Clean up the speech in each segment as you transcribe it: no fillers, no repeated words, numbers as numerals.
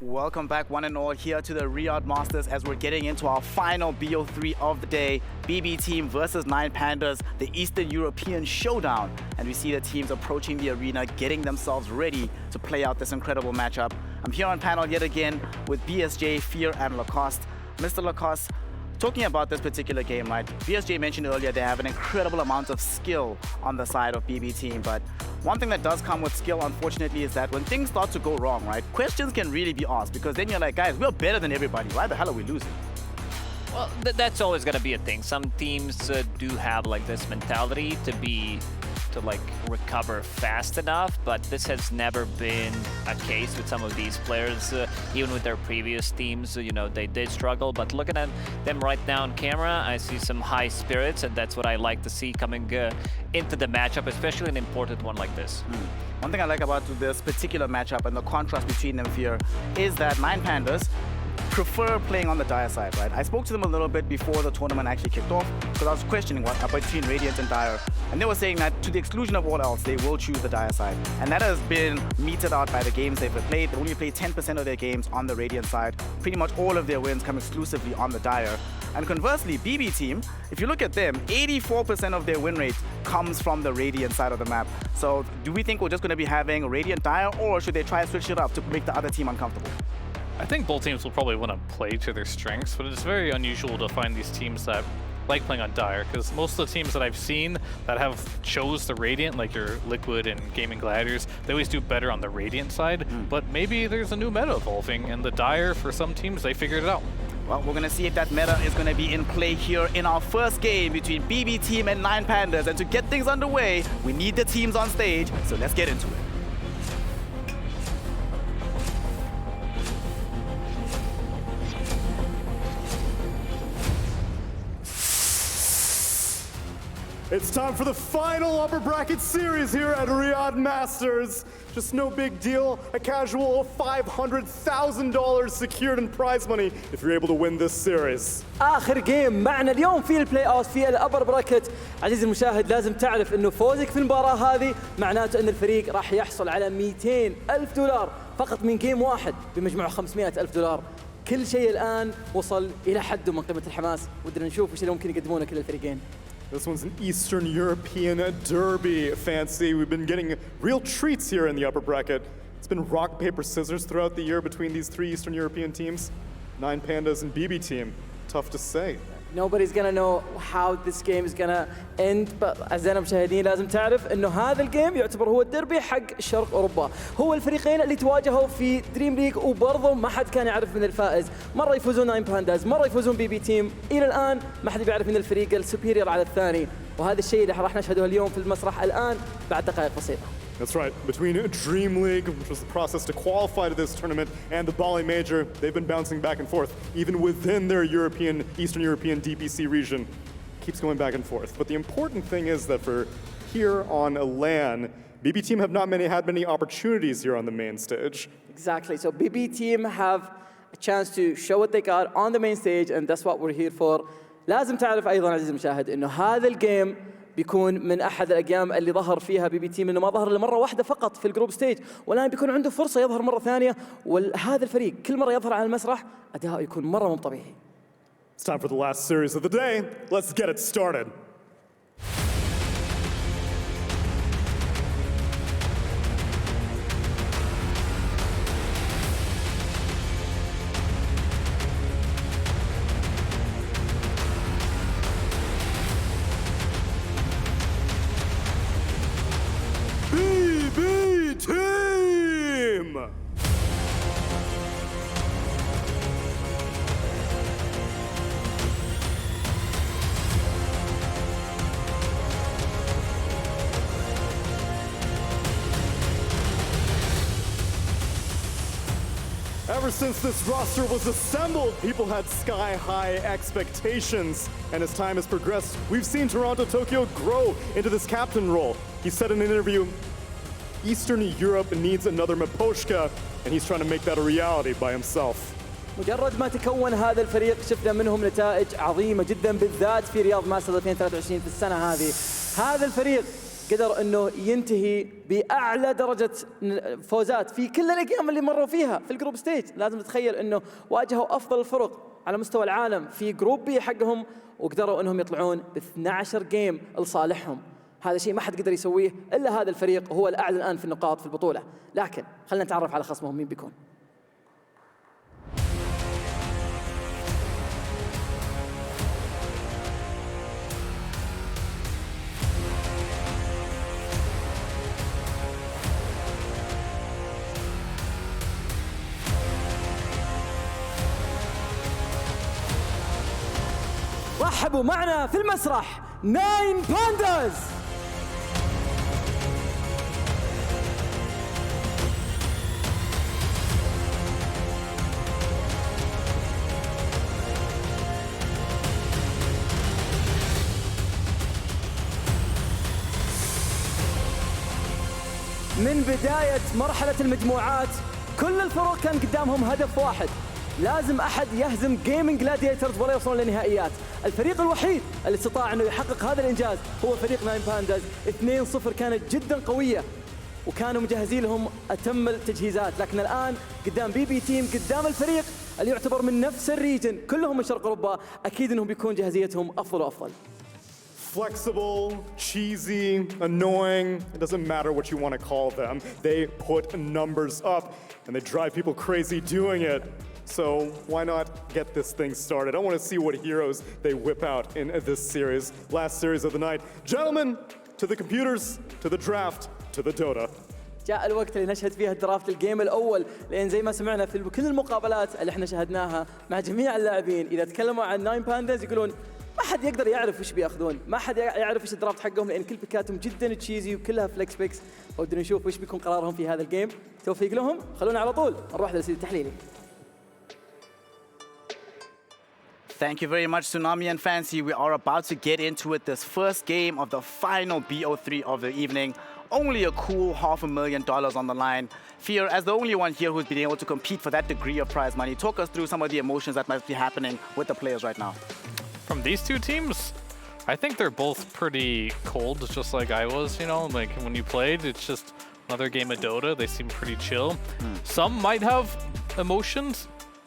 Welcome back one and all here to the Riyadh Masters as we're getting into our final BO3 of the day. BB team versus 9Pandas, the Eastern European showdown. And we see the teams approaching the arena, getting themselves ready to play out this incredible matchup. I'm here on panel yet again with BSJ, Fear, and Lacoste. Mr. Lacoste, talking about this particular game, right? BSJ mentioned earlier they have an incredible amount of skill on the side of BB team, but one thing that does come with skill, unfortunately, is that when things start to go wrong, right, questions can really be asked because then you're like, guys, we're better than everybody. Why the hell are we losing? Well, that's always going to be a thing. Some teams do have like this mentality to recover fast enough, but this has never been a case with some of these players. Even with their previous teams, you know, they did struggle. But looking at them right now on camera, I see some high spirits, and that's what I like to see coming into the matchup, especially an important one like this. One thing I like about this particular matchup and the contrast between them, Fear, is that 9Pandas prefer playing on the Dire side, right? I spoke to them a little bit before the tournament actually kicked off because I was questioning what between Radiant and Dire, and they were saying that to the exclusion of all else, they will choose the Dire side, and that has been meted out by the games they've played. They only play 10% of their games on the Radiant side. Pretty much all of their wins come exclusively on the Dire. And conversely, BB team, if you look at them, 84% of their win rate comes from the Radiant side of the map. So do we think we're just going to be having Radiant Dire, or should they try to switch it up to make the other team uncomfortable? I think both teams will probably want to play to their strengths, but it's very unusual to find these teams that like playing on Dire, because most of the teams that I've seen that have chose the Radiant, like your Liquid and Gaming Gladiators, they always do better on the Radiant side, but maybe there's a new meta evolving, and the Dire, for some teams, they figured it out. Well, we're going to see if that meta is going to be in play here in our first game between BB team and 9Pandas, and to get things underway, we need the teams on stage, so let's get into it. It's time for the final upper bracket series here at Riyadh Masters. Just no big deal, a casual $500,000 secured in prize money if you're able to win this series. آخر جيم معنا اليوم في البلاي اوت في الأبر براكت. عزيزي المشاهد لازم تعرف إنه فوزك في المباراة هذه معناته إن الفريق راح يحصل على $200,000 فقط من جيم واحد بمجموع $500,000. كل شيء الآن وصل إلى حده من قمة الحماس، ودنا نشوف وش اللي ممكن يقدمونه كل الفريقين. This one's an Eastern European derby, fancy. We've been getting real treats here in the upper bracket. It's been rock, paper, scissors throughout the year between these three Eastern European teams. 9Pandas and BB team. Tough to say. Nobody's gonna know how this game is gonna end, but أعزائنا المشاهدين لازم تعرف إنه هذا الجيم يعتبر هو الديربي حق شرق أوروبا. هو الفريقين اللي تواجهوا في دريم ليج وبرضه ما حد كان يعرف من الفائز. مرة يفوزون 9Pandas، مرة يفوزون BB تيم. إلى الآن ما حد بيعرف من الفريق السوبيريور على الثاني، وهذا الشيء اللي راح نشهده اليوم في المسرح الآن بعد دقائق بسيطة. That's right. Between Dream League, which was the process to qualify to this tournament, and the Bali Major, they've been bouncing back and forth, even within their Eastern European DPC region. Keeps going back and forth. But the important thing is that for here on LAN, BB team have not had many opportunities here on the main stage. Exactly. So BB team have a chance to show what they got on the main stage, and that's what we're here for. لازم تعرف أيضا عزيزي المشاهد إنه هذا الجيم بيكون من أحد الأيام اللي ظهر فيها BB تيم، إنه ما ظهر إلا مرة واحدة فقط في الجروب ستيج، والآن بيكون عنده فرصة يظهر مرة ثانية، وهذا الفريق كل مرة يظهر على المسرح أداؤه يكون مرة مو طبيعي. It's time for the last series of the day. Let's get it started. Team! Ever since this roster was assembled, people had sky-high expectations. And as time has progressed, we've seen Toronto Tokyo grow into this captain role. He said in an interview, Eastern Europe needs another Miposhka, and he's trying to make that a reality by himself. مجرد ما تكون هذا الفريق شفنا منهم نتائج عظيمة جدا بالذات في رياض ماسترز 2023 في السنة هذه. هذا الفريق قدر انه ينتهي باعلى درجه فوزات في كل الايام اللي مروا فيها في الجروب ستيج. لازم تتخيل انه واجهوا افضل الفرق على مستوى العالم في جروب بي حقهم، وقدروا انهم يطلعون ب 12 جيم لصالحهم. هذا شيء ما حد قدر يسويه الا هذا الفريق، وهو الاعلى الان في النقاط في البطوله. لكن خلينا نتعرف على خصمهم مين بيكون. رحبوا معنا في المسرح 9 بانداز. من بداية مرحلة المجموعات كل الفرق كان قدامهم هدف واحد، لازم أحد يهزم جيمنج جلاديترز ولا يوصلون للنهائيات. الفريق الوحيد اللي استطاع أنه يحقق هذا الإنجاز هو فريق 9 بانداز. 2-0 كانت جدا قوية وكانوا مجهزين لهم أتم التجهيزات، لكن الآن قدام بي تيم، قدام الفريق اللي يعتبر من نفس الريجن كلهم من شرق أوروبا، أكيد أنهم بيكون جاهزيتهم أفضل وأفضل. Flexible, cheesy, annoying, it doesn't matter what you want to call them. They put numbers up and they drive people crazy doing it. So why not get this thing started? I want to see what heroes they whip out in this series, last series of the night. Gentlemen, to the computers, to the draft, to the Dota. جاء الوقت اللي نشهد فيها الدرافت الجيم الأول، لأن زي ما سمعنا في كل المقابلات اللي احنا شاهدناها مع جميع اللاعبين، إذا تكلموا عن 9 بانداز يقولون ما حد يقدر يعرف وش بياخذون، ما حد يعرف وش الدرافت حقهم، لأن كل بيكاتهم جدا تشيزي وكلها فليكس بيكس. ودنا نشوف وش بيكون قرارهم في هذا الجيم. توفيق لهم. خلونا على طول نروح للسيد التحليلي. Thank you very much, Tsunami and Fancy. We are about to get into it. This first game of the final BO3 of the evening. Only a cool $500,000 on the line. Fear, as the only one here who's been able to compete for that degree of prize money, talk us through some of the emotions that might be happening with the players right now. From these two teams, I think they're both pretty cold, just like I was, you know, like when you played, it's just another game of Dota. They seem pretty chill. Some might have emotions.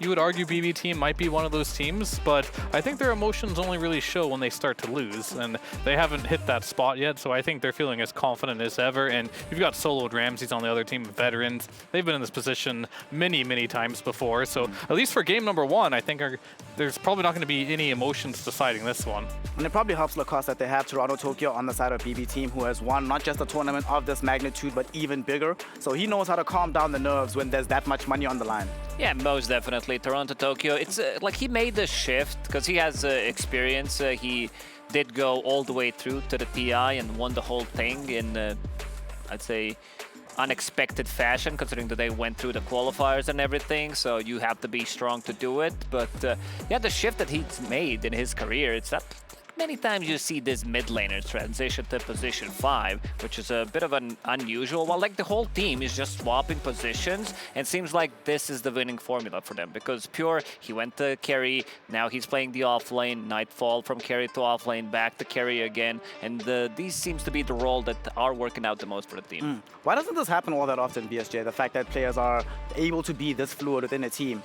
You would argue bbteam might be one of those teams, but I think their emotions only really show when they start to lose, and they haven't hit that spot yet, so I think they're feeling as confident as ever. And you've got soloed Ramses on the other team, veterans. They've been in this position many, many times before, so at least for game number one, I think there's probably not going to be any emotions deciding this one. And it probably helps Lacoste that they have Toronto Tokyo on the side of bbteam, who has won not just a tournament of this magnitude, but even bigger. So he knows how to calm down the nerves when there's that much money on the line. Yeah, most definitely. Toronto Tokyo, it's like he made the shift because he has experience. He did go all the way through to the PI and won the whole thing in, I'd say, unexpected fashion, considering that they went through the qualifiers and everything, so you have to be strong to do it. But yeah, the shift that he's made in his career, it's that many times you see this mid laner transition to position 5, which is a bit of an unusual one. Like the whole team is just swapping positions, and seems like this is the winning formula for them, because Pure, he went to carry, now he's playing the offlane, Nightfall from carry to offlane, back to carry again, and these seems to be the role that are working out the most for the team. Why doesn't this happen all that often, BSJ? The fact that players are able to be this fluid within a team.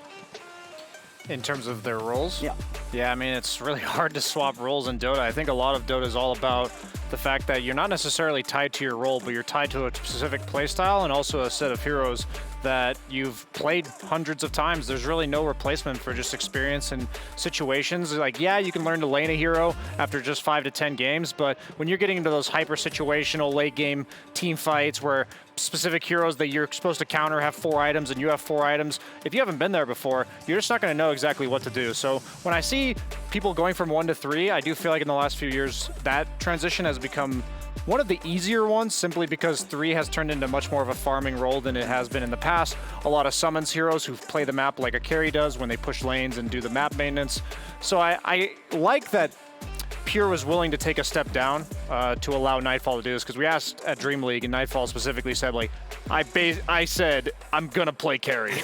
In terms of their roles? Yeah. Yeah, I mean, it's really hard to swap roles in Dota. I think a lot of Dota is all about the fact that you're not necessarily tied to your role, but you're tied to a specific playstyle and also a set of heroes that you've played hundreds of times. There's really no replacement for just experience and situations. Like, yeah, you can learn to lane a hero after just 5 to 10 games, but when you're getting into those hyper-situational late-game team fights where specific heroes that you're supposed to counter have 4 items and you have 4 items, if you haven't been there before, you're just not going to know exactly what to do. So when I see people going from 1 to 3, I do feel like in the last few years that transition has become one of the easier ones, simply because 3 has turned into much more of a farming role than it has been in the past. A lot of summons heroes who play the map like a carry does when they push lanes and do the map maintenance. So I like that Pure was willing to take a step down to allow Nightfall to do this, because we asked at Dream League and Nightfall specifically said, like, I said, I'm going to play carry.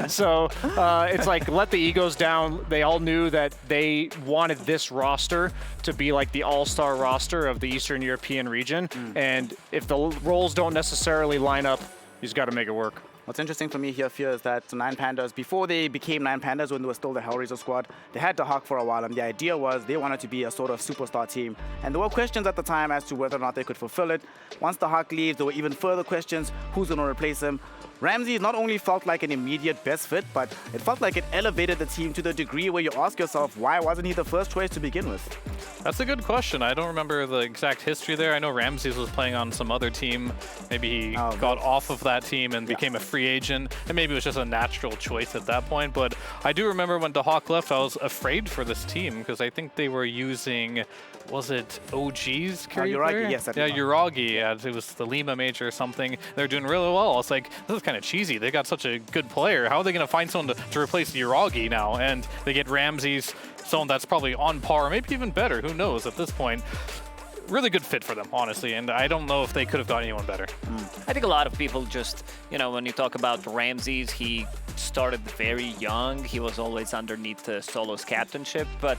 So it's like, let the egos down. They all knew that they wanted this roster to be like the all-star roster of the Eastern European region. And if the roles don't necessarily line up, you just got to make it work. What's interesting for me here, Fear, is that 9Pandas, before they became 9Pandas, when they were still the Hellraiser squad, they had the Hawk for a while, and the idea was they wanted to be a sort of superstar team. And there were questions at the time as to whether or not they could fulfill it. Once the Hawk leaves, there were even further questions, who's going to replace him? Ramsey not only felt like an immediate best fit, but it felt like it elevated the team to the degree where you ask yourself, why wasn't he the first choice to begin with? That's a good question. I don't remember the exact history there. I know Ramses was playing on some other team. Maybe he got off of that team and became a free agent, and maybe it was just a natural choice at that point. But I do remember when the Hawk left, I was afraid for this team because I think they were using, was it OG's carry player? Uragi, yes. Yeah, Uragi. It was the Lima major or something. They're doing really well. It's like, this is kind of cheesy. They got such a good player. How are they going to find someone to replace Uragi now? And they get Ramses, someone that's probably on par, maybe even better. Who knows at this point? Really good fit for them, honestly, and I don't know if they could have got anyone better. I think a lot of people just, when you talk about Ramses, he started very young. He was always underneath Solo's captainship, but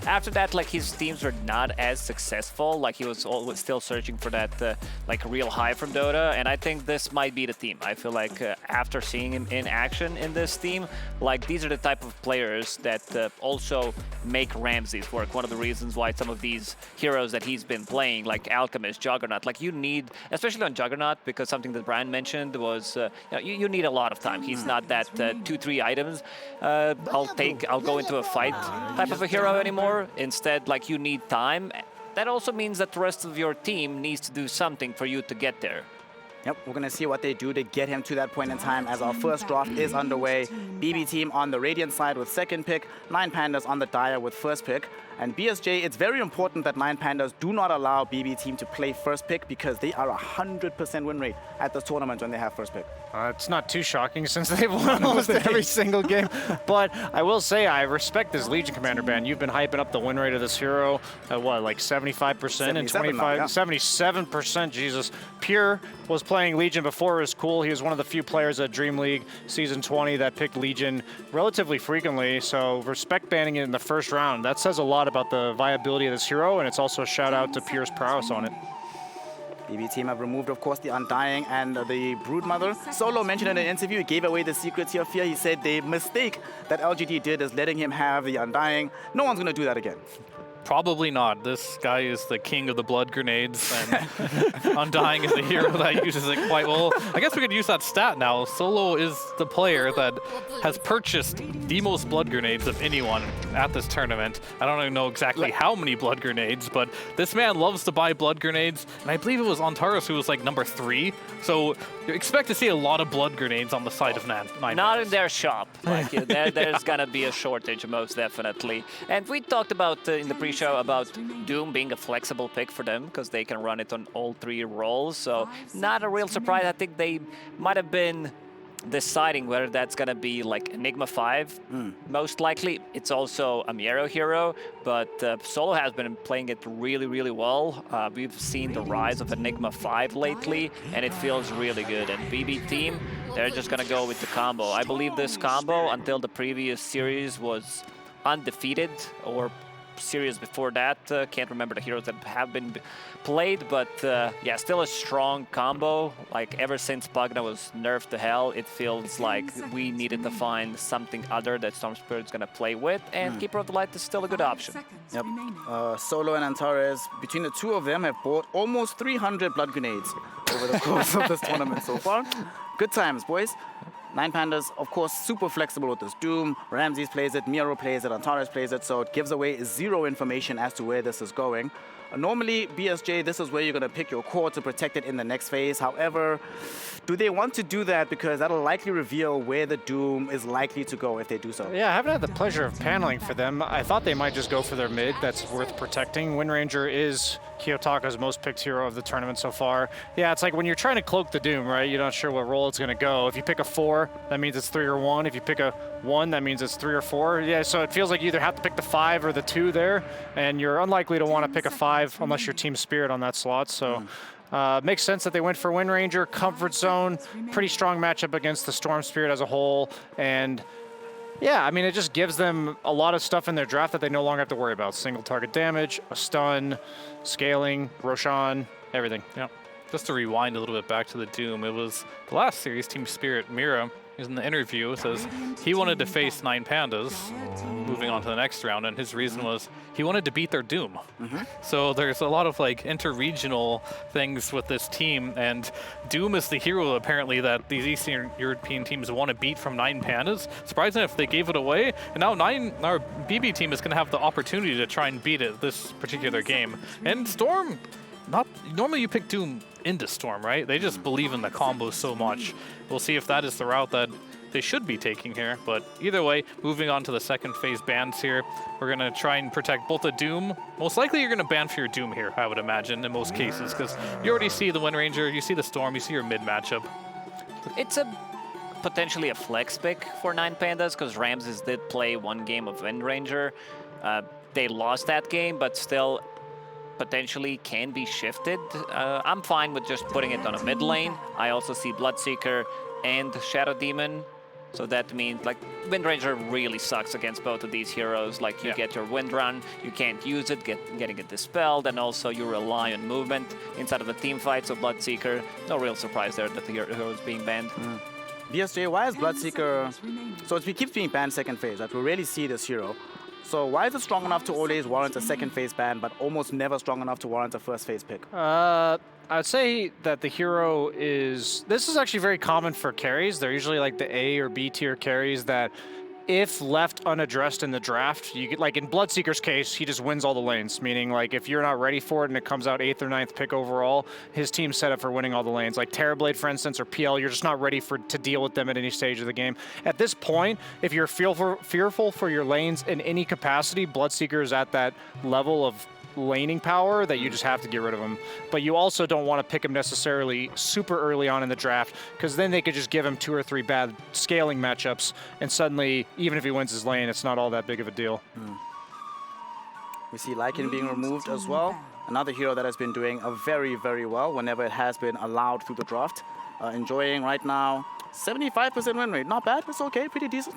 after that, like, his teams were not as successful. Like, he was always still searching for that like real high from Dota, and I think this might be the team. I feel like after seeing him in action in this team, like, these are the type of players that also make Ramses work. One of the reasons why some of these heroes that he's been playing, like Alchemist, Juggernaut, like, you need, especially on Juggernaut, because something that Brian mentioned was you need a lot of time. He's not that 2-3 items I'll go into a fight type of a hero anymore. Instead, like, you need time. That also means that the rest of your team needs to do something for you to get there. Yep, we're going to see what they do to get him to that point in time as our first draft is underway. BB team on the Radiant side with second pick, 9Pandas on the Dire with first pick. And BSJ, it's very important that 9Pandas do not allow BB team to play first pick because they are 100% win rate at the tournament when they have first pick. It's not too shocking since they've won almost every single game. But I will say I respect this Legion Commander ban. You've been hyping up the win rate of this hero at what, like 75% and 25, 77%. Jesus. Pure was playing Legion before it was cool. He was one of the few players at Dream League Season 20 that picked Legion relatively frequently. So respect banning it in the first round. That says a lot about the viability of this hero, and it's also a shout out to Pure's prowess on it. BB team have removed, of course, the Undying and the Broodmother. Solo mentioned in an interview, he gave away the secrets here. Fear, he said the mistake that LGD did is letting him have the Undying. No one's going to do that again. Probably not. This guy is the king of the blood grenades, and Undying is the hero that uses it quite well. I guess we could use that stat now. Solo is the player that has purchased the most blood grenades of anyone at this tournament. I don't even know exactly how many blood grenades, but this man loves to buy blood grenades, and I believe it was Antares who was like number 3. So you expect to see a lot of blood grenades on the side of 9. Not in their shop. Like, there's gonna be a shortage, most definitely. And we talked about in the pre-show about Doom being a flexible pick for them because they can run it on all 3 roles. So not a real surprise. I think they might have been deciding whether that's gonna be like Enigma 5. Most likely it's also a Miero hero, but Solo has been playing it really, really well. We've seen the rise of Enigma 5 lately, and it feels really good. And BB team, they're just gonna go with the combo. I believe this combo until the previous series was undefeated, or series before that. Can't remember the heroes that have been played, but yeah, still a strong combo. Like, ever since Pugna was nerfed to hell, it feels like we needed to find something other that Storm Spirit's gonna play with, and Keeper of the Light is still a good option. Yep. Solo and Antares, between the two of them, have bought almost 300 blood grenades over the course of this tournament so far. Good times, boys. 9Pandas, of course, super flexible with this Doom. Ramses plays it, Miero plays it, Antares plays it, so it gives away zero information as to where this is going. Normally, BSJ, this is where you're going to pick your core to protect it in the next phase. However, do they want to do that? Because that'll likely reveal where the Doom is likely to go if they do so. Yeah, I haven't had the pleasure of paneling for them. I thought they might just go for their mid. That's worth protecting. Wind Ranger is Kiyotaka's most picked hero of the tournament so far. Yeah, it's like when you're trying to cloak the Doom, right? You're not sure what role it's going to go. If you pick a 4, that means it's 3 or 1. If you pick a 1, that means it's 3 or 4. Yeah, so it feels like you either have to pick the 5 or the 2 there, and you're unlikely to want to pick a 5 unless you're Team Spirit on that slot. So Makes sense that they went for Wind Ranger, comfort zone, pretty strong matchup against the Storm Spirit as a whole, and yeah, I mean, it just gives them a lot of stuff in their draft that they no longer have to worry about. Single target damage, a stun, scaling, Roshan, everything. Yeah. Just to rewind a little bit back to the Doom, it was the last series, Team Spirit, Mira, is in the interview, says he wanted to face 9Pandas, moving on to the next round, and his reason was he wanted to beat their Doom. So there's a lot of like inter-regional things with this team, and Doom is the hero apparently that these Eastern European teams want to beat from 9Pandas. Surprising if they gave it away, and now our BB team is going to have the opportunity to try and beat it this particular game. And Storm, normally you pick Doom into Storm, right? They just believe in the combo so much. We'll see if that is the route that they should be taking here, but either way, moving on to the second phase bans here, we're gonna try and protect both the Doom. Most likely you're gonna ban for your Doom here, I would imagine, in most cases, because you already see the Wind Ranger, you see the Storm, you see your mid matchup. It's potentially a flex pick for 9Pandas, because Ramses did play one game of Wind Ranger. They lost that game, but still potentially can be shifted. I'm fine with just putting it on a mid lane. I also see Bloodseeker and Shadow Demon. So that means like Wind Ranger really sucks against both of these heroes. Like you get your Wind Run, you can't use it, getting it dispelled, and also you rely on movement inside of a team fight. So Bloodseeker, no real surprise there that the hero is being banned. VSJ, why is Bloodseeker... So it keeps being banned second phase, right? We really see this hero. So why is it strong enough to always warrant a second phase ban, but almost never strong enough to warrant a first phase pick? I'd say that the hero is... This is actually very common for carries. They're usually like the A or B tier carries that if left unaddressed in the draft, you get, like in Bloodseeker's case, he just wins all the lanes, meaning like if you're not ready for it and it comes out 8th or 9th pick overall, his team's set up for winning all the lanes. Like Terrorblade, for instance, or PL, you're just not ready to deal with them at any stage of the game. At this point, if you're fearful for your lanes in any capacity, Bloodseeker is at that level of laning power that you just have to get rid of him. But you also don't want to pick him necessarily super early on in the draft, because then they could just give him 2 or 3 bad scaling matchups, and suddenly, even if he wins his lane, it's not all that big of a deal. We see Lycan being removed as well. Another hero that has been doing very, very well whenever it has been allowed through the draft. Enjoying right now 75% win rate. Not bad, it's okay, pretty decent.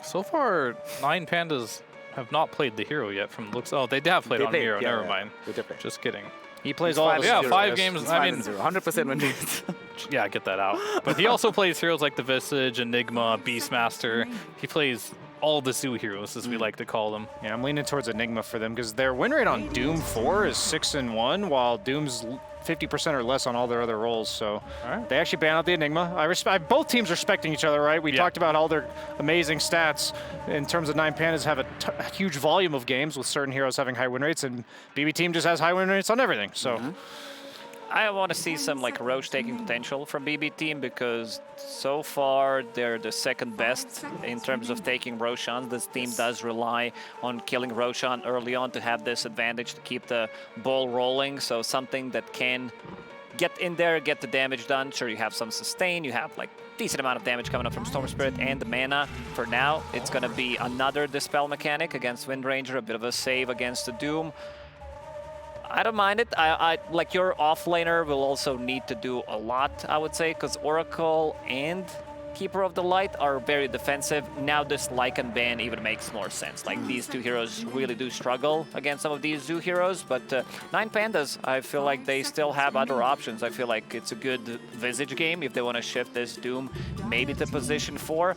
So far, 9Pandas have not played the hero yet from the looks. Oh, they have played on hero. Never mind. They did play. Just kidding. He plays all the 5 games. I mean, 100% win rate. yeah, get that out. But he also plays heroes like the Visage, Enigma, Beastmaster. He plays all the zoo heroes, as we like to call them. Yeah, I'm leaning towards Enigma for them because their win rate on Doom 4 is 6-1, while Doom's 50% or less on all their other roles. So they actually ban out the Enigma. Both teams respecting each other, right? We talked about all their amazing stats in terms of 9Pandas have a huge volume of games with certain heroes having high win rates, and BB team just has high win rates on everything. So. I want to see some like Roche taking potential from BB team, because so far they're the second best in terms of taking Roshan. This team does rely on killing Roshan early on to have this advantage to keep the ball rolling. So something that can get in there, get the damage done. Sure, you have some sustain, you have like decent amount of damage coming up from Storm Spirit and the mana. For now, it's going to be another Dispel mechanic against Wind Ranger, a bit of a save against the Doom. I don't mind it. I like your offlaner will also need to do a lot, I would say, because Oracle and Keeper of the Light are very defensive. Now this Lycan ban even makes more sense. Like these two heroes really do struggle against some of these zoo heroes, but 9Pandas, I feel like they still have other options. I feel like it's a good Visage game if they want to shift this Doom maybe to position 4.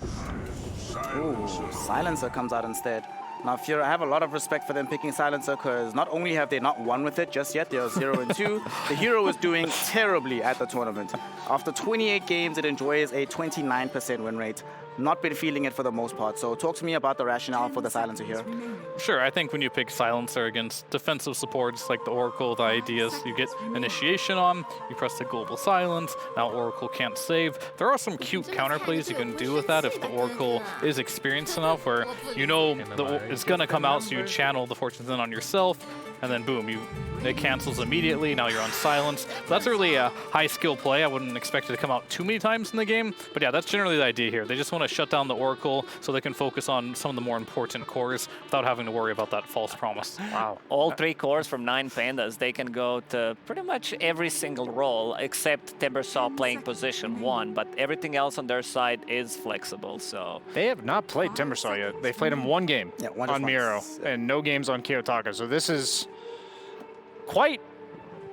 Ooh, Silencer comes out instead. Now, Fear, I have a lot of respect for them picking Silencer, because not only have they not won with it just yet, they are 0-2. The hero is doing terribly at the tournament. After 28 games, it enjoys a 29% win rate. Not been feeling it for the most part. So talk to me about the rationale for the Silencer here. Sure, I think when you pick Silencer against defensive supports like the Oracle, the ideas, you get Initiation on, you press the Global Silence, now Oracle can't save. There are some cute counterplays you can do with that if the Oracle is experienced enough, where you know it's going to come out, so you channel the Fortune's End on yourself, and then boom, it cancels immediately. Now you're on silence. That's really a high skill play. I wouldn't expect it to come out too many times in the game, but yeah, that's generally the idea here. They just want to shut down the Oracle so they can focus on some of the more important cores without having to worry about that false promise. Wow. All 3 cores from 9Pandas, they can go to pretty much every single role except Timbersaw playing position 1, but everything else on their side is flexible, so... They have not played Timbersaw yet. They've played him 1 game on Miro and no games on Kiyotaka, so this is quite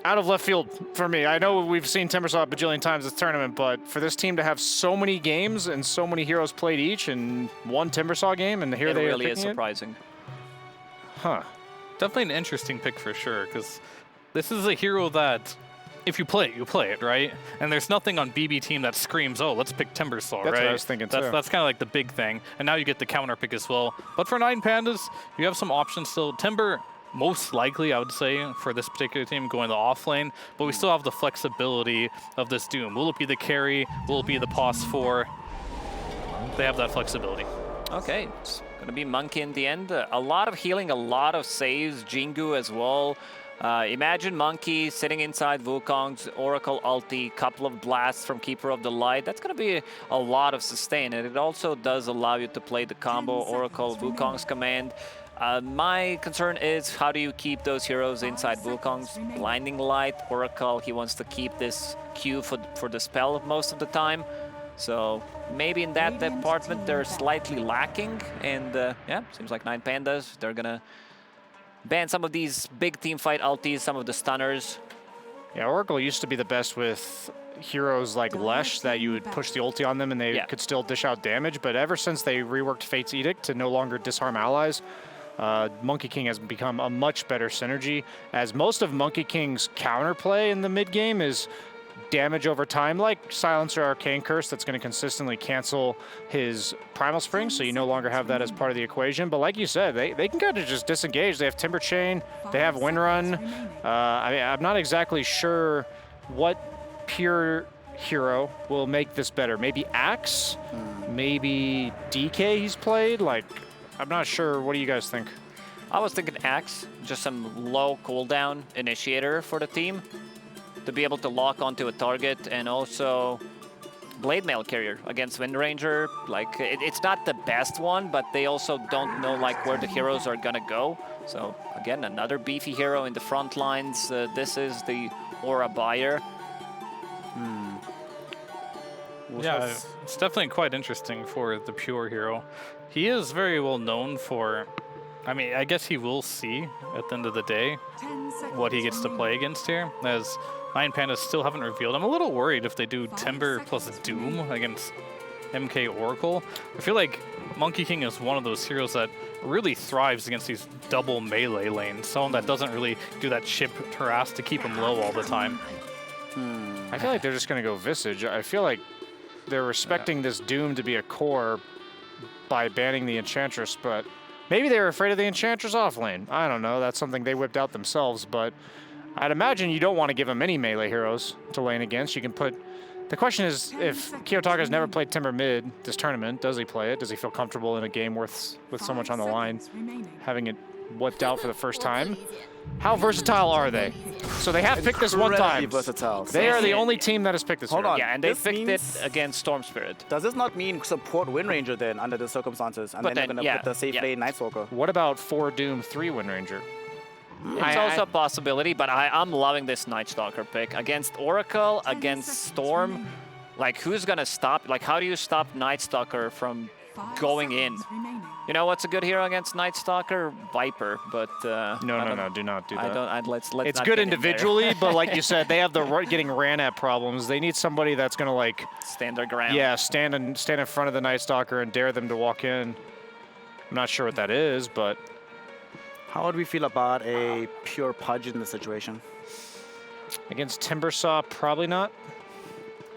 out of left field for me. I know we've seen Timbersaw a bajillion times this tournament, but for this team to have so many games and so many heroes played each in 1 Timbersaw game, and here they really are is surprising. Huh. Definitely an interesting pick for sure, because this is a hero that if you play it, you play it, right? And there's nothing on bbteam that screams, oh, let's pick Timbersaw, right? That's what I was thinking, too. That's kind of like the big thing. And now you get the counter pick as well. But for 9Pandas, you have some options still. Timber, most likely, I would say, for this particular team, going the off lane. But we still have the flexibility of this Doom. Will it be the carry? Will it be the pos 4? They have that flexibility. Okay, it's going to be Monkey in the end. A lot of healing, a lot of saves, Jingu as well. Imagine Monkey sitting inside Wukong's Oracle ulti, couple of blasts from Keeper of the Light. That's going to be a lot of sustain, and it also does allow you to play the combo Oracle Wukong's command. My concern is how do you keep those heroes inside Wukong's Blinding Light? Oracle, he wants to keep this Q for the spell most of the time. So maybe in that department they're slightly lacking, and yeah, seems like 9Pandas, they're going to ban some of these big team fight ultis, some of the stunners. Yeah, Oracle used to be the best with heroes like Lesh that you would push the ulti on them and they could still dish out damage, but ever since they reworked Fate's Edict to no longer disarm allies, Monkey King has become a much better synergy, as most of Monkey King's counterplay in the mid game is damage over time, like Silencer Arcane Curse, that's going to consistently cancel his Primal Spring, so you no longer have that as part of the equation. But like you said, they can kind of just disengage. They have Timber Chain, they have Windrun. I'm not exactly sure what pure hero will make this better. Maybe Axe? Maybe DK he's played? Like, I'm not sure. What do you guys think? I was thinking Axe, just some low cooldown initiator for the team, to be able to lock onto a target, and also Blade Mail Carrier against Wind Ranger. Like, it's not the best one, but they also don't know like where the heroes are gonna go. So again, another beefy hero in the front lines. This is the Aura Buyer. Yeah, it's definitely quite interesting for the pure hero. He is very well known for, I mean, I guess he will see at the end of the day what he gets to play against here, as 9Pandas still haven't revealed. I'm a little worried if they do Timber plus Doom against MK Oracle. I feel like Monkey King is one of those heroes that really thrives against these double melee lanes. Someone that doesn't really do that chip harass to keep him low all the time. I feel like they're just going to go Visage. I feel like they're respecting this Doom to be a core by banning the Enchantress, but maybe they were afraid of the Enchantress off lane. I don't know. That's something they whipped out themselves, but I'd imagine you don't want to give them any melee heroes to lane against. You can put... The question is, if Kiyotaka's never played Timber mid this tournament, does he play it? Does he feel comfortable in a game with so much on the line, having it whipped out for the first time? How versatile are they? So they have picked this one time. Versatile. They are the only team that has picked this Hold hero. on. Yeah, and they This picked it means- against Storm Spirit. Does this not mean support Wind Ranger then under the circumstances? And But then then, they're going to put the safe lane Night Stalker? What about 4 Doom, 3 Wind Ranger? It's also a possibility, but I'm loving this Night Stalker pick. Against Oracle, against Storm, like, who's going to stop? Like, how do you stop Night Stalker from going in? You know what's a good hero against Night Stalker? Viper, but... No, do not do that. Let's It's not good get in there. individually, but like you said, they have the getting ran at problems. They need somebody that's going to, like... Stand their ground. Yeah, stand in front of the Night Stalker and dare them to walk in. I'm not sure what that is, but... How would we feel about a pure Pudge in this situation? Against Timbersaw, probably not.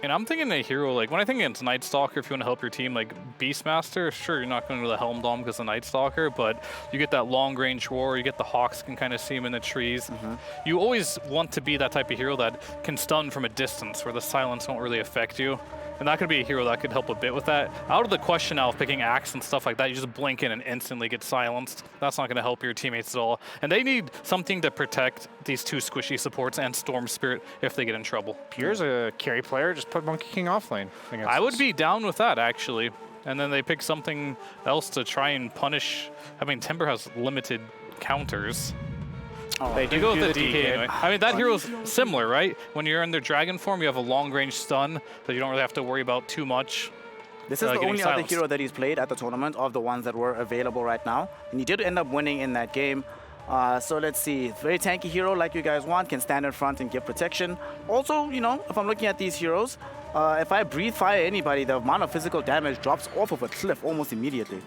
And I'm thinking a hero, like, when I think against Night Stalker, if you want to help your team, like Beastmaster, sure, you're not going to the Helm Dome because of Night Stalker, but you get that long-range war, you get the Hawks can kind of see him in the trees. You always want to be that type of hero that can stun from a distance, where the silence won't really affect you. And that could be a hero that could help a bit with that. Out of the question now of picking Axe and stuff like that, you just blink in and instantly get silenced. That's not going to help your teammates at all. And they need something to protect these two squishy supports and Storm Spirit if they get in trouble. Here's a carry player, just put Monkey King off lane. I would be down with that, actually. And then they pick something else to try and punish. I mean, Timber has limited counters. They do go with the DK anyway. I mean, that hero's similar, right? When you're in their dragon form, you have a long-range stun that you don't really have to worry about too much. This is the only other hero that he's played at the tournament of the ones that were available right now. And he did end up winning in that game. So let's see. Very tanky hero like you guys want, can stand in front and give protection. Also, you know, if I'm looking at these heroes, if I breathe fire anybody, the amount of physical damage drops off of a cliff almost immediately.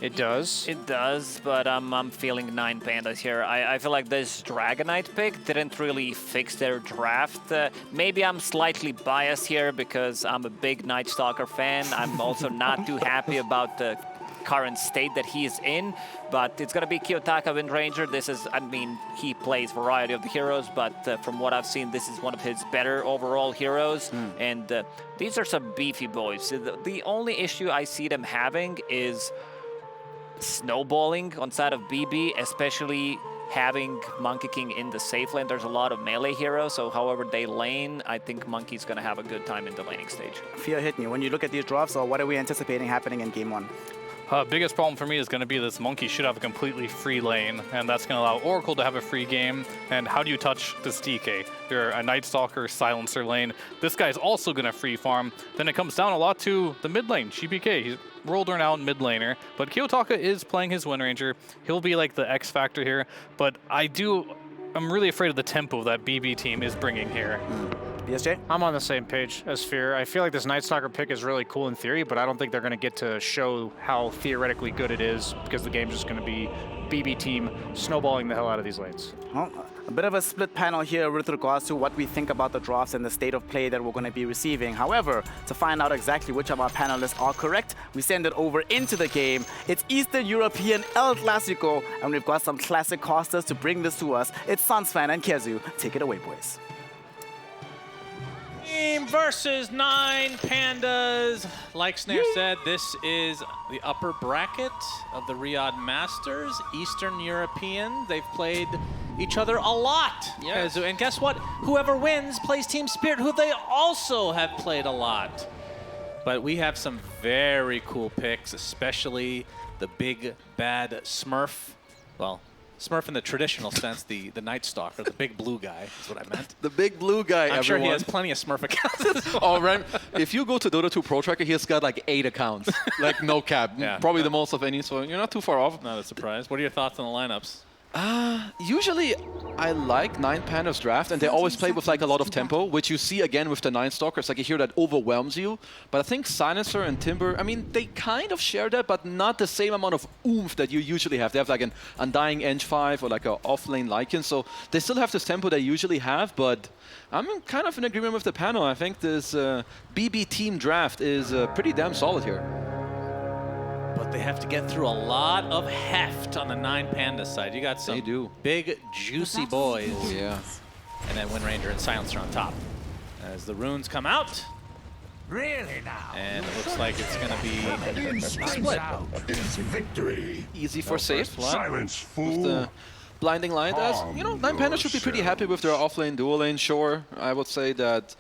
It does. It does, but I'm feeling 9Pandas here. I feel like this Dragonite pick didn't really fix their draft. Maybe I'm slightly biased here because I'm a big Night Stalker fan. I'm also not too happy about the current state that he is in, but it's going to be Kiyotaka Wind Ranger. This is, I mean, he plays variety of the heroes, but from what I've seen, this is one of his better overall heroes, and these are some beefy boys. The only issue I see them having is snowballing on side of BB, especially having Monkey King in the safe lane. There's a lot of melee heroes, so however they lane, I think Monkey's going to have a good time in the laning stage. Fear hit me. When you look at these drops, what are we anticipating happening in game one? Biggest problem for me is going to be this Monkey should have a completely free lane, and that's going to allow Oracle to have a free game. And how do you touch this DK? You're a Night Stalker, Silencer lane. This guy's also going to free farm. Then it comes down a lot to the mid lane, GPK. He's rolled around mid laner, but Kiyotaka is playing his Wind Ranger. He'll be like the X factor here, but I'm really afraid of the tempo that BB team is bringing here. BSJ? I'm on the same page as Fear. I feel like this Night Stalker pick is really cool in theory, but I don't think they're going to get to show how theoretically good it is because the game's just going to be BB team snowballing the hell out of these lanes. Well, a bit of a split panel here with regards to what we think about the drafts and the state of play that we're going to be receiving. However, to find out exactly which of our panelists are correct, we send it over into the game. It's Eastern European El Clasico, and we've got some classic casters to bring this to us. It's Sunsfan and Kezu. Take it away, boys. Team versus 9Pandas. Like Snare said, this is the upper bracket of the Riyadh Masters. Eastern European. They've played each other a lot. Yes. And guess what? Whoever wins plays Team Spirit, who they also have played a lot. But we have some very cool picks, especially the big bad Smurf. Well, Smurf in the traditional sense, the Night Stalker, the big blue guy is what I meant. The big blue guy, I'm sure he has plenty of Smurf accounts. Oh, right. If you go to Dota 2 Pro Tracker, he has got like 8 accounts. Like no cap. Yeah. Probably the most of any, so you're not too far off. Not a surprise. What are your thoughts on the lineups? Usually I like 9Pandas draft, and they always play with like a lot of tempo, which you see again with the 9 Stalkers, like a hero that overwhelms you. But I think Silencer and Timber, I mean, they kind of share that, but not the same amount of oomph that you usually have. They have like an Undying Eng5 or like an off-lane Lycan, so they still have this tempo they usually have, but I'm kind of in agreement with the panel. I think this BB team draft is pretty damn solid here. But they have to get through a lot of heft on the 9Panda side. You got some big, juicy boys. Yeah. And then Wind Ranger and Silencer on top. As the runes come out. Really now? And it looks like it's going to be split. Is victory. Easy for safe. Silence, fool. With the blinding light. As you know, 9Pandas should be pretty happy with their offlane dual lane. Sure, I would say that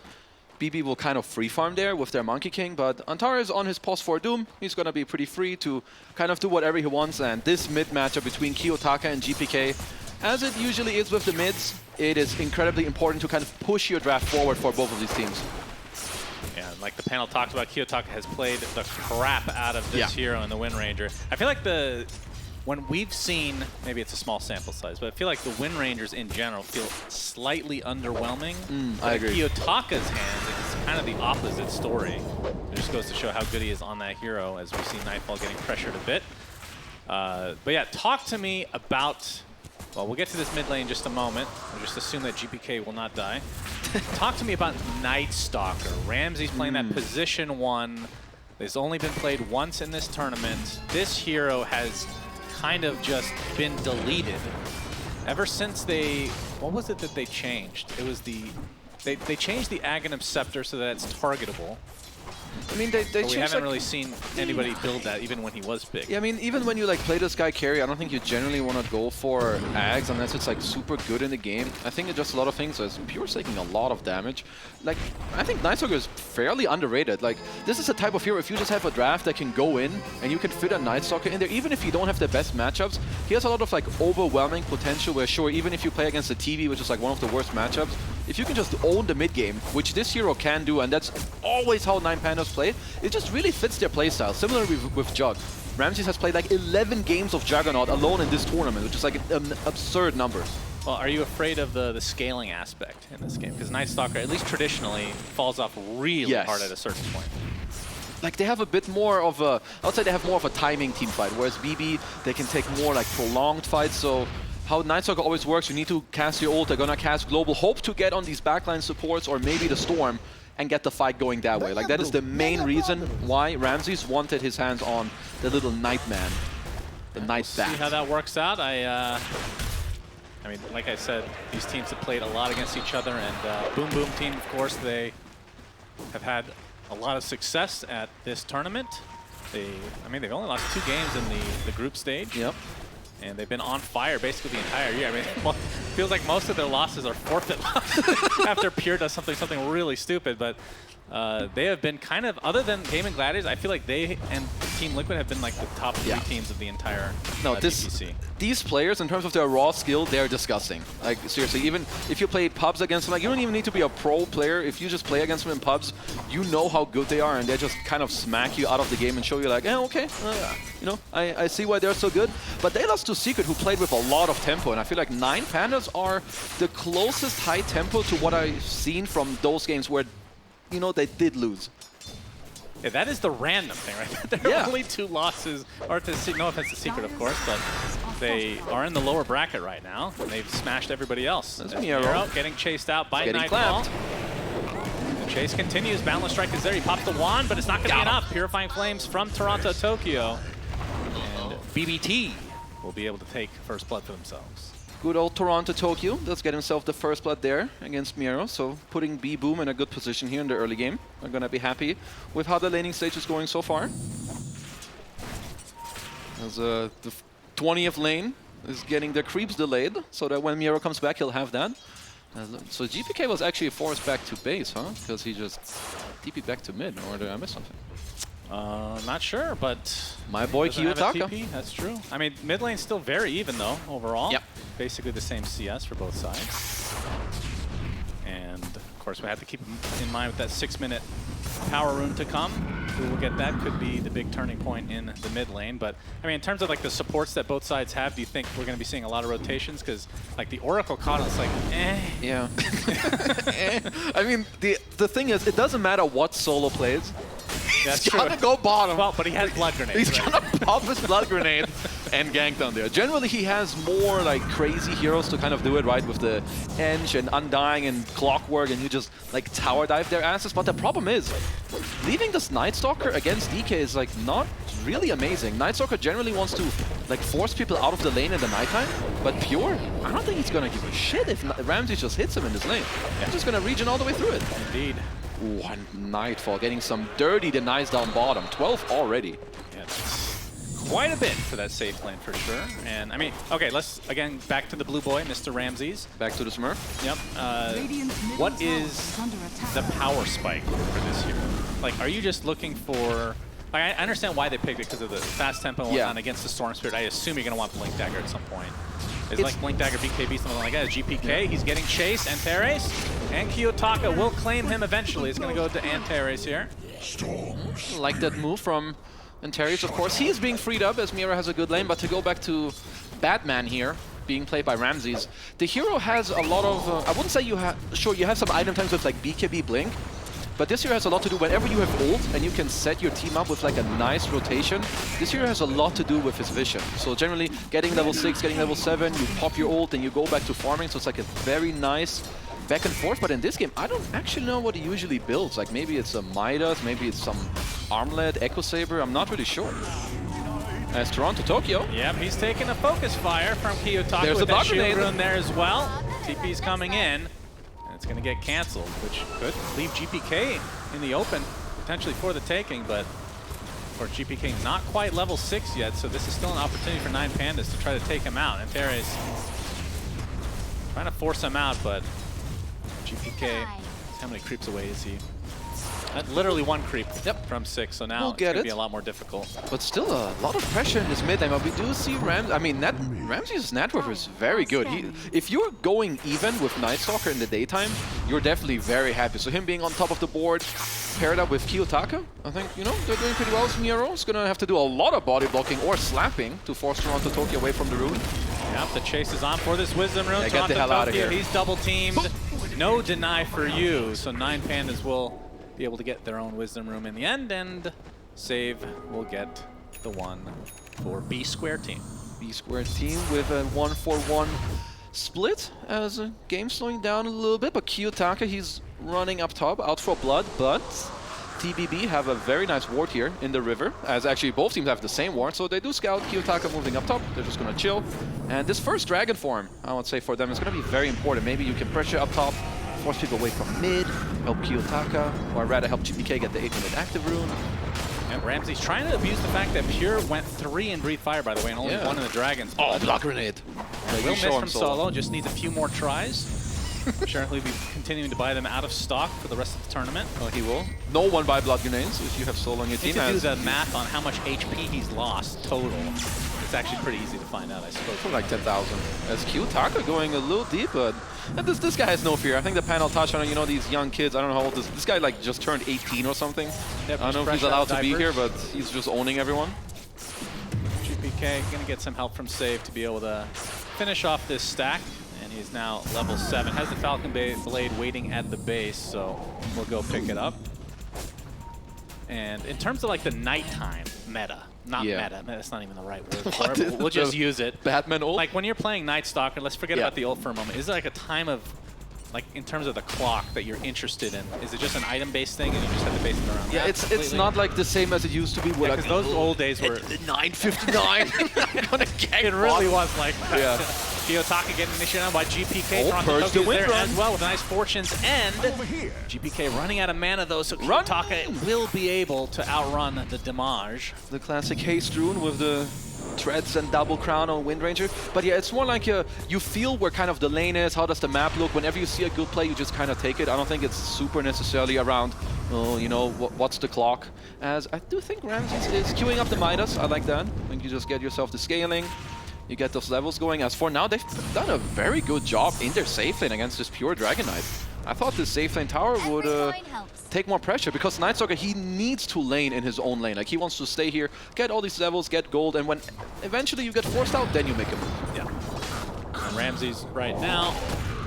BB will kind of free farm there with their Monkey King, but Antara is on his post for Doom. He's going to be pretty free to kind of do whatever he wants, and this mid matchup between Kiyotaka and GPK, as it usually is with the mids, it is incredibly important to kind of push your draft forward for both of these teams. Yeah, like the panel talked about, Kiyotaka has played the crap out of this hero in the Wind Ranger. I feel like when we've seen, maybe it's a small sample size, but I feel like the Wind Rangers in general feel slightly underwhelming. I agree. Kiyotaka's hand is kind of the opposite story. It just goes to show how good he is on that hero, as we see Nightfall getting pressured a bit. But yeah, talk to me about, well, we'll get to this mid lane in just a moment. We'll just assume that GPK will not die. Talk to me about Night Stalker. Ramsey's playing that position 1. It's only been played once in this tournament. This hero has kind of just been deleted ever since what was it that they changed? It was they changed the Aghanim Scepter so that it's targetable, I mean, they But we changed, haven't like, really seen anybody build that, even when he was big. yeah, I mean, even when you like play this guy carry, I don't think you generally want to go for Ags unless it's like super good in the game. I think it's just a lot of things. As Pure's taking a lot of damage. Like, I think Night Stalker is fairly underrated. Like, this is a type of hero, if you just have a draft that can go in and you can fit a Night Stalker in there, even if you don't have the best matchups, he has a lot of like overwhelming potential where sure, even if you play against the TV, which is like one of the worst matchups, if you can just own the mid game, which this hero can do, and that's always how 9Pandas play, it just really fits their playstyle. Similarly with Jug. Ramses has played like 11 games of Juggernaut alone in this tournament, which is like an absurd number. Well, are you afraid of the scaling aspect in this game? Because Night Stalker, at least traditionally, falls off really hard at a certain point. Like, they have a bit more of a, I would say they have more of a timing team fight, whereas BB, they can take more like prolonged fights. So how Night Stalker always works, you need to cast your ult, they're gonna cast Global, hope to get on these backline supports or maybe the Storm and get the fight going that way. Like, that is the main reason why Ramses wanted his hands on the little Nightman, the Night Bat. See how that works out. I mean, like I said, these teams have played a lot against each other, and Boom Boom Team, of course, they have had a lot of success at this tournament. I mean, they've only lost 2 games in the group stage. Yep. And they've been on fire basically the entire year. I mean, it feels like most of their losses are forfeit losses after Pure does something really stupid. But they have been kind of, other than Gaming Gladiators, I feel like they and Team Liquid have been like the top 3 teams of the entire DPC. These players, in terms of their raw skill, they're disgusting. Like, seriously, even if you play pubs against them, like, you don't even need to be a pro player. If you just play against them in pubs, you know how good they are, and they just kind of smack you out of the game and show you like, okay, you know, I see why they're so good. But they lost to Secret, who played with a lot of tempo, and I feel like 9Pandas are the closest high tempo to what I've seen from those games where, you know, they did lose. Yeah, that is the random thing, right? There are only 2 losses, or no offense to Secret, of course, but they are in the lower bracket right now. They've smashed everybody else. That's Miro getting chased out by Nightfall. The chase continues. Boundless Strike is there. He pops the wand, but it's not going to be enough. Purifying Flames from Toronto, Tokyo. And BBT will be able to take first blood for themselves. Good old Toronto Tokyo does get himself the first blood there against Miro, so putting B-Boom in a good position here in the early game. They're going to be happy with how the laning stage is going so far. As the 20th lane is getting the creeps delayed, so that when Miro comes back, he'll have that. So GPK was actually forced back to base, huh? Because he just TP'd back to mid, or did I miss something? Not sure, but my boy Kiyotaka. That's true. I mean, mid lane's still very even though overall. Yep. Basically the same CS for both sides. And of course, we have to keep in mind with that 6-minute power rune to come. We will get that. Could be the big turning point in the mid lane. But I mean, in terms of like the supports that both sides have, do you think we're going to be seeing a lot of rotations? Because like the Oracle caught us like, Yeah. I mean, the thing is, it doesn't matter what solo plays. That's He's true. gonna go bottom. Well, but he has blood grenades. He's gonna pop his blood grenade and gank down there. Generally, he has more like crazy heroes to kind of do it, right? With the Eng and Undying and Clockwork, and you just like tower dive their asses. But the problem is, leaving this Night Stalker against DK is like not really amazing. Night Stalker generally wants to like force people out of the lane in the nighttime, but Pure, I don't think he's gonna give a shit if Ramses just hits him in this lane. He's just gonna regen all the way through it. Indeed. Ooh, and Nightfall getting some dirty denies down bottom. 12 already. Yeah, that's quite a bit for that safe lane for sure. And I mean, okay, let's again back to the blue boy, Mr. Ramses. Back to the Smurf. Yep. What is the power spike for this hero? Like, are you just looking for? Like, I understand why they picked it because of the fast tempo and whatnot against the Storm Spirit. I assume you're gonna want Blink Dagger at some point. It's like Blink Dagger, BKB, something like that. GPK, he's getting chased. Antares and Kiyotaka will claim him eventually. It's going to go to Antares here. Like that move from Antares, of course. He is being freed up as Mira has a good lane, but to go back to Batman here, being played by Ramses, the hero has a lot of, I wouldn't say you have, sure, you have some item times with like BKB Blink, but this hero has a lot to do whenever you have ult and you can set your team up with like a nice rotation. This hero has a lot to do with his vision. So generally getting level 6, getting level 7, you pop your ult and you go back to farming. So it's like a very nice back and forth. But in this game, I don't actually know what he usually builds. Like maybe it's a Midas, maybe it's some Armlet, Echo Saber. I'm not really sure. As Toronto Tokyo. Yep, he's taking a focus fire from Kiyotaka. There's with a that shield grenade rune there as well. TP's coming in. It's going to get canceled, which could leave GPK in the open. potentially for the taking, but for GPK not quite level 6 yet, so this is still an opportunity for 9Pandas to try to take him out. And Teres trying to force him out, but GPK, how many creeps away is he? Literally 1 creep from 6, so now it's going to be a lot more difficult. But still a lot of pressure in this mid lane. But we do see Ramsey's net worth is very good. If you're going even with Night Stalker in the daytime, you're definitely very happy. So him being on top of the board, paired up with Kiyotaka, I think, you know, they're doing pretty well. Miro is going to have to do a lot of body blocking or slapping to force Toronto Tokyo away from the rune. Yep, the chase is on for this Wisdom Rune. Yeah, get the hell out of here. He's double teamed. No deny for you, so 9Pandas will be able to get their own Wisdom Room in the end, and Save will get the one for B Square team. B Square team with a 1-4-1 split as a game slowing down a little bit, but Kiyotaka, he's running up top, out for blood, but TBB have a very nice ward here in the river, as actually both teams have the same ward, so they do scout Kiyotaka moving up top. They're just going to chill. And this first Dragon form, I would say for them, is going to be very important. Maybe you can pressure up top, force people away from mid, help Kiyotaka, or rather help GPK get the 8-minute active rune. And Ramsey's trying to abuse the fact that Pure went 3 in Breathe Fire, by the way, and only 1 in the Dragons. Oh, block grenade. Will miss from Solo, just needs a few more tries. Sure, he'll be continuing to buy them out of stock for the rest of the tournament. Oh, he will. No one buy blood grenades if you have Solo on your team. If you do the math on how much HP he's lost total, it's actually pretty easy to find out, I suppose. For like 10,000. As Kiyotaka going a little deep, but this guy has no fear. I think the panel touched on, you know, these young kids. I don't know how old this guy like just turned 18 or something. Yep, I don't know if he's allowed to be here, but he's just owning everyone. GPK gonna get some help from Save to be able to finish off this stack. And he's now level 7. Has the Falcon Blade waiting at the base, so we'll go pick it up. And in terms of like the nighttime meta, not meta, that's not even the right word for it, but we'll just use it. Batman ult? Like when you're playing Night Stalker, let's forget about the ult for a moment. Is it like a time of, like in terms of the clock that you're interested in? Is it just an item-based thing and you just have to base it around that? It's not like the same as it used to be. Because like, those old days were... 9:59. It really was like that. Yeah. Kiyotaka getting initiated on by GPK. Toronto Tokyo there run. as well with nice fortunes. And GPK running out of mana though, so Kiyotaka will be able to outrun the damage. The classic haste rune with the treads and double crown on Wind Ranger. But yeah, it's more like you feel where kind of the lane is, how does the map look. Whenever you see a good play, you just kind of take it. I don't think it's super necessarily around, you know, what's the clock. As I do think Ramses is queuing up the Midas. I like that. I think you just get yourself the scaling. You get those levels going. As for now, they've done a very good job in their safe lane against this pure Dragon Knight. I thought this safe lane tower would take more pressure because Night Stalker, he needs to lane in his own lane. Like he wants to stay here, get all these levels, get gold, and when eventually you get forced out, then you make a move. Yeah. And Ramses right now,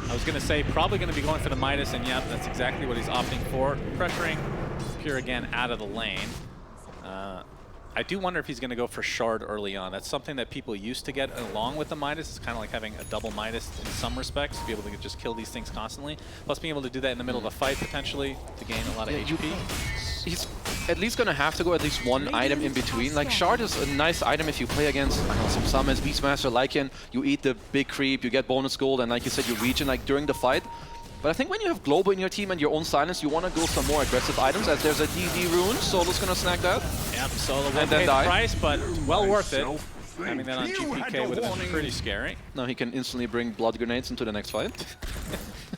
I was going to say probably going to be going for the Midas, and yeah, that's exactly what he's opting for. Pressuring Pure again out of the lane. I do wonder if he's going to go for Shard early on. That's something that people used to get along with the Midas. It's kind of like having a double Midas in some respects, to be able to just kill these things constantly. Plus being able to do that in the middle of a fight, potentially, to gain a lot of HP. He's at least going to have to go at least one item in between. Like, Shard is a nice item if you play against, I don't know, some summons, Beastmaster, Lycan. You eat the big creep, you get bonus gold, and like you said, you regen like during the fight. But I think when you have Global in your team and your own silence, you want to go some more aggressive items, as there's a DD rune. Solo's going to snag that. Yep, Solo will pay the price, but well worth it. Having that on GPK would have been pretty scary. Now he can instantly bring blood grenades into the next fight.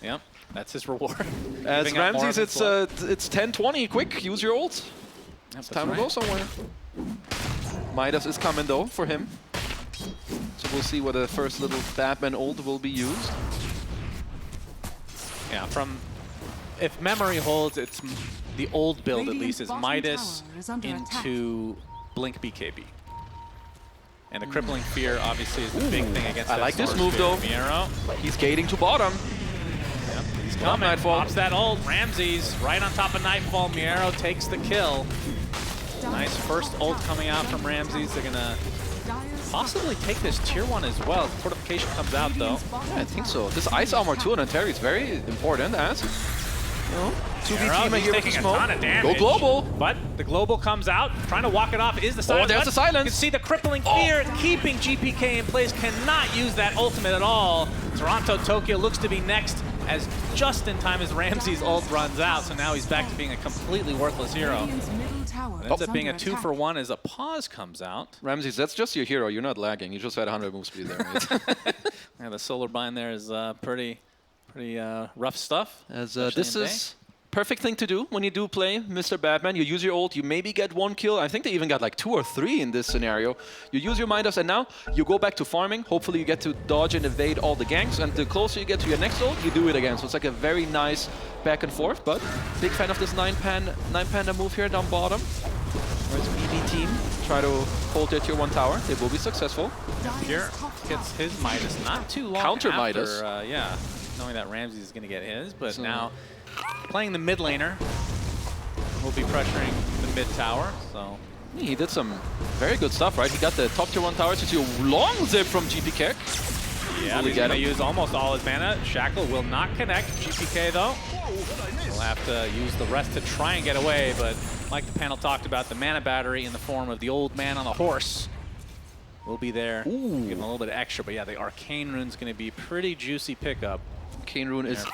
Yep, that's his reward. As Ramses, it's 10-20. Quick, use your ult. Yep, it's time to go somewhere. Midas is coming though for him. So we'll see what the first little Batman ult will be used. Yeah, if memory holds, it's the old build at least is Midas into Blink BKB. And the Crippling Fear obviously is the big thing against that. I like this move though. Miero. He's gating to bottom. Yep, he's coming. Nightfall. Pops that ult. Ramses right on top of Nightfall. Miero takes the kill. Nice first ult coming out from Ramses. They're gonna possibly take this tier 1 as well. The fortification comes out though. Yeah, I think so. This ice armor too on Terry is very important as, you know, 2v team here with the smoke. Go global. But the global comes out, trying to walk it off is the silence. Oh, there's the silence. You can see the crippling fear keeping GPK in place. Cannot use that ultimate at all. Toronto Tokyo looks to be next as just in time as Ramsey's ult runs out, so now he's back to being a completely worthless hero. Radiant's middle tower It ends is up being a under 2-for-1 as a pause comes out. Ramses, that's just your hero. You're not lagging. You just had 100 move speed there. Right? Yeah, the solar bind there is pretty rough stuff. As especially this in is perfect thing to do when you do play Mr. Batman. You use your ult, you maybe get 1 kill. I think they even got like 2 or 3 in this scenario. You use your Midas, and now you go back to farming. Hopefully you get to dodge and evade all the ganks, and the closer you get to your next ult, you do it again. So it's like a very nice back and forth, but big fan of this 9-panda move here down bottom. Whereas bbteam try to hold their tier 1 tower. They will be successful. Pure gets his Midas not too long Counter after, Midas. Yeah, knowing that Ramsey is going to get his, but So now playing the mid laner will be pressuring the mid tower. So he did some very good stuff, right? He got the top tier 1 tower to a long zip from GPK. yeah, he's going to use almost all his mana. Shackle will not connect. GPK though will have to use the rest to try and get away, but like the panel talked about, the mana battery in the form of the old man on the horse will be there. Give him a little bit extra, but yeah, the Arcane Rune's going to be pretty juicy pickup. Arcane Rune is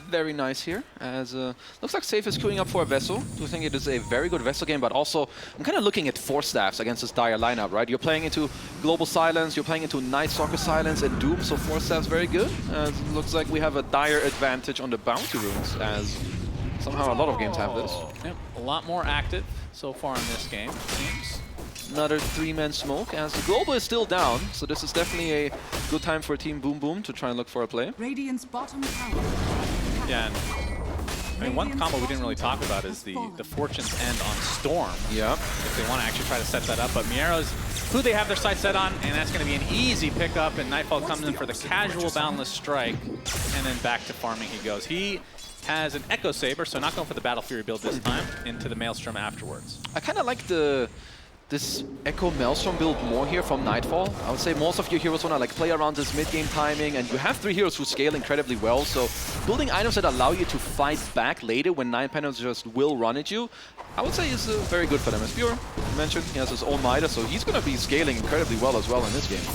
very nice here, as looks like Safe is queuing up for a Vessel. I do think it is a very good Vessel game, but also I'm kind of looking at Force Staffs against this Dire lineup, right? You're playing into Global Silence, you're playing into Night Stalker Silence and Doom, so Force Staffs very good. Looks like we have a Dire advantage on the Bounty Runes, as somehow a lot of games have this. Yep, a lot more active so far in this game, it seems. Another 3-man smoke, as the Global is still down, so this is definitely a good time for Team Boom Boom to try and look for a play. Radiant's bottom tower. Yeah, and I mean, one combo we didn't really talk about is the Fortune's End on Storm. Yeah. If they want to actually try to set that up, but Miero's who they have their sights set on, and that's going to be an easy pickup, and Nightfall comes in for the casual boundless strike, and then back to farming he goes. He has an Echo Saber, so not going for the Battle Fury build this time, into the Maelstrom afterwards. I kind of like this Echo Maelstrom build more here from Nightfall. I would say most of your heroes want to like play around this mid-game timing, and you have 3 heroes who scale incredibly well, so building items that allow you to fight back later when 9-Pandas just will run at you, I would say is very good for them. As Pure mentioned, he has his own Midas, so he's going to be scaling incredibly well as well in this game.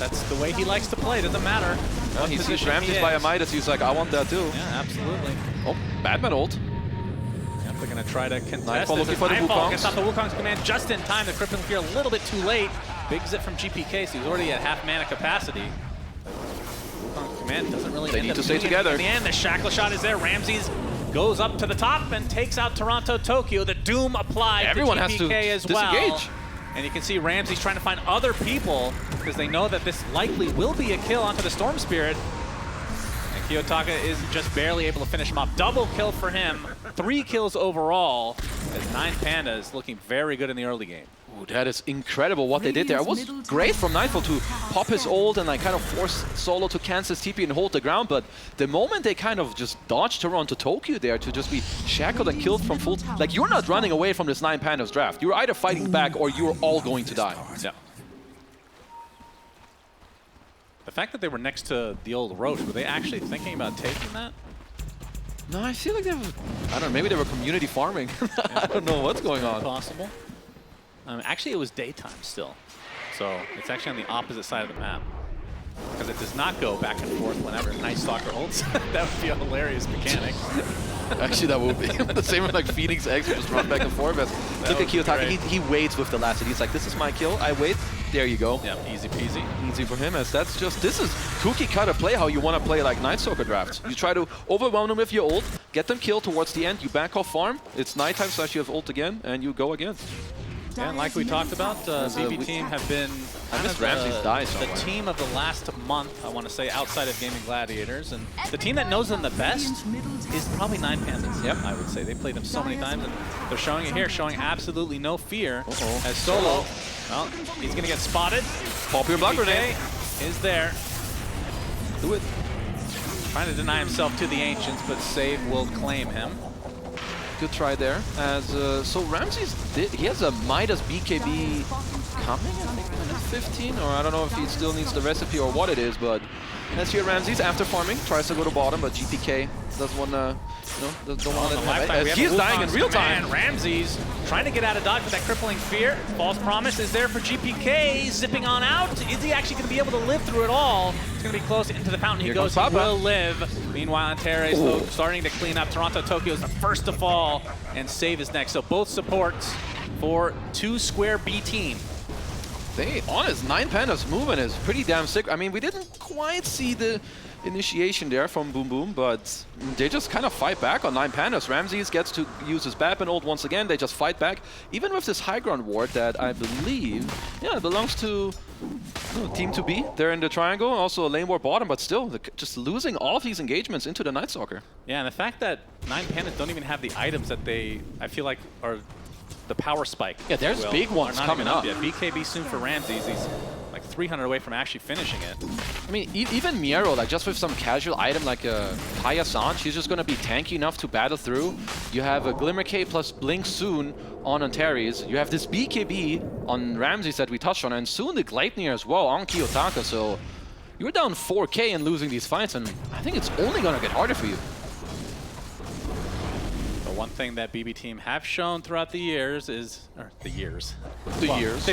That's the way he likes to play, doesn't matter. Well, he sees Ramses by a Midas, he's like, I want that too. Yeah, absolutely. Oh, Batman ult. They're going to try to contest Nightfall this. looking for the Nightfall Wukongs. gets off the Wukong's command just in time. The Crippling Fear a little bit too late. Big zip from GPK, so he's already at half mana capacity. Wukong's command doesn't really They end need up to stay doing together. anything. In the end, the Shackle shot is there. Ramses goes up to the top and takes out Toronto Tokyo. The Doom applied Everyone to has to GPK as well. disengage. And you can see Ramses trying to find other people because they know that this likely will be a kill onto the Storm Spirit. Kiyotaka is just barely able to finish him off. Double kill for him. 3 kills overall as 9Pandas looking very good in the early game. Ooh, that is incredible what they did there. It was great from Nightfall to pop his ult and like kind of force Solo to cancel his TP and hold the ground, but the moment they kind of just dodged Toronto Tokyo there to just be shackled and killed from full, like you're not running away from this 9-Pandas draft. You're either fighting back or you're all going to die. Yeah. The fact that they were next to the old Roche, were they actually thinking about taking that? No, I feel like they were, I don't know, maybe they were community farming. I don't know what's going on. Possible. Actually, it was daytime still. So it's actually on the opposite side of the map. Because it does not go back and forth whenever Night Stalker ults. That would be a hilarious mechanic. Actually, that would be. The same with like Phoenix X, just run back and forth. But look at Kiyotaka, he waits with the last hit. He's like, this is my kill, I wait. There you go. Yeah, easy peasy. Easy for him, as that's just, this is cookie cutter play how you want to play like Night Stalker drafts. You try to overwhelm them with your ult, get them killed towards the end, you back off farm, it's nighttime / you have ult again, and you go again. Yeah, and like we talked about, bbteam have been kind of the team of the last month, I want to say, outside of Gaming Gladiators. And the team that knows them the best is probably 9Pandas. Yep, I would say. They played them so many times, and they're showing it here, showing absolutely no fear as Solo. Well, he's going to get spotted. Pop your block grenade. Is there. Do it. Trying to deny himself to the Ancients, but Save will claim him. Good try there. As so Ramses he has a Midas BKB coming, I think, minute 15, or I don't know if he still needs the recipe or what it is, but let's hear Ramses after farming tries to go to bottom, but GPK doesn't want to Don't want to Lifeline, we have he's a dying in Wukong's real time. command. Ramses trying to get out of dodge with that crippling fear. False promise is there for GPK, zipping on out. Is he actually going to be able to live through it all? It's going to be close into the fountain. He goes, he will live. Meanwhile, Antares though, starting to clean up. Toronto Tokyo is the first to fall, and save is next. So both supports for 2 square B team. They honest, 9Pandas movement is pretty damn sick. I mean, we didn't quite see the initiation there from Boom Boom, but they just kind of fight back on 9Pandas. Ramses gets to use his Batman ult once again. They just fight back, even with this high ground ward that I believe, yeah, belongs to Team 2B. They're in the triangle, also a lane ward bottom, but still, just losing all of these engagements into the Night Stalker. Yeah, and the fact that 9Pandas don't even have the items that I feel like are the power spike. Yeah, there's big ones coming up. Yeah, BKB soon for Ramses. He's like 300 away from actually finishing it. I mean, even Miero, like just with some casual item like Kaya-san, she's just going to be tanky enough to battle through. You have a Glimmer K plus Blink soon on Antares. You have this BKB on Ramses that we touched on, and soon the Gleipnir as well on Kiyotaka. So you're down 4K and losing these fights, and I think it's only going to get harder for you. One thing that BB team have shown throughout the years is, throughout the years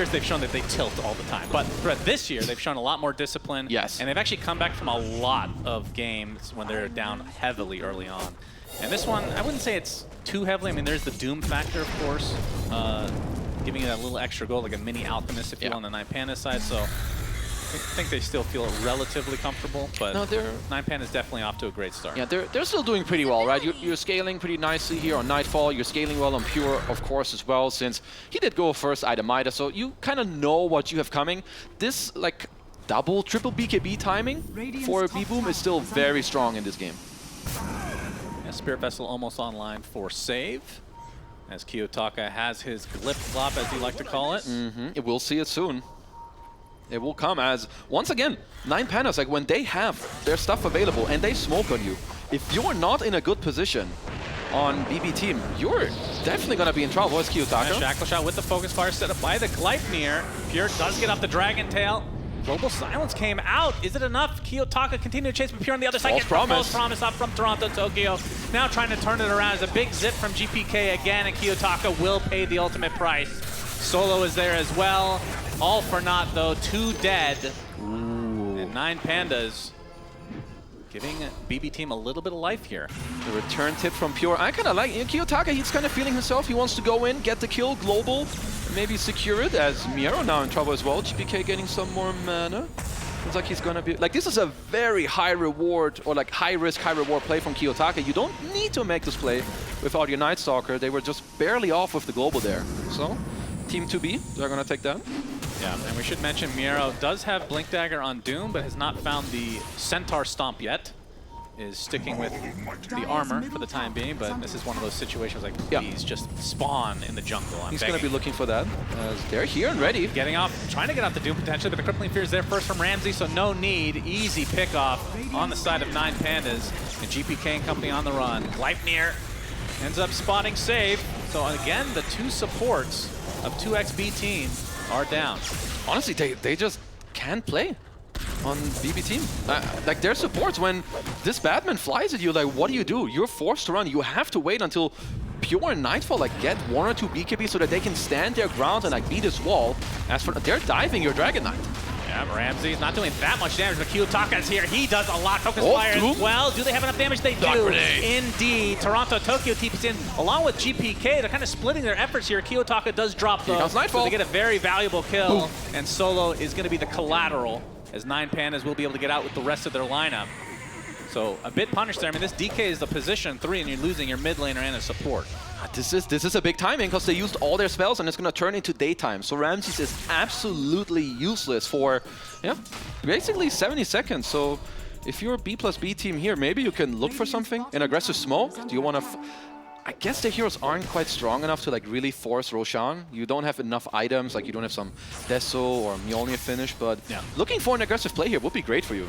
they've shown that they tilt all the time. But throughout this year, they've shown a lot more discipline. Yes. And they've actually come back from a lot of games when they're down heavily early on. And this one, I wouldn't say it's too heavily. I mean, there's the Doom factor, of course, giving it a little extra goal, like a mini Alchemist, if you will, on the 9Pandas side. So I think they still feel relatively comfortable, but no, 9Pandas is definitely off to a great start. Yeah, they're still doing pretty well, right? You're scaling pretty nicely here on Nightfall. You're scaling well on Pure, of course, as well, since he did go first Itemida, so you kind of know what you have coming. This, like, double, triple BKB timing for B-Boom is still very strong in this game. Yeah, Spirit Vessel almost online for save, as Kiyotaka has his Glip Flop, as he like to call it. We'll see it soon. It will come as, once again, 9Pandas, like when they have their stuff available and they smoke on you, if you're not in a good position on BB team, you're definitely going to be in trouble. It's Kiyotaka. Yeah, Shackle Shot with the Focus Fire set up by the Gleipnir. Pure does get off the Dragon Tail. Global Silence came out. Is it enough? Kiyotaka continue to chase, but Pure on the other side. False promise up from Toronto Tokyo. Now trying to turn it around. It's a big zip from GPK again, and Kiyotaka will pay the ultimate price. Solo is there as well. All for naught, though. 2 dead. And 9Pandas giving BB team a little bit of life here. The return tip from Pure. I kind of like Kiyotaka. He's kind of feeling himself. He wants to go in, get the kill, global, maybe secure it, as Miero now in trouble as well. GPK getting some more mana. Looks like he's going to be... Like, this is a very high reward, or like high risk, high reward play from Kiyotaka. You don't need to make this play without your Night Stalker. They were just barely off with the global there. So, Team 2B, they're going to take that. Yeah, and we should mention Miero does have Blink Dagger on Doom, but has not found the Centaur Stomp yet. Is sticking with the armor for the time being, but this is one of those situations like, please just spawn in the jungle. He's going to be looking for that. They're here and ready. Getting off, trying to get off the Doom potentially, but the Crippling Fear is there first from Ramsey, so no need. Easy pickoff on the side of 9Pandas, and GPK and company on the run. Gleipnir ends up spotting save. So again, the 2 supports of 2XB team are down. Honestly, they just can't play on BB team. Like, their supports, when this Batman flies at you, like, what do? You're forced to run. You have to wait until Pure and Nightfall, like, get 1 or 2 BKB so that they can stand their ground and, like, beat this wall. As for, they're diving your Dragon Knight. Yeah, Ramsey's not doing that much damage, but Kiyotaka's here. He does a lot. Focus Fire as well. Do they have enough damage? They do. Indeed. Toronto Tokyo TP's in, along with GPK. They're kind of splitting their efforts here. Kiyotaka does drop, though. So they get a very valuable kill, and Solo is going to be the collateral, as 9Pandas will be able to get out with the rest of their lineup. So a bit punished there. I mean, this DK is the position 3, and you're losing your mid laner and a support. This is a big timing, because they used all their spells, and it's going to turn into daytime. So Ramses is absolutely useless for, basically 70 seconds. So if you're B plus B team here, maybe you can look for something. An aggressive smoke. Do you want to... I guess the heroes aren't quite strong enough to, like, really force Roshan. You don't have enough items, like you don't have some Deso or Mjolnir finish, but looking for an aggressive play here would be great for you.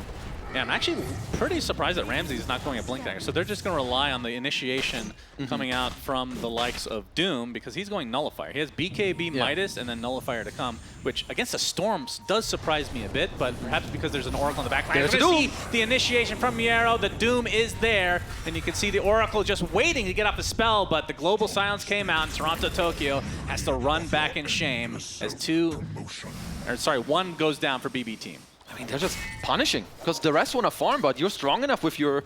Yeah, I'm actually pretty surprised that Ramsey is not going at Blink Dagger. So they're just going to rely on the initiation coming out from the likes of Doom because he's going Nullifier. He has BKB Midas and then Nullifier to come, which against the Storms does surprise me a bit, but perhaps because there's an Oracle in the back line. You're going to see the initiation from Miero. The Doom is there, and you can see the Oracle just waiting to get off the spell, but the Global Silence came out, and Toronto Tokyo has to run back in shame as one goes down for BB Team. I mean, they're just punishing because the rest want to farm, but you're strong enough with your,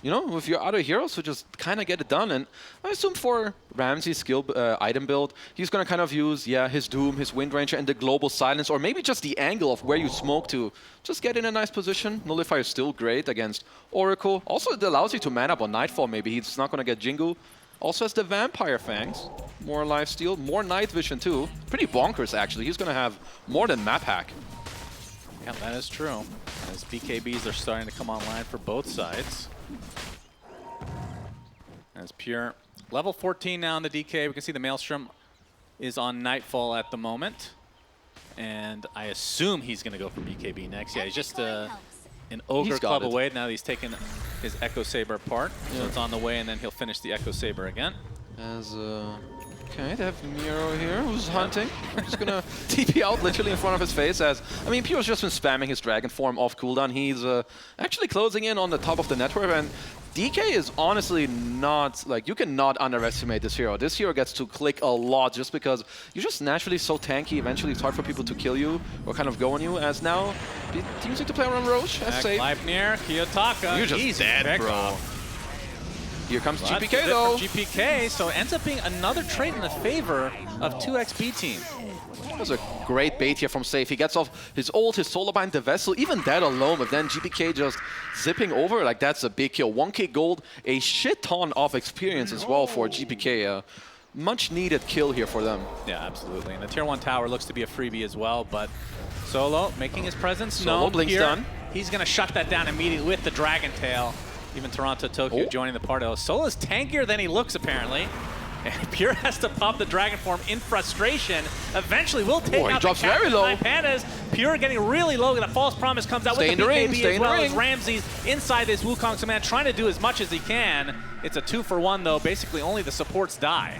with your other heroes to just kind of get it done. And I assume for Ramsey's skill item build, he's going to kind of use, his Doom, his Wind Ranger, and the Global Silence, or maybe just the angle of where you smoke to just get in a nice position. Nullifier is still great against Oracle. Also, it allows you to man up on Nightfall, maybe. He's not going to get Jingu. Also has the Vampire Fangs, more lifesteal, more Night Vision too. Pretty bonkers, actually. He's going to have more than map hack. Yeah, that is true. As BKBs are starting to come online for both sides. As Pure, level 14 now in the DK. We can see the Maelstrom is on Nightfall at the moment. And I assume he's going to go for BKB next. Yeah, he's just an Ogre Club away. Now he's taken his Echo Saber apart. So it's on the way, and then he'll finish the Echo Saber again. As okay, they have Miero here, who's hunting. Just gonna TP out literally in front of his face as, I mean, Pure's just been spamming his Dragon form off cooldown. He's actually closing in on the top of the network, and DK is honestly not, like, you cannot underestimate this hero. This hero gets to click a lot just because you're just naturally so tanky. Eventually it's hard for people to kill you or kind of go on you, as now teams like to play around Roche as safe. Leibnier, Kiyotaka. You're just dead, bro. Here comes GPK though. GPK, so it ends up being another trade in the favor of 2xB Team. That was a great bait here from Safe. He gets off his ult, his Solarbind, the Vessel, even that alone, but then GPK just zipping over, like that's a big kill. 1k gold, a shit ton of experience as well for GPK. Much needed kill here for them. Yeah, absolutely. And the tier 1 tower looks to be a freebie as well, but Solo making his presence known Blink's here. done. He's going to shut that down immediately with the Dragon Tail. Even Toronto Tokyo joining the party. Solo's tankier than he looks, apparently. And Pure has to pop the Dragon Form in frustration. Eventually, will take out the very low. 9Pandas. Pure getting really low. The False Promise comes out with the BKB as well as Ramsey's inside this Wukong Command, trying to do as much as he can. It's a 2-for-1, though. Basically, only the supports die.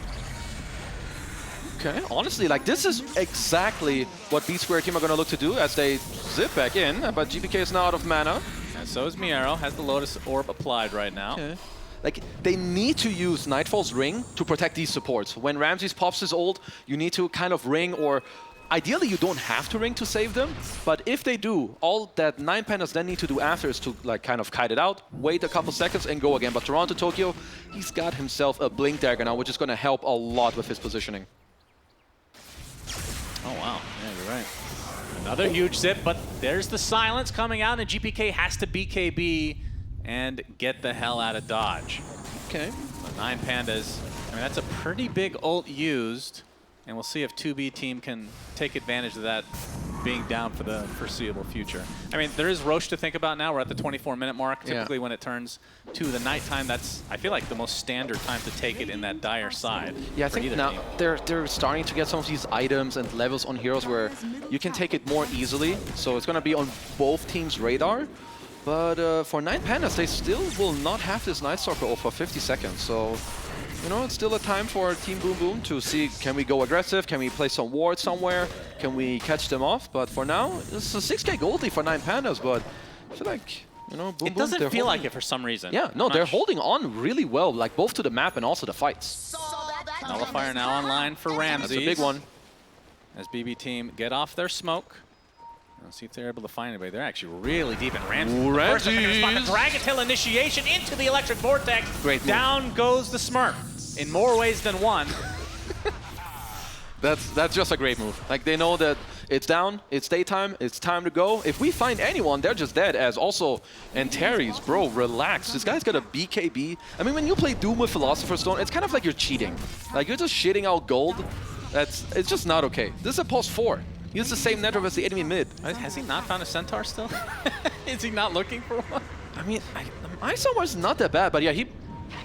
Okay, honestly, like, this is exactly what B-Square team are going to look to do as they zip back in, but GPK is now out of mana. And so is Miero, has the Lotus Orb applied right now. Okay. Like, they need to use Nightfall's Ring to protect these supports. When Ramses pops his ult, you need to kind of ring, or ideally you don't have to ring to save them, but if they do, all that 9Pandas then need to do after is to, like, kind of kite it out, wait a couple seconds and go again. But Toronto Tokyo, he's got himself a Blink Dagger now, which is going to help a lot with his positioning. Oh, wow. Yeah, you're right. Another huge zip, but there's the silence coming out, and GPK has to BKB and get the hell out of Dodge. Okay. The 9Pandas, I mean, that's a pretty big ult used, and we'll see if 2B Team can take advantage of that being down for the foreseeable future. I mean, there is Roche to think about now. We're at the 24-minute mark. Typically, when it turns to the nighttime, that's, I feel like, the most standard time to take it in that dire side. Yeah, I think now they're starting to get some of these items and levels on heroes where you can take it more easily. So it's going to be on both teams' radar. But for 9Pandas, they still will not have this Night Stalker ult for 50 seconds. So, you know, it's still a time for Team Boom Boom to see, can we go aggressive? Can we play some wards somewhere? Can we catch them off? But for now, it's a 6k gold lead for 9Pandas, but I feel like, you know, Boom Boom, it doesn't feel like it for some reason. Yeah, no, they're holding on really well, like both to the map and also the fights. Nullifier now online for Ramses. That's a big one. As BB Team get off their smoke. Let's see if they're able to find anybody. They're actually really deep in Ramses. The Dragon Tail initiation into the Electric Vortex. Great move. Down goes the Smurf in more ways than one. That's just a great move. Like, they know that it's down, it's daytime, it's time to go. If we find anyone, they're just dead. As also, and Terry's, bro, relax. This guy's got a BKB. I mean, when you play Doom with Philosopher's Stone, it's kind of like you're cheating. Like, you're just shitting out gold. It's just not okay. This is a post 4. He has the same network as the enemy mid. Has he not found a Centaur still? Is he not looking for one? I mean, my Centaur's not that bad, but yeah, he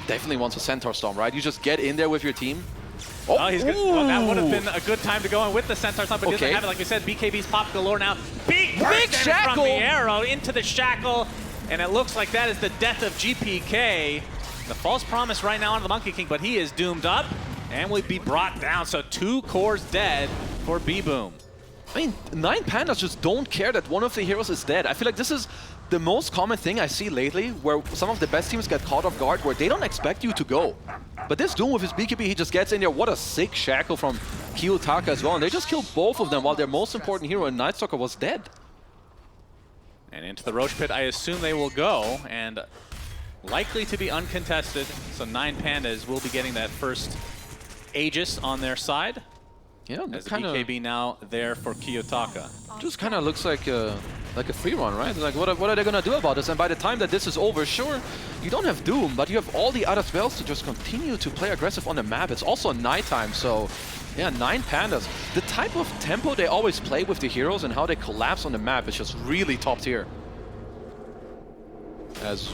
definitely wants a Centaur Storm, right? You just get in there with your team. Oh, he's good. Well, that would have been a good time to go in with the Centaur Storm, but he doesn't have it. Like we said, BKB's pop galore now. Big shackle from the arrow into the shackle. And it looks like that is the death of GPK. The false promise right now on the Monkey King, but he is doomed up and will be brought down. So 2 cores dead for B-Boom. I mean, 9Pandas just don't care that one of the heroes is dead. I feel like this is the most common thing I see lately, where some of the best teams get caught off guard, where they don't expect you to go. But this Doom with his BKB, he just gets in there. What a sick shackle from Kiyotaka as well. And they just killed both of them while their most important hero in Night Stalker was dead. And into the Roach Pit, I assume they will go, and likely to be uncontested. So 9Pandas will be getting that first Aegis on their side. Yeah, as the kind of BKB now there for Kiyotaka. just kind of looks like a free run, right? Like, what are they gonna do about this? And by the time that this is over, sure, you don't have Doom, but you have all the other spells to just continue to play aggressive on the map. It's also nighttime, so yeah, 9Pandas. The type of tempo they always play with the heroes and how they collapse on the map is just really top tier. As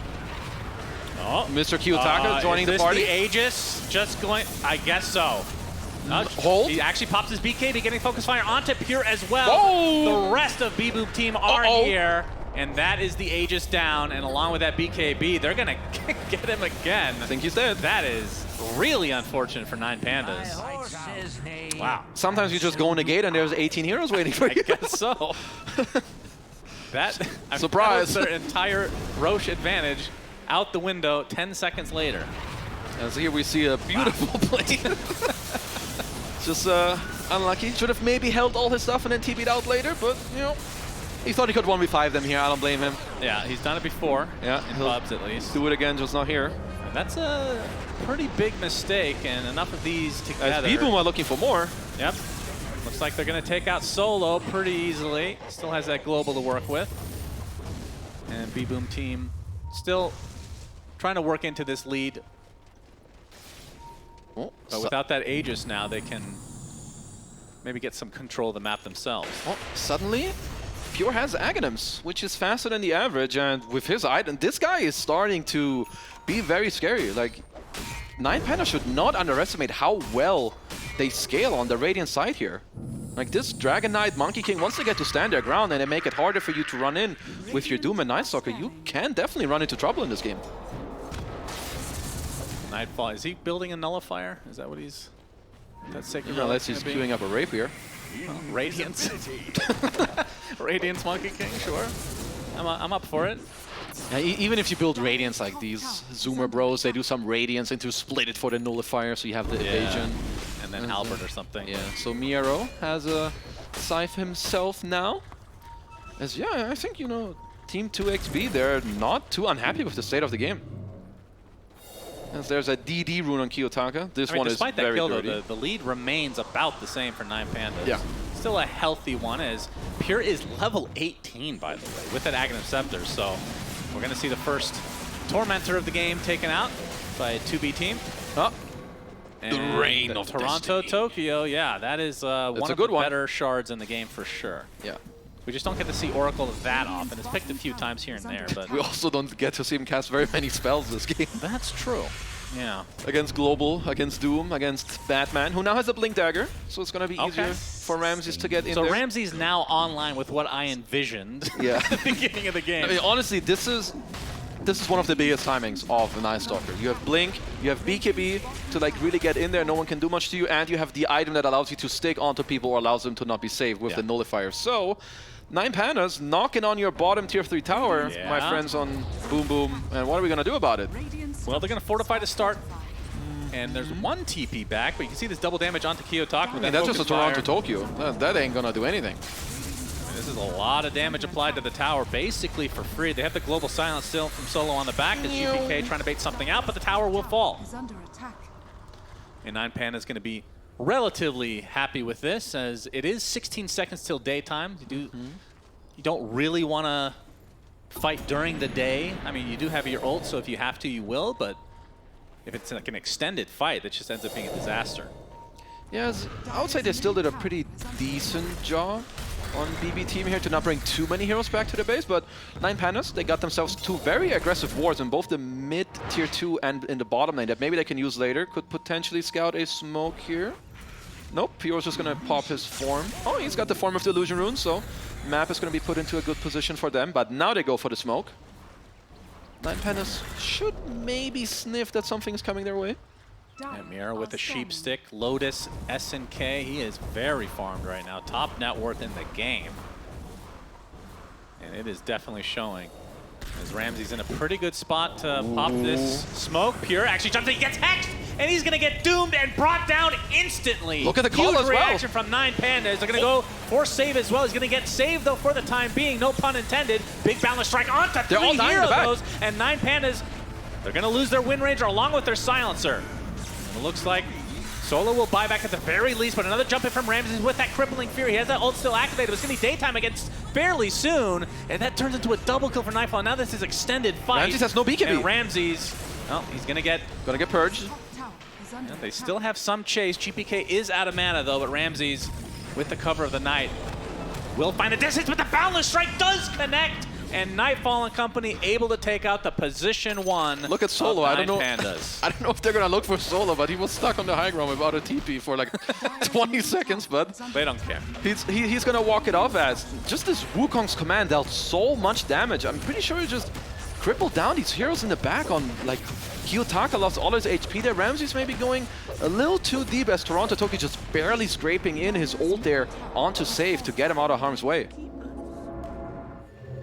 Mr. Kiyotaka joining the party. Is this the Aegis just going? I guess so. Hold. He actually pops his BKB, getting focus fire onto Pure as well. Oh! The rest of B-Boom team are here, and that is the Aegis down. And along with that BKB, they're gonna get him again. I think he's dead. That is really unfortunate for 9Pandas. Wow. Sometimes you just go in the gate and there's 18 heroes waiting for you. I guess so. That surprise. Their entire Roche advantage out the window 10 seconds later. And so here we see a beautiful play. Just unlucky. Should have maybe held all his stuff and then TP'd out later, but you know, he thought he could 1v5 them here. I don't blame him. Yeah, he's done it before. Yeah, in clubs at least. Do it again, just not here. And that's a pretty big mistake, and enough of these together. As B-Boom are looking for more. Yep. Looks like they're going to take out Solo pretty easily. Still has that global to work with. And B-Boom team still trying to work into this lead. Oh, but without that Aegis now, they can maybe get some control of the map themselves. Oh, suddenly, Pure has Aghanims, which is faster than the average, and with his item, this guy is starting to be very scary. Like, 9Pandas should not underestimate how well they scale on the Radiant side here. Like this Dragon Knight, Monkey King, once they get to stand their ground and they make it harder for you to run in with your Doom and Night Stalker, you can definitely run into trouble in this game. Nightfall, is he building a nullifier? Is that what he's... That's Sacred No, unless he's queuing up a Rapier. Well, Radiance. Radiance Monkey King, sure. I'm up for it. Yeah, even if you build Radiance like these Zoomer bros, they do some Radiance into split it for the nullifier, so you have the evasion. And then Albert or something. Yeah, so Miero has a Scythe himself now. As yeah, I think, you know, Team 2XB, they're not too unhappy with the state of the game. As there's a DD rune on Kiyotaka. This one is very dirty. Despite that kill, though, the lead remains about the same for 9Pandas. Yeah. Still a healthy one, as Pure is level 18, by the way, with that Aghanim Scepter. So we're going to see the first Tormentor of the game taken out by a 2B team. Oh. And the Reign of Toronto, Destiny. Tokyo, yeah, that is one of the better shards in the game for sure. Yeah. We just don't get to see Oracle that often. It's picked a few times here and there, but we also don't get to see him cast very many spells this game. That's true. Yeah. Against Global, against Doom, against Batman, who now has a Blink Dagger, so it's going to be easier for Ramses to get in there. So Ramses now online with what I envisioned yeah. at the beginning of the game. I mean, honestly, this is one of the biggest timings of the Night Stalker. You have Blink, you have BKB to like really get in there, no one can do much to you, and you have the item that allows you to stick onto people or allows them to not be saved with the Nullifier. So 9Pandas knocking on your bottom tier 3 tower, my friends on Boom Boom, and what are we going to do about it? Well, they're going to fortify to start, and there's one TP back, but you can see this double damage onto Kiyotaka. I mean, that's just a Toronto Tokyo. That ain't going to do anything. This is a lot of damage applied to the tower, basically for free. They have the Global Silence still from Solo on the back as GPK trying to bait something out, but the tower will fall. And 9Pandas is going to be relatively happy with this, as it is 16 seconds till daytime. You don't really want to fight during the day. I mean, you do have your ult, so if you have to, you will, but if it's like an extended fight, it just ends up being a disaster. Yes, I would say they still did a pretty decent job on bbteam here to not bring too many heroes back to the base, but 9Pandas, they got themselves 2 very aggressive wards in both the mid tier 2 and in the bottom lane that maybe they can use later. Could potentially scout a smoke here. Nope, Pure's just gonna pop his form. Oh, he's got the form of the illusion rune, so map is gonna be put into a good position for them, but now they go for the smoke. 9Pandas should maybe sniff that something's coming their way. And Mira with the sheep stick. Lotus, SNK, he is very farmed right now. Top net worth in the game. And it is definitely showing. As Ramsey's in a pretty good spot to pop this smoke. Pure actually jumps in, he gets hexed, and he's gonna get doomed and brought down instantly. Look at the call Huge as well. reaction from 9Pandas. They're gonna go for save as well. He's gonna get saved though for the time being, no pun intended. Big balance strike onto They're all three dying in the back. heroes, and 9Pandas, they're gonna lose their Wind Ranger along with their silencer. And it looks like Solo will buy back at the very least, but another jump in from Ramsey with that crippling fury. He has that ult still activated, but it's going to be daytime against fairly soon, and that turns into a double kill for Nightfall. Now this is extended fight. Ramses has no BKB. And Ramses, well, he's going to get purged. Top tower is under they still have some chase. GPK is out of mana though, but Ramses, with the cover of the night, will find the distance, but the Boundless Strike does connect, and Nightfall and company able to take out the position 1. Look at Solo. I don't know. Pandas. I don't know if they're gonna look for Solo, but he was stuck on the high ground without a TP for like 20 seconds. But They don't care. he's gonna walk it off as just this Wukong's command dealt so much damage. I'm pretty sure he just crippled down these heroes in the back on like Kiyotaka lost all his HP there. Ramses maybe going a little too deep as Toronto Toki just barely scraping in his ult there onto save to get him out of harm's way.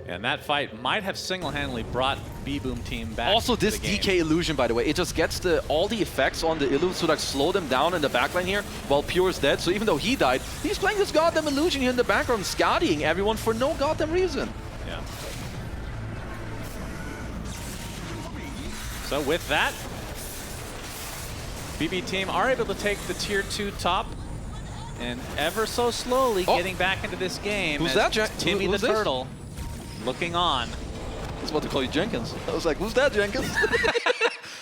And that fight might have single-handedly brought bbteam back. Also, to this the game. DK illusion, by the way, it just gets all the effects on the Illus to like slow them down in the backline here while Pure's dead. So even though he died, he's playing this goddamn illusion here in the background, scottying everyone for no goddamn reason. Yeah. So with that, bbteam are able to take the tier 2 top, and ever so slowly getting back into this game. Who's as that, Jack? Timmy Who's the this? Turtle looking on. I was about to call you Jenkins. I was like, who's that, Jenkins?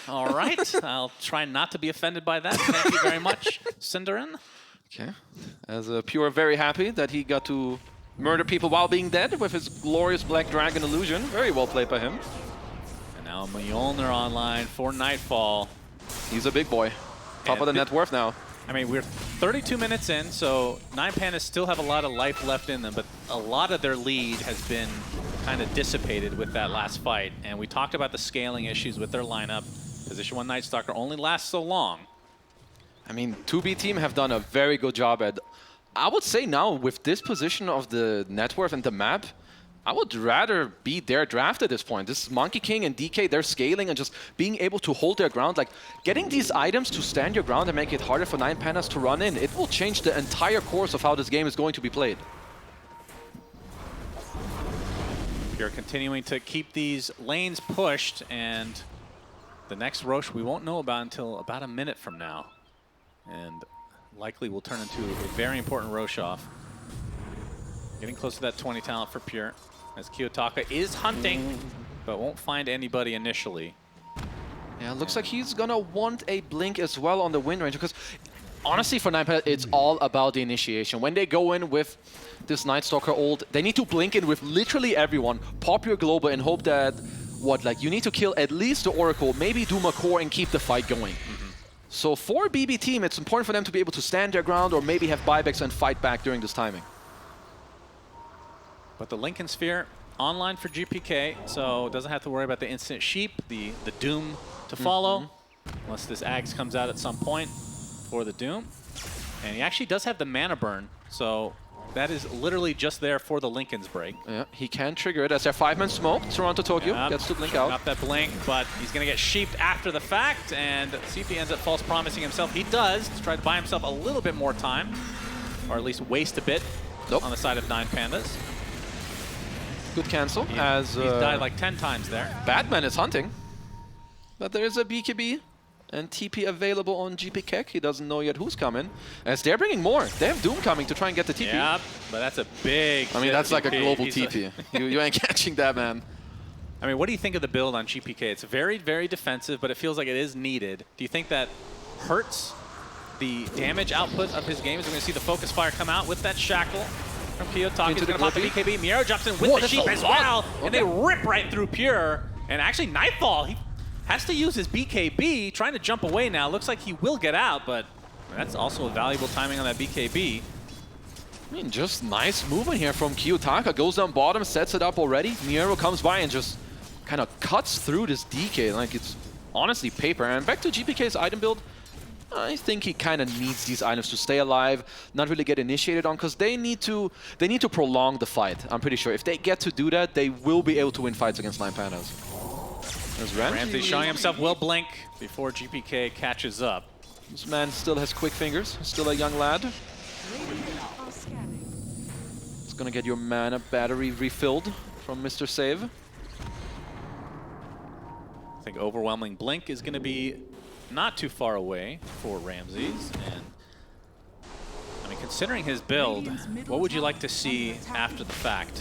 All right, I'll try not to be offended by that. Thank you very much, Cinderin. Okay. As Pure very happy that he got to murder people while being dead with his glorious Black Dragon illusion. Very well played by him. And now Mjolnir online for Nightfall. He's a big boy. Top of the net worth now. I mean, we're 32 minutes in, so 9Pandas still have a lot of life left in them, but a lot of their lead has been kind of dissipated with that last fight. And we talked about the scaling issues with their lineup. Position 1 Night Stalker only lasts so long. I mean, 2bbteam have done a very good job at, I would say now, with this position of the net worth and the map, I would rather be their draft at this point. This is Monkey King and DK, they're scaling and just being able to hold their ground. Like, getting these items to stand your ground and make it harder for 9Pandas to run in, it will change the entire course of how this game is going to be played. You're continuing to keep these lanes pushed, and the next Roche we won't know about until about a minute from now. And likely will turn into a very important Roche off. Getting close to that 20 talent for Pure, as Kiyotaka is hunting, but won't find anybody initially. Yeah, looks like he's gonna want a blink as well on the Wind Ranger, because honestly for 9Pandas, it's all about the initiation. When they go in with this Night Stalker ult, they need to blink in with literally everyone, pop your global and hope that, you need to kill at least the Oracle, maybe do a core and keep the fight going. So for bbteam, it's important for them to be able to stand their ground or maybe have buybacks and fight back during this timing. But the Lincoln Sphere online for GPK, so doesn't have to worry about the instant sheep, the Doom to follow, unless this Axe comes out at some point for the Doom. And he actually does have the mana burn, so that is literally just there for the Lincoln's break. Yeah, he can trigger it as their 5-man smoke. Toronto Tokyo gets to blink out. Up that blink, but he's going to get sheeped after the fact, and see if he ends up false promising himself. He does, to try to buy himself a little bit more time, or at least waste a bit on the side of 9Pandas. Good cancel, as he's died like 10 times there. Batman is hunting, but there is a BKB and TP available on GPK. He doesn't know yet who's coming, as they're bringing more. They have Doom coming to try and get the TP. Yeah, but that's a big I mean, that's like a global He's TP. You ain't catching that, man. I mean, what do you think of the build on GPK? It's very, very defensive, but it feels like it is needed. Do you think that hurts the damage output of his games? We're going to see the Focus Fire come out with that Shackle from Kiyotaka. He's going to pop the BKB. Miero jumps in with the Sheep as well, and they rip right through Pure. And actually, Nightfall, he has to use his BKB, trying to jump away now. Looks like he will get out, but that's also a valuable timing on that BKB. I mean, just nice movement here from Kiyotaka. Goes down bottom, sets it up already. Miero comes by and just kind of cuts through this DK like it's honestly paper. And back to GPK's item build, I think he kind of needs these items to stay alive, not really get initiated on, because they need to prolong the fight. I'm pretty sure if they get to do that, they will be able to win fights against 9Pandas. There's Ramsey showing himself will blink before GPK catches up. This man still has quick fingers, still a young lad. It's gonna get your mana battery refilled from Mr. Save. I think overwhelming blink is going to be not too far away for Ramses. And I mean, considering his build, what would you like to see after the fact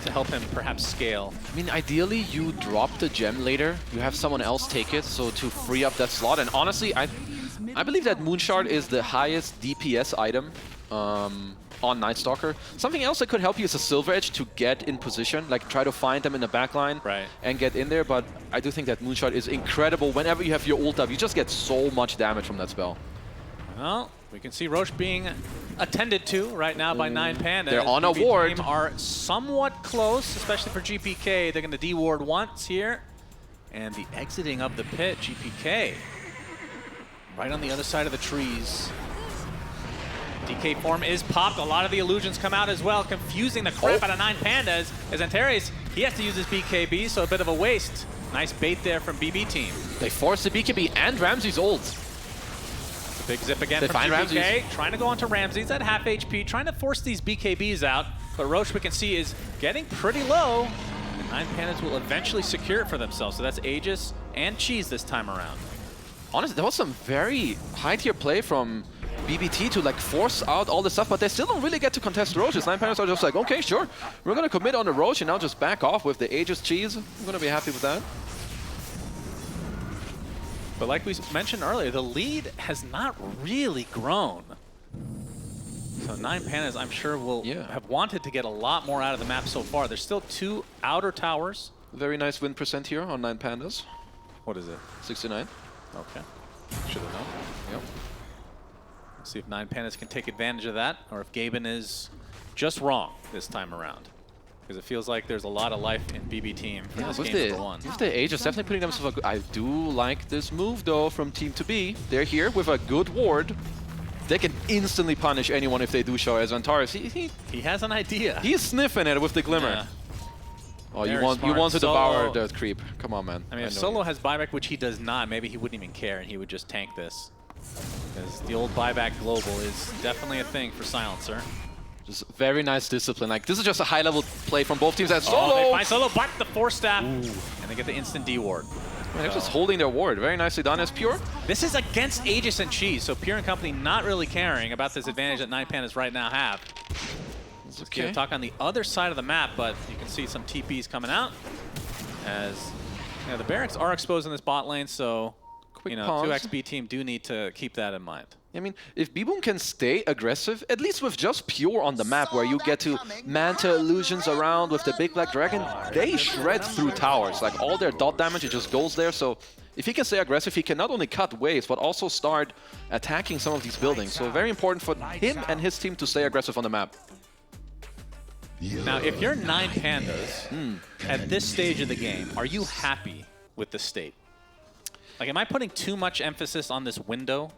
to help him perhaps scale? I mean, ideally, you drop the gem later. You have someone else take it, so to free up that slot. And honestly, I believe that Moonshard is the highest DPS item on Night Stalker. Something else that could help you is a Silver Edge to get in position, like try to find them in the backline and get in there. But I do think that Moonshard is incredible. Whenever you have your ult up, you just get so much damage from that spell. Well, we can see Roche being attended to right now by 9Pandas. They're on a ward. bbteam are somewhat close, especially for GPK. They're going to de-ward once here. And the exiting of the pit, GPK. Right on the other side of the trees. DK form is popped. A lot of the illusions come out as well, confusing the crap out of 9Pandas. As Antares, he has to use his BKB, so a bit of a waste. Nice bait there from bbteam. They force the BKB and Ramsey's ult. The big zip again They from find GPK. Ramses. Trying to go onto Ramses at half HP, trying to force these BKBs out. But Roche, we can see, is getting pretty low. And 9Pandas will eventually secure it for themselves. So that's Aegis and Cheese this time around. Honestly, there was some very high-tier play from BBT to like force out all this stuff, but they still don't really get to contest Roches. 9Pandas are just like, okay, sure, we're gonna commit on the Roche and now just back off with the Aegis Cheese. I'm gonna be happy with that. But like we mentioned earlier, the lead has not really grown. So 9Pandas, I'm sure, will have wanted to get a lot more out of the map so far. There's still 2 outer towers. Very nice win percent here on 9Pandas. What is it? 69. Okay. Should have known. Yep. Let's see if 9Pandas can take advantage of that, or if Gaben is just wrong this time around. Because it feels like there's a lot of life in bbteam for this game number 1. With the Aegis definitely putting themselves I do like this move though from Team to B. They're here with a good ward. They can instantly punish anyone if they do show as Antares. He has an idea. He's sniffing it with the glimmer. Yeah. Oh, you want to devour the creep. Come on, man. I mean, if Solo has buyback, which he does not, maybe he wouldn't even care and he would just tank this. Because the old buyback global is definitely a thing for Silencer. Just very nice discipline. Like, this is just a high-level play from both teams. As Solo! Oh, they find Solo, but the Force Staff, and they get the instant D-ward. They're just holding their ward. Very nicely done as Pure. This is against Aegis and Cheese, so Pure and company not really caring about this advantage that 9Pandas right now have. Okay. Talk on the other side of the map, but you can see some TPs coming out. As the barracks are exposed in this bot lane, so 2x bbteam do need to keep that in mind. I mean, if B-Boom can stay aggressive, at least with just Pure on the map, where you get to Manta illusions around with the big black dragon, they shred through towers. Like, all their dot damage, it just goes there. So if he can stay aggressive, he can not only cut waves, but also start attacking some of these buildings. So very important for him and his team to stay aggressive on the map. Now, if you're 9Pandas at this stage of the game, are you happy with the state? Like, am I putting too much emphasis on this window?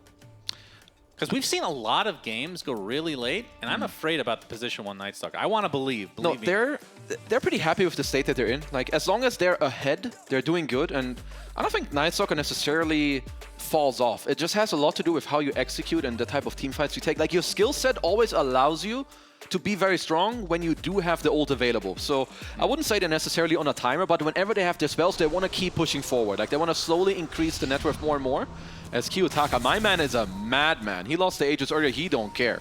Because we've seen a lot of games go really late, and I'm afraid about the position 1 Night Stalker. I want to believe No, me. they're pretty happy with the state that they're in. Like, as long as they're ahead, they're doing good. And I don't think Night Stalker necessarily falls off. It just has a lot to do with how you execute and the type of team fights you take. Like, your skill set always allows you to be very strong when you do have the ult available. So I wouldn't say they're necessarily on a timer, but whenever they have their spells, they want to keep pushing forward. Like, they want to slowly increase the net worth more and more. As Kiyotaka, my man is a madman. He lost the Aegis earlier, he don't care.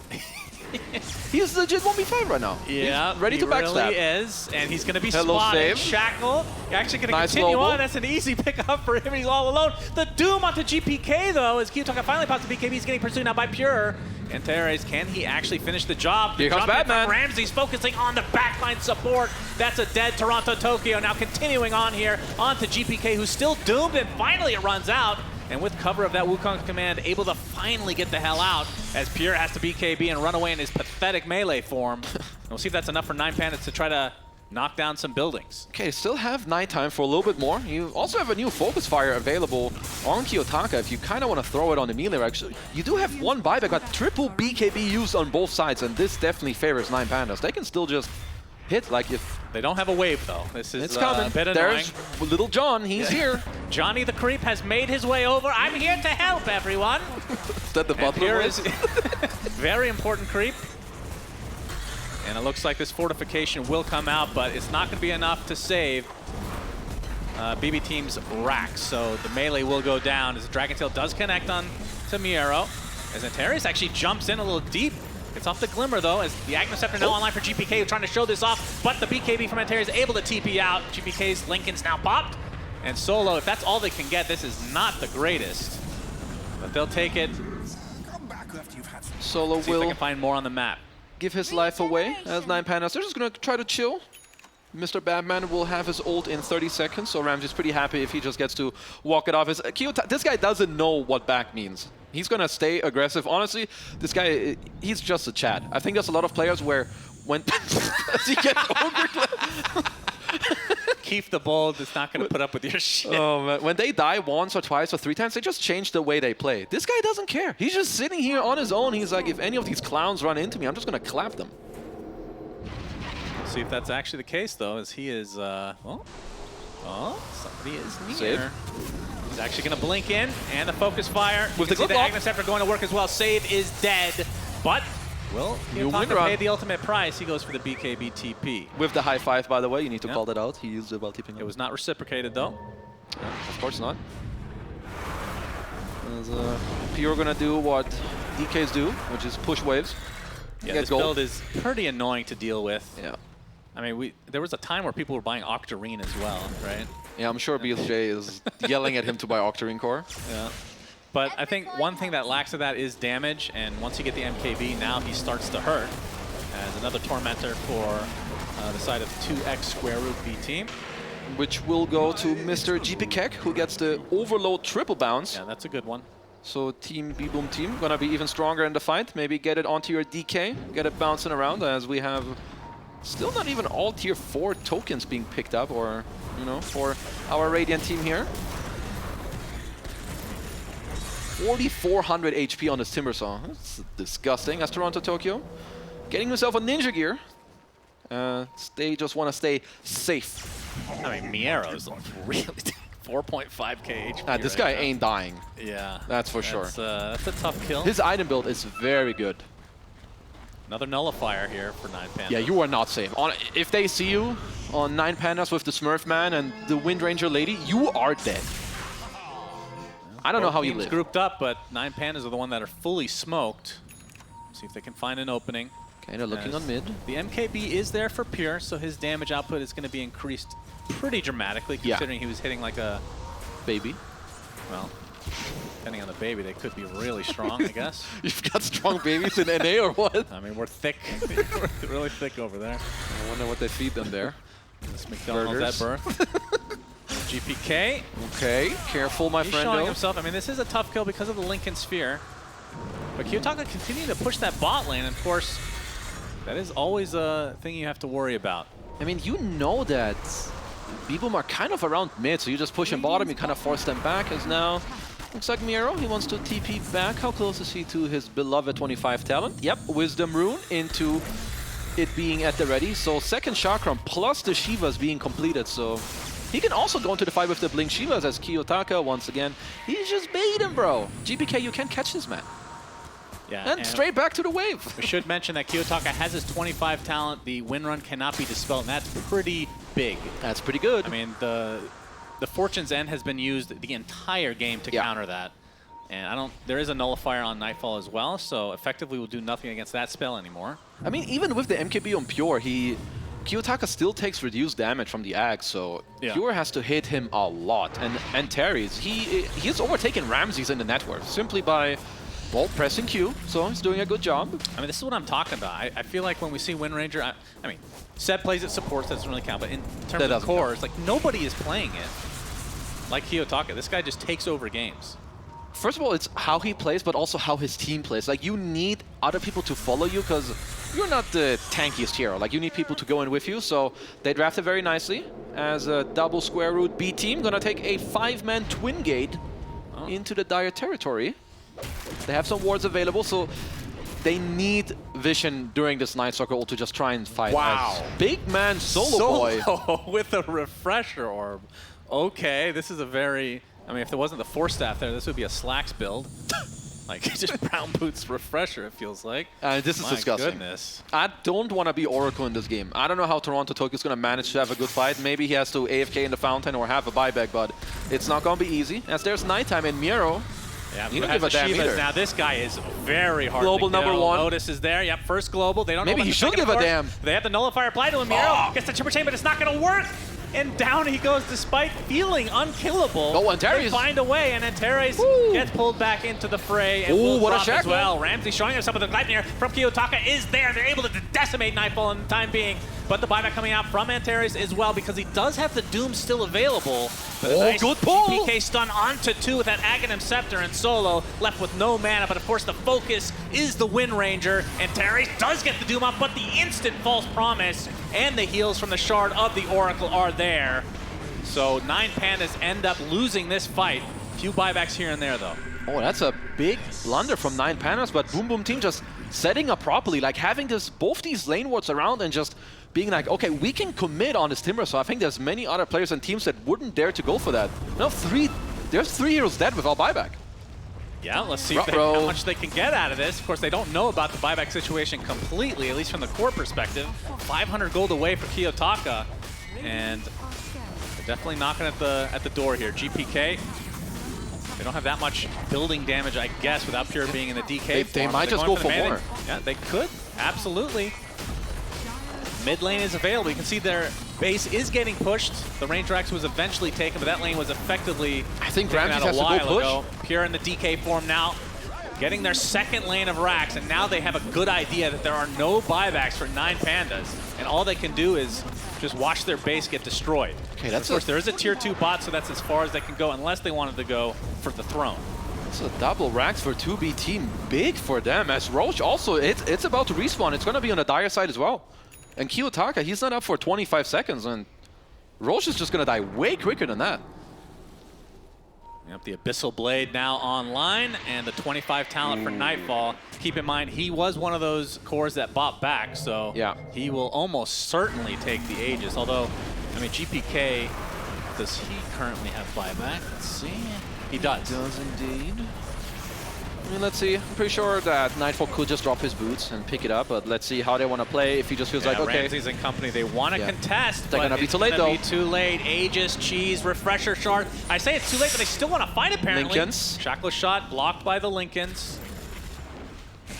He's legit 1v5 right now. Yeah, he's ready to backstab. He really is, and he's going to be Hello, spotted. Save. Shackle, you're actually going to Nice continue global. on. That's an easy pickup for him. He's all alone. The Doom onto GPK, though, as Kiyotaka finally pops the BKB. He's getting pursued now by Pure. And Teres, can he actually finish the job? Here comes Batman. Ramsey's focusing on the backline support. That's a dead Toronto Tokyo. Now continuing on here onto GPK, who's still doomed, and finally it runs out. And with cover of that Wukong's command, able to finally get the hell out, as Pure has to BKB and run away in his pathetic melee form. And we'll see if that's enough for 9Pandas to try to knock down some buildings. Okay, still have nighttime for a little bit more. You also have a new focus fire available on Kiyotaka if you kind of want to throw it on the melee. Actually, you do have one buyback, but triple BKB used on both sides, and this definitely favors 9Pandas. They can still just hit, like if... They don't have a wave, though. This is it's coming. A bit annoying. There's little John. He's here. Johnny the Creep has made his way over. I'm here to help, everyone. Is that the butler Here voice? is very important creep. And it looks like this fortification will come out, but it's not going to be enough to save BB Team's racks. So the melee will go down as the Dragon Tail does connect on to Miero. As Antares actually jumps in a little deep. It's off the Glimmer, though, as the Agno Scepter now online for GPK, trying to show this off, but the BKB from Antares is able to TP out. GPK's Lincoln's now popped. And Solo, if that's all they can get, this is not the greatest. But they'll take it. Solo See if they will can find more on the map. give his life away as 9Pandas. They're just going to try to chill. Mr. Batman will have his ult in 30 seconds, so Ramsey's pretty happy if he just gets to walk it off. This guy doesn't know what back means. He's going to stay aggressive. Honestly, this guy, he's just a chat. I think there's a lot of players where when he gets ogre Keep the bold is not going to put up with your shit. Oh, man. When they die once or twice or 3 times, they just change the way they play. This guy doesn't care. He's just sitting here on his own. He's like, if any of these clowns run into me, I'm just going to clap them. See if that's actually the case, though, as he is, well, oh, somebody is near. Save. He's actually going to blink in, and the focus fire. With the the Agno Scepter going to work as well. Save is dead, but will Kiyotaka pay the ultimate price? He goes for the BKB TP. With the high five, by the way, you need to Yep. call that out. He used it while tipping. It was not reciprocated, though. Yeah, of course not. Pure gonna do what DKs do, which is push waves. Yeah, Get this gold. build is pretty annoying to deal with. Yeah. I mean, there was a time where people were buying Octarine as well, right? Yeah, I'm sure BSJ is yelling at him to buy Octarine Core. Yeah. But I think one thing that lacks of that is damage, and once you get the MKB, now he starts to hurt as another Tormentor for the side of 2x square root B team. Which will go to Mr. GPK, who gets the overload triple bounce. Yeah, that's a good one. So Team B-Boom team gonna be even stronger in the fight. Maybe get it onto your DK, get it bouncing around as we have still not even all tier 4 tokens being picked up, or, you know, for our Radiant team here. 4,400 HP on this Timbersaw. That's disgusting. As Toronto Tokyo getting himself a ninja gear. They just want to stay safe. I mean, Miero's really 4.5k HP. This right guy now. ain't dying. Yeah. That's for sure. That's a tough kill. His item build is very good. Another nullifier here for 9Pandas. Yeah, you are not safe. If they see you on 9Pandas with the Smurf Man and the Wind Ranger lady, you are dead. I don't know how you live. Grouped up, but 9Pandas are the one that are fully smoked. See if they can find an opening. Okay, they're looking on mid. The MKB is there for Pure, so his damage output is going to be increased pretty dramatically, considering he was hitting like a baby. Well, depending on the baby, they could be really strong, I guess. You've got strong babies in NA or what? I mean, we're thick. We're really thick over there. I wonder what they feed them there. This McDonald's at birth. GPK. Okay, careful, my He's friend. showing himself. I mean, this is a tough kill because of the Lincoln Sphere. But Kiyotaka continuing to push that bot lane, and of course, that is always a thing you have to worry about. I mean, you know that B-Boom are kind of around mid, so you just push him bottom, you kind of force them back, as now looks like Miero, he wants to TP back. How close is he to his beloved 25 talent? Yep, Wisdom Rune into it being at the ready. So second Chakram plus the Shivas being completed, so he can also go into the fight with the Blink Shivas as Kiyotaka, once again, he's just baiting, bro. GPK, you can't catch this man. Yeah, and straight back to the wave. We should mention that Kiyotaka has his 25 talent. The win run cannot be dispelled, and that's pretty big. That's pretty good. I mean, the Fortune's End has been used the entire game to counter that. And there is a nullifier on Nightfall as well, so effectively we'll do nothing against that spell anymore. I mean, even with the MKB on Pure, Kiyotaka still takes reduced damage from the Ag, so Pure has to hit him a lot. And Terry's, he's overtaken Ramses in the network simply by, well, pressing Q, so he's doing a good job. I mean, this is what I'm talking about. I feel like when we see Wind Ranger, I mean, Seb plays it supports, that doesn't really count, but in terms of cores, like, nobody is playing it like Kiyotaka. This guy just takes over games. First of all, it's how he plays, but also how his team plays. Like, you need other people to follow you, because you're not the tankiest hero. Like, you need people to go in with you, so they drafted very nicely as a double square root B team. Gonna take a 5-man twin gate into the Dire territory. They have some wards available, so they need vision during this Night Stalker ult to just try and fight. Wow. Big man Solo Boy. with a refresher orb. Okay, this is a very... I mean, if there wasn't the Force Staff there, this would be a Slacks build. Like, just Brown Boots refresher, it feels like. This is My disgusting. Goodness. I don't want to be Oracle in this game. I don't know how Toronto Tokyo is going to manage to have a good fight. Maybe he has to AFK in the fountain or have a buyback, but it's not going to be easy. As there's nighttime and Miro. Yeah, You don't give a damn Shivas. either. Now this guy is very hard Global to kill. number 1. Lotus is there. Yep, first global. They don't know Maybe about he the should second, give of a course. damn. They have the nullifier applied to him. Miro gets the Chipper Chain, but it's not going to work. And down he goes despite feeling unkillable. Oh, Antares. They find a way, and Antares gets pulled back into the fray and Ooh, will what a drop as shackle. well. Ramsey showing us some of the Gleipnir from Kiyotaka is there. They're able to decimate Nightfall in the time being. But the buyback coming out from Antares as well because he does have the Doom still available. But a nice good pull. GPK stun onto 2 with that Aghanim Scepter, and Solo left with no mana. But of course the focus is the Wind Ranger. Antares does get the Doom up, but the instant false promise and the heals from the Shard of the Oracle are there. So 9Pandas end up losing this fight. Few buybacks here and there, though. Oh, that's a big blunder from 9Pandas, but Boom Boom Team just setting up properly, like having both these lane wards around and just being like, okay, we can commit on this Timber. So I think there's many other players and teams that wouldn't dare to go for that. Now there's 3 heroes dead without buyback. Yeah, let's see how much they can get out of this. Of course, they don't know about the buyback situation completely, at least from the core perspective. 500 gold away for Kiyotaka, and they're definitely knocking at the door here. GPK, they don't have that much building damage, I guess, without Pure being in the DK They form. might They're just going go for the more. Yeah, they could, absolutely. Mid lane is available. You can see their base is getting pushed. The Ranger Axe was eventually taken, but that lane was effectively I think taken Ramses out has a to go while push. ago. Pure in the DK form now, getting their second lane of racks, and now they have a good idea that there are no buybacks for 9Pandas, and all they can do is just watch their base get destroyed. Okay, that's of course, there is a tier 2 bot, so that's as far as they can go, unless they wanted to go for the throne. It's a double racks for 2B team. Big for them, as Roche also, it's about to respawn. It's going to be on the Dire side as well. And Kiyotaka, he's not up for 25 seconds, and Roche is just going to die way quicker than that. Yep, the Abyssal Blade now online, and the 25 talent for Nightfall. Keep in mind, he was one of those cores that bought back, so yeah, he will almost certainly take the Aegis. Although, I mean, GPK, does he currently have buyback? Let's see. He does. He does indeed. I mean, let's see. I'm pretty sure that Nightfall could just drop his boots and pick it up, but let's see how they want to play. If he just feels like, okay. Ramses and company, they want to contest, They're but gonna be it's too late, gonna though. be too late. Aegis, Cheese, Refresher Shard. I say it's too late, but they still want to fight, apparently. Lincolns. Shackle shot blocked by the Lincolns.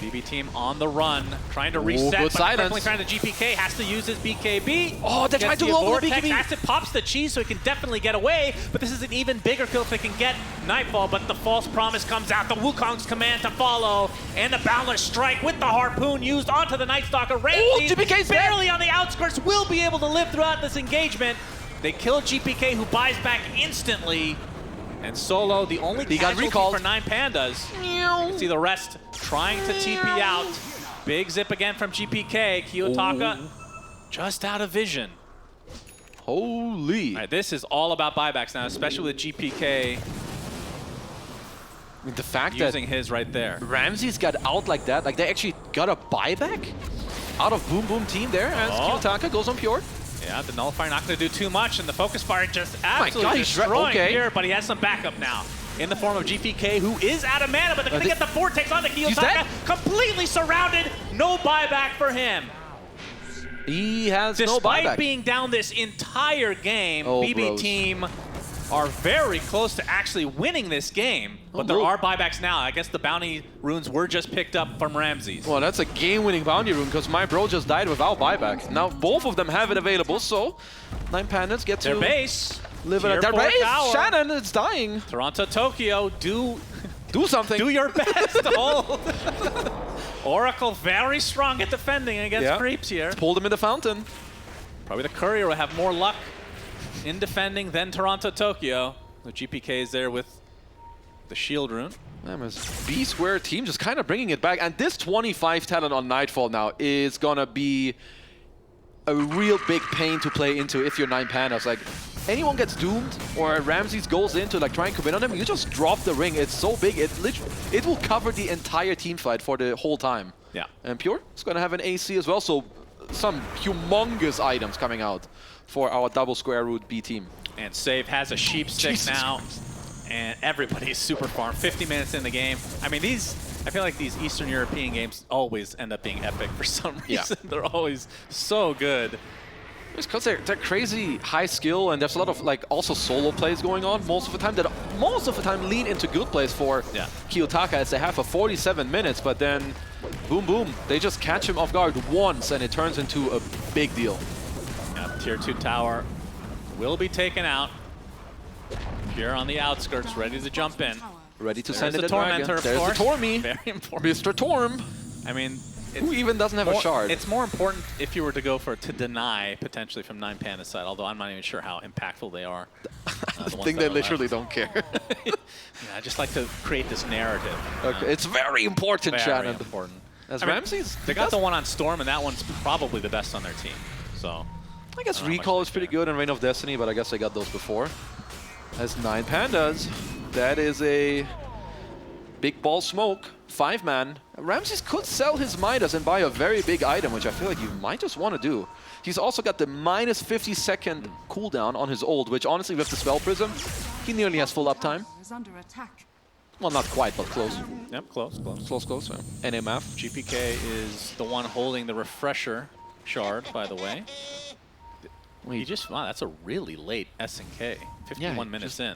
BB team on the run, trying to reset, good but silence. definitely trying to GPK, has to use his BKB. Oh, they tried Gets to lower the vortex. BKB. Acid pops the cheese, so he can definitely get away, but this is an even bigger kill if they can get Nightfall, but the false promise comes out, the Wukong's command to follow, and the Boundless Strike with the harpoon used onto the Night Stalker. Ramses, GPK's barely on the outskirts, will be able to live throughout this engagement. They kill GPK, who buys back instantly. And Solo, the only casualty for 9Pandas. You can see the rest trying to TP out. Big zip again from GPK. Kiyotaka just out of vision. Holy. All right, this is all about buybacks now, especially with GPK the fact using that his right there. Ramses got out like that, like they actually got a buyback out of Boom Boom Team there as Kiyotaka goes on Pure. Yeah, the Nullifier not going to do too much, and the Focus Fire just absolutely he's destroying okay. here, but he has some backup now. In the form of GPK, who is out of mana, but they're going to get the Vortex onto Kiyotaka. Completely surrounded, no buyback for him. He has no buyback. Despite being down this entire game, Oh, BB bros. team are very close to actually winning this game, but there are buybacks now. I guess the bounty runes were just picked up from Ramses. Well, that's a game-winning bounty rune because my bro just died without buyback. Now both of them have it available, so 9Pandas get to Their base. live it. Their base. Shannon, it's dying. Toronto, Tokyo, do something. Do your best. Hold. Oracle very strong at defending against creeps here. Pulled him in the fountain. Probably the Courier will have more luck in defending than Toronto, Tokyo. The GPK is there with the shield rune. B-Square team just kind of bringing it back. And this 25 talent on Nightfall now is going to be a real big pain to play into if you're 9Pandas. Like, anyone gets doomed or Ramses goes in to like try and commit on them, you just drop the ring. It's so big, it will cover the entire team fight for the whole time. Yeah. And Pure is going to have an AC as well, so some humongous items coming out for our double square root B team. And Save has a sheep stick now. And everybody's super farm. 50 minutes in the game. I mean, I feel like these Eastern European games always end up being epic for some reason. Yeah. They're always so good. It's because they're crazy high skill, and there's a lot of like also solo plays going on most of the time that most of the time lead into good plays for Kiyotaka as they have for 47 minutes, but then boom boom, they just catch him off guard once and it turns into a big deal. Tier 2 tower will be taken out. Pure on the outskirts, ready to jump in. Ready to send it the to Dragon. Tormentor, There's the Tormy. Very important. Mr. Torm. I mean, who even doesn't have a shard? It's more important if you were to go for to deny potentially from 9Pandas side, although I'm not even sure how impactful they are. I think they literally don't care. Yeah, I just like to create this narrative. Okay, it's very important, very Shannon. Important. As Ramses, they got the one on Storm, and that one's probably the best on their team. So I guess Recall is pretty good and Reign of Destiny, but I guess they got those before. As 9Pandas, that is a big ball smoke, 5-man. Ramses could sell his Midas and buy a very big item, which I feel like you might just want to do. He's also got the minus 50-second cooldown on his ult, which honestly with the Spell Prism, he nearly has full uptime. Well, not quite, but close. Yep, close. Close. NMF. GPK is the one holding the refresher shard, by the way. He just, wow, that's a really late SNK. 51 minutes in. I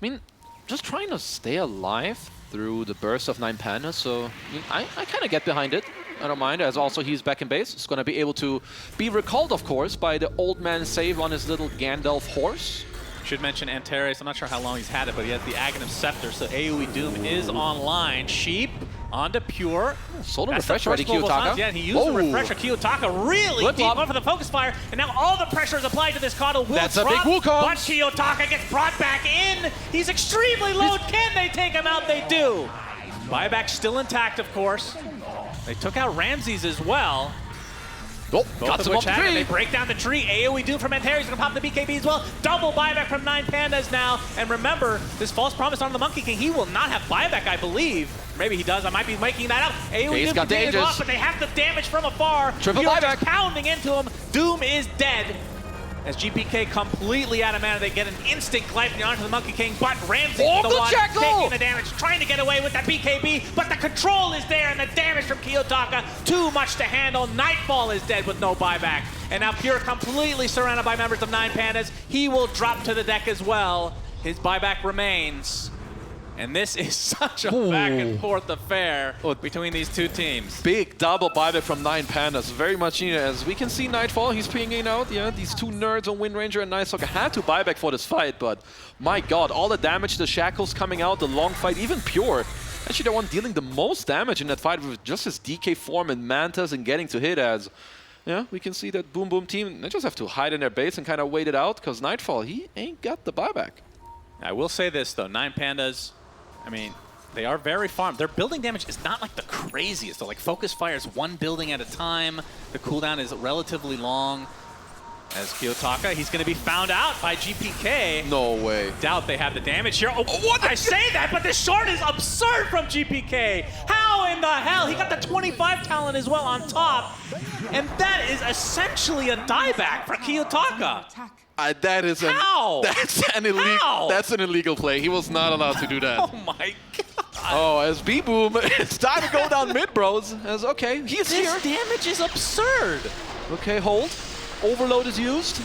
mean, just trying to stay alive through the burst of 9Pandas, so I kind of get behind it. I don't mind, as also he's back in base. He's going to be able to be recalled, of course, by the old man Save on his little Gandalf horse. Should mention Antares. I'm not sure how long he's had it, but he has the Aghanim Scepter, so AoE Doom is online. Sheep onto Pure. Solar Refresher ready, Kiyotaka. Yeah, he used the Refresher. Kiyotaka really deep over the Focus Fire, and now all the pressure is applied to this Coddle. That's a big Wukong. But Kiyotaka gets brought back in. He's extremely low. Can they take him out? They do. Buyback still intact, of course. They took out Ramses as well. Oh, got some off the tree. They break down the tree. AoE Doom from Antares. He's going to pop the BKB as well. Double buyback from 9Pandas now. And remember, this false promise on the Monkey King, he will not have buyback, I believe. Maybe he does. I might be making that up. AoE Doom continues off, but they have the damage from afar. Triple buyback. Pounding into him. Doom is dead. As GPK completely out of mana, they get an instant glide onto the Monkey King, but Ramsey is the one taking the damage, trying to get away with that BKB, but the control is there, and the damage from Kiyotaka, too much to handle. Nightfall is dead with no buyback. And now Pure completely surrounded by members of 9Pandas. He will drop to the deck as well. His buyback remains. And this is such a back and forth affair between these two teams. Big double buyback from 9Pandas. Very much needed. As we can see, Nightfall, he's pinging out. Yeah, these two nerds on Wind Ranger and Night Stalker had to buy back for this fight, but my god, all the damage, the shackles coming out, the long fight, even Pure. Actually, the one dealing the most damage in that fight with just his DK form and Mantas and getting to hit as... Yeah, we can see that Boom Boom team, they just have to hide in their base and kind of wait it out, because Nightfall, he ain't got the buyback. I will say this, though. 9Pandas, I mean, they are very farmed. Their building damage is not like the craziest. So, like, Focus Fires one building at a time. The cooldown is relatively long. As Kiyotaka, he's going to be found out by GPK. No way. Doubt they have the damage here. Oh, what? I say that, but this shard is absurd from GPK. How in the hell? He got the 25 talent as well on top. And that is essentially a dieback for Kiyotaka. That is that's an illegal play. He was not allowed to do that. Oh my god. Oh, as B-Boom, it's time to go down mid, bros. As okay, he's here. This damage is absurd. Okay, hold. Overload is used.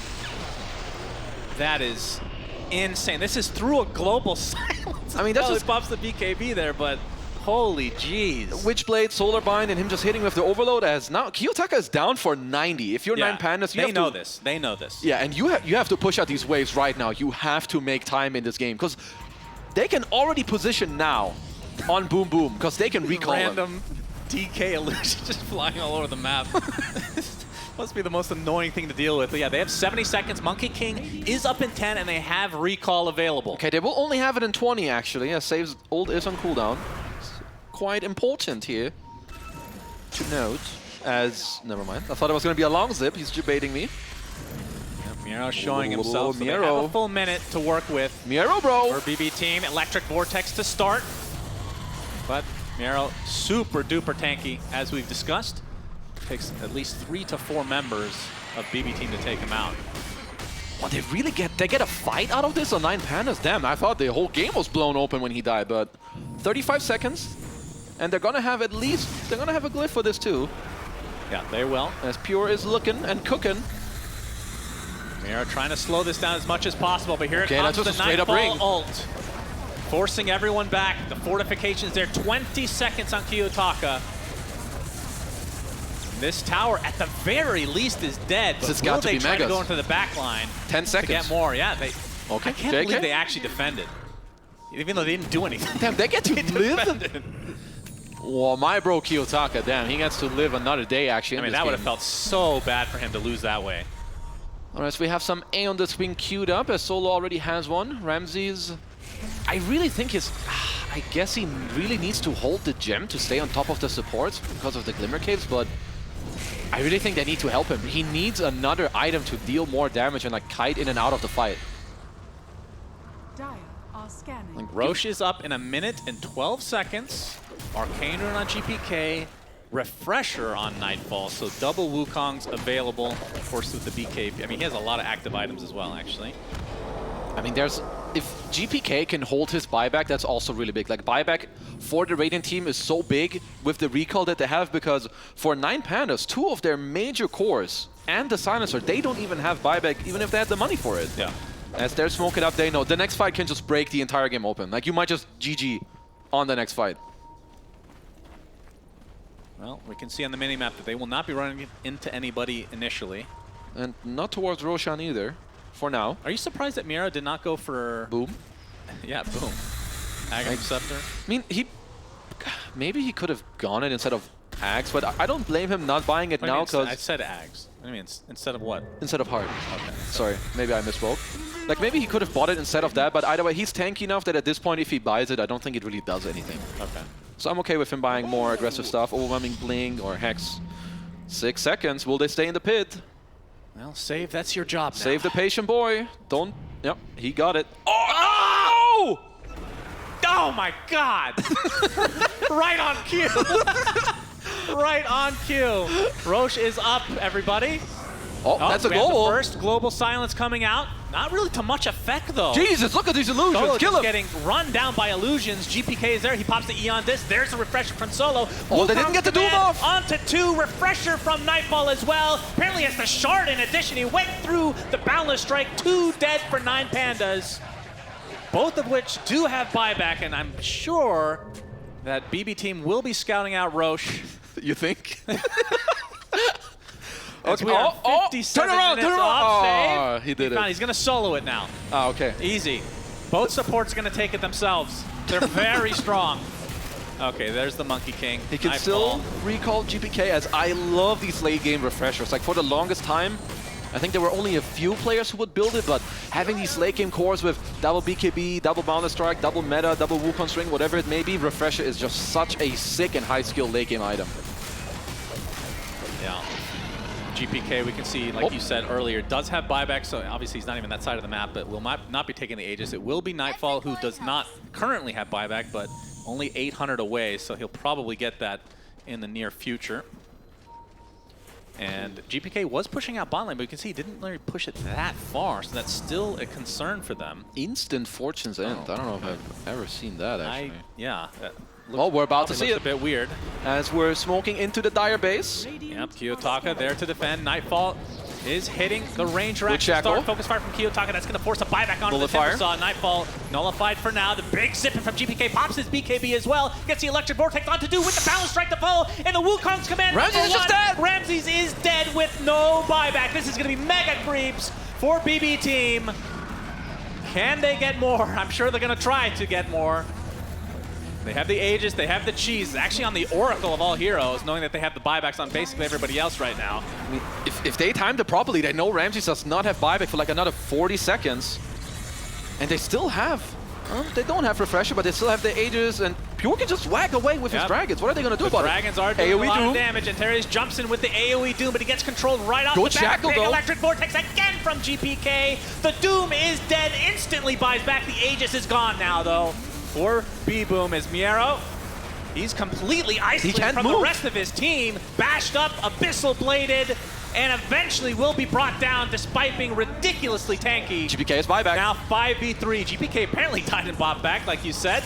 That is insane. This is through a global silence. I mean, that's just buffs the BKB there, but holy jeez. Witchblade, Solar Bind, and him just hitting with the Overload as now Kiyotaka is down for 90. If you're 9Pandas, you have to... They know this. They know this. Yeah, and you have to push out these waves right now. You have to make time in this game, because they can already position now on Boom Boom, because they can recall Random DK illusion just flying all over the map. Must be the most annoying thing to deal with. But yeah, they have 70 seconds. Monkey King is up in 10, and they have recall available. Okay, they will only have it in 20, actually. Yeah, Save's ult is on cooldown. quite important here to note. As, never mind. I thought it was going to be a long zip. He's debating me. Miro showing himself. So they have Miro. a full minute to work with. Miro, bro. For BB team, Electric Vortex to start. But Miro, super duper tanky, as we've discussed. Takes at least 3 to 4 members of BB team to take him out. Well, they get a fight out of this on 9Pandas. Damn, I thought the whole game was blown open when he died, but 35 seconds. And they're gonna have a glyph for this too. Yeah, they will. As Pure is looking and cooking. Miro trying to slow this down as much as possible, but here it comes, that's the just a straight up ring. Nightfall ult. Forcing everyone back. The fortifications there, 20 seconds on Kiyotaka. This tower, at the very least, is dead. But This has will got to they be try to Megas. go into the back line 10 seconds. to get more? Yeah, they. Okay, I can't JK. believe they actually defended, even though they didn't do anything. Damn, they get to live? Defended. Well, my bro Kiyotaka, damn, he gets to live another day actually. I mean, that would have felt so bad for him to lose that way. Alright, so we have some A on the screen queued up as Solo already has one. Ramses, I really think I guess he really needs to hold the gem to stay on top of the supports because of the Glimmer Caves, but I really think they need to help him. He needs another item to deal more damage and like kite in and out of the fight. Dire are scanning. Roche is up in 1 minute and 12 seconds. Arcane Rune on GPK. Refresher on Nightfall, so double Wukongs available, of course, with the BK. I mean, he has a lot of active items as well, actually. I mean, if GPK can hold his buyback, that's also really big. Like, buyback for the Radiant team is so big with the recall that they have, because for 9Pandas, 2 of their major cores and the Silencer, they don't even have buyback, even if they had the money for it. Yeah. As they're smoking up, they know the next fight can just break the entire game open. Like, you might just GG on the next fight. Well, we can see on the minimap that they will not be running into anybody initially. And not towards Roshan either, for now. Are you surprised that Miro did not go for... Boom. Yeah, boom. Aghanim Scepter. I mean, maybe he could have gone it instead of Axe, but I don't blame him not buying it now, because... I said Ags. I mean, instead of what? Instead of Heart. Okay. Sorry, maybe I misspoke. Like, maybe he could have bought it instead of that, but either way, he's tanky enough that at this point, if he buys it, I don't think it really does anything. Okay. So I'm okay with him buying more aggressive stuff, overwhelming Bling or Hex. 6 seconds, will they stay in the pit? Well, save, that's your job now. Save the patient boy. Don't, yep, he got it. Oh! Oh my god! Right on cue! Right on cue! Roche is up, everybody. Oh, that's a we have global. the first global silence coming out. Not really to much effect, though. Jesus, look at these illusions. Solo Kill just him. getting run down by illusions. GPK is there. He pops the Eon Disc. There's a refresher from Solo. Oh, they didn't get the Doom off. Onto 2. Refresher from Nightfall as well. Apparently it's the Shard in addition. He went through the Boundless Strike. 2 dead for 9Pandas. Both of which do have buyback, and I'm sure that BB team will be scouting out Roche. You think? Okay. We are 57 turn around, minutes turn around. off, Oh, save. he did it. He's going to solo it now. Oh, okay. Easy. Both supports going to take it themselves. They're very strong. Okay, there's the Monkey King. He can Nightfall. still recall GPK, as I love these late game refreshers. Like, for the longest time, I think there were only a few players who would build it, but having these late game cores with double BKB, double Boundless Strike, double Meta, double Wukong String, whatever it may be, refresher is just such a sick and high skill late game item. Yeah. GPK, we can see, like you said earlier, does have buyback, so obviously he's not even that side of the map, but will not be taking the Aegis. It will be Nightfall, who does not currently have buyback, but only 800 away, so he'll probably get that in the near future. And GPK was pushing out bot lane, but you can see he didn't really push it that far, so that's still a concern for them. Instant Fortune's End. I don't know if I've ever seen that, actually. Yeah. Well, we're about to see it. A bit weird. As we're smoking into the Dire base. Yep, Kiyotaka there to defend. Nightfall is hitting the range rack. Shackle. Start focus fire from Kiyotaka. That's going to force a buyback onto Bullet the fire. Timbersaw. Nightfall nullified for now. The big zipping from GPK pops his BKB as well. Gets the Electric Vortex on to do with the Balance Strike to follow. And the Wukong's command. Ramses is just dead. Ramses is dead with no buyback. This is going to be mega creeps for BB team. Can they get more? I'm sure they're going to try to get more. They have the Aegis, they have the cheese, actually on the Oracle of all heroes, knowing that they have the buybacks on basically everybody else right now. I mean, if they timed it properly, they know Ramses does not have buyback for like another 40 seconds. And they still have They don't have Refresher, but they still have the Aegis, and Pure can just whack away with his Dragons. What are they going to do about Dragons it? are doing AoE a lot Doom. of damage, and Terry's jumps in with the AoE Doom, but he gets controlled right off Good the bat. shackle, Big though. electric vortex again from GPK. The Doom is dead, instantly buys back. The Aegis is gone now, though. For B-Boom is Miero. He's completely isolated from the rest of his team. Bashed up, abyssal bladed, and eventually will be brought down despite being ridiculously tanky. GPK is buyback. Now 5v3. GPK apparently died and bought back, like you said.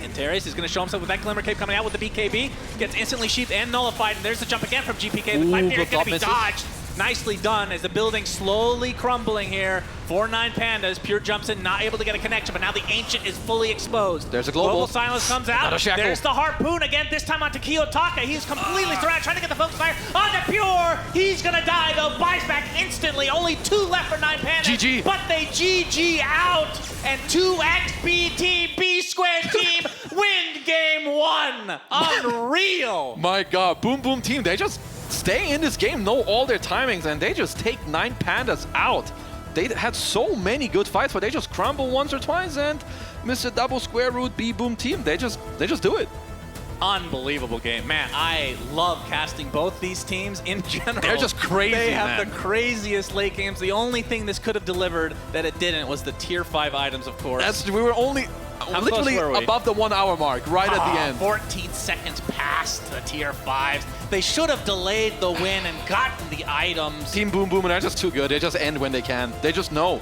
And Terrace is going to show himself with that Glimmer Cape coming out with the BKB. Gets instantly sheathed and nullified, and there's the jump again from GPK. The Life Fear is going to be dodged. Nicely done as the building slowly crumbling here for 9Pandas. Pure jumps in, not able to get a connection, but now the Ancient is fully exposed. There's a global. Silence comes out. There's the Harpoon again, this time onto Kiyotaka. He's completely surrounded, trying to get the focus fire onto Pure. He's gonna die though, buys back instantly. Only 2 left for 9Pandas. GG. But they GG out, and 2x B squared team win game 1. Unreal. My God, Boom Boom team, they just stay in this game, know all their timings, and they just take 9Pandas out. They had so many good fights, but they just crumble once or twice, and Mr. Double Square Root B-Boom team, they just do it. Unbelievable game. Man, I love casting both these teams in general. They're just crazy, They have man. the craziest late games. The only thing this could have delivered that it didn't was the tier 5 items, of course. We were only literally close were we? above the 1 hour mark, right at the end. 14 seconds past the tier 5s. They should have delayed the win and gotten the items. Team Boom Boom, and they're just too good. They just end when they can. They just know.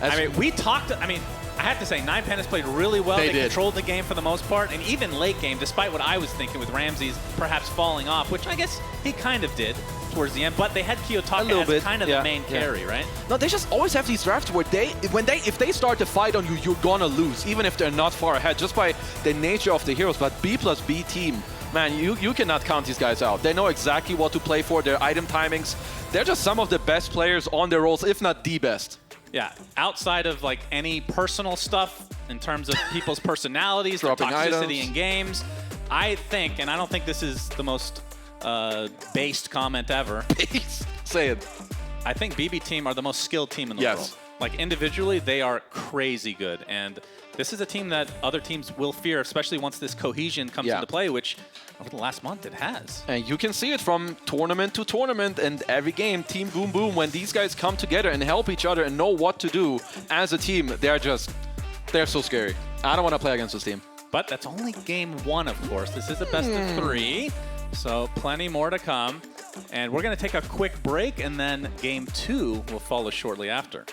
I have to say, 9Pandas played really well. They did. controlled the game for the most part, and even late game, despite what I was thinking with Ramses perhaps falling off, which I guess he kind of did towards the end, but they had Kiyotaka as kind of the main carry, right? No, they just always have these drafts where if they start to fight on you, you're gonna lose, even if they're not far ahead, just by the nature of the heroes. But B+B team, man, you cannot count these guys out. They know exactly what to play for, their item timings. They're just some of the best players on their roles, if not the best. Yeah, outside of like any personal stuff in terms of people's personalities, their Dropping toxicity items. in games, I think, and I don't think this is the most based comment ever. Say it. I think bbteam are the most skilled team in the world. Like individually, they are crazy good, and this is a team that other teams will fear, especially once this cohesion comes into play, which over the last month it has. And you can see it from tournament to tournament, and every game, Team Boom Boom, when these guys come together and help each other and know what to do as a team, they're so scary. I don't want to play against this team. But that's only game 1, of course. This is a best of 3, so plenty more to come. And we're going to take a quick break, and then game 2 will follow shortly after.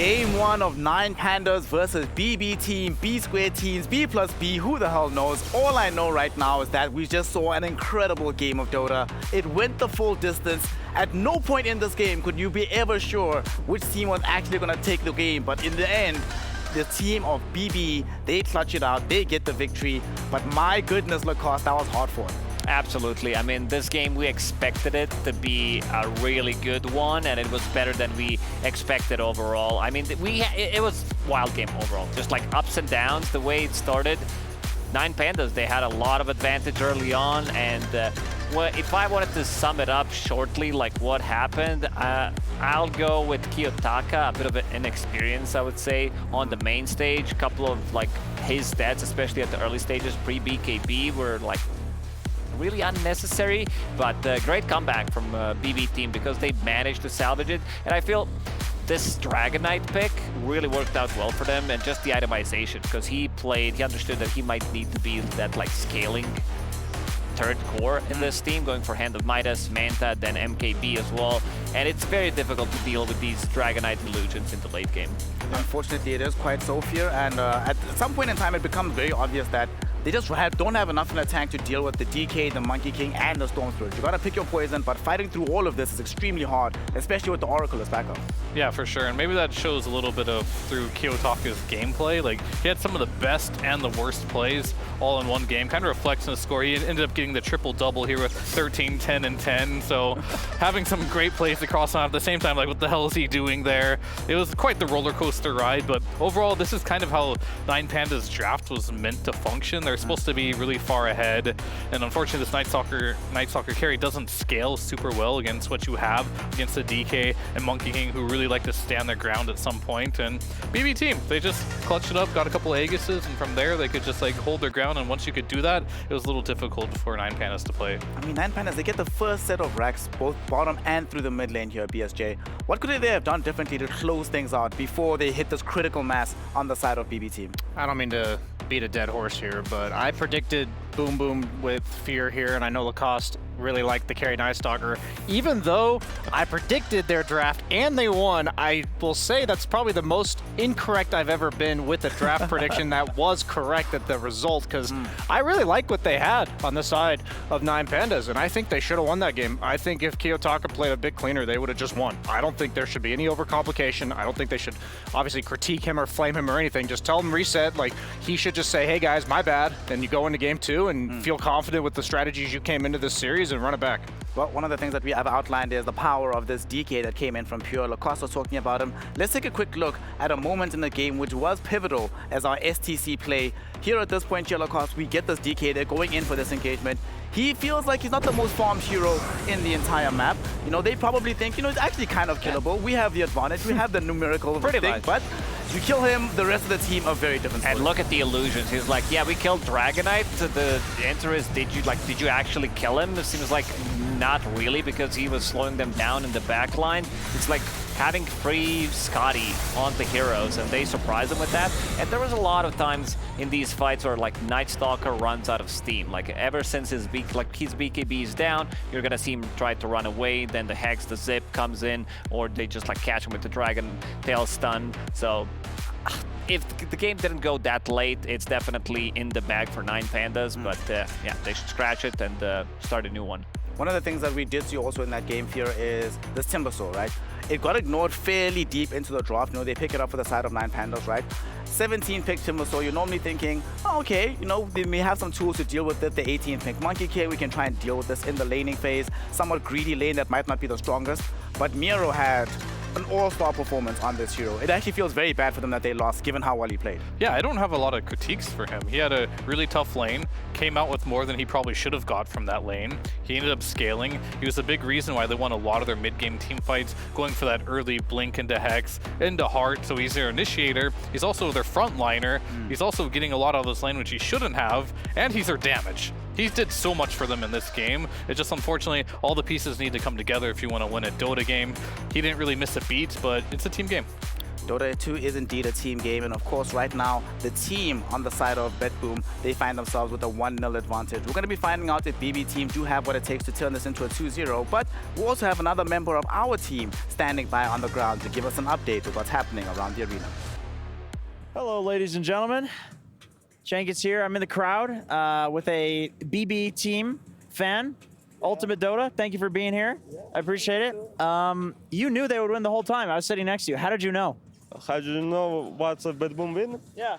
Game 1 of 9Pandas versus BB team, B squared teams, B plus B, who the hell knows? All I know right now is that we just saw an incredible game of Dota. It went the full distance. At no point in this game could you be ever sure which team was actually going to take the game, but in the end, the team of BB, they clutch it out, they get the victory, but my goodness, Lacoste, that was hard fought. Absolutely. I mean, this game, we expected it to be a really good one, and it was better than we expected overall. I mean, it was wild game overall. Just like ups and downs, the way it started. 9Pandas, they had a lot of advantage early on, and well, if I wanted to sum it up shortly, like what happened, I'll go with Kiyotaka, a bit of an inexperience, I would say, on the main stage. A couple of like his stats, especially at the early stages, pre-BKB, were like really unnecessary, but great comeback from BB team because they managed to salvage it. And I feel this Dragon Knight pick really worked out well for them, and just the itemization, because he understood that he might need to be that like scaling third core in this team, going for Hand of Midas, Manta, then MKB as well. And it's very difficult to deal with these Dragon Knight illusions in the late game. Unfortunately, it is quite so fear, and at some point in time, it becomes very obvious that they just don't have enough in the tank to deal with the DK, the Monkey King, and the Storm Spirit. You gotta pick your poison, but fighting through all of this is extremely hard, especially with the Oracle as backup. Yeah, for sure, and maybe that shows a little bit of through Kiyotaka's gameplay. Like, he had some of the best and the worst plays all in one game. Kind of reflects in the score. He ended up getting the triple-double here with 13, 10, and 10. So having some great plays across on at the same time, like what the hell is he doing there? It was quite the roller coaster ride, but overall, this is kind of how 9Pandas draft was meant to function. They're supposed to be really far ahead, and unfortunately this Night Stalker carry doesn't scale super well against what you have against the DK and Monkey King, who really like to stand their ground at some point. And BB team, they just clutched it up, got a couple Aegises, and from there they could just like hold their ground, and once you could do that, it was a little difficult for 9Pandas to play. I mean, 9Pandas, they get the first set of racks, both bottom and through the mid lane here at BSJ. What could they have done differently to close things out before they hit this critical mass on the side of BB team? I don't mean to beat a dead horse here, but I predicted Boom Boom with Fear here, and I know Lacoste really liked the carry Night Stalker. Even though I predicted their draft and they won, I will say that's probably the most incorrect I've ever been with a draft prediction that was correct at the result, because I really like what they had on the side of 9Pandas, and I think they should have won that game. I think if Kiyotaka played a bit cleaner, they would have just won. I don't think there should be any overcomplication. I don't think they should obviously critique him or flame him or anything. Just tell him reset. Like, he should just say, hey guys, my bad. Then you go into game 2 and feel confident with the strategies you came into this series and run it back. Well, one of the things that we have outlined is the power of this DK that came in from Pure. Lacoste was talking about him. Let's take a quick look at a moment in the game which was pivotal as our STC play. Here at this point here, Lacoste, we get this DK. They're going in for this engagement. He feels like he's not the most farmed hero in the entire map. You know, they probably think, you know, it's actually kind of killable. We have the advantage. We have the numerical thing, but you kill him, the rest of the team are very different story. And look at the illusions. He's like, yeah, we killed Dragon Knight. The answer is, did you actually kill him? It seems like not really, because he was slowing them down in the back line. It's like having free Scotty on the heroes, and they surprise him with that. And there was a lot of times in these fights where like Night Stalker runs out of steam. Like ever since his BKB is down, you're gonna see him try to run away. Then the Hex, the Zip comes in, or they just like catch him with the Dragon Tail stun. So if the game didn't go that late, it's definitely in the bag for 9Pandas. But yeah, they should scratch it and start a new one. One of the things that we did see also in that game here is this Timbersaw, right? It got ignored fairly deep into the draft. You know, they pick it up for the side of 9Pandas, right? 17 pick Timbersaw, you're normally thinking, oh, okay, you know, they may have some tools to deal with it. The 18 pick Monkey King, we can try and deal with this in the laning phase. Somewhat greedy lane that might not be the strongest. But Miro had an all-star performance on this hero. It actually feels very bad for them that they lost, given how well he played. Yeah, I don't have a lot of critiques for him. He had a really tough lane, came out with more than he probably should have got from that lane. He ended up scaling. He was a big reason why they won a lot of their mid-game team fights, going for that early blink into Hex, into Heart, so he's their initiator. He's also their frontliner. He's also getting a lot out of this lane, which he shouldn't have, and he's their damage. He did so much for them in this game. It's just unfortunately all the pieces need to come together if you want to win a Dota game. He didn't really miss a beat, but it's a team game. Dota 2 is indeed a team game, and of course right now the team on the side of BetBoom, they find themselves with a 1-0 advantage. We're going to be finding out if BB Team do have what it takes to turn this into a 2-0, but we also have another member of our team standing by on the ground to give us an update of what's happening around the arena. Hello, ladies and gentlemen. Jenkins here. I'm in the crowd with a BB Team fan. Ultimate Dota, thank you for being here. I appreciate it. You knew they would win the whole time. I was sitting next to you. How did you know? How do you know what's a BetBoom win? Yeah.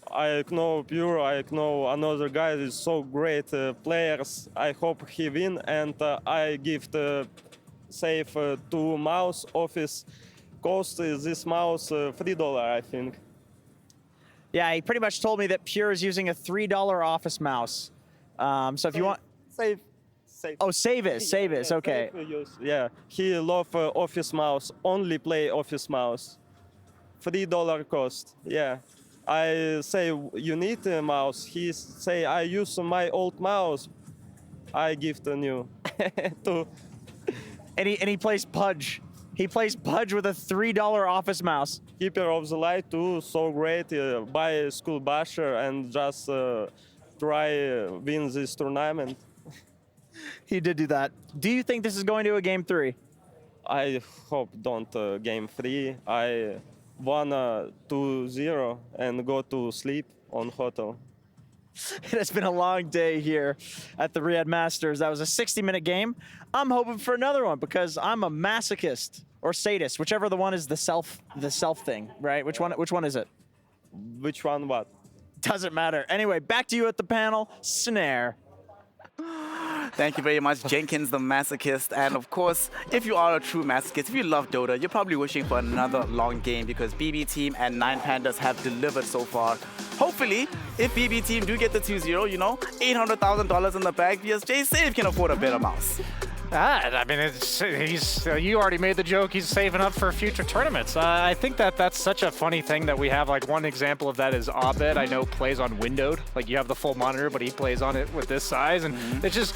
I know Pure, I know another guy is so great players. I hope he win, and I give the save to mouse office. Cost this mouse $3, I think. Yeah, he pretty much told me that Pure is using a $3 office mouse. So if you want... Save. Oh, save it, okay. Yeah, he love office mouse, only play office mouse. $3 cost, yeah. I say, you need a mouse. He say, I use my old mouse. I give the new. And he plays Pudge. He plays Pudge with a $3 office mouse. Keeper of the Light too, so great. Buy School Basher and just try win this tournament. He did do that. Do you think this is going to a game 3? I hope don't game 3. I won 2-0 and go to sleep on hotel. It has been a long day here at the Riyadh Masters. That was a 60-minute game. I'm hoping for another one because I'm a masochist or sadist, whichever the one is the self thing, right? Which one is it? Which one what? Doesn't matter. Anyway, back to you at the panel. Snare. Thank you very much, Jenkins the masochist. And of course, if you are a true masochist, if you love Dota, you're probably wishing for another long game because BB Team and 9Pandas have delivered so far. Hopefully, if BB Team do get the 2-0, you know, $800,000 in the bag, BSJ Save can afford a better mouse. I mean, you already made the joke. He's saving up for future tournaments. I think that's such a funny thing that we have. Like one example of that is Abed. I know plays on windowed. Like you have the full monitor, but he plays on it with this size, and it's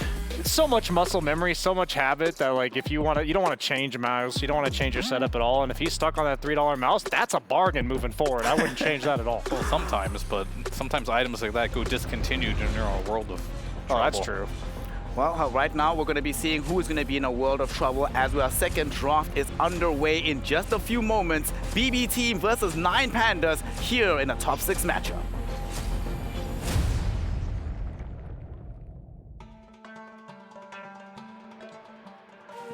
so much muscle memory, so much habit that like if you don't want to change a mouse, you don't want to change your setup at all. And if he's stuck on that $3 mouse, that's a bargain moving forward. I wouldn't change that at all. Well, sometimes, but sometimes items like that go discontinued and you're in a world of trouble. Oh, that's true. Well, right now we're going to be seeing who is going to be in a world of trouble as our second draft is underway in just a few moments. BB Team versus 9Pandas here in a top 6 matchup.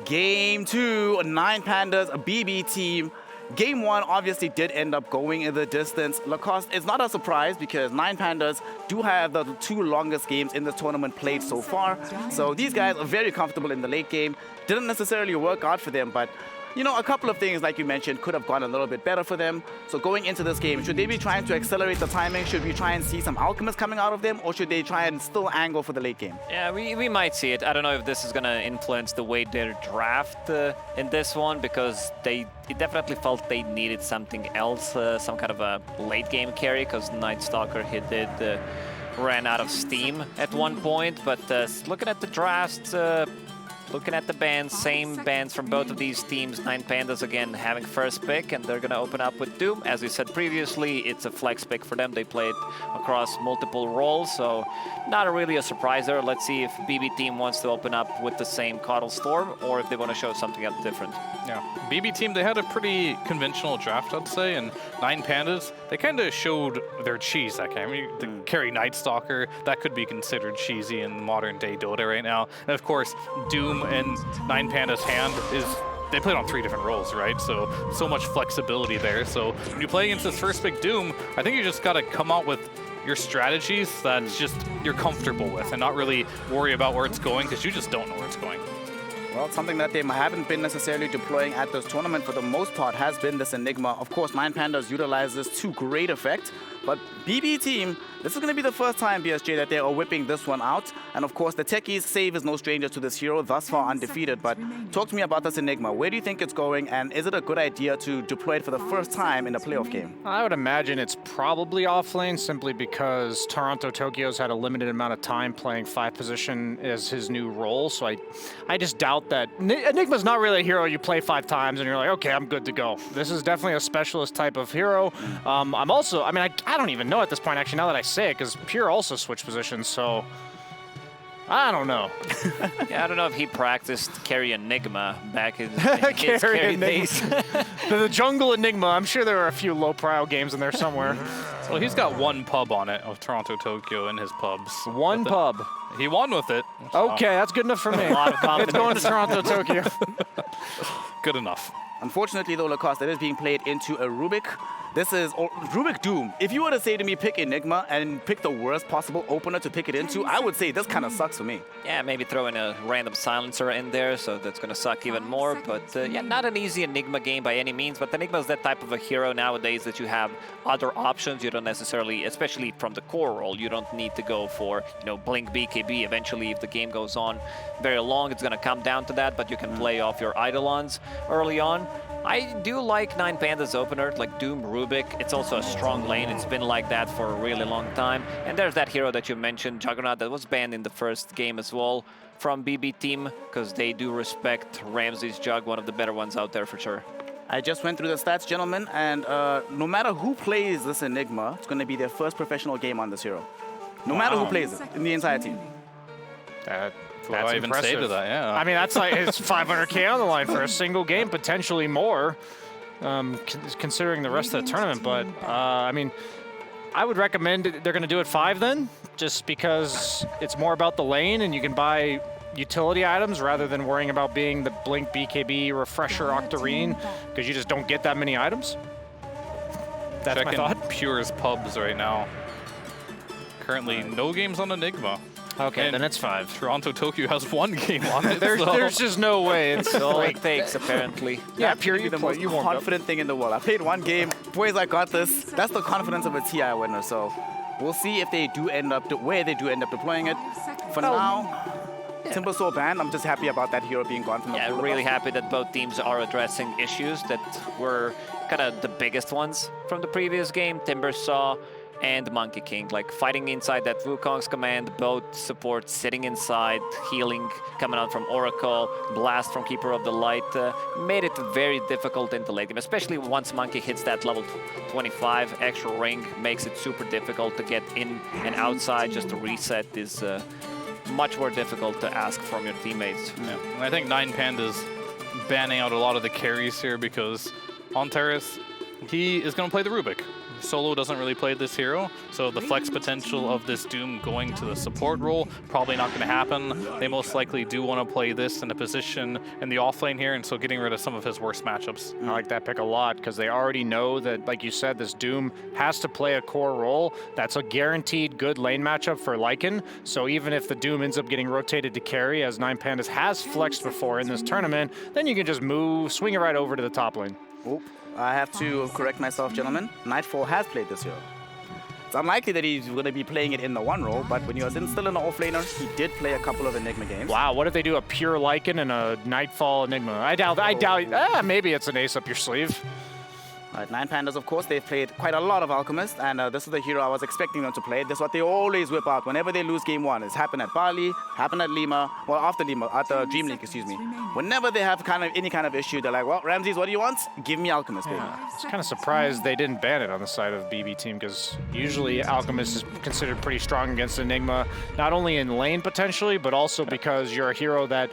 Game 2, 9Pandas, BB Team. Game 1 obviously did end up going in the distance. Lacoste is not a surprise because 9Pandas do have the 2 longest games in this tournament played so far. So these guys are very comfortable in the late game. Didn't necessarily work out for them, but you know, a couple of things, like you mentioned, could have gone a little bit better for them. So going into this game, should they be trying to accelerate the timing? Should we try and see some alchemists coming out of them? Or should they try and still angle for the late game? Yeah, we might see it. I don't know if this is going to influence the way they draft in this one, because it definitely felt they needed something else, some kind of a late game carry, because Night Stalker ran out of steam at one point. But looking at the drafts, looking at the bans, same bans from both of these teams. 9Pandas again having first pick, and they're going to open up with Doom. As we said previously, it's a flex pick for them. They played across multiple roles, so not really a surprise there. Let's see if BB Team wants to open up with the same Coddle Storm or if they want to show something else different. Yeah, BB Team, they had a pretty conventional draft, I'd say, and 9Pandas, they kind of showed their cheese that game. I mean, the carry Night Stalker, that could be considered cheesy in modern day Dota right now. And of course, Doom and 9Pandas' hand is, they played on 3 different roles, right? So much flexibility there. So when you play against this first pick Doom, I think you just got to come out with your strategies that you're comfortable with and not really worry about where it's going, because you just don't know where it's going. Well, something that they haven't been necessarily deploying at this tournament for the most part has been this Enigma. Of course, 9Pandas utilize this to great effect, but BB Team, this is going to be the first time, BSJ, that they are whipping this one out. And of course, the techies, Save is no stranger to this hero, thus far undefeated. But talk to me about this Enigma. Where do you think it's going, and is it a good idea to deploy it for the first time in a playoff game? I would imagine it's probably off lane simply because Toronto Tokyo's had a limited amount of time playing 5 position as his new role. So I just doubt out that Enigma's not really a hero you play 5 times and you're like, okay, I'm good to go. This is definitely a specialist type of hero. I'm also, I mean, I don't even know at this point, actually, now that I say it, because Pure also switched positions, so I don't know. Yeah, I don't know if he practiced carry Enigma back in his carry days. The jungle Enigma, I'm sure there are a few low-profile games in there somewhere. Well, he's got 1 pub on it of Toronto, Tokyo in his pubs. 1 pub. He won with it. Okay, that's good enough for me. A lot of confidence. It's going to Toronto, Tokyo. Good enough. Unfortunately, though, Lacoste, it is being played into a Rubik. This is Rubik Doom. If you were to say to me, pick Enigma and pick the worst possible opener to pick it into, I would say this kind of sucks for me. Yeah, maybe throw in a random silencer in there, so that's going to suck even more. But yeah, not an easy Enigma game by any means, but Enigma is that type of a hero nowadays that you have other options. You don't necessarily, especially from the core role, you don't need to go for, you know, Blink BKB. Eventually, if the game goes on very long, it's going to come down to that, but you can play off your Eidolons early on. I do like 9Pandas opener, like Doom, Rubik. It's also a strong lane. It's been like that for a really long time. And there's that hero that you mentioned, Juggernaut, that was banned in the first game as well from bbteam, because they do respect Ramsey's Jug, one of the better ones out there for sure. I just went through the stats, gentlemen, and no matter who plays this Enigma, it's going to be their first professional game on this hero. No matter who plays it in the entire team. What do I even say to that? Yeah. I mean, that's like, it's 500K on the line for a single game, potentially more, considering the rest of the tournament. But, I mean, I would recommend they're going to do it 5 then, just because it's more about the lane and you can buy utility items rather than worrying about being the Blink BKB Refresher Octarine, because you just don't get that many items. That's my thought. Pure's pubs right now. Currently, no games on Enigma. Okay, and then it's 5. Toronto, Tokyo has 1 game on it. There's just no way. It's all it takes, apparently. Yeah, Pure, you the most confident thing in the world. I played 1 game, boys, I got this. That's the confidence of a TI winner. So we'll see if they do end up where they do end up deploying it. For now, Timber so banned. I'm just happy about that hero being gone from the pool. Yeah, really happy that both teams are addressing issues that were kind of the biggest ones from the previous game. Timber Saw and Monkey King, like fighting inside that Wukong's command, both support sitting inside, healing coming out from Oracle, blast from Keeper of the Light, made it very difficult in the late game, especially once Monkey hits that level 25, extra ring makes it super difficult to get in and outside. Just to reset is much more difficult to ask from your teammates. Yeah. And I think 9Pandas banning out a lot of the carries here because on Terrace, he is going to play the Rubik. Solo doesn't really play this hero, so the flex potential of this Doom going to the support role, probably not going to happen. They most likely do want to play this in a position in the offlane here, and so getting rid of some of his worst matchups. I like that pick a lot, because they already know that, like you said, this Doom has to play a core role. That's a guaranteed good lane matchup for Lycan, so even if the Doom ends up getting rotated to carry, as 9Pandas has flexed before in this tournament, then you can just swing it right over to the top lane. Oop. I have to correct myself, gentlemen. Nightfall has played this hero. It's unlikely that he's going to be playing it in the 1 role, but when he was still in the offlaner, he did play a couple of Enigma games. Wow, what if they do a pure Lycan and a Nightfall Enigma? I doubt, maybe it's an ace up your sleeve. 9Pandas, of course, they've played quite a lot of Alchemist, and this is the hero I was expecting them to play. This is what they always whip out whenever they lose game 1. It's happened at Bali, happened at Lima, well, after Lima, at the Dream League, excuse me. Whenever they have any kind of issue, they're like, well, Ramses, what do you want? Give me Alchemist, baby. I was kind of surprised they didn't ban it on the side of bbteam, because usually Alchemist is considered pretty strong against Enigma, not only in lane potentially, but also because you're a hero that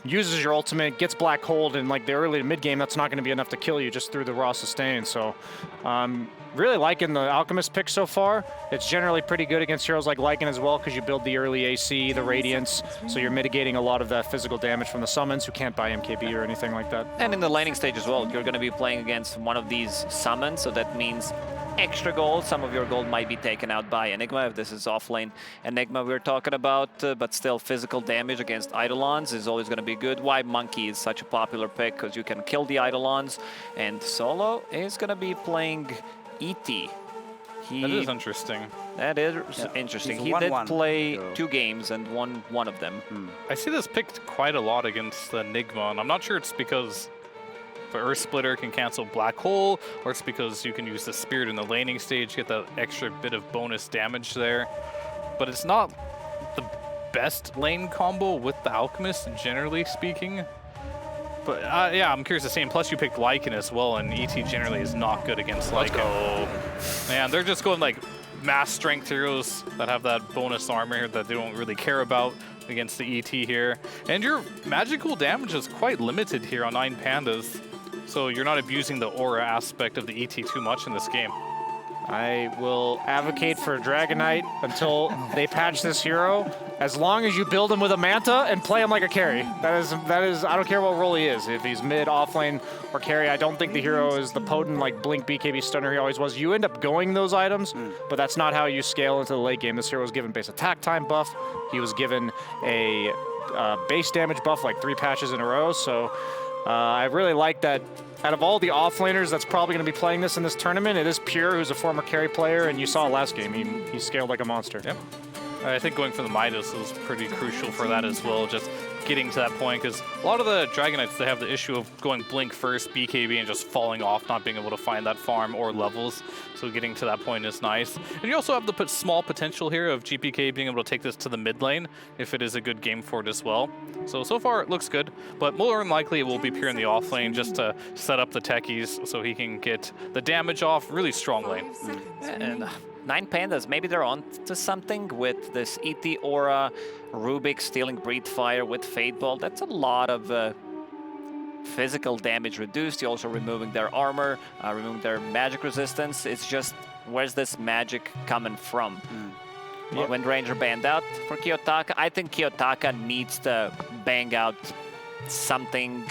uses your ultimate, gets black holed, and like the early to mid game, that's not going to be enough to kill you just through the raw sustain. So really liking the Alchemist pick so far. It's generally pretty good against heroes like Lycan as well, because you build the early AC, the Radiance, so you're mitigating a lot of that physical damage from the summons who can't buy MKB or anything like that. And in the laning stage as well, you're going to be playing against one of these summons, so that means extra gold. Some of your gold might be taken out by Enigma, if this is offlane Enigma we're talking about, but still physical damage against Eidolons is always going to be good. Why Monkey is such a popular pick, because you can kill the Eidolons, and Solo is going to be playing ET. That is interesting. That is interesting. He did play 2 games and won 1 of them. I see this picked quite a lot against the Enigma, and I'm not sure it's because the Earth Splitter can cancel Black Hole, or it's because you can use the Spirit in the laning stage, get that extra bit of bonus damage there. But it's not the best lane combo with the Alchemist, generally speaking. But yeah, I'm curious to see. And plus, you picked Lycan as well, and ET generally is not good against Lycan. Man, they're just going like mass strength heroes that have that bonus armor that they don't really care about against the ET here. And your magical damage is quite limited here on 9Pandas, so you're not abusing the aura aspect of the ET too much in this game. I will advocate for Dragonite until they patch this hero. As long as you build him with a Manta and play him like a carry. That is, I don't care what role he is. If he's mid, offlane, or carry, I don't think the hero is the potent, like, Blink BKB stunner he always was. You end up going those items, but that's not how you scale into the late game. This hero was given base attack time buff. He was given a base damage buff like 3 patches in a row, so I really like that. Out of all the offlaners that's probably going to be playing this in this tournament, it is Pure, who's a former carry player, and you saw last game. He scaled like a monster. Yep. I think going for the Midas was pretty crucial for that as well, just getting to that point, because a lot of the Dragonites, they have the issue of going Blink first, BKB, and just falling off, not being able to find that farm or levels. So getting to that point is nice. And you also have the small potential here of GPK being able to take this to the mid lane if it is a good game for it as well. So far it looks good, but more than likely it will be Pure in the off lane just to set up the techies so he can get the damage off really strong lane. And 9Pandas, maybe they're on to something with this ET Aura, Rubik stealing Breathe Fire with Fade Ball. That's a lot of physical damage reduced. You're also removing their armor, removing their magic resistance. It's just, where's this magic coming from? When Ranger banned out for Kiyotaka, I think Kiyotaka needs to bang out something.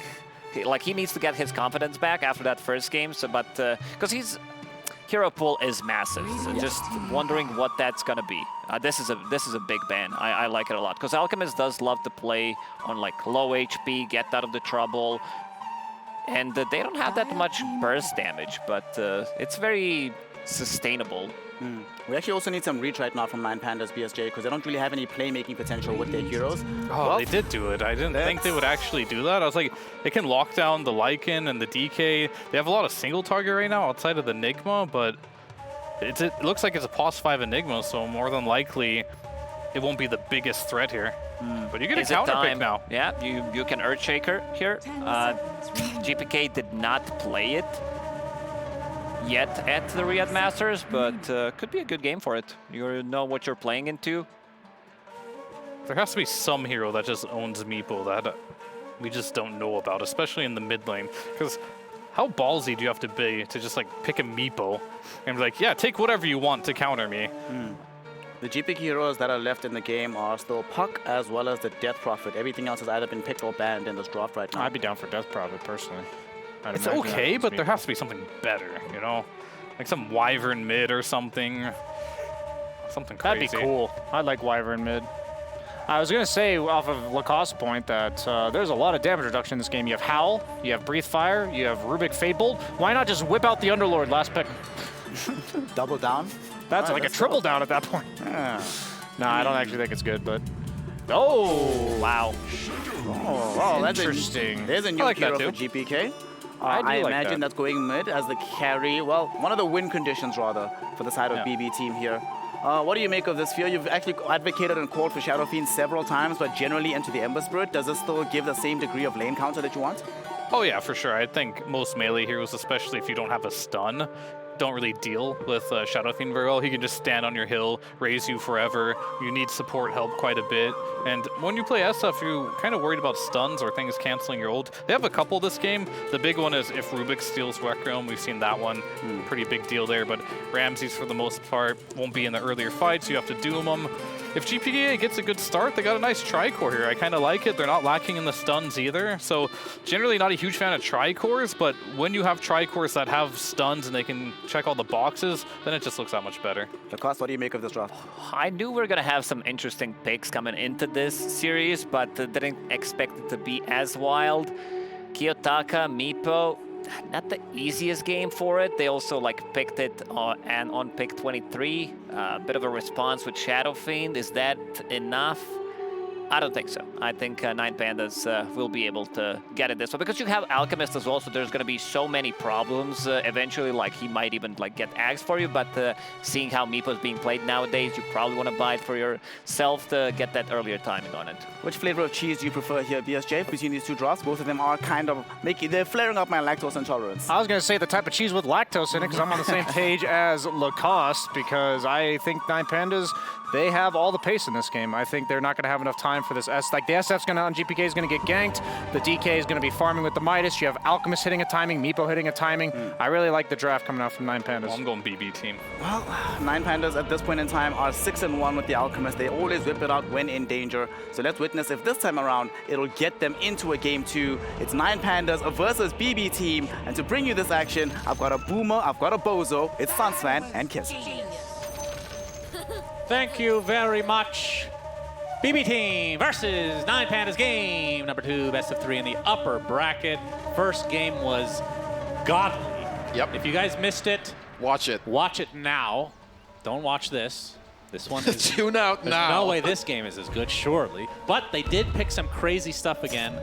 Like, he needs to get his confidence back after that first game. So, but because hero pool is massive, so just wondering what that's gonna be. This is a big ban. I like it a lot because Alchemist does love to play on like low HP, get out of the trouble, and they don't have that much burst damage, but it's very sustainable. We actually also need some reach right now from 9Pandas BSJ because they don't really have any playmaking potential with their heroes. Oh, well, they did do it. I didn't think they would actually do that. I was like, they can lock down the Lycan and the DK. They have a lot of single target right now outside of the Enigma, but it looks like it's a pos 5 Enigma, so more than likely it won't be the biggest threat here. But you get a counter pick now. Yeah, you can Earthshaker here. GPK did not play it yet at the Riyadh Masters, but could be a good game for it. You know what you're playing into. There has to be some hero that just owns Meepo that we just don't know about, especially in the mid lane. Because how ballsy do you have to be to just like pick a Meepo and be like, yeah, take whatever you want to counter me? The GPK heroes that are left in the game are still Puck as well as the Death Prophet. Everything else has either been picked or banned in this draft right now. I'd be down for Death Prophet personally. It's okay, but there has to be something better, you know? Like some Wyvern mid or something. Something crazy. That'd be cool. I'd like Wyvern mid. I was going to say, off of Lacosse's point, that there's a lot of damage reduction in this game. You have Howl, you have Breathe Fire, you have Rubik Fade Bolt. Why not just whip out the Underlord last pick? Double down? That's like a triple down at that point. Nah, I don't actually think it's good, but... Oh! Wow. Oh, wow, that's interesting. There's a new hero for GPK. I imagine that's going mid as the carry. Well, one of the win conditions, rather, for the side of BB team here. What do you make of this fear? You've actually advocated and called for Shadow Fiend several times, but generally into the Ember Spirit. Does it still give the same degree of lane counter that you want? Oh yeah, for sure. I think most melee heroes, especially if you don't have a stun, don't really deal with Shadow Fiend very well. He can just stand on your hill, raise you forever. You need support help quite a bit. And when you play SF, you're kind of worried about stuns or things canceling your ult. They have a couple this game. The big one is if Rubik steals Rec Realm. We've seen that one. Pretty big deal there. But Ramses, for the most part, won't be in the earlier fights. You have to doom them. If GPK gets a good start, they got a nice Tricor here. I kind of like it. They're not lacking in the stuns either. So generally not a huge fan of Tricors, but when you have Tricors that have stuns and they can check all the boxes, then it just looks that much better. Lacoste, what do you make of this draft? I knew we were going to have some interesting picks coming into this series, but didn't expect it to be as wild. Kiyotaka, Meepo, not the easiest game for it. They also picked it on pick 23. A bit of a response with Shadow Fiend. Is that enough? I don't think so. I think 9Pandas will be able to get it this one because you have Alchemist as well, so there's going to be so many problems eventually. Like he might even like get axed for you, but seeing how Meepo is being played nowadays, you probably want to buy it for yourself to get that earlier timing on it. Which flavor of cheese do you prefer here, BSJ, between these two drafts? Both of them are kind of they're flaring up my lactose intolerance. I was going to say the type of cheese with lactose in it because I'm on the same page as Lacoste because I think 9Pandas, they have all the pace in this game. I think they're not going to have enough time for this S. Like the SF's going to, on GPK is going to get ganked. The DK is going to be farming with the Midas. You have Alchemist hitting a timing, Meepo hitting a timing. I really like the draft coming out from 9Pandas. Well, I'm going BB team. Well, 9Pandas at this point in time are 6-1 with the Alchemist. They always whip it out when in danger. So let's witness if this time around it'll get them into a game 2. It's 9Pandas versus BB team. And to bring you this action, I've got a Boomer, I've got a Bozo, it's Sunsvan and Kiss. Thank you very much. BB Team versus 9Pandas game number 2, best of 3 in the upper bracket. First game was godly. Yep. If you guys missed it, Watch it. watch it now. Don't watch this. This one is Tune out there's now. no way this game is as good, surely. But they did pick some crazy stuff again.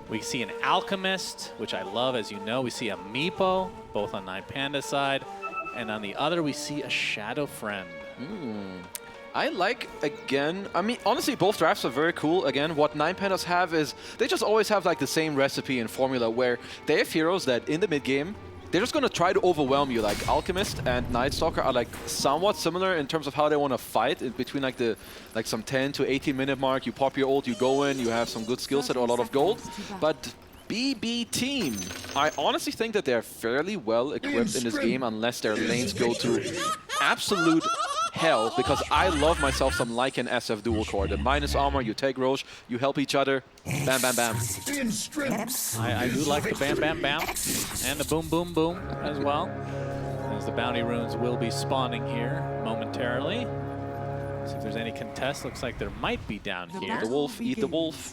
We see an Alchemist, which I love, as you know. We see a Meepo, both on 9Pandas side. And on the other, we see a Shadow Friend. I like, again, I mean, honestly, both drafts are very cool. Again, what 9Pandas have is they just always have like the same recipe and formula where they have heroes that in the mid game, they're just going to try to overwhelm you. Like Alchemist and Night Stalker are like somewhat similar in terms of how they want to fight in between like the some 10 to 18 minute mark. You pop your ult, you go in, you have some good skill set or a lot of gold. But BB team, I honestly think that they're fairly well equipped in this game unless their lanes go to absolute hell, because I love myself some Lycan SF dual core. The minus armor, you take Roche, you help each other, bam, bam, bam. I do like the bam, bam, bam, and the boom, boom, boom as well. As the bounty runes will be spawning here momentarily. See if there's any contest. Looks like there might be down here. Eat the wolf, eat the wolf.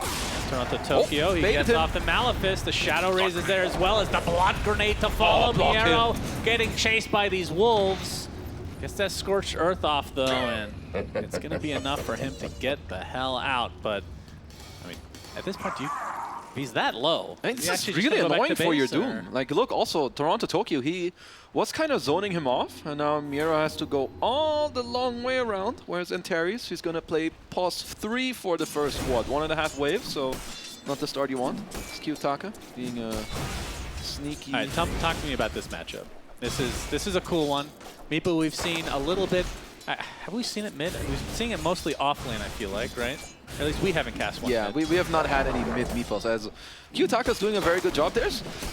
Turn out to Tokyo. He gets off the Malefice. The Shadow Raise is there as well as the blood grenade to follow. The arrow getting chased by these wolves. Gets that scorched earth off though, and it's going to be enough for him to get the hell out. But I mean, at this point, if he's that low, I think this is really annoying for your Doom. Like, look, also Toronto Tokyo, he was kind of zoning him off, and now Mira has to go all the long way around. Whereas Antares, he's going to play pause 3 for the first, what, 1.5 waves, so not the start you want. It's Kyutaka being sneaky. All right, talk to me about this matchup. This is a cool one. Meepo, we've seen a little bit. Have we seen it mid? We've been seeing it mostly off lane, I feel like, right? Or at least we haven't cast one. Yeah, we have not had any mid Meepos. As Kyutaka's doing a very good job.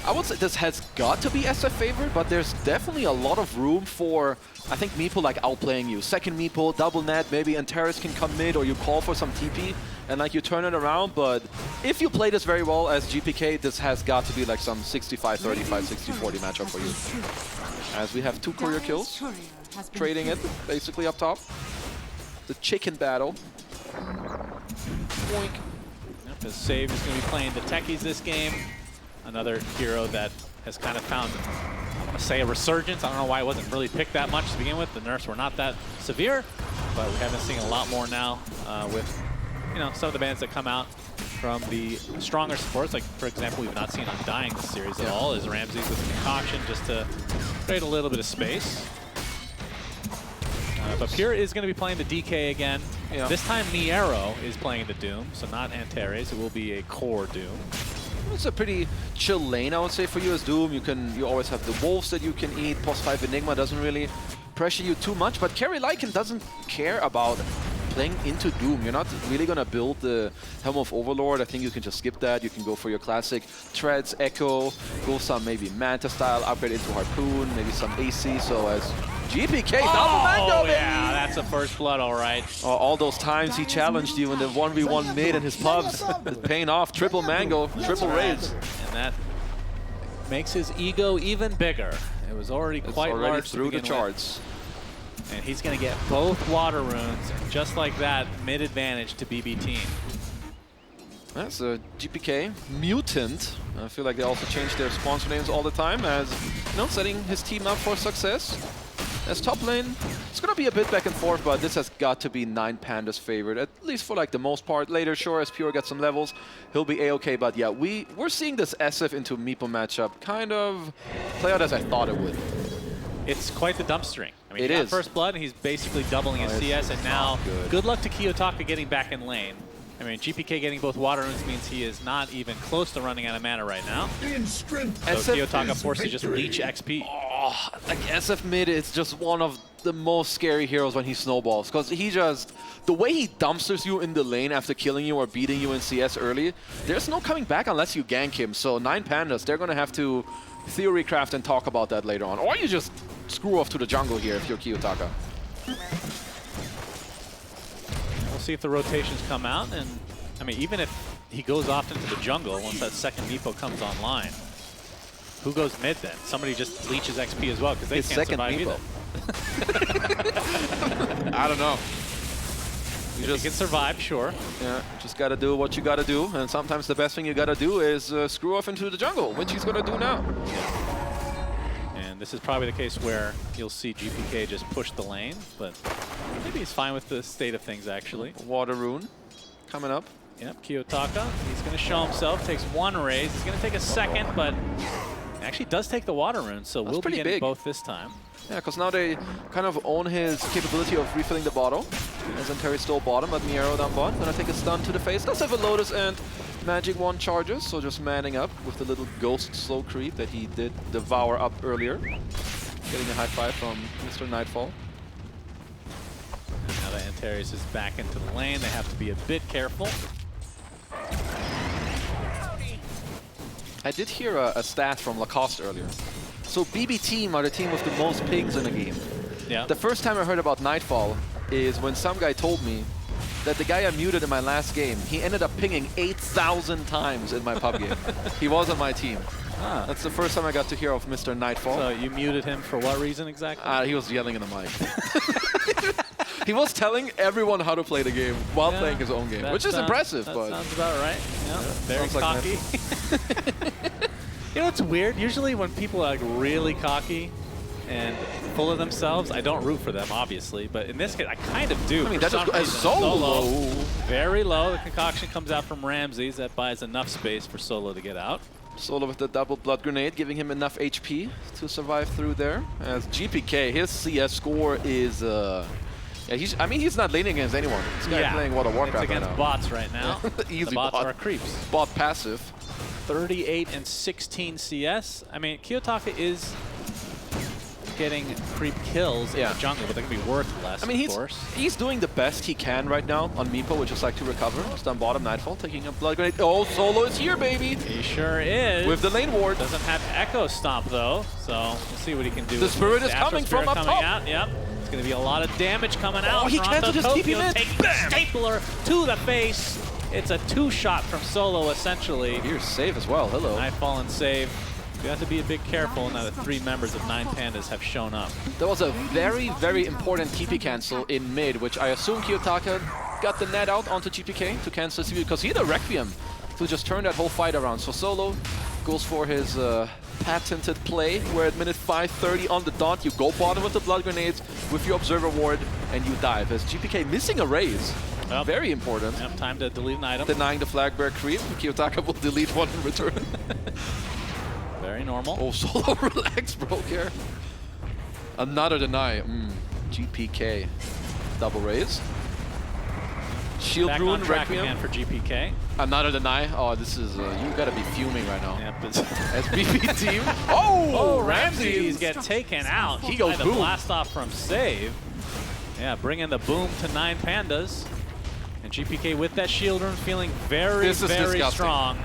I would say this has got to be SF favored, but there's definitely a lot of room for, I think, Meepo like outplaying you. Second Meepo, double net, maybe Antares can come mid, or you call for some TP and like you turn it around. But if you play this very well as GPK, this has got to be like some 65-35, 60-40 matchup for you. As we have 2 courier kills, trading it basically up top. The chicken battle. Boink. Yep, his save is going to be playing the techies this game. Another hero that has kind of found, I want to say, a resurgence. I don't know why it wasn't really picked that much to begin with. The nerfs were not that severe, but we have been seeing a lot more now with, you know, some of the bans that come out from the stronger supports. Like, for example, we've not seen Undying this series at all, is Ramses with a concoction just to create a little bit of space. But Pure is going to be playing the DK again. Yeah. This time Niero is playing the Doom, so not Antares. It will be a core Doom. It's a pretty chill lane, I would say, for you as Doom. You always have the wolves that you can eat. Post 5 Enigma doesn't really pressure you too much, but Carry Lycan doesn't care about playing into Doom. You're not really going to build the Helm of Overlord. I think you can just skip that. You can go for your classic Treads, Echo, go some maybe Manta style, upgrade into Harpoon, maybe some AC. So as GPK, double Mango, baby! Yeah, that's a first blood, all right. All those times he challenged you in the 1v1 mid and his pubs. It's paying off. Triple Mango, triple raids. And that makes his ego even bigger. It was already quite large through the charts. And he's going to get both water runes, just like that, mid-advantage to BB Team. That's a GPK Mutant. I feel like they also change their sponsor names all the time as, you know, setting his team up for success. As top lane, it's going to be a bit back and forth, but this has got to be 9Pandas' favorite, at least for like the most part. Later, sure, as Pure gets some levels, he'll be A-okay, but yeah, we're seeing this SF into Meepo matchup kind of play out as I thought it would. It's quite the dumpstering. I mean, It he got is. first blood, and he's basically doubling his CS, and now good luck to Kiyotaka getting back in lane. I mean, GPK getting both water runes means he is not even close to running out of mana right now. In strength. So SF Kiyotaka is forced to just victory. leech XP. Oh, like SF mid is just one of the most scary heroes when he snowballs, because he just, the way he dumpsters you in the lane after killing you or beating you in CS early, there's no coming back unless you gank him. So 9Pandas, they're going to have to theory craft and talk about that later on. Or you just screw off to the jungle here if you're Kiyotaka. We'll see if the rotations come out, and I mean, even if he goes off into the jungle once that second Meepo comes online, who goes mid then? Somebody just leeches XP as well, because they His can't second survive Meepo. either. I don't know. You just can survive, sure. Yeah, just gotta do what you gotta do, and sometimes the best thing you gotta do is screw off into the jungle, which he's gonna do now. And this is probably the case where you'll see GPK just push the lane, but maybe he's fine with the state of things, actually. Water rune coming up. Yep, Kiyotaka, he's going to show himself, takes one raise. He's going to take a second, but actually does take the water rune, so we'll be pretty getting big. both this time. Yeah, because now they kind of own his capability of refilling the bottle. As Terry stole bottom, but Miero down bot. Gonna take a stun to the face. Does have a Lotus and Magic Wand charges, so just manning up with the little ghost slow creep that he did devour up earlier. Getting a high five from Mr. Nightfall. And now that Antares is back into the lane, they have to be a bit careful. I did hear a stat from Lacoste earlier. So bbteam are the team with the most pings in the game. Yeah. The first time I heard about Nightfall is when some guy told me that the guy I muted in my last game, he ended up pinging 8,000 times in my pub game. He was on my team. Ah. That's the first time I got to hear of Mr. Nightfall. So you muted him for what reason exactly? He was yelling in the mic. He was telling everyone how to play the game while playing his own game, which is impressive. That but sounds about right. Yeah, very sounds like cocky. You know what's weird? Usually when people are like really cocky and full of themselves, I don't root for them, obviously. But in this case, I kind of do. I mean, for that some is reason. Solo. Very low. The concoction comes out from Ramses. That buys enough space for Solo to get out. Solo with the double blood grenade, giving him enough HP to survive through there. As GPK, his CS score is... yeah, he's not laning against anyone. This guy playing World of Warcraft It's against right now. bots right now. Easy the bots bot. are creeps. Bot passive. 38 and 16 CS. I mean, Kiyotaka is getting creep kills in the jungle, but they're going to be worth less, I mean, of course. he's doing the best he can right now on Meepo, which is like to recover. Stun bottom, Nightfall, taking a blood grenade. Oh, Solo is here, baby! He sure is. With the lane ward. Doesn't have Echo Stomp, though, so we'll see what he can do. The with Spirit this. is Astral coming Spirit from up coming top. out, yep. It's going to be a lot of damage coming out. Oh, he Toronto canceled his TP Tokyo mid. taking a stapler to the face. It's a two-shot from Solo, essentially. Here's save as well. Hello. Nightfall and save. You have to be a bit careful now that 3 members of 9Pandas have shown up. There was a very, very important TP cancel in mid, which I assume Kiyotaka got the net out onto GPK to cancel TP because he had a Requiem to just turn that whole fight around. So Solo goes for his patented play, where at minute 5:30 on the dot, you go bottom with the blood grenades with your Observer Ward, and you dive. As GPK missing a raise. Yep. Very important. Yep, time to delete an item. Denying the flag bear creep. Kiyotaka will delete one in return. Very normal. Oh, Solo, relax, bro, here. Another deny. GPK. Double raise. Shield Back rune, on track Requiem. again for GPK. Another deny. Oh, this is, you gotta be fuming right now. Yep, As BB team. Oh, Ramses get taken out. He goes by the boom. blast off from save. Yeah, bringing the boom to 9Pandas. And GPK with that shield rune feeling very, This is very disgusting. strong.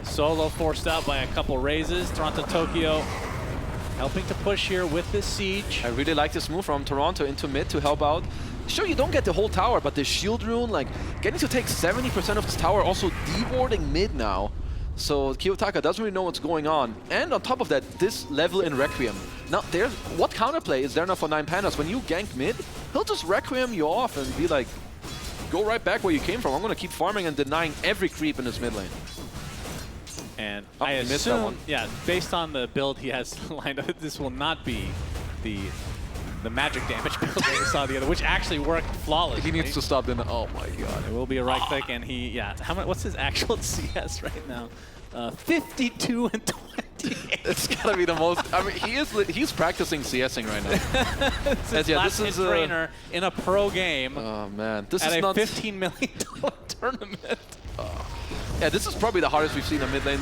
Solo forced out by a couple raises. Toronto Tokyo helping to push here with this siege. I really like this move from Toronto into mid to help out. Sure, you don't get the whole tower, but the shield rune, like, getting to take 70% of this tower, also dewarding mid now. So Kiyotaka doesn't really know what's going on. And on top of that, this level in Requiem. Now, there's what counterplay is there now for 9Pandas? When you gank mid, he'll just Requiem you off and be like, go right back where you came from. I'm going to keep farming and denying every creep in this mid lane. And Oh, I he missed that assume, one. yeah, based on the build he has lined up, this will not be the the magic damage build that we saw the other, which actually worked flawlessly. He needs to stop the... Oh my god. There will be a right click, and he, yeah. How much? What's his actual CS right now? 52 and 28. It's gotta be the most... I mean, he's practicing CSing right now. His last hit trainer in a pro game. Oh man, this at is a not... $15 million tournament. Yeah, this is probably the hardest we've seen a mid lane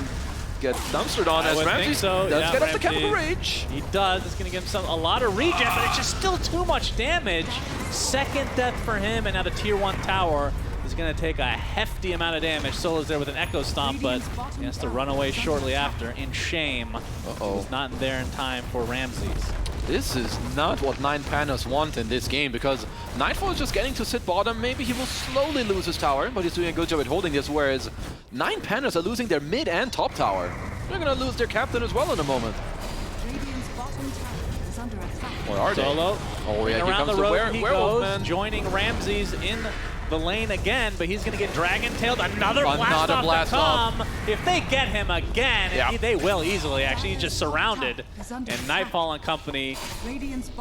get dumpstered on, as Ramsey so. does get off the Ramsey, chemical rage. He does. It's going to give him a lot of regen, but it's just still too much damage. Second death for him, and now the tier 1 tower is going to take a hefty amount of damage. Solo's there with an Echo Stomp, but he has to run away shortly after in shame. Uh-oh. He's not there in time for Ramses. This is not what 9Pandas want in this game, because Nightfall is just getting to sit bottom. Maybe he will slowly lose his tower, but he's doing a good job at holding this, whereas 9Pandas are losing their mid and top tower. They're going to lose their captain as well in a moment. What are they? Solo. Oh yeah, here around comes the road werewolf he goes, man. joining Ramses in the lane again, but he's going to get Dragon-tailed. Another blast off to come. If they get him again, and they will easily, actually. He's just surrounded. And Nightfall and company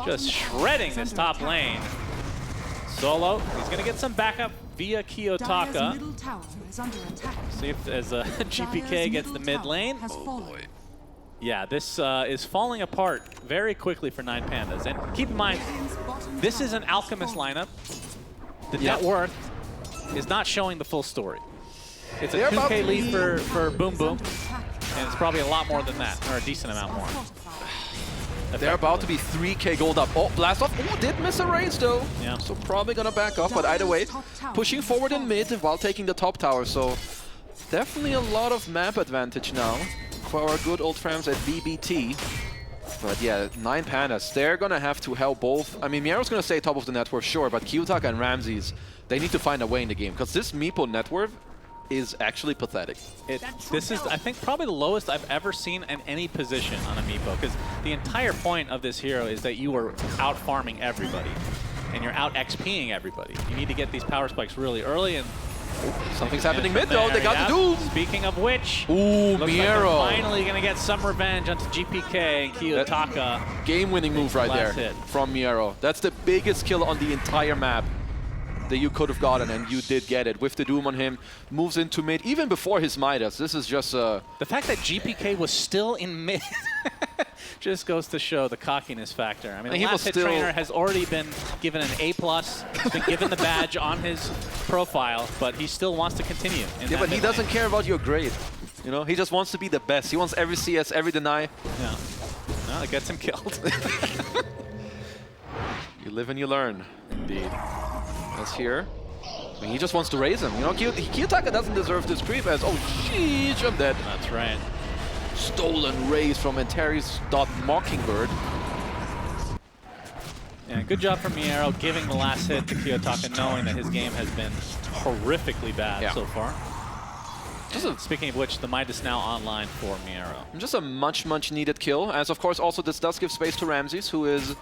just shredding this top lane. Solo, he's going to get some backup via Kiyotaka. See if as GPK gets the mid lane. Oh boy. Yeah, this is falling apart very quickly for 9Pandas. And keep in mind, this is an Alchemist lineup. The net worth is not showing the full story. It's a 2K lead for Boom Boom, and it's probably a lot more than that, or a decent amount more. They're about to be 3K gold up. Oh, blast off. Oh, did miss a raise though. Yeah. So probably gonna back up, but either way, pushing forward in mid while taking the top tower. So definitely a lot of map advantage now for our good old friends at BBT. But yeah, 9Pandas, they're gonna have to help both. I mean, Miero's gonna stay top of the net worth, sure, but Kiyotaka and Ramses, they need to find a way in the game, because this Meepo net worth is actually pathetic. This is, I think, probably the lowest I've ever seen in any position on a Meepo, because the entire point of this hero is that you are out farming everybody, and you're out XPing everybody. You need to get these power spikes really early, and something's happening mid though. They got the Doom. Speaking of which, ooh, looks Miero. Like finally gonna get some revenge onto GPK and Kiyotaka. Game-winning move right there from Miero. That's the biggest kill on the entire map that you could have gotten, and you did get it with the Doom on him. Moves into mid even before his Midas. This is just the fact that GPK was still in mid just goes to show the cockiness factor. I mean, the last hit trainer has already been given an A+, been given the badge on his profile, but he still wants to continue. Yeah, but he doesn't care about your grade. You know, he just wants to be the best. He wants every CS, every deny. Yeah. No, it gets him killed. You live and you learn. Indeed. That's here. I mean, he just wants to raise him. You know, Kiyotaka doesn't deserve this creep as, oh, sheesh, I'm dead. That's right. Stolen raise from Antares Mockingbird. Yeah, good job from Miero giving the last hit to Kiyotaka, knowing that his game has been horrifically bad so far. Speaking of which, the Midas now online for Miero. Just a much needed kill, as of course also this does give space to Ramses, who is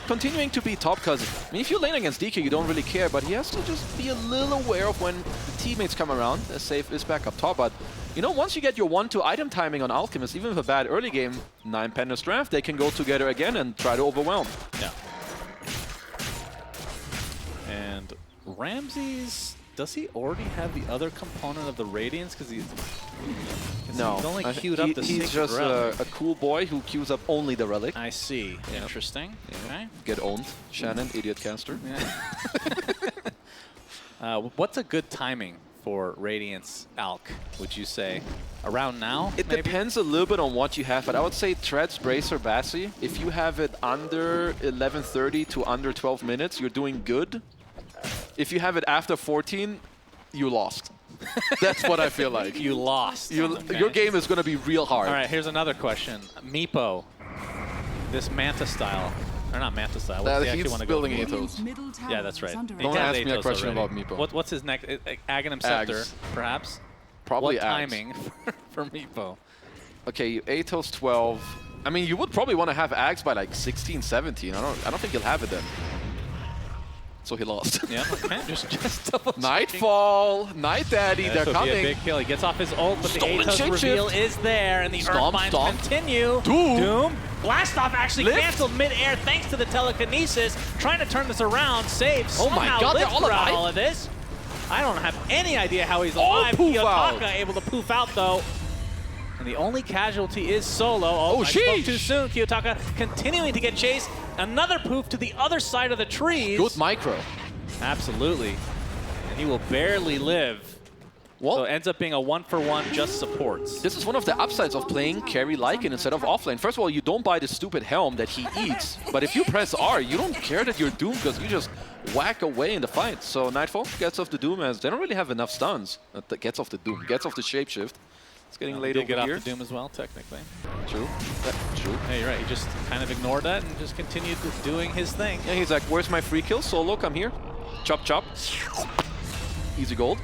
continuing to be top, because I mean, if you lane against DK, you don't really care, but he has to just be a little aware of when the teammates come around. As Safe is back up top, but you know, once you get your 1-2 item timing on Alchemist, even with a bad early game, 9Pandas draft, they can go together again and try to overwhelm. Yeah. And Ramses, does he already have the other component of the Radiance? Because he's only queued up the He's just a cool boy who queues up only the relic. I see. Yeah. Interesting. Yeah. Okay. Get owned. Shannon, idiot caster. Yeah. What's a good timing for Radiance Alc, would you say? Around now? It depends a little bit on what you have, but I would say Treads, Bracer, Bassi. If you have it under 11:30 to under 12 minutes, you're doing good. If you have it after 14, you lost. That's what I feel like. You lost. Your game is going to be real hard. All right, here's another question. Meepo, this Manta style, or not Manta style, what's he actually want to go for? Athos. Yeah, that's right. Don't ask me a question about Meepo. What's his next? Aghanim Scepter, perhaps? Probably what timing for Meepo? Okay, Athos 12. I mean, you would probably want to have Ags by like 16, 17. I don't think you'll have it then. So he lost. Yeah, okay. just double Nightfall, Night Daddy, they're coming. Be a big kill. He gets off his ult, but the Athos reveal is there, and the Earthbinds continue. Doom. Blastoff actually Lift? canceled mid-air thanks to the telekinesis. Trying to turn this around. Save. Oh my Somehow God, they're lives all throughout alive? all of this. I don't have any idea how he's Oh, alive. poof Kiyotaka out. able to poof out though. And the only casualty is Solo. Oh, I spoke sheesh. too soon. Kiyotaka continuing to get chased. Another poof to the other side of the trees. Good micro. Absolutely. And he will barely live. Well, So it ends up being a 1-for-1 just supports. this is one of the upsides of playing carry Lycan instead of offlane. First of all, you don't buy the stupid helm that he eats, but if you press R, you don't care that you're doomed because you just whack away in the fight. So Nightfall gets off the Doom as they don't really have enough stuns. Gets off the Doom, gets off the Shapeshift. It's getting late Did over get here. off the Doom as well, technically. True. True. Yeah, you're right. He just kind of ignored that and just continued doing his thing. Yeah, he's like, where's my free kill? Solo, come here. Chop, chop. Easy gold.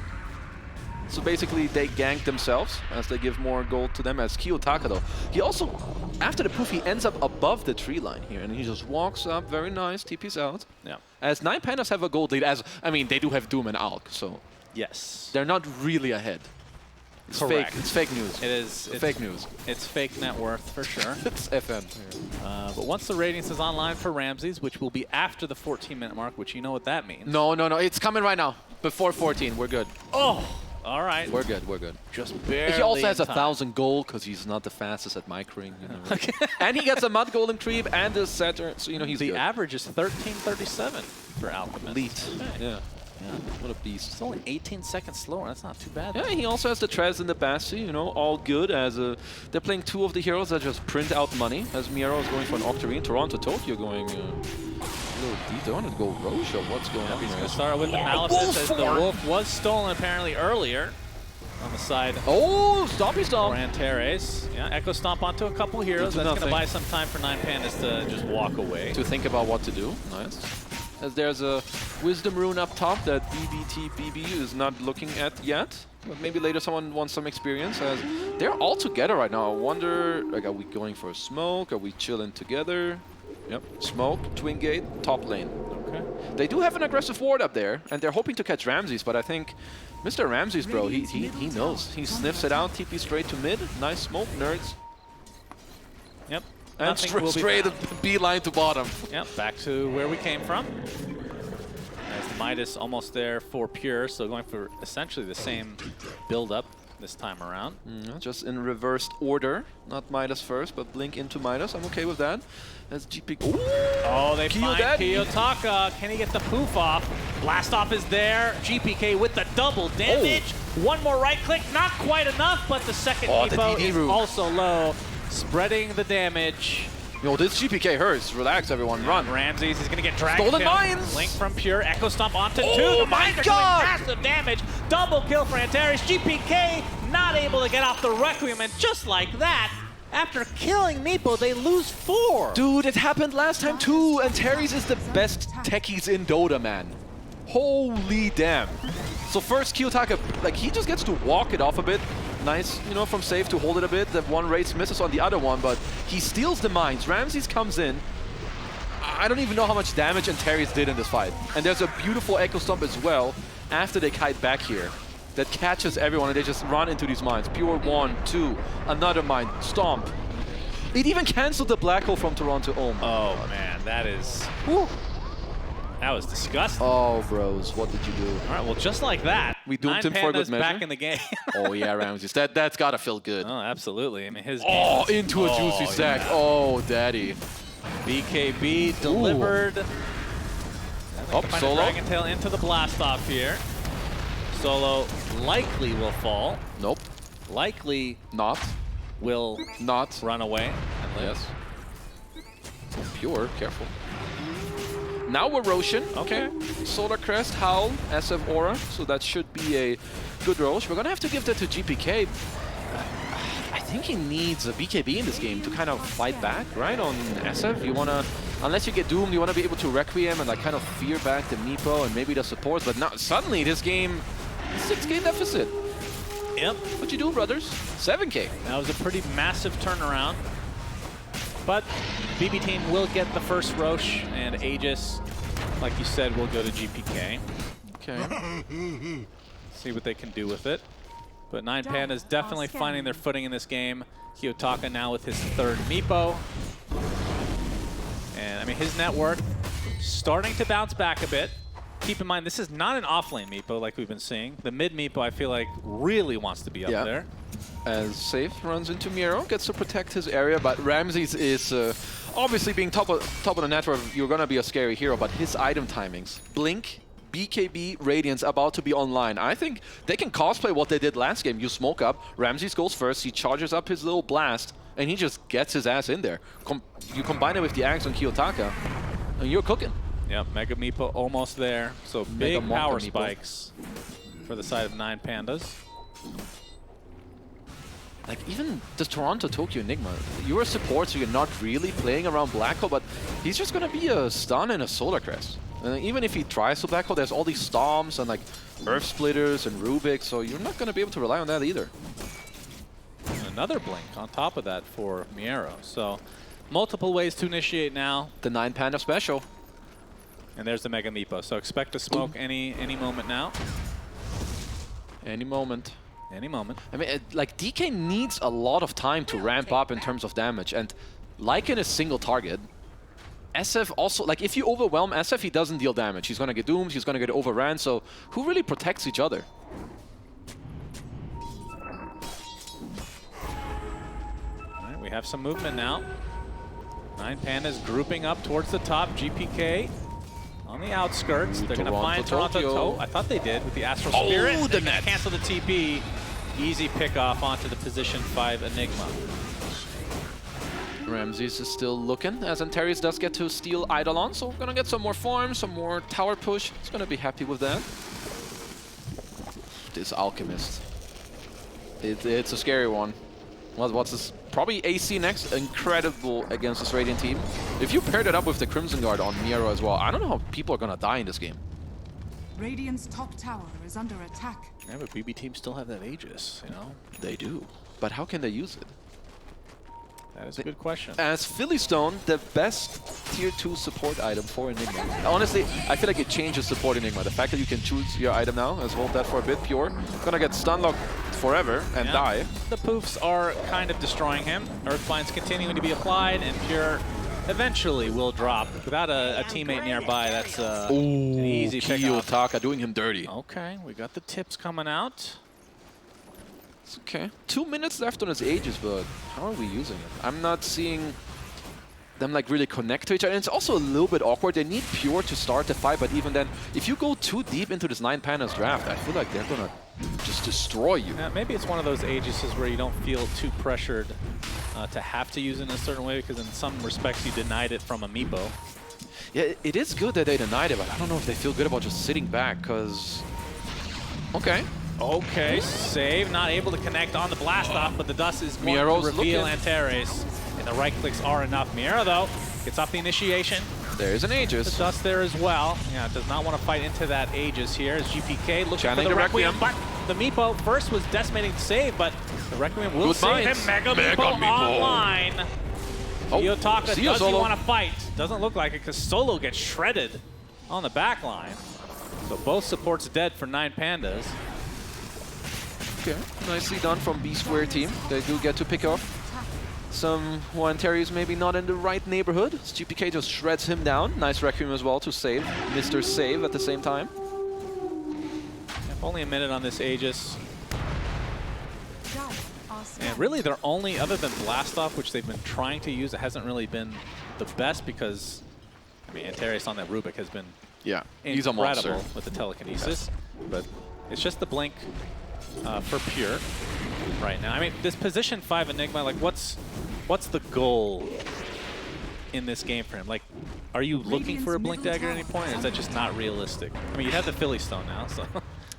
So basically, they gank themselves as they give more gold to them. As Kiyotaka, though, he also, after the poof, he ends up above the tree line here, and he just walks up. Very nice. TP's out. Yeah. As 9Pandas have a gold lead, I mean, they do have Doom and Alk, so Yes. they're not really ahead. It's Correct. fake. It's fake news. It is. It's fake news. It's fake net worth for sure. It's FM. But once the ratings is online for Ramses, which will be after the 14-minute mark, which you know what that means. No, no, no. It's coming right now. Before 14, we're good. Oh, all right. We're good. We're good. Just barely. He also has in time. 1,000 gold because he's not the fastest at microing. You know. And he gets a mud golem creep and the setter, so you know he's The good. average is 1337 for Alchemist. Elite. Okay. Yeah. What a beast. It's only 18 seconds slower. That's not too bad. Yeah, he also has the Trez and the Bassi, you know, all good as they're playing two of the heroes that just print out money. As Miero is going for an Octarine, Toronto, Tokyo going a little deep. They wanted to go Roche or what's going on He's here? going to start with the Maleficent as the Wolf was stolen apparently earlier on the side. Oh, Stompy Stomp. For Antares. Yeah, Echo Stomp onto a couple heroes. That's going to buy some time for 9Pandas to just walk away. To think about what to do. Nice. As there's a Wisdom Rune up top that BB is not looking at yet. But maybe later someone wants some experience. As they're all together right now. I wonder, like, are we going for a smoke? Are we chilling together? Yep. Smoke, Twin Gate, top lane. Okay. They do have an aggressive ward up there, and they're hoping to catch Ramses, but I think Mr. Ramses, bro, he knows. He sniffs it out, TP straight to mid. Nice smoke, nerds. Yep. And Nothing will be straight found. beeline to bottom. Yep, back to where we came from. As the Midas almost there for Pure, so going for essentially the same build-up this time around. Just in reversed order. Not Midas first, but Blink into Midas. I'm okay with that. As GP... Ooh! Oh, they find Daddy. Kiyotaka. Can he get the poof off? Blastoff is there. GPK with the double damage. One more right click, not quite enough, but the second the Evo DD is route. also low. Spreading the damage. Yo, this GPK hurts. Relax, everyone. Run. Ramses is going to get dragged. Stolen down. mines! Link from Pure. Echo Stomp onto two. Oh The my mines are God! doing massive damage. Double kill for Antares. GPK not able to get off the Requiem. And just like that, after killing Meepo, they lose 4. Dude, it happened last time too. And Terry's is the best techies in Dota, man. Holy damn. So first, Kiyotaka, like, he just gets to walk it off a bit. Nice, you know, from safe to hold it a bit. That one race misses on the other one, but he steals the mines. Ramses comes in. I don't even know how much damage Antares did in this fight. And there's a beautiful Echo Stomp as well after they kite back here that catches everyone and they just run into these mines. Pure 1, 2, another mine, Stomp. It even canceled the Black Hole from Toronto. Oh, Oh, man, that is... Whew. That was disgusting. Oh, bros, what did you do? All right, well, just like that, We doomed 9 him for a good Pandas measure. back in the game. Oh, yeah, Ramses. That's gotta feel good. Oh, absolutely. I mean, his Oh, game is- into a juicy stack. yeah. Oh, daddy. BKB delivered. Oh, Find a Solo. Dragon Tail into the Blastoff here. Solo likely will fall. Nope. Likely Not. will Not. run away. Yes. Pure. Careful. Now we're Roshan. Okay. Solar Crest, Howl, SF Aura. So that should be a good Rosh. We're going to have to give that to GPK. I think he needs a BKB in this game to kind of fight back, right? On SF, you want to, unless you get doomed, you want to be able to Requiem and like kind of fear back the Meepo and maybe the supports. But now suddenly this game, 6K deficit. Yep. What'd you do, brothers? 7K. That was a pretty massive turnaround. But bbteam will get the first Roche, and Aegis, like you said, will go to GPK. Okay. See what they can do with it. But 9Pandas definitely finding their footing in this game. Kiyotaka now with his third Meepo. I mean, his net worth starting to bounce back a bit. Keep in mind, this is not an off-lane Meepo like we've been seeing. The mid Meepo, I feel like, really wants to be up there. As Safe runs into Miro, gets to protect his area, but Ramses is obviously being top of the network. You're gonna be a scary hero, but his item timings, Blink, BKB, Radiance about to be online. I think they can cosplay what they did last game. You smoke up, Ramses goes first, he charges up his little blast, and he just gets his ass in there. You combine it with the Axe on Kiyotaka, and you're cooking. Yep, Mega Meepo almost there. So big power spikes for the side of 9Pandas. Like, even the Toronto Tokyo Enigma, you're a support, so you're not really playing around Black Hole, but he's just gonna be a stun and a Solar Crest. And even if he tries to Black Hole, there's all these Storms and like Earth Splitters and Rubik, so you're not gonna be able to rely on that either. Another Blink on top of that for Miero. So multiple ways to initiate now. The 9Panda special. And there's the Mega Meepo. So expect to smoke any moment now. Any moment. Any moment. I mean, like, DK needs a lot of time to ramp up in terms of damage. And like in a single target, SF also, like, if you overwhelm SF, he doesn't deal damage. He's going to get doomed, he's going to get overran. So who really protects each other? All right, we have some movement now. 9Pandas grouping up towards the top. GPK on the outskirts. They're going to find Toronto. I thought they did with the Astral Spirit. Oh, They're going to cancel the TP. Easy pick off onto the position 5 Enigma. Ramses is still looking, as Antares does get to steal Eidolon, so we're going to get some more farms, some more tower push. He's going to be happy with that. This Alchemist. It's a scary one. What's this? Probably AC next. Incredible against this Radiant team. If you paired it up with the Crimson Guard on Miero as well, I don't know how people are going to die in this game. Radiant's top tower is under attack. Yeah, but bbteam still have that Aegis, you know? They do. But how can they use it? That is a good question. As Philly Stone, the best tier 2 support item for Enigma. Honestly, I feel like it changes support Enigma. The fact that you can choose your item now, let's hold that for a bit, Pure. Gonna get stun locked forever and die. The poofs are kind of destroying him. Earthbind's continuing to be applied, and Pure eventually will drop. Without a teammate nearby, that's an easy pick off. Kiyotaka doing him dirty. Okay, we got the tips coming out. It's okay. 2 minutes left on his Aegis, but how are we using it? I'm not seeing them like really connect to each other. And it's also a little bit awkward. They need Pure to start the fight, but even then, if you go too deep into this 9Pandas draft, I feel like they're gonna just destroy you. Yeah, maybe it's one of those Aegises where you don't feel too pressured to have to use it in a certain way, because in some respects you denied it from a Meepo. Yeah, it is good that they denied it, but I don't know if they feel good about just sitting back, because... Okay. Okay, save, not able to connect on the blast off, but the dust is going Miero's to reveal looking. Antares. And the right clicks are enough. Miero, though, gets off the initiation. There's an Aegis. The dust there as well. Yeah, does not want to fight into that Aegis here as GPK looking for the Requiem. But the Meepo first was decimating to save, but the Requiem will save him. Mega Meepo online. Kiyotaka, does he want to fight? Doesn't look like it, because Solo gets shredded on the back line. So both supports dead for 9Pandas. Okay, nicely done from B-Square team. They do get to pick off some Antares maybe not in the right neighborhood. GPK just shreds him down. Nice Requiem as well to save. Mr. Save at the same time. Only a minute on this Aegis. And really their only, other than Blast Off, which they've been trying to use, it hasn't really been the best, because, I mean, Antares on that Rubik has been he's a monster with the telekinesis. But it's just the blink for Pure right now. I mean, this position 5 Enigma, like, what's the goal in this game for him? Like, are you looking for a blink dagger at any point, or is that just not realistic? I mean, you have the Philly Stone now, so...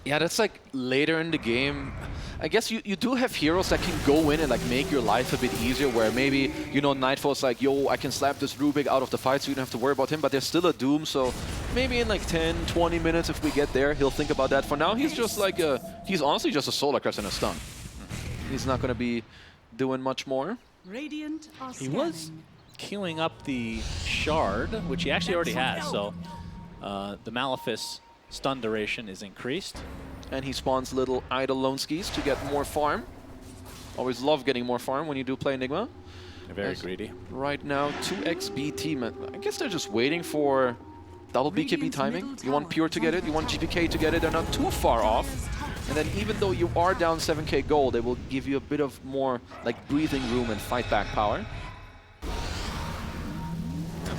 Yeah, that's like later in the game. I guess you do have heroes that can go in and like make your life a bit easier, where maybe, you know, Nightfall's like, yo, I can slap this Rubik out of the fight so you don't have to worry about him, but there's still a Doom, so maybe in like 10, 20 minutes if we get there, he'll think about that. For now, he's just like he's honestly just a Solar Crest and a stun. He's not going to be doing much more. Radiant are he was queuing up the Shard, which he actually already has, so the Malefice stun duration is increased. And he spawns little Eidolonskis to get more farm. Always love getting more farm when you do play Enigma. Very greedy. Right now, 2x bbteam. I guess they're just waiting for double BKB timing. You want Pure to get it, you want GPK to get it. They're not too far off. And then even though you are down 7k gold, they will give you a bit of more like breathing room and fight back power.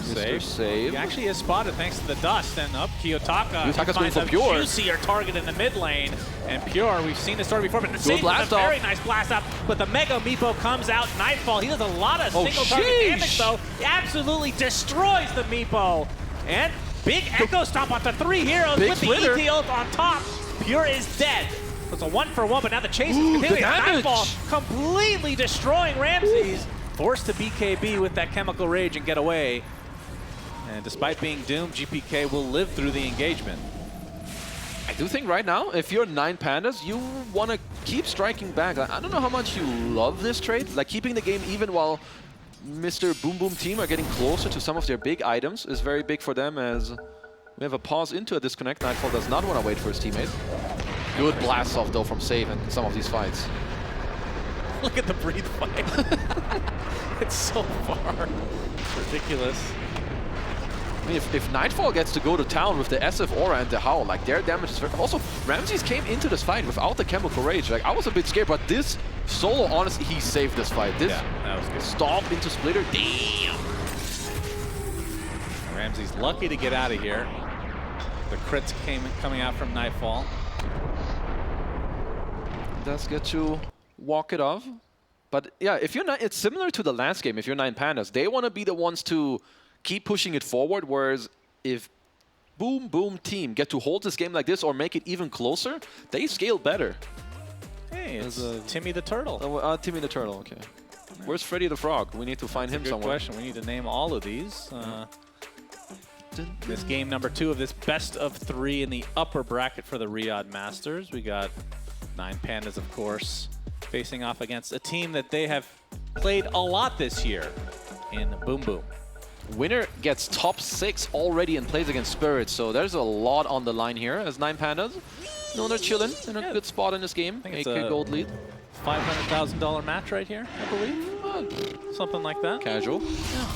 Mr. Save. He actually is spotted thanks to the dust, and up Kiyotaka going finds for a Pure. juicier target in the mid lane. And Pure, we've seen this story before, but Save blast with a very off. nice blast off. But the Mega Meepo comes out, Nightfall. He does a lot of single target damage though. He absolutely destroys the Meepo. And big Echo Stomp onto 3 heroes Big with splitter. the ET ult on top. Pure is dead. It's a 1-for-1, but now the chase is continuing. Nightfall completely destroying Ramses. Forced to BKB with that Chemical Rage and get away. And despite being doomed, GPK will live through the engagement. I do think right now, if you're 9Pandas, you want to keep striking back. I don't know how much you love this trade. Like keeping the game even while Mr. Boom Boom team are getting closer to some of their big items is very big for them, as we have a pause into a disconnect. Nightfall does not want to wait for his teammate. Good blast off though from Save in some of these fights. Look at the breathe fight. It's so far. It's ridiculous. I mean, if Nightfall gets to go to town with the SF Aura and the Howl, like their damage is very... Also, Ramses came into this fight without the Chemical Rage. Like, I was a bit scared, but this solo, honestly, he saved this fight. This that was good. stomp into Splitter, damn! Ramsey's lucky to get out of here. The crits coming out from Nightfall. Does get to walk it off. But yeah, if you're not... It's similar to the last game, if you're 9Pandas. They want to be the ones to keep pushing it forward, whereas if Boom Boom team get to hold this game like this or make it even closer, they scale better. Hey, it's Timmy the Turtle. Oh, Timmy the Turtle, okay. Where's Freddy the Frog? We need to find him Good somewhere. question. We need to name all of these. This game number 2 of this best of 3 in the upper bracket for the Riyadh Masters. We got 9Pandas, of course, facing off against a team that they have played a lot this year in Boom Boom. Winner gets top 6 already and plays against Spirit, so there's a lot on the line here as 9Pandas. No, they're chilling in a good spot in this game. I think it's AK gold lead. $500,000 match right here, I believe. Something like that. Casual. Yeah.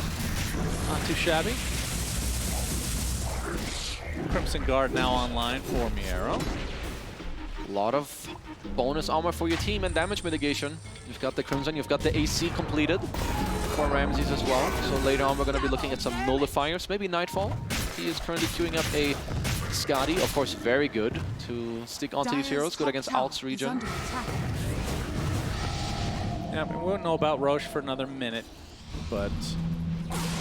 Not too shabby. Crimson Guard now online for Miero. A lot of bonus armor for your team and damage mitigation. You've got the Crimson, you've got the AC completed for Ramses as well. So later on we're going to be looking at some nullifiers, maybe Nightfall. He is currently queuing up a Skadi, of course very good to stick onto these heroes, good against Alts region. Yeah, we won't know about Roche for another minute, but...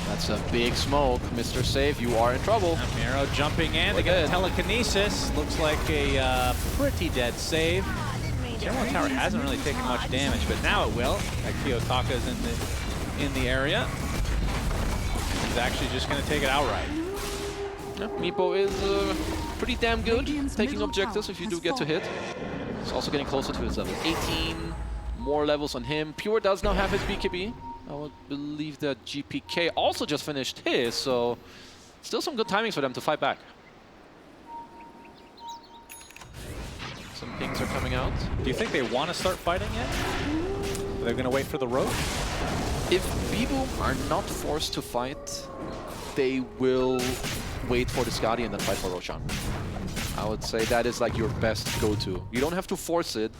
That's a big smoke. Mr. Save, you are in trouble. Miero jumping in to get telekinesis. Looks like a pretty dead save. General Tower hasn't really taken much damage, but now it will. Kiyotaka is in the area. He's actually just going to take it outright. Yeah, Meepo is pretty damn good taking objectives if you do get to hit. He's also getting closer to his level 18. More levels on him. Pure does now have his BKB. I would believe that GPK also just finished his, so still some good timings for them to fight back. Some pings are coming out. Do you think they want to start fighting yet? Are they going to wait for the Roche? If B-Boom are not forced to fight, they will wait for the Skadi and then fight for Roshan. I would say that is like your best go-to. You don't have to force it,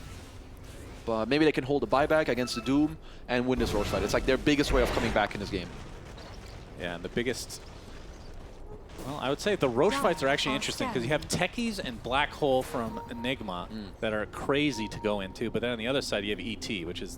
but maybe they can hold a buyback against the Doom and win this Roche fight. It's like their biggest way of coming back in this game. Yeah, and the biggest... Well, I would say the Roche fights are actually interesting because you have Techies and Black Hole from Enigma that are crazy to go into, but then on the other side you have ET, which is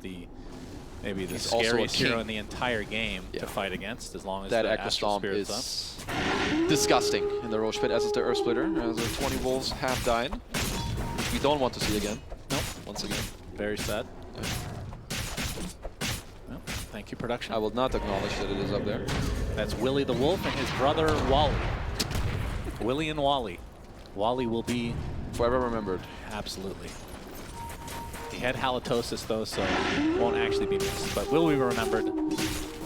maybe the scariest hero in the entire game to fight against, as long as that the Echo Astral Stomp Spirit's is disgusting in the Roche pit, as is the Earth Splitter, as the 20 wolves have died. Which we don't want to see again. Nope. Once again. Very sad. Well, thank you, production. I will not acknowledge that it is up there. That's Willie the Wolf and his brother Wally. Willie and Wally. Wally will be forever remembered. Absolutely. He had halitosis though, so won't actually be missed, but will be remembered.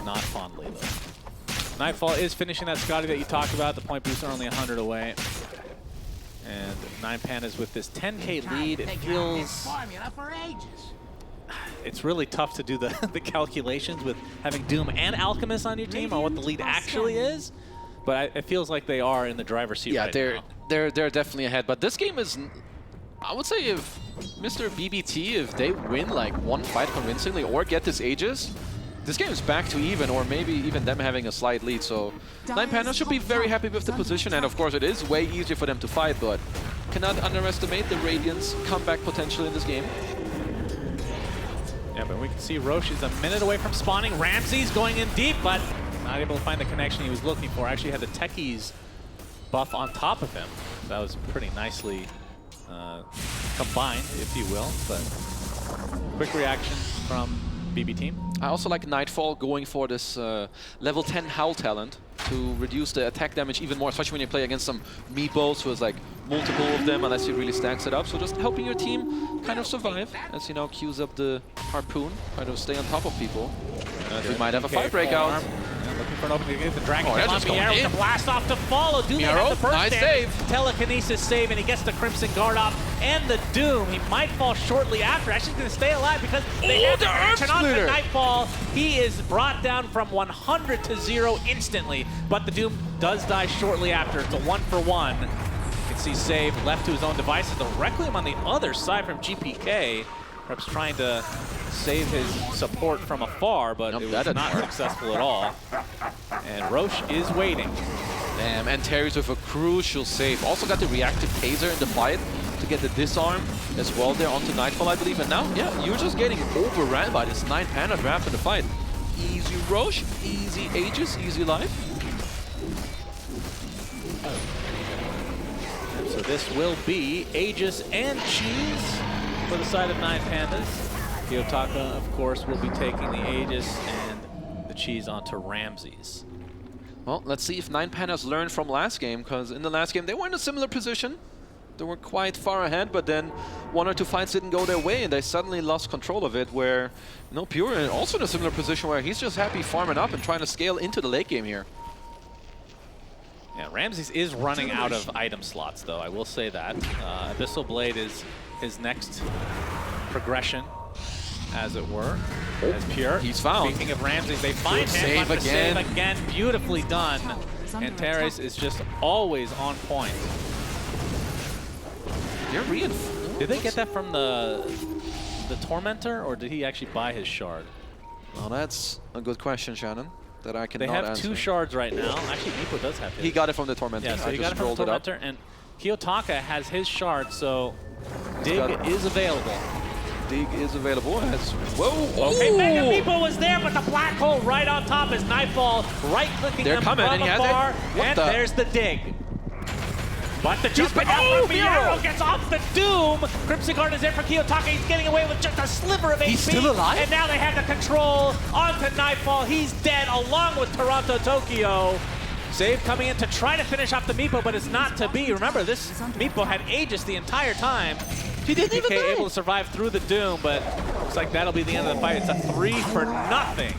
Not fondly though. Nightfall is finishing that Skadi that you talked about. The point boosts are only 100 away. And 9Pandas with this 10k lead, it feels... it's really tough to do the, the calculations with having Doom and Alchemist on your team on what the lead actually is. But it feels like they are in the driver's seat right now. they're definitely ahead. But this game is, I would say, if Mr. BBT, if they win like one fight convincingly or get this Aegis, this game is back to even, or maybe even them having a slight lead. So 9Pandas should be very happy with the position, and of course it is way easier for them to fight, but cannot underestimate the Radiant's comeback potential in this game. Yeah, but we can see Roche is a minute away from spawning. Ramsey's going in deep, but not able to find the connection he was looking for. Actually had the Techies buff on top of him. That was pretty nicely combined, if you will, but quick reaction from bbteam. I also like Nightfall going for this level 10 Howl talent to reduce the attack damage even more, especially when you play against some meepos who has like multiple of them unless he really stacks it up. So just helping your team kind of survive as he now queues up the Harpoon, try to stay on top of people. We might have a fight breakout. Looking for an opening to get the Dragon Oh, Kill on Miero with the blast off to follow. Doom has the first nice damage. save. Telekinesis save, and he gets the Crimson Guard off and the Doom. He might fall shortly after. Actually, he's going to stay alive because they have the action on the Nightfall. He is brought down from 100 to 0 instantly, but the Doom does die shortly after. It's a 1-for-1. You can see Save left to his own devices. The Requiem on the other side from GPK. Perhaps trying to save his support from afar, but it was not successful at all. And Roche is waiting. Damn, and Terry's with a crucial save. Also got the reactive taser in the fight to get the disarm as well there onto Nightfall, I believe. And now, yeah, you're just getting overran by this 9-Panda draft in the fight. Easy Roche, easy Aegis, easy life. And so this will be Aegis and Cheese for the side of 9Pandas. Kiyotaka, of course, will be taking the Aegis and the Cheese onto Ramses. Well, let's see if 9Pandas learned from last game, because in the last game they were in a similar position. They were quite far ahead, but then one or two fights didn't go their way, and they suddenly lost control of it, where, you know, Pure also in a similar position where he's just happy farming up and trying to scale into the late game here. Yeah, Ramses is running out of item slots, though. I will say that. Abyssal Blade is his next progression, as it were. As Pure. He's found. Speaking of Ramses, they find him. Save again. Save again. Beautifully done. And Teres is just always on point. They're reinforced. Did they get that from the Tormentor, or did he actually buy his shard? Well, that's a good question, Shannon, that I cannot They have answer. 2 shards right now. Actually, Nico does have his. He got it from the Tormentor. Yeah, so he got it from the Tormentor, and Kiyotaka has his shard, so Dig is available. Dig is available. Whoa! Okay, Mega Meepo was there, but the black hole right on top is Nightfall, right-clicking them from afar, and there's the Dig. But the jumping out from Miero gets off the Doom. Crimson Guard is there for Kiyotaka. He's getting away with just a sliver of HP. He's still alive? And now they have the control onto Nightfall. He's dead along with Toronto Tokyo. Save coming in to try to finish off the Meepo, but it's not to be. Remember, this Meepo had Aegis the entire time. He didn't even die. able to survive through the Doom, but looks like that'll be the end of the fight. It's a 3-for-0.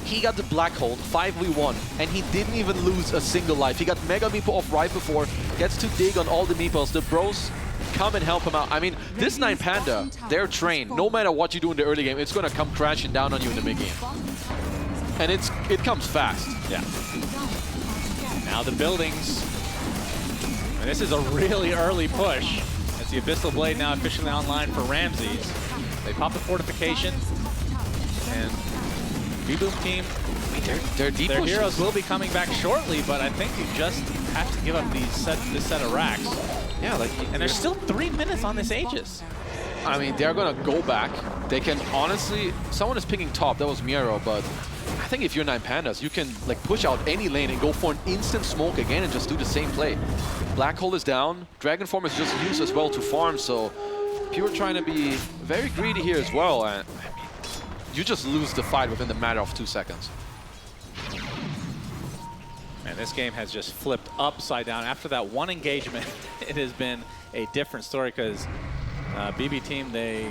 He got the black hole, 5v1, and he didn't even lose a single life. He got Mega Meepo off right before, gets to dig on all the Meepos. The bros come and help him out. I mean, this 9Panda, they're trained. No matter what you do in the early game, it's going to come crashing down on you in the mid game. And it comes fast. Yeah. Now the buildings. And this is a really early push. As the Abyssal Blade now officially online for Ramses. They pop the fortification. And B-Boom team, they're deep their pushes. heroes will be coming back shortly, but I think you just have to give up this set of racks. Yeah, like, and there's still 3 minutes on this Aegis. I mean, they're gonna go back. They can honestly, someone is picking top. That was Miero, but I think if you're 9Pandas, you can like push out any lane and go for an instant smoke again and just do the same play. Black hole is down. Dragon form is just used as well to farm, so Pure trying to be very greedy here as well. And I mean, you just lose the fight within the matter of 2 seconds. Man, this game has just flipped upside down. After that one engagement, it has been a different story because bbteam, they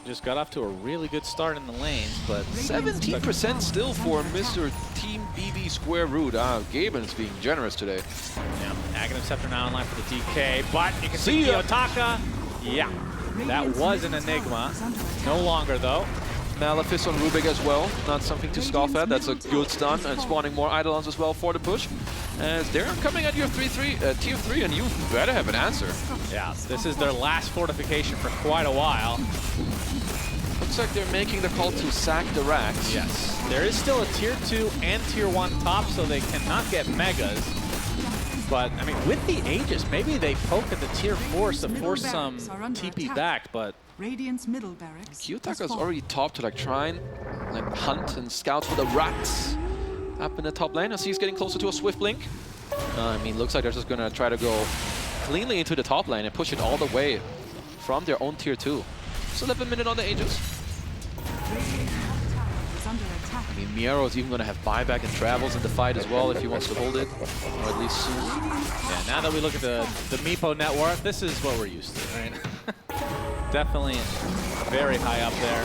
just got off to a really good start in the lanes, but 17% still for Mr. Team BB Square Root. Gaben's being generous today. Yeah, Aghanim Scepter now online for the DK, but you can see Kiyotaka. Yeah. That was an Enigma. No longer, though. Malefice on Rubik as well, not something to scoff at. That's a good stun, and spawning more Eidolons as well for the push. As they're coming at your tier 3, and you better have an answer. Yeah, this is their last fortification for quite a while. Looks like they're making the call to sack the racks. Yes, there is still a tier 2 and tier 1 top, so they cannot get megas. But, I mean, with the Aegis, maybe they poke at the tier 4s to force some TP back, but... Radiant's middle barracks. Kiyotaka's already top to like try and like hunt and scout for the rats up in the top lane. I see he's getting closer to a swift blink. I mean, looks like they're just gonna try to go cleanly into the top lane and push it all the way from their own tier 2. Just 11 minutes on the Aegis. I mean, Miero's even gonna have buyback and travels in the fight as well if he wants to hold it, or at least soon. Yeah, now that we look at the Meepo net worth, this is what we're used to, right? Definitely very high up there.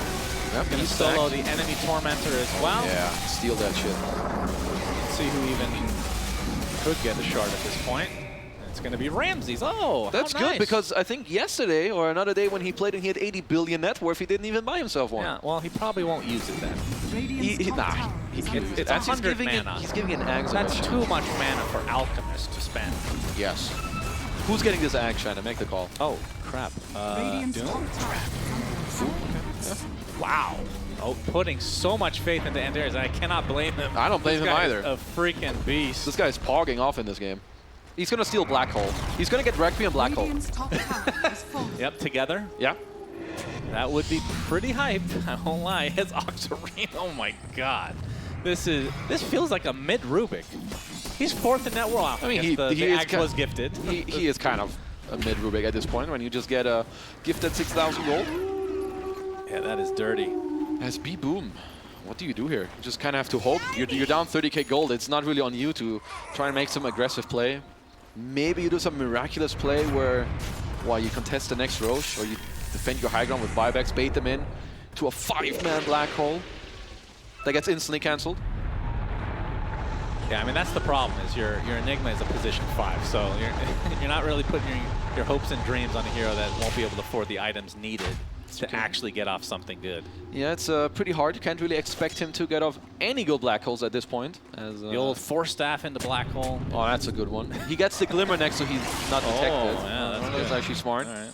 Yep, Gonna solo the enemy Tormentor as well. Yeah, steal that shit. Let's see who even could get a shard at this point. It's gonna be Ramses. Oh, that's how good nice. because I think yesterday or another day when he played and he had 80 billion net worth, he didn't even buy himself one. Yeah, well, he probably won't use it then. It's 100 mana. He's giving an Ag. That's too much mana for Alchemist to spend. Yes. Who's getting this Ag shine to make the call? Oh, crap. Doom? Wow. Oh, putting so much faith into Anders. I cannot blame him. I don't blame him either. A freaking beast. This guy's pogging off in this game. He's going to steal Black Hole. He's going to get Requiem Black Hole. Yep, together. Yeah. That would be pretty hyped. I won't lie. His Octarine. Oh my god. This feels like a mid Rubik. He's 4th in net world. I mean, the Ag was gifted. He is kind of a mid Rubik at this point when you just get a gifted 6,000 gold. Yeah, that is dirty. As B-Boom, what do you do here? You just kind of have to hope. You're down 30k gold. It's not really on you to try and make some aggressive play. Maybe you do some miraculous play where, well, you contest the next Roche, or you defend your high ground with buybacks, bait them in to a 5-man black hole that gets instantly cancelled. Yeah, I mean, that's the problem, is your Enigma is a position 5, so you're not really putting your hopes and dreams on a hero that won't be able to afford the items needed to actually get off something good. Yeah, it's pretty hard. You can't really expect him to get off any good black holes at this point. As, the old Force Staff in the black hole. Oh, that's a good one. He gets the Glimmer next, so he's not detected. Oh, yeah, that's actually smart. All right.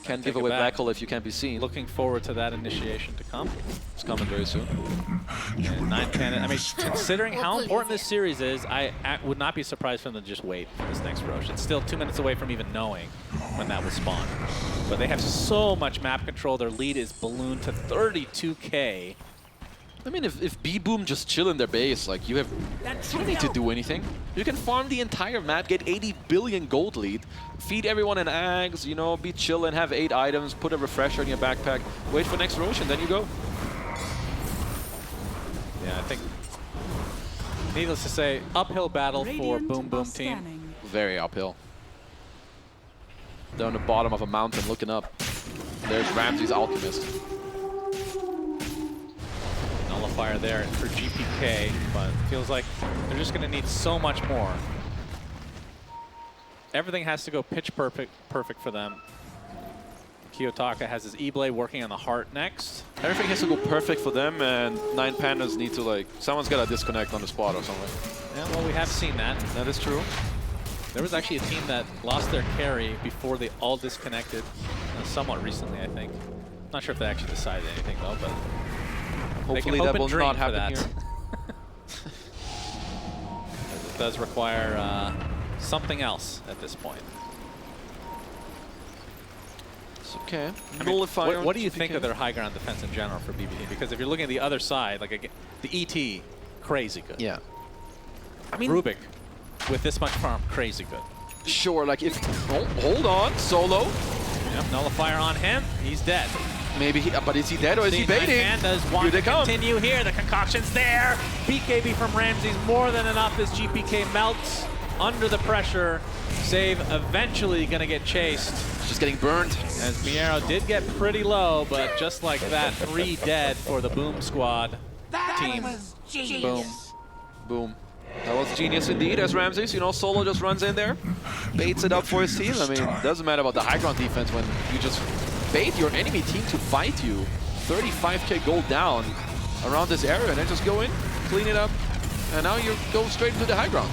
Can't give away black hole if you can't be seen. Looking forward to that initiation to come. It's coming very soon. And 9Pandas, I mean, considering how important this series is, I would not be surprised for them to just wait for this next Roche. It's still 2 minutes away from even knowing when that will spawn. But they have so much map control. Their lead is ballooned to 32k. I mean, if B-Boom just chill in their base, like, you don't need to do anything. You can farm the entire map, get 80 billion gold lead, feed everyone in Ags, you know, be chill and have 8 items, put a refresher in your backpack, wait for next Roche, and then you go. Yeah, I think, needless to say, uphill battle for Boom Boom team. Very uphill. They're on the bottom of a mountain looking up. There's Ramses Alchemist. Nullifier there for GPK, but it feels like they're just going to need so much more. Everything has to go pitch perfect for them. Kiyotaka has his E-Blade working on the heart next. Everything has to go perfect for them, and 9Pandas need to, like, someone's got to disconnect on the spot or something. Yeah, well, we have seen that. That is true. There was actually a team that lost their carry before they all disconnected somewhat recently, I think. Not sure if they actually decided anything, though, but hopefully that will not happen here. It does require something else at this point. It's okay. I mean, what do you think of their high ground defense in general for bbteam? Because if you're looking at the other side, like the ET, crazy good. Yeah. I mean, Rubik, with this much farm, crazy good. Sure, like if... Oh, hold on, solo. Yep, Nullifier on him, he's dead. Maybe he, but is he dead or is he baiting? Pandas want to continue here. The concoction's there. BKB from Ramses, more than enough as GPK melts under the pressure. Save eventually going to get chased. Just getting burned. As Miero did get pretty low, but just like that, 3 dead for the Boom squad team. Boom. Boom. That was genius indeed, as Ramses, you know, solo just runs in there, baits it up for his team. I mean, it doesn't matter about the high ground defense when you just bait your enemy team to fight you. 35k gold down around this area, and then just go in, clean it up, and now you go straight into the high ground.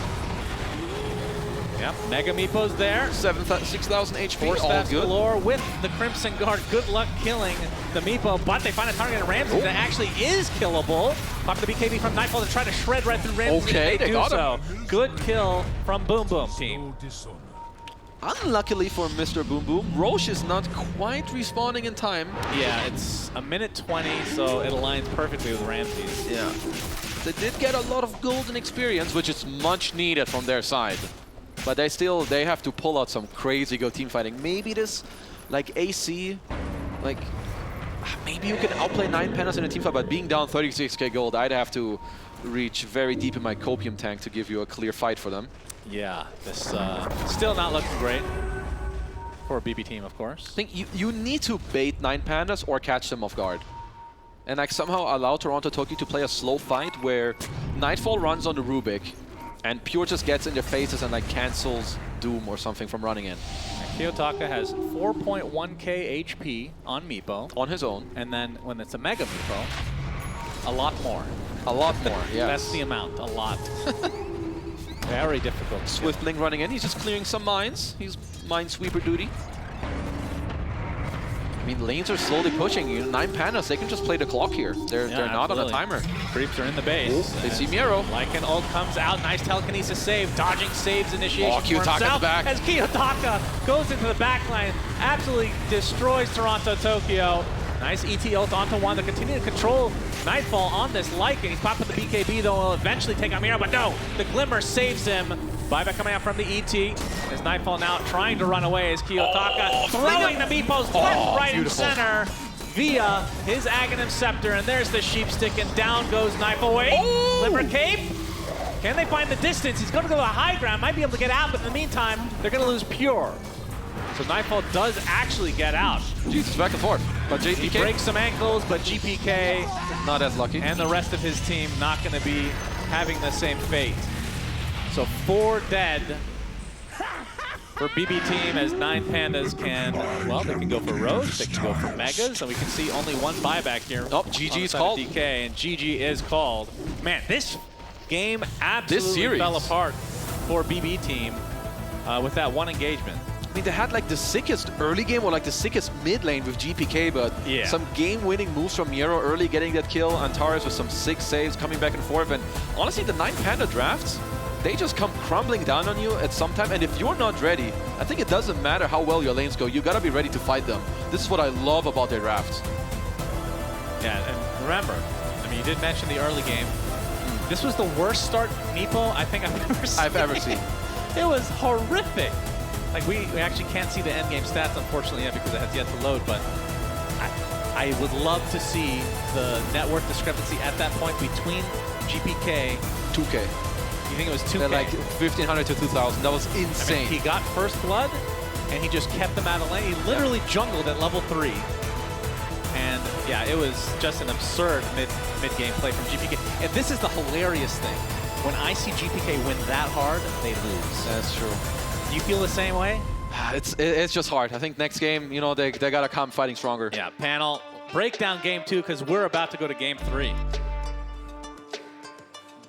Yep, Mega Meepo's there. 6,000 HP, Force all fast good. galore with the Crimson Guard. Good luck killing the Meepo, but they find a target in Ramsey that actually is killable. Pop the BKB from Nightfall to try to shred right through Ramsey. Okay, they do got so. him. Good kill from Boom Boom team. Unluckily for Mr. Boom Boom, Roche is not quite respawning in time. Yeah, it's a minute 20, so it aligns perfectly with Ramsey's. Yeah. They did get a lot of golden experience, which is much needed from their side. But they have to pull out some crazy go team fighting. Maybe this, like AC, like, maybe you can outplay 9Pandas in a team fight, but being down 36k gold, I'd have to reach very deep in my copium tank to give you a clear fight for them. Yeah, this still not looking great for BB team, of course. I think you need to bait 9Pandas or catch them off guard. And like somehow allow Toronto Tokyo to play a slow fight where Nightfall runs on the Rubik and Pure just gets in their faces and like cancels Doom or something from running in. Kiyotaka has 4.1k HP on Meepo. On his own. And then when it's a Mega Meepo, a lot more. A lot more, yeah. That's the amount, a lot. Very difficult. Swiftling running in, he's just clearing some mines. He's minesweeper duty. I mean, lanes are slowly pushing. 9Pandas, they can just play the clock here. They're not on a timer. Creeps are in the base. They see Miero. Lycan ult comes out. Nice telekinesis save. Dodging saves initiation for Kiyotaka in the himself. back. As Kiyotaka goes into the backline, absolutely destroys Toronto Tokyo. Nice ET ult onto one to continue to control Nightfall on this Lycan. He's popping the BKB, though he'll eventually take out Miero, but no! The Glimmer saves him. Buyback coming out from the ET. As Nightfall now trying to run away as Kiyotaka throwing the Meepos left, right, beautiful. and center via his Aghanim Scepter. And there's the Sheep Stick, and down goes Nightfall. Wait, Glimmer Cape? Can they find the distance? He's going to go to the high ground, might be able to get out, but in the meantime, they're going to lose Pure. So Nightfall does actually get out. Jesus, back and forth. But JPK He breaks some ankles, but GPK not as lucky. and the rest of his team not going to be having the same fate. So 4 dead for BB team as 9Pandas can, well, they can go for Roche, they can go for Megas, and we can see only one buyback here. Oh, GG is called. DK, and GG is called. Man, this game absolutely fell apart for BB team with that one engagement. I mean, they had like the sickest early game or like the sickest mid lane with GPK, but some game-winning moves from Miero early, getting that kill. Antares with some sick saves, coming back and forth. And honestly, the 9Panda drafts, they just come crumbling down on you at some time. And if you're not ready, I think it doesn't matter how well your lanes go. You gotta be ready to fight them. This is what I love about their drafts. Yeah, and remember, I mean, you did mention the early game. This was the worst start Meepo I think I've ever seen. It was horrific. Like, we actually can't see the end game stats, unfortunately, yet because it has yet to load, but I would love to see the net worth discrepancy at that point between GPK. 2K. You think it was 2K? They're like 1,500 to 2,000. That was insane. I mean, he got first blood, and he just kept them out of lane. He literally jungled at level 3. And yeah, it was just an absurd mid-game play from GPK. And this is the hilarious thing. When I see GPK win that hard, they lose. That's true. Do you feel the same way? It's just hard. I think next game, you know, they gotta come fighting stronger. Yeah, panel, break down game 2 because we're about to go to game 3.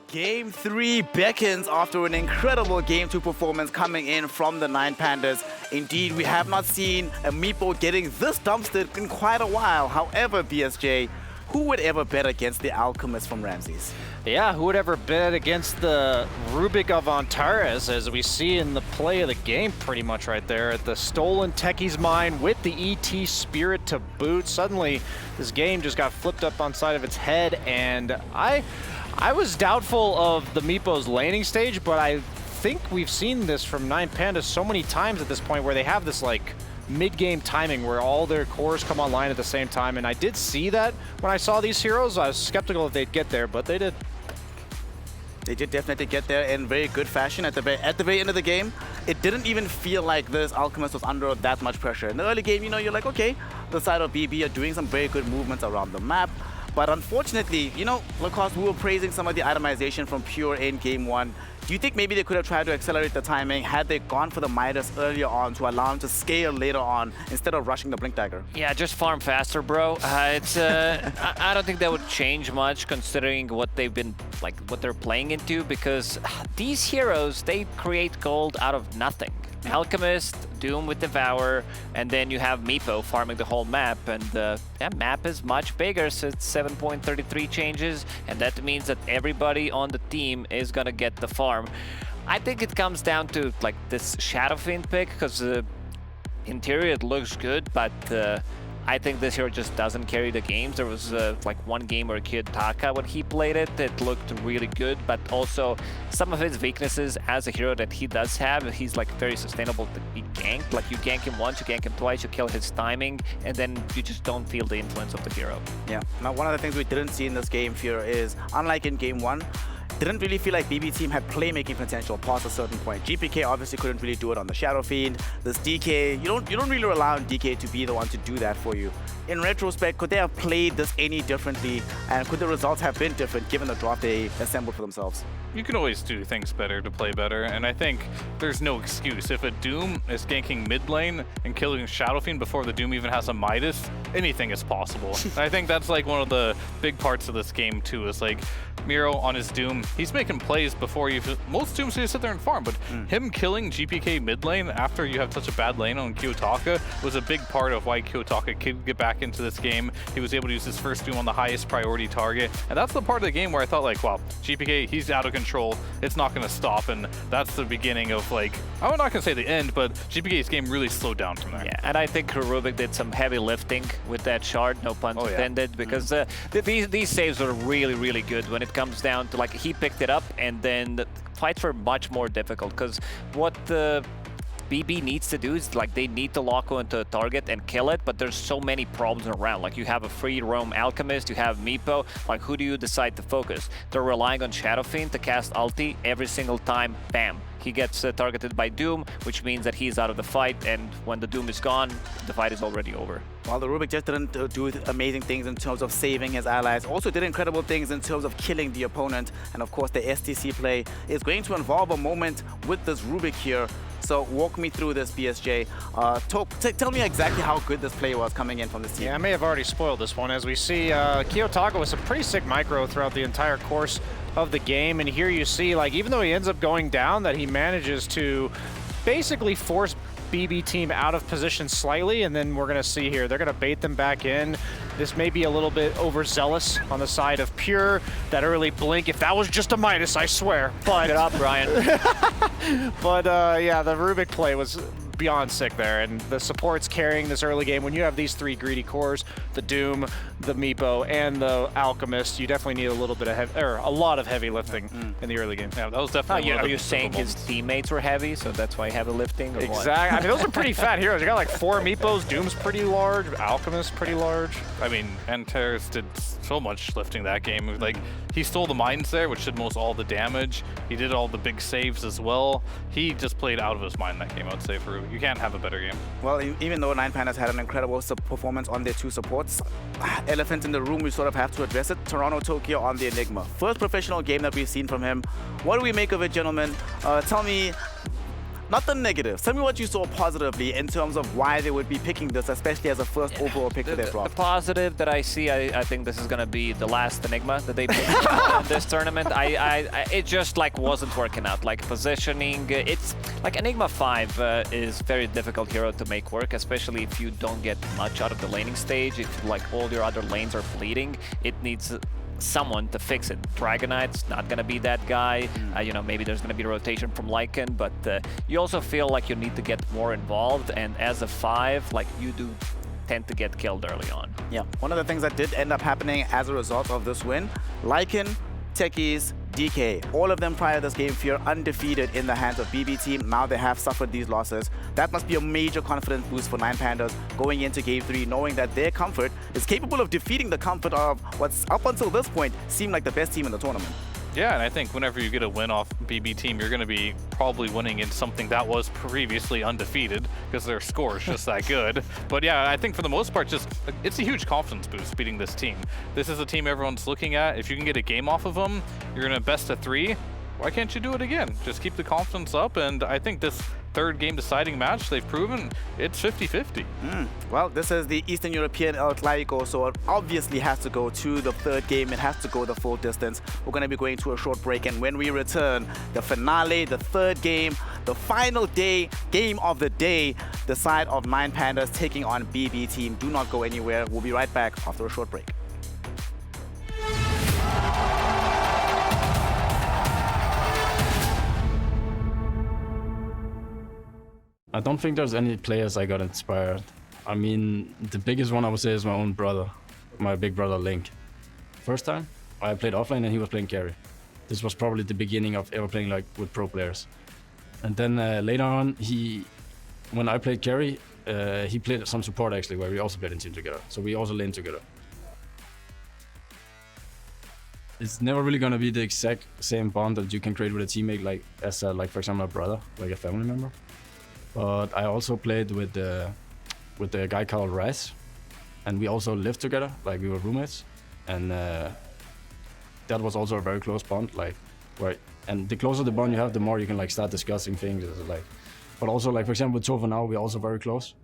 Game 3 beckons after an incredible Game 2 performance coming in from the 9Pandas. Indeed, we have not seen a Meepo getting this dumpstered in quite a while. However, BSJ, who would ever bet against the Alchemist from Ramses? Yeah, who would ever bet against the Rubik of Antares, as we see in the play of the game pretty much right there at the stolen Techie's mine with the ET Spirit to boot. Suddenly, this game just got flipped up on side of its head, and I was doubtful of the Meepo's laning stage, but I think we've seen this from 9Pandas so many times at this point where they have this like mid-game timing where all their cores come online at the same time, and I did see that when I saw these heroes. I was skeptical if they'd get there, but they did. They did definitely get there in very good fashion at the very end of the game. It didn't even feel like this Alchemist was under that much pressure. In the early game, you know, you're like, okay, the side of BB are doing some very good movements around the map. But unfortunately, you know, Lacoste, we were praising some of the itemization from Pure in game 1. Do you think maybe they could have tried to accelerate the timing had they gone for the Midas earlier on to allow him to scale later on instead of rushing the Blink Dagger? Yeah, just farm faster, bro. I don't think that would change much considering what they've been, like, what they're playing into, because these heroes, they create gold out of nothing. Alchemist, Doom with Devour, and then you have Meepo farming the whole map, and that map is much bigger, so it's 7.33 changes, and that means that everybody on the team is gonna get the farm. I think it comes down to like this Shadowfiend pick, because in theory it looks good, but I think this hero just doesn't carry the games. There was like one game where Kiyotaka, when he played it, it looked really good, but also some of his weaknesses as a hero that he does have, he's like very sustainable to be ganked. Like you gank him once, you gank him twice, you kill his timing, and then you just don't feel the influence of the hero. Yeah. Now, one of the things we didn't see in this game here is, unlike in game 1, didn't really feel like bbteam had playmaking potential past a certain point. GPK obviously couldn't really do it on the Shadow Fiend. This DK, you don't really rely on DK to be the one to do that for you. In retrospect, could they have played this any differently, and could the results have been different given the draft they assembled for themselves? You can always do things better to play better, and I think there's no excuse. If a Doom is ganking mid lane and killing Shadow Fiend before the Doom even has a Midas, anything is possible. I think that's like one of the big parts of this game too, is like Miro on his Doom, he's making plays before you. Most Dooms just sit there and farm, but him killing GPK mid lane after you have such a bad lane on Kiyotaka was a big part of why Kiyotaka could get back into this game. He was able to use his first Doom on the highest priority target, and that's the part of the game where I thought like, wow, GPK, he's out of control. It's not going to stop, and that's the beginning of like, I'm not going to say the end, but GPK's game really slowed down from there. Yeah, and I think Rubik did some heavy lifting with that shard, no pun intended, because these saves were really, really good when it comes down to like, he picked it up, and then the fights were much more difficult, because what BB needs to do is like they need to lock onto a target and kill it, but there's so many problems around. Like you have a free roam Alchemist, you have Meepo, like who do you decide to focus? They're relying on Shadow Fiend to cast ulti every single time, bam. He gets targeted by Doom, which means that he's out of the fight, and when the Doom is gone, the fight is already over. While the Rubik just didn't do amazing things in terms of saving his allies, also did incredible things in terms of killing the opponent, and of course the STC play is going to involve a moment with this Rubik here. So walk me through this, BSJ. Tell me exactly how good this play was coming in from this team. Yeah, I may have already spoiled this one. As we see, Kiyotaka with some pretty sick micro throughout the entire course of the game, and here you see, like, even though he ends up going down, that he manages to basically force bbteam out of position slightly, and then we're going to see here, they're going to bait them back in. This may be a little bit overzealous on the side of Pure. That early blink, if that was just a Midas, I swear. But get up, Brian. But yeah, the Rubik play was beyond sick there, and the supports carrying this early game. When you have these three greedy cores, the Doom, the Meepo, and the Alchemist, you definitely need a little bit of a lot of heavy lifting in the early game. Yeah, that was definitely. Are you saying his teammates were heavy, so that's why heavy lifting? Or exactly. I mean, those are pretty fat heroes. You got like 4 Meepos, Doom's pretty large, Alchemist pretty large. I mean, and Terrace did so much lifting that game. Like, he stole the mines there, which did most all the damage. He did all the big saves as well. He just played out of his mind that game, I would say, for Rubik. You can't have a better game. Well, even though 9Pandas had an incredible performance on their 2 supports, elephant in the room, we sort of have to address it. Toronto Tokyo on the Enigma. First professional game that we've seen from him. What do we make of it, gentlemen? Tell me, not the negatives. Tell me what you saw positively in terms of why they would be picking this, especially as a first overall pick for their draft. The positive that I see, I think this is going to be the last Enigma that they picked in this tournament. It just like wasn't working out. Like positioning, it's like Enigma 5 is very difficult hero to make work, especially if you don't get much out of the laning stage. If like all your other lanes are bleeding, it needs someone to fix it. Dragonite's not gonna be that guy. You know, maybe there's gonna be a rotation from Lycan, but you also feel like you need to get more involved, and as a 5, like you do tend to get killed early on. Yeah, one of the things that did end up happening as a result of this win, Lycan, Techies, DK, all of them prior to this game fear undefeated in the hands of bbteam. Now they have suffered these losses. That must be a major confidence boost for 9Pandas going into game 3, knowing that their comfort is capable of defeating the comfort of what's up until this point seemed like the best team in the tournament. Yeah, and I think whenever you get a win off bbteam, you're going to be probably winning in something that was previously undefeated because their score is just that good. But yeah, I think for the most part, just it's a huge confidence boost beating this team. This is a team everyone's looking at. If you can get a game off of them, you're in a best of 3. why can't you do it again? Just keep the confidence up, and I think this third game deciding match, they've proven it's 50-50. Well, this is the Eastern European El Clásico, so it obviously has to go to the third game. It has to go the full distance. We're going to be going to a short break, and when we return, the finale, the third game, the final game of the day, the side of 9Pandas taking on bbteam. Do not go anywhere. We'll be right back after a short break. I don't think there's any players I got inspired. I mean, the biggest one I would say is my own brother, my big brother Link. First time, I played offlane and he was playing carry. This was probably the beginning of ever playing like with pro players. And then later on, when I played carry, he played some support actually, where we also played in team together. So we also laned together. It's never really gonna be the exact same bond that you can create with a teammate, like for example a brother, like a family member. But I also played with a guy called Raz, and we also lived together, like we were roommates, and that was also a very close bond. And the closer the bond you have, the more you can like start discussing things. But also like for example with Tova now, we're also very close.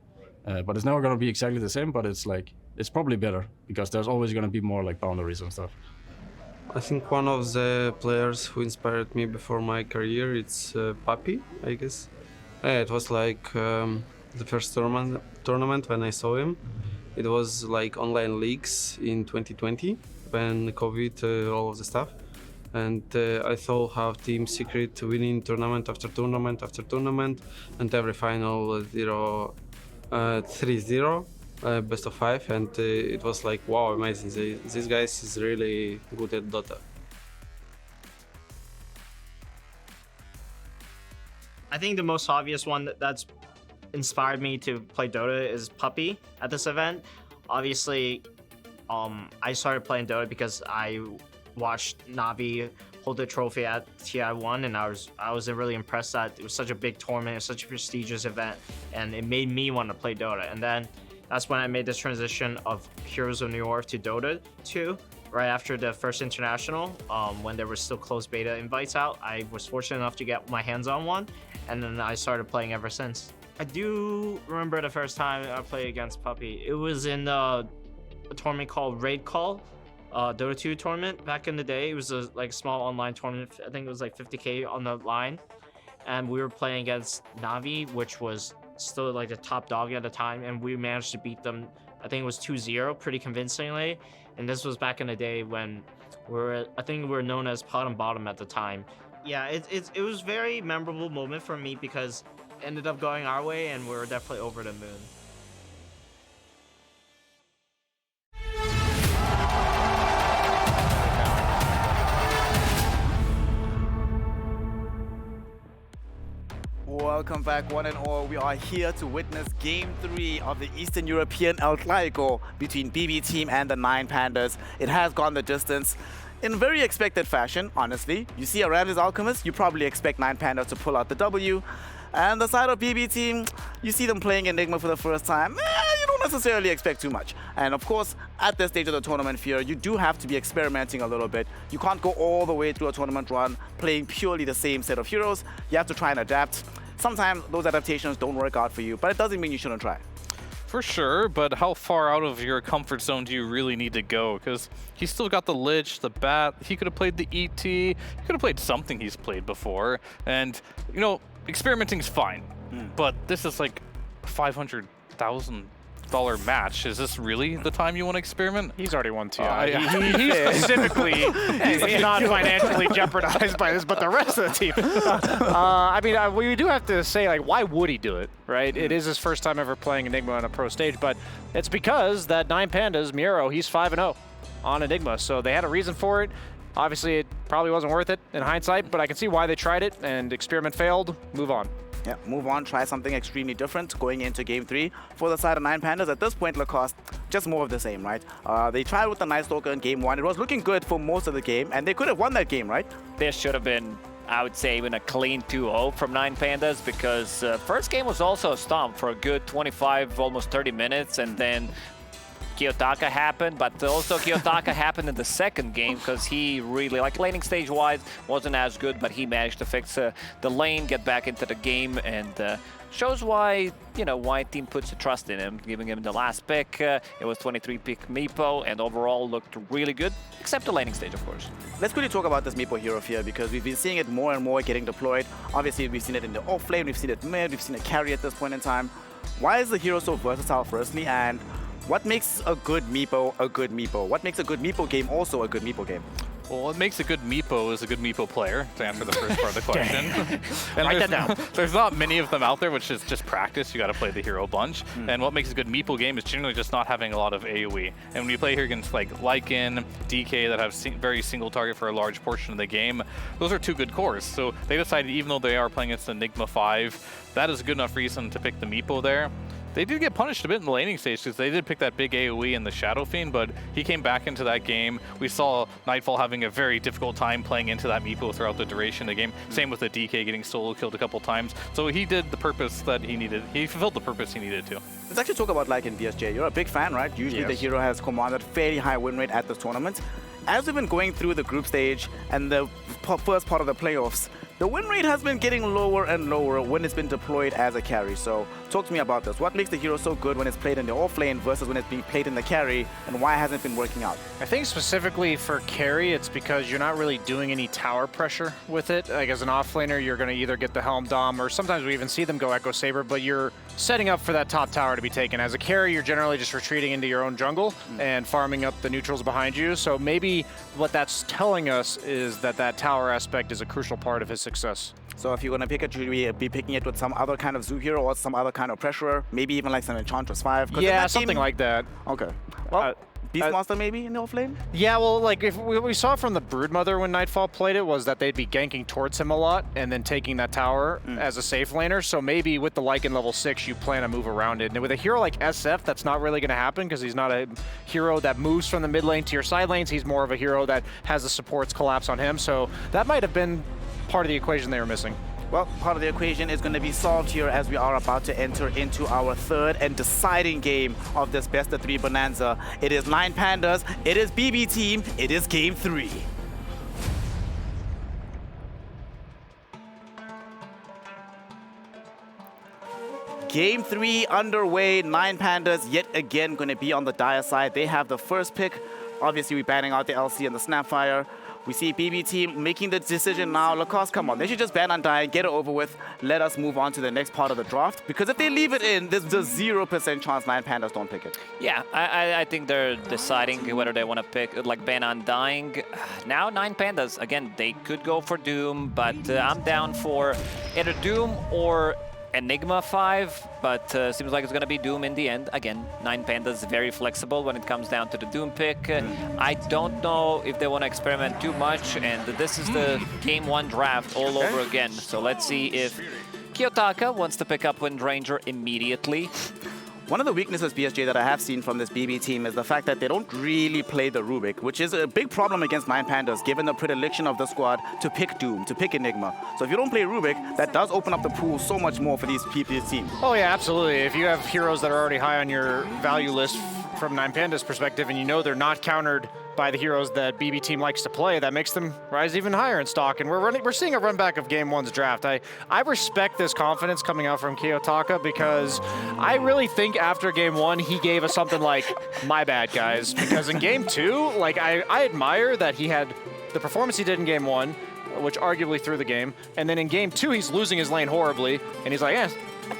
But it's never gonna be exactly the same. But it's probably better because there's always gonna be more like boundaries and stuff. I think one of the players who inspired me before my career, it's Papi, I guess. It was like the first tournament when I saw him. It was like online leagues in 2020 when COVID, all of the stuff. And I saw how Team Secret winning tournament after tournament after tournament, and every final 3-0, best of 5, and it was like, wow, amazing. These guys is really good at Dota. I think the most obvious one that's inspired me to play Dota is Puppy at this event. Obviously, I started playing Dota because I watched Navi hold the trophy at TI1, and I was really impressed that it was such a big tournament, it was such a prestigious event, and it made me want to play Dota. And then that's when I made this transition of Heroes of New York to Dota 2. Right after the first international, when there were still closed beta invites out, I was fortunate enough to get my hands on one, and then I started playing ever since. I do remember the first time I played against Puppy. It was in a tournament called Raid Call, Dota 2 tournament back in the day. It was a small online tournament. I think it was like 50K on the line, and we were playing against Navi, which was still like the top dog at the time, and we managed to beat them. I think it was 2-0 pretty convincingly. And this was back in the day when I think we were known as pot and bottom at the time. Yeah, it was a very memorable moment for me because it ended up going our way and we were definitely over the moon. Welcome back, one and all. We are here to witness Game 3 of the Eastern European El Clásico between bbteam and the 9Pandas. It has gone the distance in very expected fashion, honestly. You see a Ramses Alchemist, you probably expect 9Pandas to pull out the W. And the side of bbteam, you see them playing Enigma for the first time. You don't necessarily expect too much. And of course, at this stage of the tournament, Fear, you do have to be experimenting a little bit. You can't go all the way through a tournament run playing purely the same set of heroes. You have to try and adapt. Sometimes those adaptations don't work out for you, but it doesn't mean you shouldn't try. For sure, but how far out of your comfort zone do you really need to go? Because he's still got the Lich, the Bat, he could have played the ET, he could have played something he's played before. And, you know, experimenting's fine, but this is like $500,000 match. Is this really the time you want to experiment? He's already won TI. He specifically is not financially jeopardized by this, but the rest of the team. I mean, we do have to say, like, why would he do it, right? It is his first time ever playing Enigma on a pro stage, but it's because that 9Pandas, Miro, he's 5-0 on Enigma, so they had a reason for it. Obviously, it probably wasn't worth it in hindsight, but I can see why they tried it, and experiment failed, move on. Yeah, move on, try something extremely different going into Game 3. For the side of 9Pandas, at this point, Lacoste, just more of the same, right? They tried with the Night Stalker in Game 1. It was looking good for most of the game, and they could have won that game, right? This should have been, I would say, even a clean 2-0 from 9Pandas, because first game was also a stomp for a good 25, almost 30 minutes, and then Kiyotaka happened, but also Kiyotaka happened in the second game because he really, like laning stage-wise, wasn't as good, but he managed to fix the lane, get back into the game, and shows why, you know, why team puts the trust in him, giving him the last pick. It was 23 pick Meepo, and overall looked really good, except the laning stage, of course. Let's quickly talk about this Meepo hero here because we've been seeing it more and more getting deployed. Obviously, we've seen it in the off lane, we've seen it mid, we've seen it carry at this point in time. Why is the hero so versatile, firstly, and what makes a good Meepo a good Meepo? What makes a good Meepo game also a good Meepo game? Well, what makes a good Meepo is a good Meepo player, to answer the first part of the question. And Write that down. There's not many of them out there, which is just practice. You got to play the hero a bunch. And what makes a good Meepo game is generally just not having a lot of AoE. And when you play here against like Lycan, DK that have very single target for a large portion of the game, those are two good cores. So they decided, even though they are playing against Enigma 5, that is a good enough reason to pick the Meepo there. They did get punished a bit in the laning stage because they did pick that big AoE in the Shadow Fiend, but he came back into that game. We saw Nightfall having a very difficult time playing into that Meepo throughout the duration of the game. Same with the DK getting solo killed a couple times. So he did the purpose that he needed. He fulfilled the purpose he needed to. Let's actually talk about like in BSJ. You're a big fan, right? Usually the hero has commanded fairly high win rate at this tournament. As we've been going through the group stage and the first part of the playoffs, the win rate has been getting lower and lower when it's been deployed as a carry. So talk to me about this. What makes the hero so good when it's played in the off lane versus when it's being played in the carry, and why hasn't it been working out? I think specifically for carry, it's because you're not really doing any tower pressure with it. Like as an offlaner, you're going to either get the Helm Dom, or sometimes we even see them go Echo Saber, but you're setting up for that top tower to be taken. As a carry, you're generally just retreating into your own jungle and farming up the neutrals behind you. So maybe what that's telling us is that that tower aspect is a crucial part of his success. So if you're going to pick it, should we be picking it with some other kind of Zoo hero or some other kind of Pressurer? Maybe even like some Enchantress 5? Yeah, something like that. Okay. Well, Beastmaster maybe in the off lane? Yeah, well, like if we saw from the Broodmother when Nightfall played it was that they'd be ganking towards him a lot and then taking that tower as a safe laner. So maybe with the Lycan level 6, you plan to move around it. And with a hero like SF, that's not really going to happen because he's not a hero that moves from the mid lane to your side lanes. He's more of a hero that has the supports collapse on him. So that might have been part of the equation they were missing. Well, part of the equation is going to be solved here as we are about to enter into our third and deciding game of this best of 3 bonanza. It is 9Pandas, it is BB Team, it is Game 3. Game 3 underway. 9Pandas yet again going to be on the dire side. They have the first pick. Obviously, we're banning out the LC and the Snapfire. We see BB Team making the decision now. Lacoste, come on. They should just ban Undying, get it over with. Let us move on to the next part of the draft. Because if they leave it in, there's a 0% chance 9Pandas don't pick it. Yeah, I think they're deciding whether they want to pick, like, ban Undying. Now 9Pandas, again, they could go for Doom, but I'm down for either Doom or Enigma 5, but seems like it's going to be Doom in the end. Again, 9Pandas very flexible when it comes down to the Doom pick. I don't know if they want to experiment too much, and this is the Game 1 draft all over again. So let's see if Kiyotaka wants to pick up Wind Ranger immediately. One of the weaknesses, BSJ, that I have seen from this BB team is the fact that they don't really play the Rubik, which is a big problem against 9Pandas, given the predilection of the squad to pick Doom, to pick Enigma. So if you don't play Rubik, that does open up the pool so much more for these teams. Oh yeah, absolutely. If you have heroes that are already high on your value list from 9Pandas' perspective, and you know they're not countered by the heroes that BB Team likes to play, that makes them rise even higher in stock. And we're seeing a run back of Game 1's draft. I respect this confidence coming out from Kiyotaka because I really think after Game 1 he gave us something like, my bad guys, because in Game 2, like I admire that he had the performance he did in Game 1, which arguably threw the game, and then in Game 2 he's losing his lane horribly, and he's like,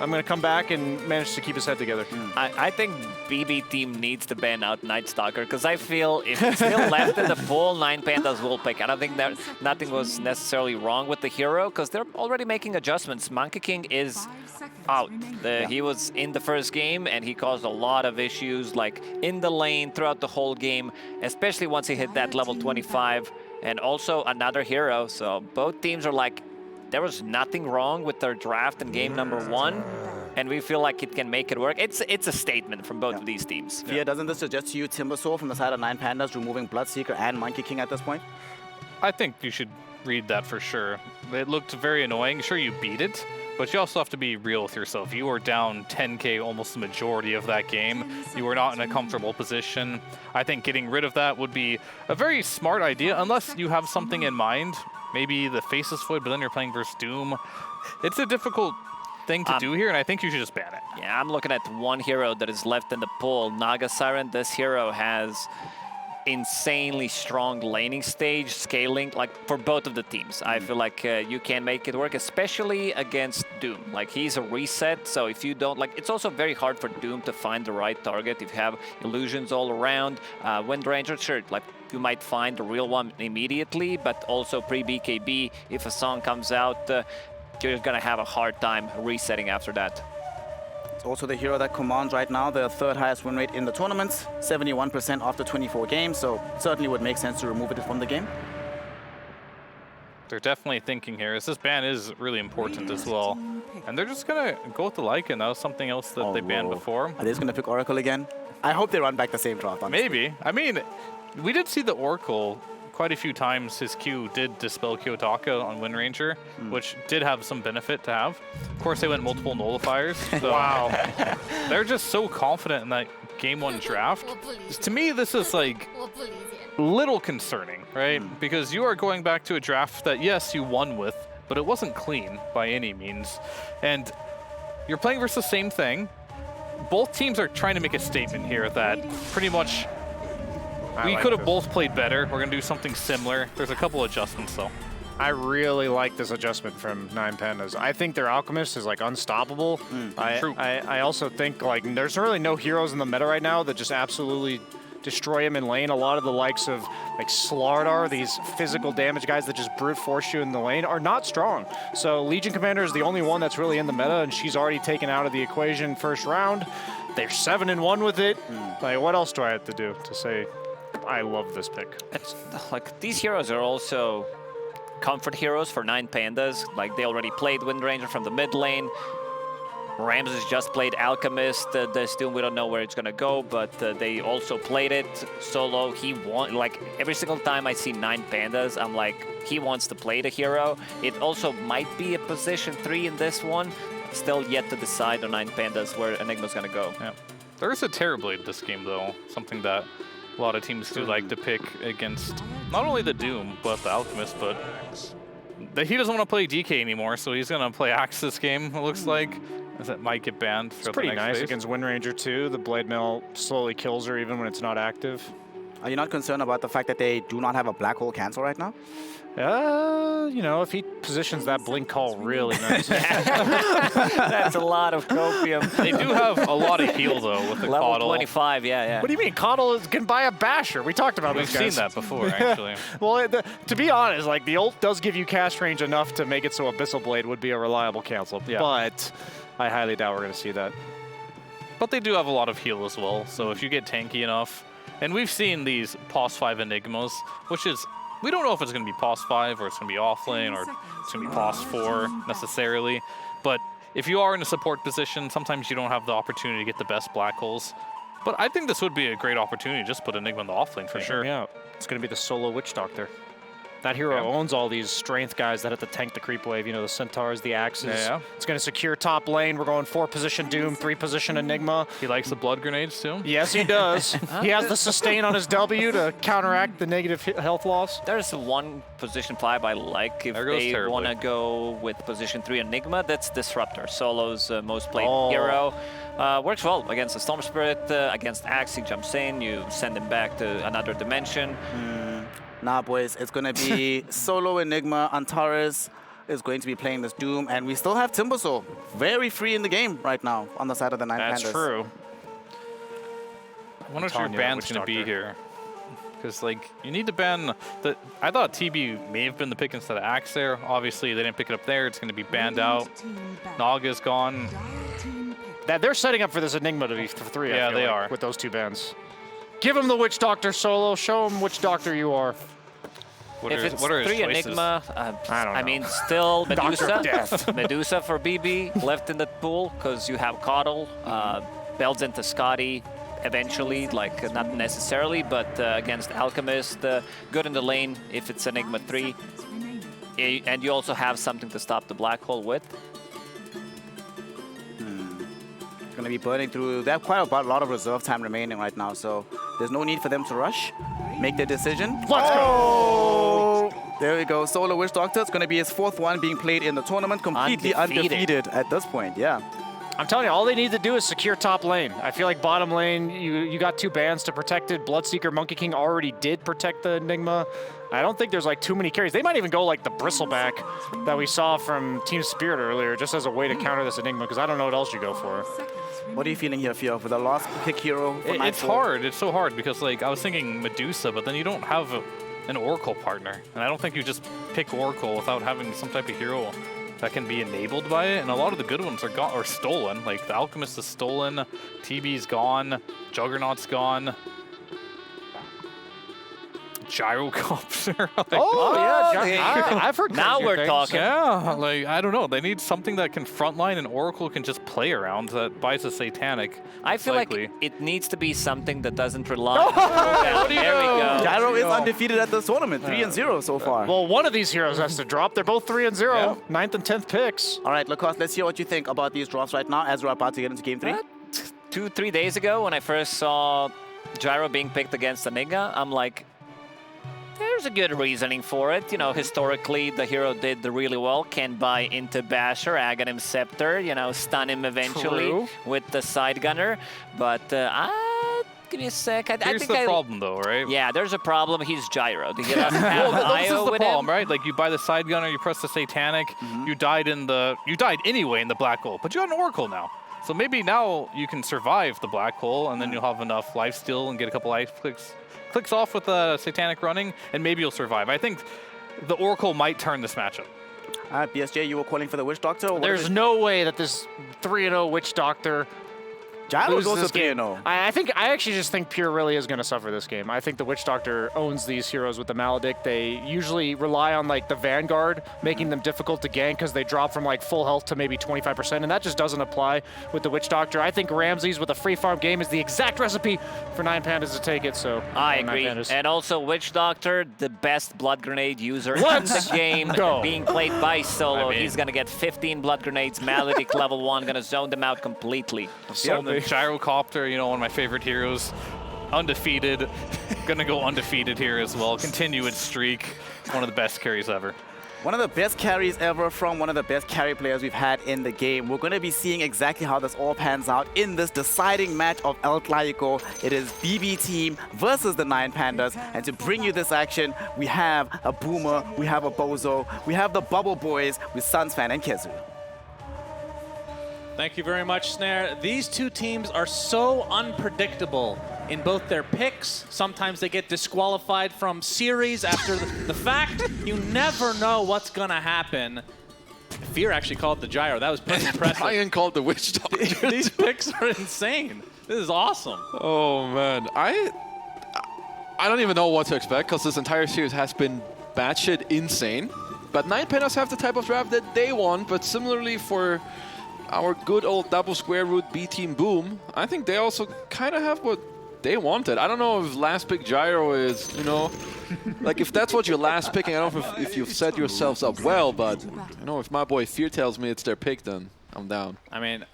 I'm going to come back and manage to keep his head together. I think BB Team needs to ban out Night Stalker because I feel if it's still left in the pool, 9Pandas will pick. I don't think that nothing was necessarily wrong with the hero because they're already making adjustments. Monkey King is out. He was in the first game and he caused a lot of issues like in the lane throughout the whole game, especially once he hit that level 25 and also another hero. So both teams are like, there was nothing wrong with their draft in game number 1, and we feel like it can make it work. It's a statement from both of these teams. Fia, doesn't this suggest to you Timbersaw from the side of 9Pandas removing Bloodseeker and Monkey King at this point? I think you should read that for sure. It looked very annoying. Sure, you beat it, but you also have to be real with yourself. You were down 10K almost the majority of that game. You were not in a comfortable position. I think getting rid of that would be a very smart idea, unless you have something in mind. Maybe the Faceless Void, but then you're playing versus Doom. It's a difficult thing to do here, and I think you should just ban it. Yeah, I'm looking at one hero that is left in the pool, Naga Siren. This hero has insanely strong laning stage, scaling, like for both of the teams. I feel like you can make it work, especially against Doom. Like he's a reset, so if you don't, like, it's also very hard for Doom to find the right target if you have illusions all around. Wind Ranger, sure, like you might find the real one immediately, but also pre-BKB, if a song comes out, you're gonna have a hard time resetting after that. It's also the hero that commands right now the third highest win rate in the tournament, 71% after 24 games, so certainly would make sense to remove it from the game. They're definitely thinking here, as this ban is really important as well. And they're just gonna go with the Lycan. That was something else that they banned before. Are they just gonna pick Oracle again? I hope they run back the same draft, honestly. Maybe. I mean, we did see the Oracle quite a few times. His Q did dispel Kiyotaka on Wind Ranger, which did have some benefit to have. Of course, they went multiple nullifiers. So wow. They're just so confident in that game 1 draft. To me, this is like little concerning, right? Because you are going back to a draft that, yes, you won with, but it wasn't clean by any means. And you're playing versus the same thing. Both teams are trying to make a statement here that pretty much we could have both played better. We're going to do something similar. There's a couple adjustments, though. I really like this adjustment from 9Pandas. I think their Alchemist is like unstoppable. True. I also think like there's really no heroes in the meta right now that just absolutely destroy him in lane. A lot of the likes of like Slardar, these physical damage guys that just brute force you in the lane, are not strong. So Legion Commander is the only one that's really in the meta, and she's already taken out of the equation first round. They're 7-1 with it. Like, what else do I have to do to say I love this pick? It's like these heroes are also comfort heroes for 9Pandas. Like they already played Wind Ranger from the mid lane. Ramses just played Alchemist. This Doom, we don't know where it's gonna go, but they also played it solo. He won. Like every single time I see 9Pandas, I'm like, he wants to play the hero. It also might be a position 3 in this one. Still yet to decide on 9Pandas where Enigma's gonna go. Yeah, there is a Terrorblade this game though, something that a lot of teams do like to pick against not only the Doom but the Alchemist, but he doesn't want to play DK anymore, so he's gonna play Axe this game. It looks like. As it might get banned. It's pretty nice against Wind Ranger too. The Blade Mail slowly kills her even when it's not active. Are you not concerned about the fact that they do not have a Black Hole cancel right now? You know, if he positions that Blink Call really nice. That's a lot of copium. They do have a lot of heal though with the Level Coddle. 25, yeah. What do you mean? Coddle can buy a Basher. We talked about We've these guys. seen that before, actually. Well, to be honest, like the ult does give you cast range enough to make it so Abyssal Blade would be a reliable cancel. Yeah. But I highly doubt we're going to see that. But they do have a lot of heal as well, so if you get tanky enough, and we've seen these POS 5 Enigmas, which is, we don't know if it's going to be POS 5 or it's going to be offlane or it's going to be POS 4 necessarily, but if you are in a support position, sometimes you don't have the opportunity to get the best black holes. But I think this would be a great opportunity to just put Enigma in the offlane for sure. Yeah, it's going to be the solo Witch Doctor. That hero owns all these strength guys that have to tank the creep wave. You know, the Centaurs, the Axes. Yeah. It's going to secure top lane. We're going 4-position Doom, 3-position Enigma. He likes the blood grenades too? Yes, he does. He has the sustain on his W to counteract the negative health loss. There's one position 5 I like if they want to go with position 3 Enigma. That's Disruptor, Solo's most played hero. Works well against the Storm Spirit, against Axe. He jumps in, you send him back to another dimension. Nah, boys, it's going to be solo Enigma. Antares is going to be playing this Doom, and we still have Timbersaw very free in the game right now on the side of the 9Pandas. That's true. I wonder if your ban's going to be here. Because, like, you need to ban the... I thought TB may have been the pick instead of Axe there. Obviously, they didn't pick it up there. It's going to be banned out. Naga's gone. They're setting up for this Enigma to be 3. Yeah, they are. With those 2 bans. Give him the Witch Doctor solo. Show him which Doctor you are. What if it's what are 3 his choices? Enigma, I don't know. I mean, still Medusa. Death. Medusa for BB left in the pool because you have Coddle, builds into Scotty eventually, like not necessarily, but against Alchemist, good in the lane if it's Enigma 3. And you also have something to stop the black hole with. Going to be burning through. They have quite a lot of reserve time remaining right now, so there's no need for them to rush. Make their decision. Let's go! There we go. Solo Witch Doctor. It's going to be his 4th one being played in the tournament. Completely undefeated at this point, yeah. I'm telling you, all they need to do is secure top lane. I feel like bottom lane, you got 2 bans to protect it. Bloodseeker, Monkey King already did protect the Enigma. I don't think there's like too many carries. They might even go like the Bristleback that we saw from Team Spirit earlier, just as a way to counter this Enigma, because I don't know what else you go for. What are you feeling here, Fio, for the last pick hero? It's hard. It's so hard because like I was thinking Medusa, but then you don't have an Oracle partner, and I don't think you just pick Oracle without having some type of hero that can be enabled by it. And a lot of the good ones are gone or stolen. Like the Alchemist is stolen, TB's gone, Juggernaut's gone. Gyrocopter. I've heard now we're talking. Yeah, like I don't know. They need something that can frontline, and Oracle can just play around that buys a Satanic. I feel like it needs to be something that doesn't rely. There we go. Gyro is undefeated at this tournament, 3-0 so far. Well, one of these heroes has to drop. They're both 3-0, 9th and 10th picks. All right, Lacoste, let's hear what you think about these drops right now as we're about to get into Game 3. 2-3 days ago, when I first saw Gyro being picked against Eniga, I'm like, there's a good reasoning for it. You know, historically, the hero did really well. Can buy into Basher, Aghanim Scepter, you know, stun him eventually with the side gunner. But give me a sec. I Here's think the problem, though, right? Yeah, there's a problem. He's Gyro. He doesn't have well, this IO is the with problem, him. right? Like you buy the side gunner, you press the Satanic, you died anyway in the black hole, but you got an Oracle now. So maybe now you can survive the black hole, and then you'll have enough lifesteal and get a couple life clicks off with the Satanic running, and maybe you'll survive. I think the Oracle might turn this matchup. BSJ, you were calling for the Witch Doctor? There's no way that this 3-0 Witch Doctor Gyro goes to 3-0. I actually just think Pure really is going to suffer this game. I think the Witch Doctor owns these heroes with the Maledict. They usually rely on like the Vanguard, making them difficult to gank because they drop from like full health to maybe 25%, and that just doesn't apply with the Witch Doctor. I think Ramses with a free farm game is the exact recipe for 9Pandas to take it, so I agree. And also Witch Doctor, the best blood grenade user in the game, being played by Solo. He's going to get 15 blood grenades, Maledict level 1, going to zone them out completely. Gyrocopter, you know, one of my favorite heroes. Undefeated. Gonna go undefeated here as well. Continue its streak. One of the best carries ever. One of the best carries ever from one of the best carry players we've had in the game. We're going to be seeing exactly how this all pans out in this deciding match of El Clásico. It is bbteam versus the 9Pandas. And to bring you this action, we have a Boomer, we have a Bozo, we have the Bubble Boys with Sunsfan and Kezu. Thank you very much, Snare. These two teams are so unpredictable in both their picks. Sometimes they get disqualified from series after the fact. You never know what's going to happen. Fear actually called the Gyro. That was pretty impressive. Brian called the Witch Doctor. These picks are insane. This is awesome. Oh, man. I don't even know what to expect because this entire series has been batshit insane. But 9Pandas have the type of draft that they want, but similarly for our good old double square root B-team Boom, I think they also kind of have what they wanted. I don't know if last pick Gyro is, you know, like if that's what you're last picking, I don't know if you've set yourselves up well, but, you know, if my boy Fear tells me it's their pick, then I'm down. I mean,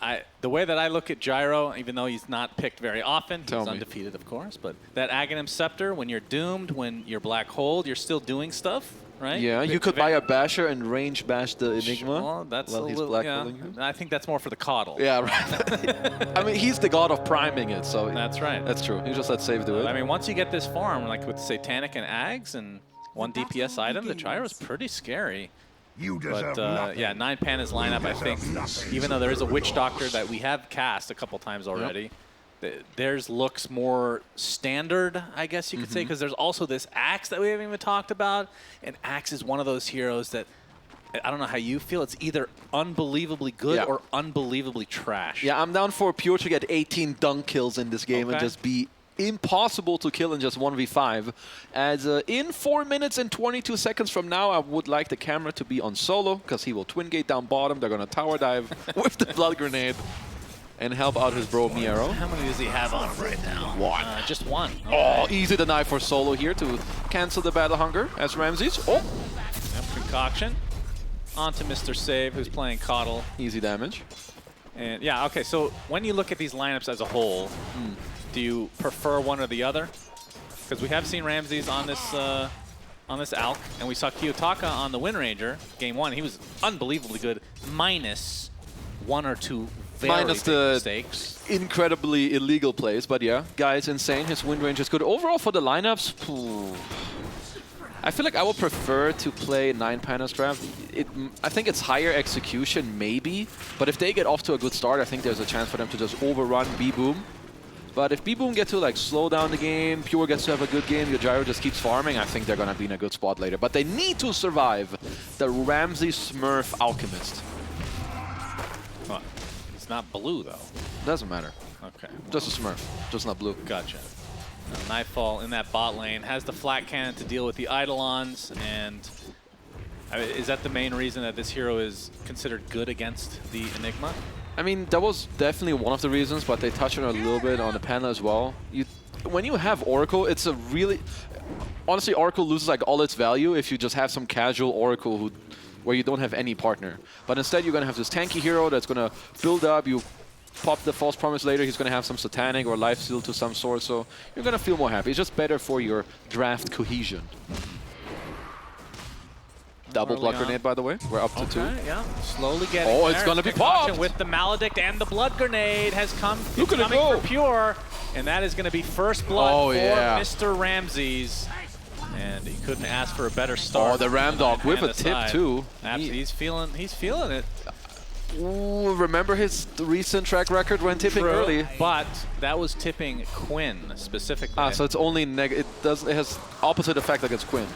the way that I look at Gyro, even though he's not picked very often, he's undefeated, of course, but that Aghanim Scepter, when you're doomed, when you're black holed, you're still doing stuff. Right? Yeah, you could buy a Basher and range bash the Enigma. Well, that's a little, yeah. I think that's more for the coddle. Yeah, right. I mean, he's the god of priming it, so that's right. That's true. You just let Save do it. I mean, once you get this farm, like with Satanic and Ags and one DPS item, the Gyro's pretty scary. You deserve but yeah, 9Pandas lineup, I think, even though there is a Witch Doctor that we have cast a couple times already, theirs looks more standard, I guess you could say, because there's also this Axe that we haven't even talked about. And Axe is one of those heroes that, I don't know how you feel, it's either unbelievably good or unbelievably trash. Yeah, I'm down for Pure to get 18 dunk kills in this game and just be impossible to kill in just 1v5. As in 4 minutes and 22 seconds from now, I would like the camera to be on Solo, because he will twin gate down bottom. They're going to tower dive with the blood grenade and help out his bro Miero. How many does he have on him right now? One. Just one. Oh, easy deny for Solo here to cancel the battle hunger as Ramses. Oh! Concoction. Onto Mr. Save, who's playing Coddle. Easy damage. And yeah, okay, so when you look at these lineups as a whole, do you prefer one or the other? Because we have seen Ramses on this Alk, and we saw Kiyotaka on the Wind Ranger, game 1. He was unbelievably good, minus 1 or 2 very Minus big the mistakes. incredibly illegal plays, but yeah, guy's insane. His Wind Ranger is good. Overall for the lineups, I feel like I would prefer to play 9Pandas draft. I think it's higher execution, maybe, but if they get off to a good start, I think there's a chance for them to just overrun B-Boom. But if B-Boom gets to like slow down the game, Pure gets to have a good game, your Gyro just keeps farming, I think they're gonna be in a good spot later. But they need to survive the Ramsey Smurf Alchemist. Well, it's not blue though. Doesn't matter. Okay. Just a Smurf, just not blue. Gotcha. Nightfall in that bot lane has the flat cannon to deal with the Eidolons, and I mean, is that the main reason that this hero is considered good against the Enigma? I mean, that was definitely one of the reasons, but they touched on it a little bit on the panel as well. When you have Oracle, it's a really... Honestly, Oracle loses like all its value if you just have some casual Oracle where you don't have any partner. But instead, you're going to have this tanky hero that's going to build up. You pop the False Promise later, he's going to have some Satanic or Lifesteal to some sort, so you're going to feel more happy. It's just better for your draft cohesion. Double Blood Grenade, by the way. We're up to 2. Yeah, slowly getting Oh, there. it's going to be Concoction popped! with the Maledict, and the Blood Grenade has come. Look at it coming go! for Pure, and that is going to be first blood for yeah. Mr. Ramses. And he couldn't ask for a better start. Oh, the Ram Dog with a Panda tip, side. too. He's feeling it. Ooh, remember his recent track record when tipping True, early? but that was tipping Quinn specifically. Ah, so it's only it has opposite effect against Quinn.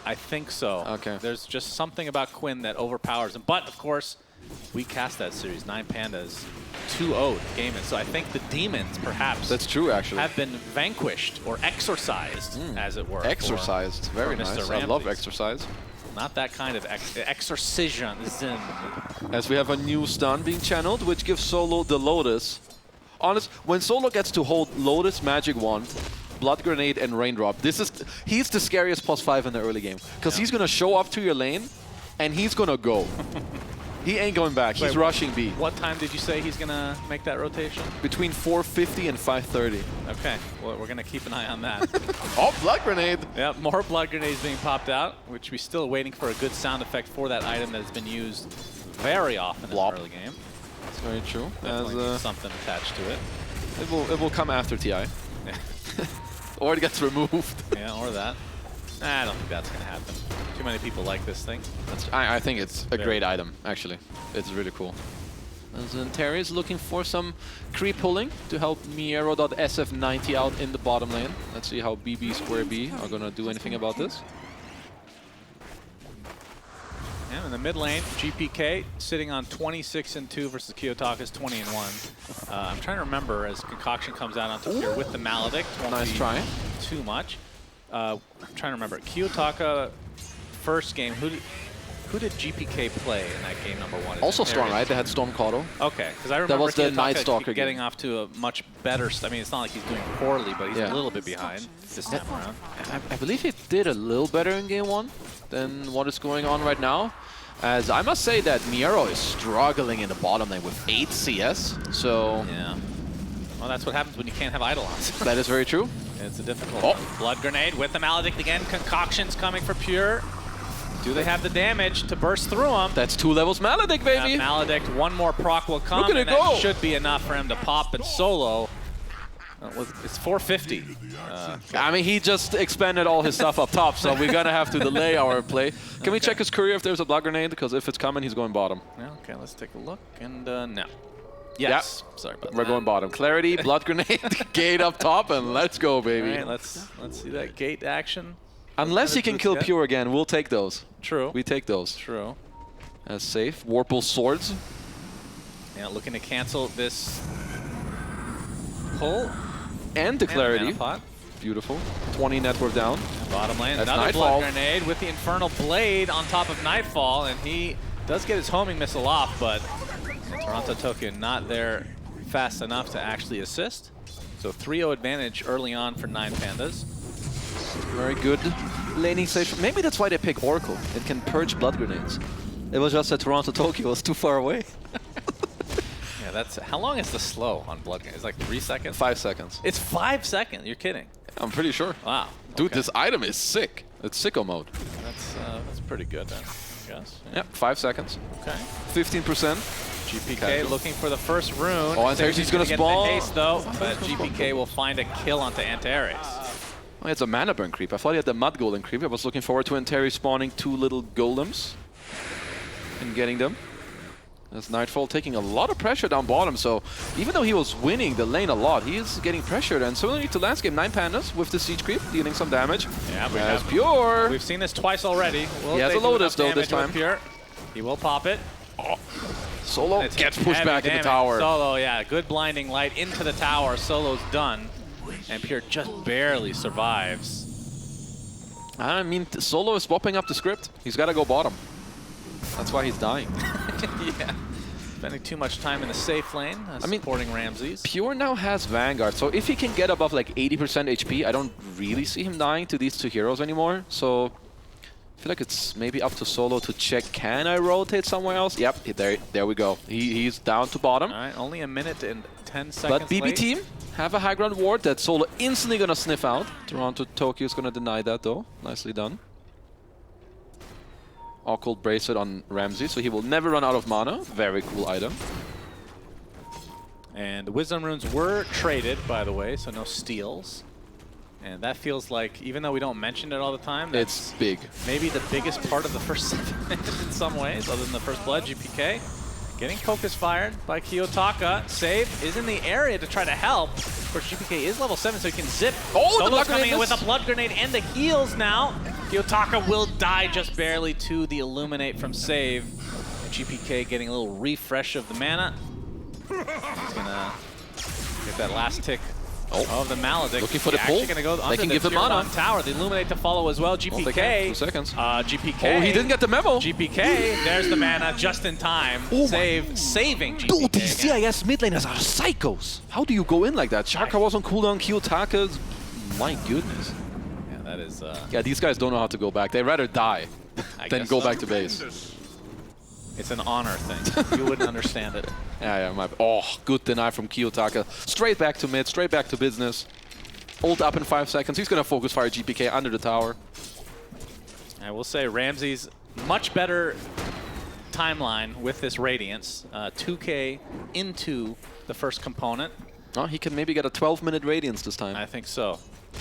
I think so. Okay. There's just something about Quinn that overpowers him. But of course, we cast that series 9Pandas 2-0 game, and so I think the demons perhaps That's true, actually. have been vanquished or exorcised, as it were. Exorcised, very for Mr. nice. I love Ramses. exercise. Not that kind of exorcism. As we have a new stun being channeled, which gives Solo the Lotus. Honest, when Solo gets to hold Lotus, Magic Wand, Blood Grenade, and Raindrop, he's the scariest +5 in the early game. Because he's going to show up to your lane, and he's going to go. He ain't going back. He's rushing B. What time did you say he's going to make that rotation? Between 4:50 and 5:30. Okay, well, we're going to keep an eye on that. Oh, Blood Grenade! Yeah, more Blood Grenades being popped out, which we're still waiting for a good sound effect for that item that has been used very often in the early game. That's very true. Definitely needs something attached to it. It will come after TI. Yeah. Or it gets removed. Yeah, or that. I don't think that's going to happen. Too many people like this thing. I think it's a great item, actually. It's really cool. And Terry is looking for some creep pulling to help Miero.SF90 out in the bottom lane. Let's see how BB Square B are going to do anything about this. Yeah, in the mid lane, GPK sitting on 26-2 versus Kiyotaka's 20-1. I'm trying to remember as Concoction comes out onto here with the Maledict. Nice try. Too much. I'm trying to remember. Kiyotaka, first game, who did GPK play in that game number 1? Also Storm, right? They had Storm Caudle. Okay, because I remember that was the Night Kiyotaka Stalker getting game. off to a much better... I mean, it's not like he's doing poorly, but he's a little bit behind this time around. I believe he did a little better in game 1 than what is going on right now. As I must say that Miero is struggling in the bottom lane with 8 CS, so... Yeah. Well, that's what happens when you can't have Eidolons. That is very true. It's a difficult one. Blood Grenade with the Maledict again. Concoctions coming for Pure. Do they have the damage to burst through them? That's 2 levels Maledict, baby! Yeah, Maledict, one more proc will come, Look at and it go! that should be enough for him to pop and solo. It's 450. I mean, he just expanded all his stuff up top, so we're gonna have to delay our play. Can we check his courier if there's a Blood Grenade? Because if it's coming, he's going bottom. Yeah, okay, let's take a look. And no. Yes. Yep. Sorry about that. We're going bottom. Clarity, Blood Grenade, gate up top, and let's go, baby. All right, let's see that gate action. Unless he can kill Pure again, we'll take those. True. We take those. True. That's safe. Warple Swords. Yeah, looking to cancel this pull. And the Clarity. Pot. Beautiful. 20 net worth down. Bottom lane, That's another Nightfall. Blood Grenade with the Infernal Blade on top of Nightfall, and he does get his homing missile off, but Toronto Tokyo not there fast enough to actually assist. So 3-0 advantage early on for 9Pandas. Very good laning station. Maybe that's why they pick Oracle. It can purge blood grenades. It was just that Toronto Tokyo was too far away. Yeah, that's... How long is the slow on blood grenades? It's like 3 seconds? 5 seconds. It's 5 seconds? You're kidding. I'm pretty sure. Wow. Dude, Okay. this item is sick. It's sicko mode. That's pretty good then, I guess. Yeah, 5 seconds. Okay. 15%. GPK looking for the first rune. Oh, Antares gonna get spawn. the haste though, but GPK will find a kill onto Antares. Oh, it's a mana burn creep. I thought he had the mud golem creep. I was looking forward to Anteri spawning 2 little golems and getting them. As Nightfall taking a lot of pressure down bottom, so even though he was winning the lane a lot, he is getting pressured. And similarly to landscape, 9Pandas with the siege creep, dealing some damage. Yeah, we As have Pure. We've seen this twice already. He has a Lotus though this time. Pure. He will pop it. Oh. Solo gets pushed back in the damage. tower. Solo, yeah, good blinding light into the tower. Solo's done. And Pure just barely survives. I mean, Solo is swapping up the script. He's got to go bottom. That's why he's dying. Yeah. Spending too much time in the safe lane, supporting Ramses. Pure now has Vanguard, so if he can get above like 80% HP, I don't really see him dying to these 2 heroes anymore. So I feel like it's maybe up to Solo to check, can I rotate somewhere else? Yep, there we go. He's down to bottom. All right, only a minute and 10 seconds But bbteam have a high ground ward that Solo instantly gonna sniff out. Toronto Tokyo is gonna deny that though. Nicely done. Occult Bracelet on Ramsey, so he will never run out of mana. Very cool item. And the Wisdom Runes were traded, by the way, so no steals. And that feels like, even though we don't mention it all the time, it's big. Maybe the biggest part of the first 7 minutes in some ways, other than the first blood. GPK getting focus fired by Kiyotaka. Save is in the area to try to help. Of course, GPK is level 7, so he can zip. Oh, Solo's coming in with a blood grenade and the heals now. Kiyotaka will die just barely to the Illuminate from Save. And GPK getting a little refresh of the mana. He's gonna get that last tick of the Maledict. Looking for the pull. Gonna go They can give him mana. Tower. The Illuminate to follow as well. GPK. 2 seconds. GPK. Oh, he didn't get the memo. GPK. There's the mana just in time. Saving GPK. Dude, these CIS mid laners are psychos. How do you go in like that? Shaka was on cooldown. Kiyotaka's. My goodness. Yeah, that is. Yeah, these guys don't know how to go back. They'd rather die than go back to base. It's an honor thing. You wouldn't understand it. Yeah, oh, good deny from Kiyotaka. Straight back to mid, straight back to business. Ult up in 5 seconds. He's going to focus fire GPK under the tower. I will say Ramsey's much better timeline with this Radiance. 2K into the first component. Oh, he can maybe get a 12-minute Radiance this time. I think so.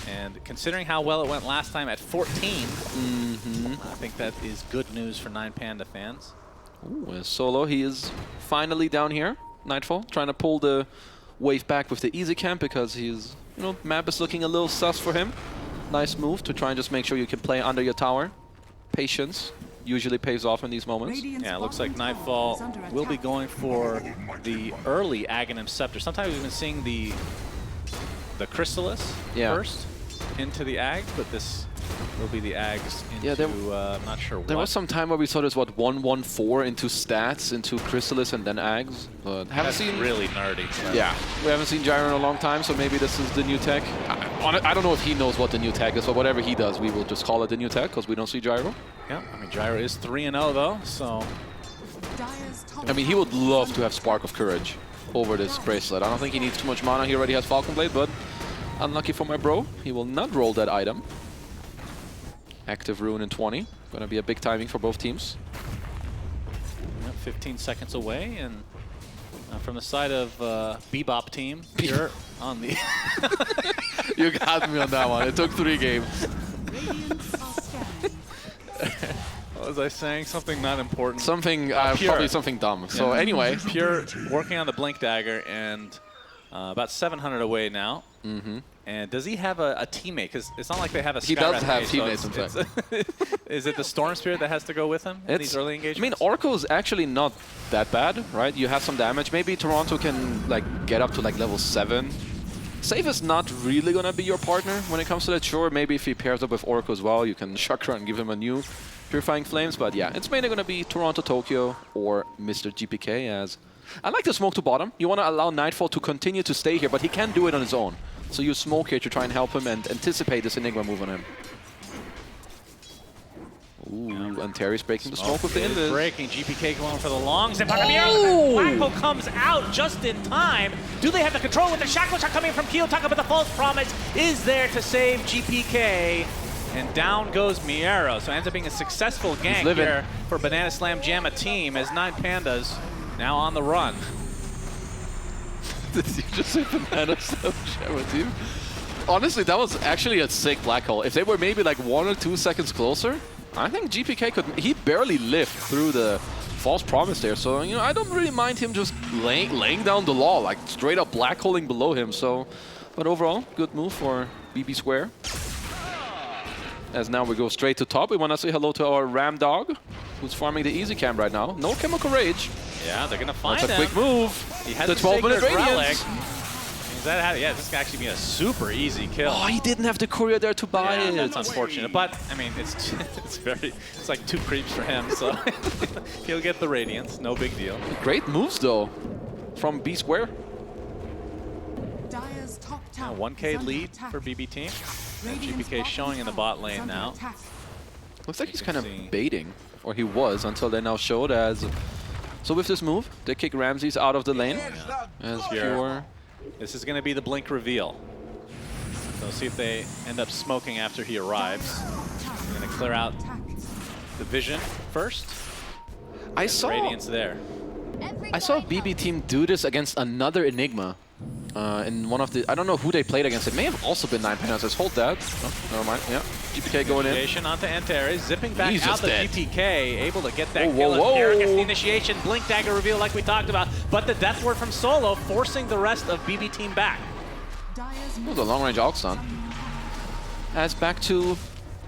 And considering how well it went last time at 14, I think that is good news for 9Panda fans. Ooh, Solo, he is finally down here. Nightfall, trying to pull the wave back with the easy camp because he's, map is looking a little sus for him. Nice move to try and just make sure you can play under your tower. Patience usually pays off in these moments. Yeah, it looks like Nightfall will be going for the early Aghanim Scepter. Sometimes we've been seeing the Chrysalis first into the Ag, but this will be the Ags into, I'm not sure what. There was some time where we saw this, 1-1-4 into stats, into Chrysalis and then Ags. But haven't seen really nerdy. Yeah, we haven't seen Gyro in a long time, so maybe this is the new tech. I don't know if he knows what the new tech is, but whatever he does, we will just call it the new tech because we don't see Gyro. Yeah, I mean, Gyro is 3-0 though, so. I mean, he would love to have Spark of Courage over this bracelet. I don't think he needs too much mana. He already has Falcon Blade, but unlucky for my bro. He will not roll that item. Active Rune in 20. Gonna be a big timing for both teams. Yep, 15 seconds away, and from the side of bbteam, Pure on the... You got me on that one. It took 3 games. What was I saying? Something not important. Something, probably something dumb. So anyway. Pure working on the Blink Dagger and about 700 away now. And does he have a teammate? Because it's not like they have a Skyrath. He does have base, teammates, so in fact. Is it the Storm Spirit that has to go with him in these early engagements? I mean, Oracle is actually not that bad, right? You have some damage. Maybe Toronto can get up to level 7. Save is not really going to be your partner when it comes to that. Sure, maybe if he pairs up with Oracle as well, you can Chakra and give him a new Purifying Flames. But yeah, it's mainly going to be Toronto Tokyo or Mr. GPK as... I like the smoke to bottom. You want to allow Nightfall to continue to stay here, but he can't do it on his own. So you smoke here to try and help him and anticipate this Enigma move on him. Ooh, and Terry's breaking the smoke with the invis. Breaking, GPK going for the longs, and Black Hole comes out just in time. Do they have the control with the shackle shot coming from Kiyotaka, but the false promise is there to save GPK. And down goes Miero, so it ends up being a successful gank here for Banana Slam Jamma team as 9Pandas now on the run. Did you just say Banana Slam Jamma team? Honestly, that was actually a sick Black Hole. If they were maybe like 1 or 2 seconds closer, I think GPK could. He barely lived through the false promise there, so you know I don't really mind him just laying down the law, like straight up black holing below him. So, but overall, good move for BB Square. As now we go straight to top, we want to say hello to our Ram Dog, who's farming the easy cam right now. No Chemical Rage. Yeah, they're gonna find him. That's a quick move. He has the 12-minute Radiance. Yeah, this is actually be a super easy kill. Oh, he didn't have the courier there to buy it. That's unfortunate, but I mean, it's like 2 creeps for him, so he'll get the Radiance, no big deal. Great moves though, from B Square. Dire's top tower 1K lead for BB team. And GPK showing in the bot lane now. Looks like he's kind of baiting, or he was until they now showed as. So with this move, they kick Ramses out of the lane as pure. This is going to be the blink reveal. So see if they end up smoking after he arrives. They're going to clear out the vision first. I saw Radiance there. I saw BB team do this against another Enigma. In one of the, I don't know who they played against. It may have also been 9Pandas. Let's hold that. Oh, never mind. Yeah, GPK going in. Initiation onto Antares, zipping back He's out the dead. GPK, able to get that Whoa, kill. whoa, whoa. Derek gets the initiation, blink dagger reveal like we talked about, but the death ward from Solo forcing the rest of BB team back. Oh, the long range alt stun. As back to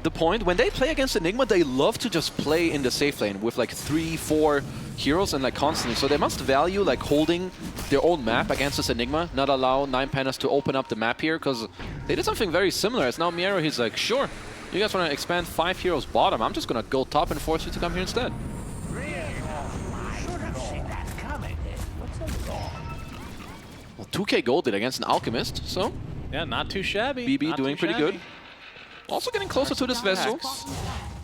the point, when they play against Enigma, they love to just play in the safe lane with like 3-4 heroes and like constantly. So they must value like holding their own map against this Enigma, not allow 9Pandas to open up the map here, because they did something very similar. As now Miero, he's like, sure, you guys want to expand 5 heroes bottom, I'm just going to go top and force you to come here instead. Well, 2K gold did against an Alchemist, so yeah, not too shabby. BB doing pretty good. Also getting closer to this vessel.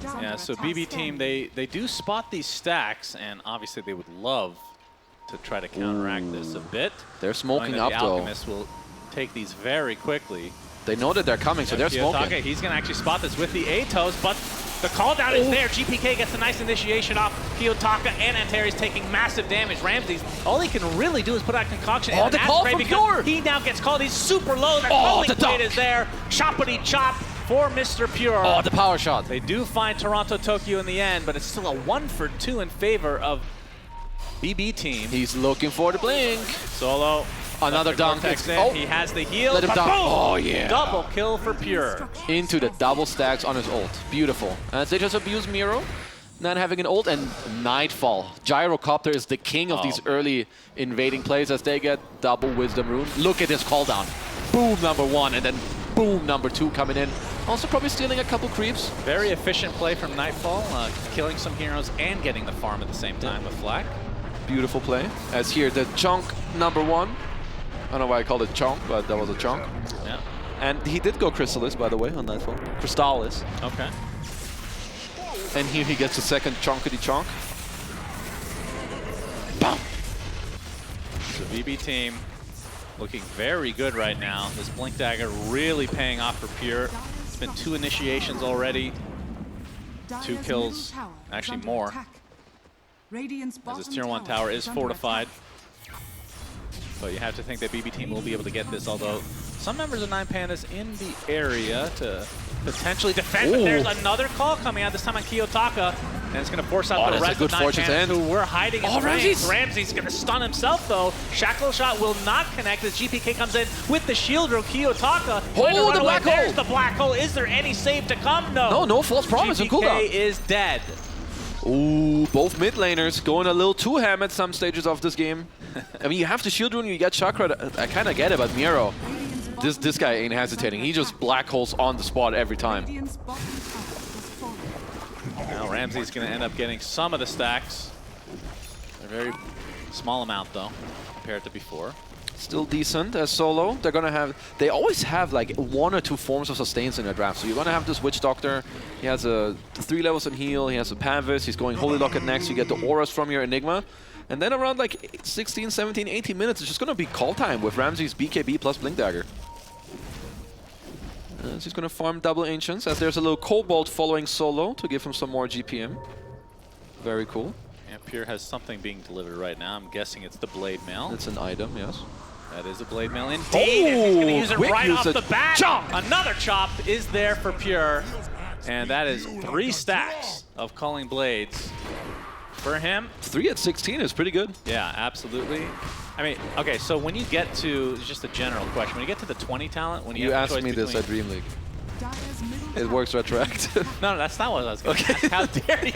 Yeah, so BB team, they do spot these stacks, and obviously they would love to try to counteract this a bit. They're smoking up, the though. Alchemist will take these very quickly. They know that they're coming, so they're smoking. He's going to actually spot this with the Atos, but the call down is there. GPK gets a nice initiation off Kiyotaka, and Antares taking massive damage. Ramses, all he can really do is put out Concoction. Oh, the call from Pure! He now gets called. He's super low. The calling plate is there. Choppity chop for Mr. Pure. Oh, the power shot. They do find Toronto Tokyo in the end, but it's still a 1-for-2 in favor of BB team. He's looking for the blink. Solo. Another dunk. He has the heal. Let him dunk. Oh, yeah. Double kill for Pure. Into the double stacks on his ult. Beautiful. And they just abuse Miero. Not having an ult, and Nightfall. Gyrocopter is the king of these early invading plays as they get double Wisdom Rune. Look at this call down. Boom, #1, and then boom, #2 coming in. Also probably stealing a couple creeps. Very efficient play from Nightfall, killing some heroes and getting the farm at the same time with Flak. Beautiful play. As here, the chunk #1. I don't know why I called it chunk, but that was a chunk. Yeah. And he did go Chrysalis, by the way, on Nightfall. Crystallis. Okay. And here he gets a second chunkity chunk. Bam! So BB team looking very good right now. This Blink Dagger really paying off for Pure. It's been 2 initiations already. 2 kills, actually more. As this tier 1 tower is fortified. But you have to think that BB team will be able to get this, although some members of 9Pandas in the area to potentially defend. But there's another call coming out, this time on Kiyotaka. And it's going to force out the rest of 9Pandas who were hiding in range. Ramses going to stun himself, though. Shackle shot will not connect as GPK comes in with the shield row. Kiyotaka. Oh, the black hole! There's the black hole. Is there any save to come? No. No false promise on cooldown. GPK is dead. Ooh, both mid laners going a little too ham at some stages of this game. I mean, you have the shield rune, you get chakra. I kind of get it, but Miero, this guy ain't hesitating. He just black holes on the spot every time. Now Ramsey's going to end up getting some of the stacks. A very small amount, though, compared to before. Still decent as solo. They're gonna have. They always have like 1 or 2 forms of sustains in their draft. So you're gonna have this Witch Doctor. He has 3 levels in heal. He has a Panvis. He's going Holy Locket next. You get the auras from your Enigma. And then around like 16, 17, 18 minutes, it's just gonna be call time with Ramsey's BKB plus Blink Dagger. So he's gonna farm double Ancients as there's a little Cobalt following solo to give him some more GPM. Very cool. And Pure has something being delivered right now. I'm guessing it's the Blade Mail. It's an item, yes. That is a Blade Mail indeed. And he's going to use it right off the bat. Chop! Another chop is there for Pure. And that is 3 stacks of Culling Blades for him. 3 at 16 is pretty good. Yeah, absolutely. I mean, okay, so when you get to, just a general question, when you get to the 20 talent, when you have asked me this at Dream League. It works retroactive. No, that's not what I was going to ask. How dare you?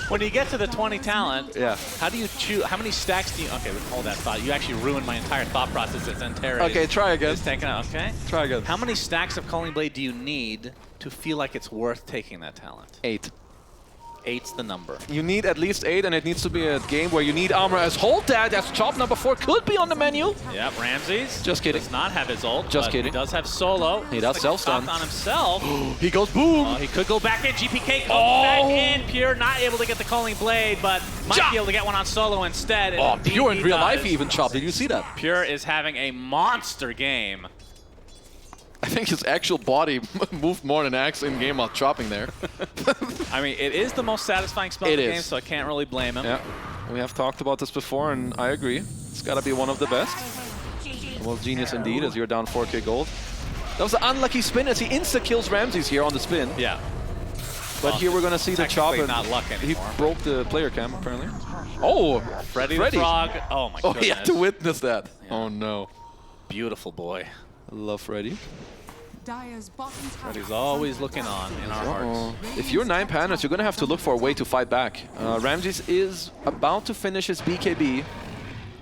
When you get to the 20 talent, yeah. How do you choose? How many stacks do you? Okay, hold that thought. You actually ruined my entire thought process as Antares. Okay, try again. Taking out. Okay. Try again. How many stacks of Culling Blade do you need to feel like it's worth taking that talent? 8. 8's the number. You need at least 8, and it needs to be a game where you need armor as hold that. As chop number 4 could be on the menu. Yeah, Ramses. Just kidding. Does not have his ult. Just but kidding. He does have solo. He does self-stun. on himself. He goes boom. He could go back in. GPK comes back in. Pure not able to get the Culling Blade, but might be able to get one on solo instead. Oh, Pure in real life even chopped. Did you see that? Pure is having a monster game. I think his actual body moved more than Axe in game while chopping there. I mean, it is the most satisfying spell in the game, so I can't really blame him. Yeah, we have talked about this before, and I agree. It's got to be one of the best. Well, genius indeed, as you're down 4k gold. That was an unlucky spin as he insta-kills Ramses here on the spin. Yeah. But here we're going to see the chop. And not luck anymore. He broke the player cam, apparently. Oh! Freddy the Frog. Oh, my goodness. Oh, he had to witness that. Yeah. Oh, no. Beautiful boy. I love Freddy. Freddy's always looking on in our hearts. If you're 9Pandas, you're going to have to look for a way to fight back. Ramses is about to finish his BKB,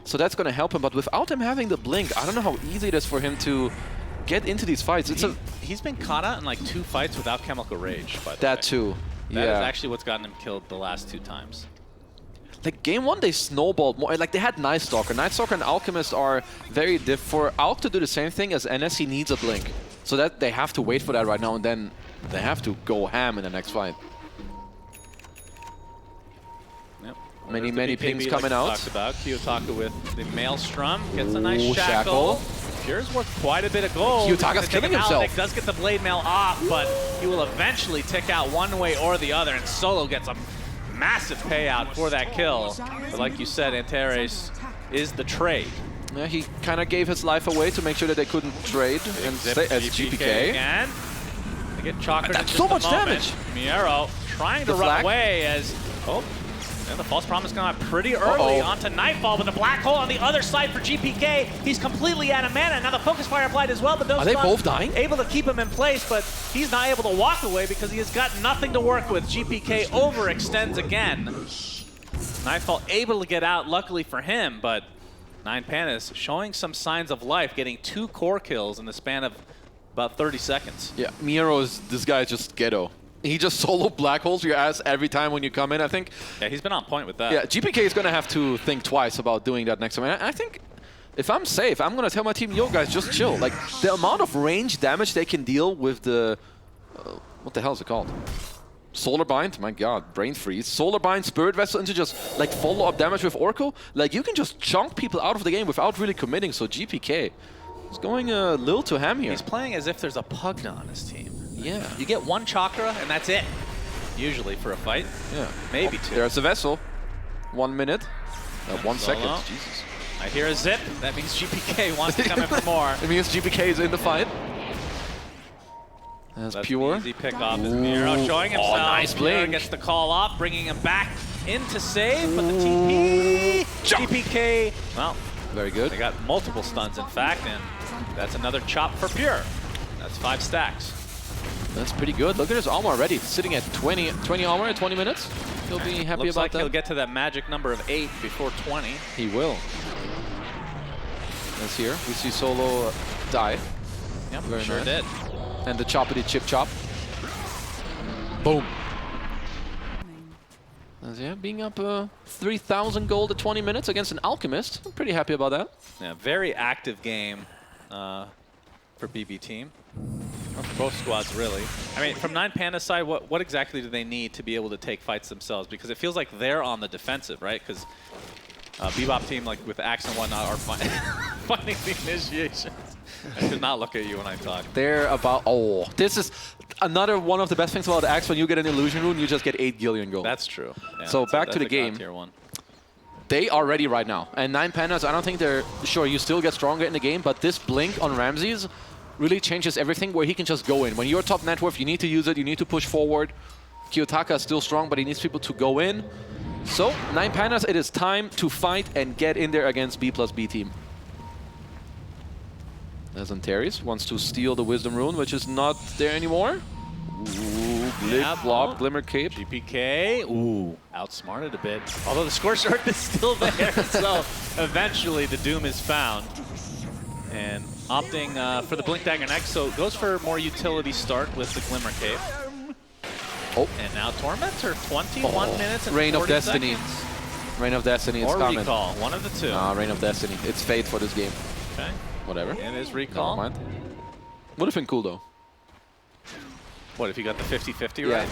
so that's going to help him. But without him having the blink, I don't know how easy it is for him to get into these fights. He's been caught out in like 2 fights without Chemical Rage. By the that way. too. That is actually what's gotten him killed the last 2 times. Like game 1, they snowballed more. Like they had Night Stalker. Night Stalker and Alchemist are very diff. For Alk to do the same thing as NS, he needs a blink. So that they have to wait for that right now, and then they have to go ham in the next fight. Yep. Many pings coming out. Talked about Kiyotaka with the Maelstrom gets a nice shackle. Pure's worth quite a bit of gold. Kiyotaka's killing himself. Nick does get the Blade Mail off, but he will eventually tick out one way or the other, and Solo gets a massive payout for that kill. But like you said, Antares is the trade. Yeah, he kind of gave his life away to make sure that they couldn't trade and stay as GPK. Again. They get Chakra. That's so much damage. Miero trying to run away as and the false promise coming out pretty early onto Nightfall with a black hole on the other side for GPK. He's completely out of mana. Now the focus fire applied as well, but those are they both dying? Able to keep him in place, but he's not able to walk away because he has got nothing to work with. GPK overextends again. Nightfall able to get out, luckily for him, but 9Pandas showing some signs of life, getting 2 core kills in the span of about 30 seconds. Yeah, this guy is just ghetto. He just solo black holes your ass every time when you come in, I think. Yeah, he's been on point with that. Yeah, GPK is going to have to think twice about doing that next time. And I think if I'm safe, I'm going to tell my team, yo guys, just chill. Like, the amount of range damage they can deal with the... what the hell is it called? Solar Bind? My god, brain freeze. Solar Bind, Spirit Vessel into just like follow-up damage with Orko. Like, you can just chunk people out of the game without really committing, so GPK is going a little too ham here. He's playing as if there's a Pugna on his team. Yeah. You get 1 Chakra, and that's it. Usually for a fight. Yeah. Maybe 2. There's a Vessel. 1 minute. 1 second. Solo. Jesus. I hear a zip. That means GPK wants to come in for more. It means GPK is in the fight. That's Pure. Easy pick off as Miero showing himself. Nice Pure blink. gets the call off, bringing him back into save, but the TP. GPK. Well, very good. They got multiple stuns, in fact, and that's another chop for Pure. That's 5 stacks. That's pretty good. Look at his armor already. Sitting at 20 armor at 20 minutes. He'll be happy Looks about like that. he'll get to that magic number of 8 before 20. He will. That's here. We see Solo die. Yep, Very sure nice. did. And the choppity chip chop. Boom. Yeah, being up 3,000 gold at 20 minutes against an Alchemist. I'm pretty happy about that. Yeah, very active game for BB team. Or for both squads, really. I mean, from 9Pandas side, what exactly do they need to be able to take fights themselves? Because it feels like they're on the defensive, right? Because Bebop team, like with Axe and whatnot, are finding the initiations. I should not look at you when I talk. They're about... Oh, this is another one of the best things about Axe. When you get an illusion rune, you just get 8 Gillion gold. That's true. Yeah, so back to the game. Tier 1. They are ready right now. And 9Pandas, I don't think they're... Sure, you still get stronger in the game, but this blink on Ramses really changes everything where he can just go in. When you're top net worth, you need to use it, you need to push forward. Kiyotaka is still strong, but he needs people to go in. So, 9Pandas, it is time to fight and get in there against B+B team. As Antares wants to steal the Wisdom Rune, which is not there anymore. Ooh, block, Glimmer Cape. GPK, ooh, outsmarted a bit. Although the Scorched Earth is still there, so eventually the Doom is found. And opting for the Blink Dagger next, so goes for more utility start with the Glimmer Cape. Oh. And now Tormentor, 21 minutes and Reign 40 of Destiny. seconds. Reign of Destiny, it's or coming. Recall, one of the two. Nah, Reign of Destiny. It's fate for this game. Okay. Whatever. It is Recall. Never mind. Would have been cool, though. What, if you got the 50-50 Yeah. right?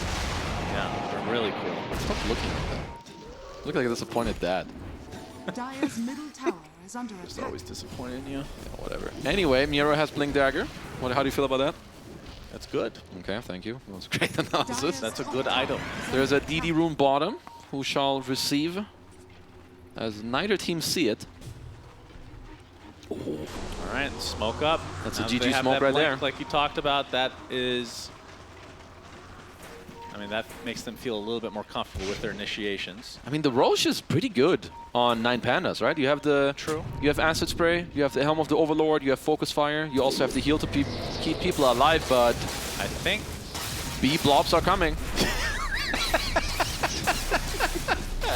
Yeah, really cool. Stop looking like that. Look like a disappointed dad. Dire's middle tower is under Just attack. always disappointed in you. Yeah, whatever. Anyway, Miro has Blink Dagger. How do you feel about that? That's good. Okay, thank you. That was a great analysis. That's a good item. There's a DD Rune bottom, who shall receive, as neither team see it. All right, smoke up. That's now a they GG have smoke that right blink there. Like you talked about, that is... I mean, that makes them feel a little bit more comfortable with their initiations. I mean, the Roche is pretty good on 9Pandas, right? You have the... True. You have Acid Spray, you have the Helm of the Overlord, you have Focus Fire, you also have the heal to keep people alive, but... I think... B blobs are coming.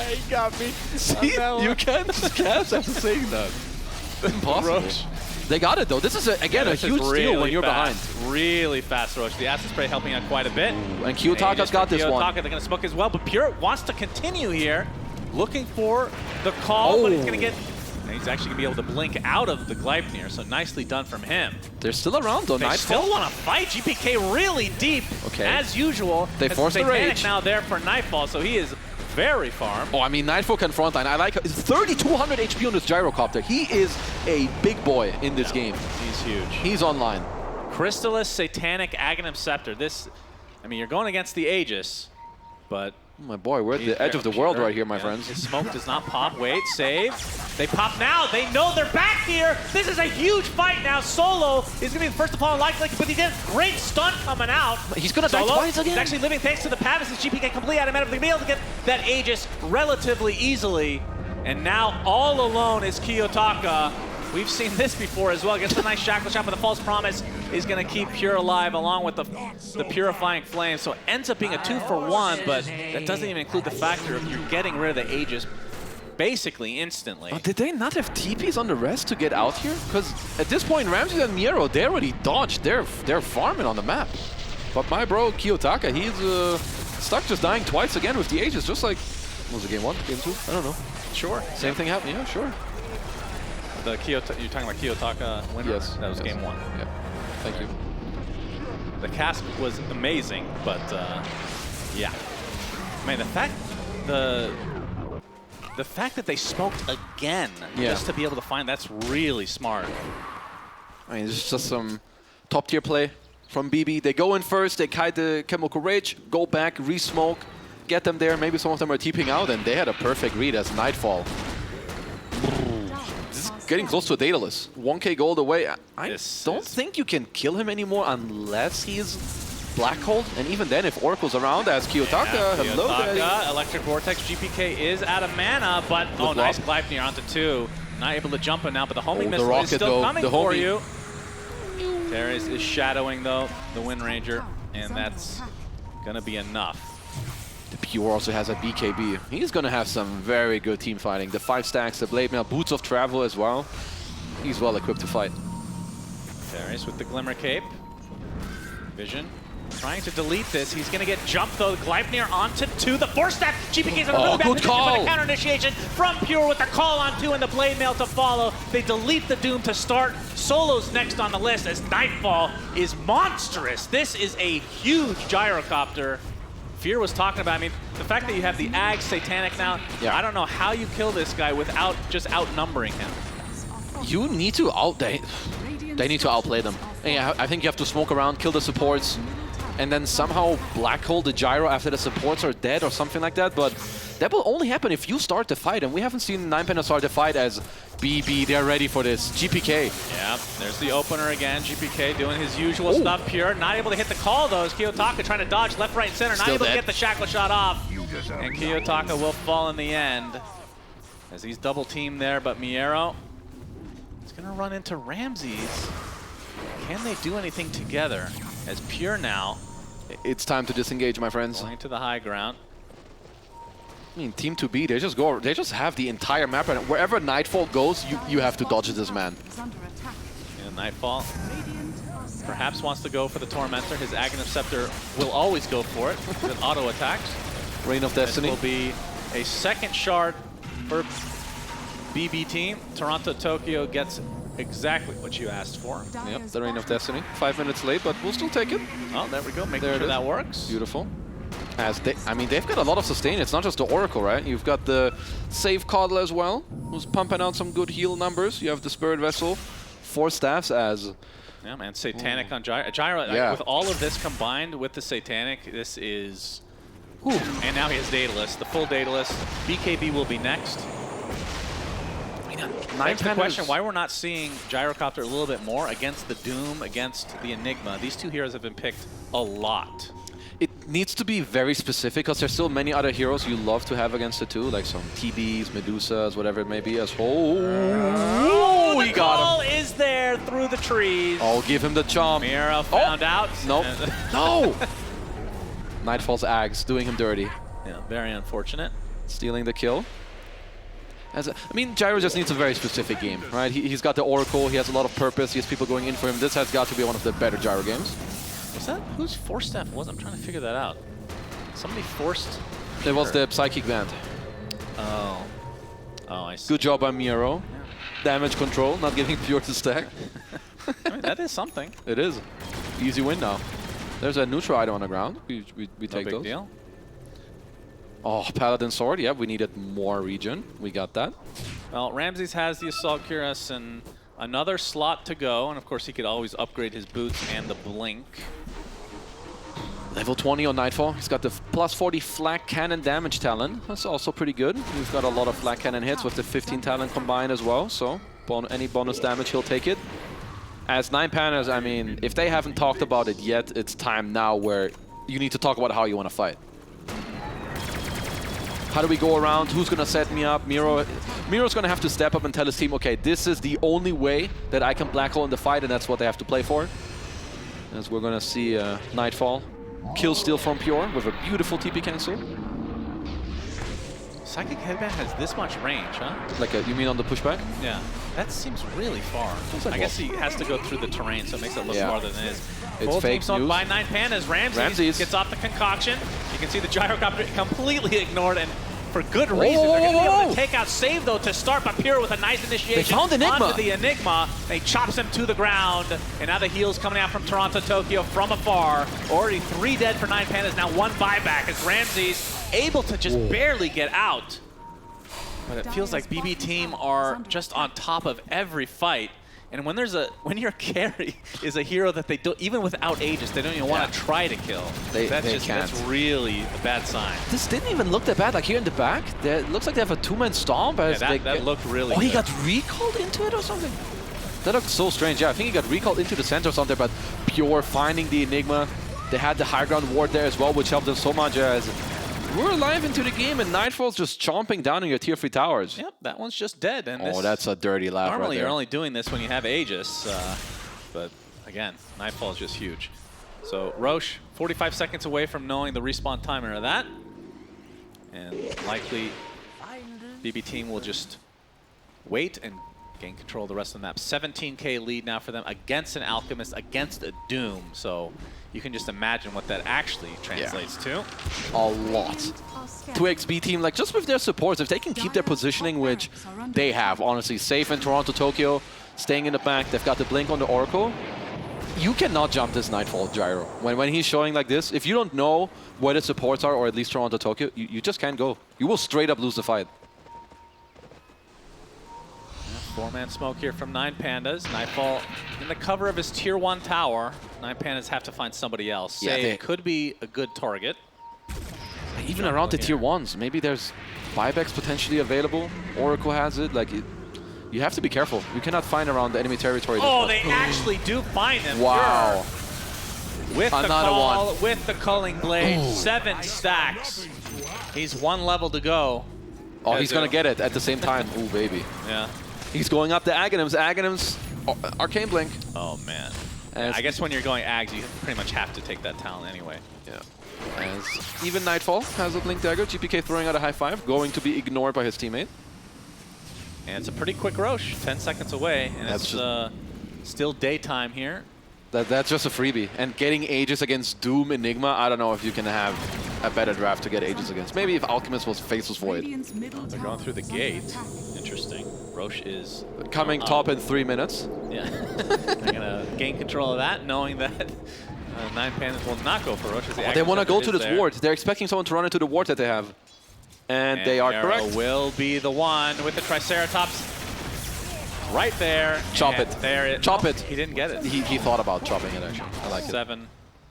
He got me. See, you can't guess after saying that. Impossible. Roche. They got it, though. This is, again, a huge steal when you're behind. Really fast, Roche. The Acid Spray helping out quite a bit. And Kiyotaka's got this one. They're going to smoke as well, but Pure wants to continue here, looking for the call, but he's going to get... And he's actually going to be able to blink out of the Gleipnir, so nicely done from him. They're still around, though. They Nightfall. still want to fight. GPK really deep, as usual. They forced the rage. Now there for Nightfall, so he is very farm. Oh, I mean, Nightfall can frontline. I like 3,200 HP on this Gyrocopter. He is a big boy in this game. He's huge. He's online. Crystallis, Satanic, Aghanim Scepter. This, I mean, you're going against the Aegis, but... Oh my boy, we're at the edge of the world right here, my friends. His smoke does not pop. Wait, save. They pop now. They know they're back here. This is a huge fight now. Solo is going to be the first to fall in life, but he gets great stun coming out. He's going to die twice again? He's actually living thanks to the Pavis. GPK complete automatic. They're going to be able to get that Aegis relatively easily. And now all alone is Kiyotaka. We've seen this before as well. Gets a nice shackle shot, but the false promise is going to keep Pure alive along with the purifying flame. So it ends up being a 2-for-1, but that doesn't even include the factor of you're getting rid of the Aegis basically instantly. Did they not have TPs on the rest to get out here? Because at this point, Ramses and Miro, they already dodged. They're farming on the map. But my bro, Kiyotaka, he's stuck just dying twice again with the Aegis, just like, what was it, game 1, game 2? I don't know. Sure. Same thing happened, yeah, sure. The you're talking about Kiyotaka winner? Yes. That was game 1. Yeah. Thank you. The cast was amazing, but yeah. I mean, the fact that they smoked again just to be able to find, that's really smart. I mean, it's just some top tier play from BB. They go in first, they kite the Chemical Rage, go back, re-smoke, get them there. Maybe some of them are TPing out, and they had a perfect read as Nightfall. This is getting close to a Daedalus. 1k gold away. I don't think you can kill him anymore unless he's Black Hold. And even then, if Oracle's around as Kiyotaka, hello there. Electric Vortex, GPK is out of mana, but oh, nice Gleipnir onto 2. Not able to jump him now, but the homing missile is still coming for you. Teres is shadowing, though, the Wind Ranger, and that's going to be enough. The Pure also has a BKB. He's going to have some very good team fighting. The 5 stacks, the Blade Mail, Boots of Travel as well. He's well equipped to fight. Teres with the Glimmer Cape. Vision. Trying to delete this. He's going to get jumped, though. Gleipnir onto 2. The force step. GPK's on the Oh, back good position call. for the counter initiation from Pure with the call on 2 and the blade mail to follow. They delete the Doom to start. Solo's next on the list as Nightfall is monstrous. This is a huge gyrocopter. Fear was talking about, I mean, the fact that you have the Ag Satanic now, Yeah. I don't know how you kill this guy without just outnumbering him. You need to they need to outplay them. And yeah, I think you have to smoke around, kill the supports, and then somehow black hole the gyro after the supports are dead or something like that. But that will only happen if you start the fight, and we haven't seen 9Pandas start the fight as BB. They're ready for this. GPK. Yeah, there's the opener again. GPK doing his usual stuff. Pure not able to hit the call though. As Kiyotaka trying to dodge left, right, and center. Not Still able dead. to get the shackle shot off. And Kiyotaka will fall in the end as he's double teamed there. But Miero is going to run into Ramses. Can they do anything together? As Pure now It's time to disengage, my friends. going to the high ground. I mean, Team 2B, they just have the entire map, and wherever Nightfall goes, you have to dodge this man. And Nightfall perhaps wants to go for the Tormentor. His Aghanim Scepter will always go for it with auto attacks. Reign of Destiny. This will be a second shard for BB team. Toronto Tokyo gets exactly what you asked for. Yep, the Reign of Destiny. 5 minutes late, but we'll still take it. Oh, there we go. Making There it sure is. that works. Beautiful. I mean, they've got a lot of sustain. It's not just the Oracle, right? You've got the Save Coddle as well, who's pumping out some good heal numbers. You have the Spirit Vessel, 4 staffs as... Yeah, man. Satanic on Gyro. Gyro, Yeah. with all of this combined with the Satanic, this is... Whew. And now he has Daedalus, the full Daedalus. BKB will be next. Begs the question why we're not seeing Gyrocopter a little bit more against the Doom, against the Enigma. These two heroes have been picked a lot. It needs to be very specific, because there's still many other heroes you love to have against the two, like some TBs, Medusas, whatever it may be. As Oh, he the got call him. is there through the trees. Oh, give him the chomp. Mira found out. Nope. No! Nightfall's Ags doing him dirty. Yeah, very unfortunate. Stealing the kill. I mean, Gyro just needs a very specific game, right? He's got the Oracle, he has a lot of purpose, he has people going in for him. This has got to be one of the better Gyro games. Was that whose force staff was? I'm trying to figure that out. Somebody forced. It was the Psychic Band. Oh. Oh, I see. Good job by Miero. Yeah. Damage control, not giving Pure to stack. I mean, that is something. It is. Easy win now. There's a neutral item on the ground. We No take big those. deal. Oh, Paladin Sword. Yeah, we needed more regen. We got that. Well, Ramses has the Assault Cuirass and another slot to go. And of course, he could always upgrade his boots and the blink. Level 20 on Nightfall. He's got the plus 40 flak cannon damage talent. That's also pretty good. He's got a lot of flak cannon hits with the 15 talent combined as well. So any bonus damage, he'll take it. As 9Pandas, I mean, if they haven't talked about it yet, it's time now where you need to talk about how you want to fight. How do we go around? Who's going to set me up? Miro's going to have to step up and tell his team, okay, this is the only way that I can black hole in the fight, and that's what they have to play for. As we're going to see Nightfall kill steal from Pure with a beautiful TP cancel. Psychic Headband has this much range, huh? Like you mean on the pushback? Yeah. That seems really far. Like I guess he has to go through the terrain, so it makes it look Yeah. farther than it is. It's Full fake team's owned news. by 9Pandas. Ramses gets off the concoction. You can see the gyrocopter completely ignored, and for good reason. They're going to be able to take out Save, though, to start, but Pure with a nice initiation. They found Enigma. Onto the Enigma. They chops him to the ground, and now the heals coming out from Toronto Tokyo from afar. Already 3 dead for 9Pandas, now 1 buyback as Ramses able to just barely get out. But it feels like BB team are just on top of every fight. And when your carry is a hero that they don't, even without Aegis, they don't even want to try to kill. That's really a bad sign. This didn't even look that bad. Like here in the back, it looks like they have a 2-man stomp. Yeah, that looked really good. He got recalled into it or something? That looked so strange. Yeah, I think he got recalled into the center or something, but Pure finding the Enigma. They had the high ground ward there as well, which helped them so much as we're alive into the game, and Nightfall's just chomping down on your tier 3 towers. Yep, that one's just dead. And that's a dirty laugh normally right there. you're only doing this when you have Aegis, but again, Nightfall is just huge. So Roche, 45 seconds away from knowing the respawn timer of that. And likely BB team will just wait and gain control of the rest of the map. 17K lead now for them against an Alchemist, against a Doom. So you can just imagine what that actually translates to. A lot. 2x B team, like just with their supports, if they can keep their positioning, which they have, honestly, safe in Toronto, Tokyo, staying in the back, they've got the blink on the Oracle. You cannot jump this Nightfall gyro. When he's showing like this, if you don't know where the supports are, or at least Toronto, Tokyo, you just can't go. You will straight up lose the fight. Four-man smoke here from 9Pandas. Nightfall in the cover of his tier 1 tower. 9Pandas have to find somebody else. Yeah, Save could be a good target. Even around the tier 1s, maybe there's buybacks potentially available. Oracle has it. Like, you have to be careful. You cannot find around the enemy territory. Oh, they actually do find him. Wow. With Another the call, one. with the culling blade, Ooh. 7 stacks. He's 1 level to go. Oh, he's gonna get it at the same time. Ooh, baby. Yeah. He's going up the Aghanims. Aghanims, Arcane Blink. Oh, man. Yeah, I guess when you're going Ags, you pretty much have to take that talent anyway. Yeah. As even Nightfall has a Blink Dagger. GPK throwing out a high five, going to be ignored by his teammate. And it's a pretty quick Roche, 10 seconds away, and That's it's still daytime here. That's just a freebie. And getting Aegis against Doom Enigma, I don't know if you can have a better draft to get Aegis against. Maybe if Alchemist was Faceless Void. They're going through the gate. Interesting. Roche is coming top in 3 minutes. Yeah. They're going to gain control of that, knowing that 9Pandas will not go for Roche. They want to go to this ward. They're expecting someone to run into the ward that they have. And they are Arrow correct. will be the one with the Triceratops. Right there. Chop and it. There it. Chop Oh, it. He didn't get it. He thought about chopping it, actually. I like it.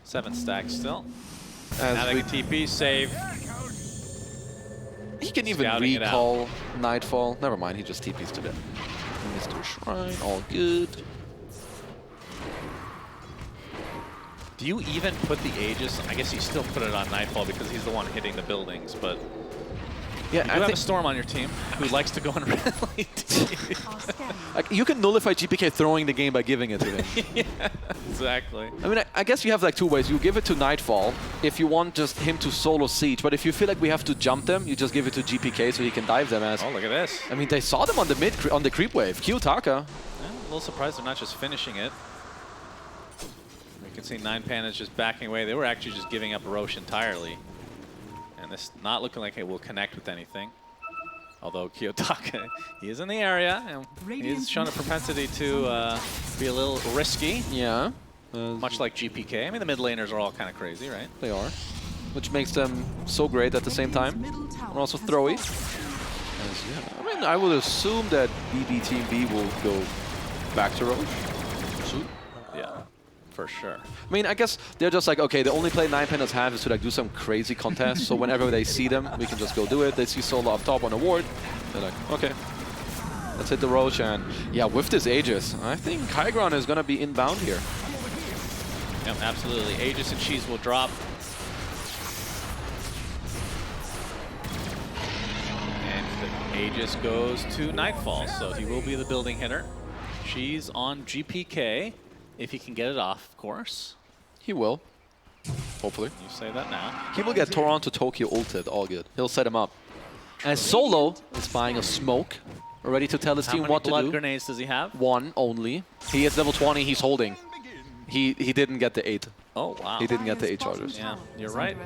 7 stacks still. As now they we- can TP, save. He can even Scouting it out. recall Nightfall. Never mind, he just TPs to that. Mr. Shrine, all good. Do you even put the Aegis? I guess you still put it on Nightfall because he's the one hitting the buildings, but Yeah, you do have a Storm on your team who likes to go and rally like, you can nullify GPK throwing the game by giving it to him. Yeah, exactly. I mean, I guess you have like 2 ways. You give it to Nightfall if you want just him to solo siege, but if you feel like we have to jump them, you just give it to GPK so he can dive them as. Oh, look at this. I mean, they saw them on the on the creep wave. Kiyotaka. Yeah, a little surprised they're not just finishing it. You can see 9Pandas just backing away. They were actually just giving up Roche entirely. And this not looking like it will connect with anything. Although Kiyotaka, he is in the area, and he's shown a propensity to be a little risky. Yeah. Much like GPK. I mean, the mid laners are all kind of crazy, right? They are. Which makes them so great at the same time. And also throwy. Yeah. I mean, I would assume that bbteam B will go back to Roche. Soon. Yeah, for sure. I mean, I guess they're just like, okay, the only play 9Pandas have is to like do some crazy contest. So whenever they see them, we can just go do it. They see Solo up top on the ward. They're like, okay, let's hit the Roche. And yeah, with this Aegis, I think Hygron is going to be inbound here. Yep, absolutely. Aegis and Cheese will drop. And the Aegis goes to Nightfall, so he will be the building hitter. Cheese on GPK, if he can get it off, of course. He will. Hopefully. You say that now. He will get Toronto Tokyo ulted, all good. He'll set him up. As Solo is buying a smoke, ready to tell his team what to do. How many blood grenades does he have? 1 only. He is level 20, he's holding. He didn't get the 8. Oh, wow. He didn't get the 8 charges. Yeah, you're right.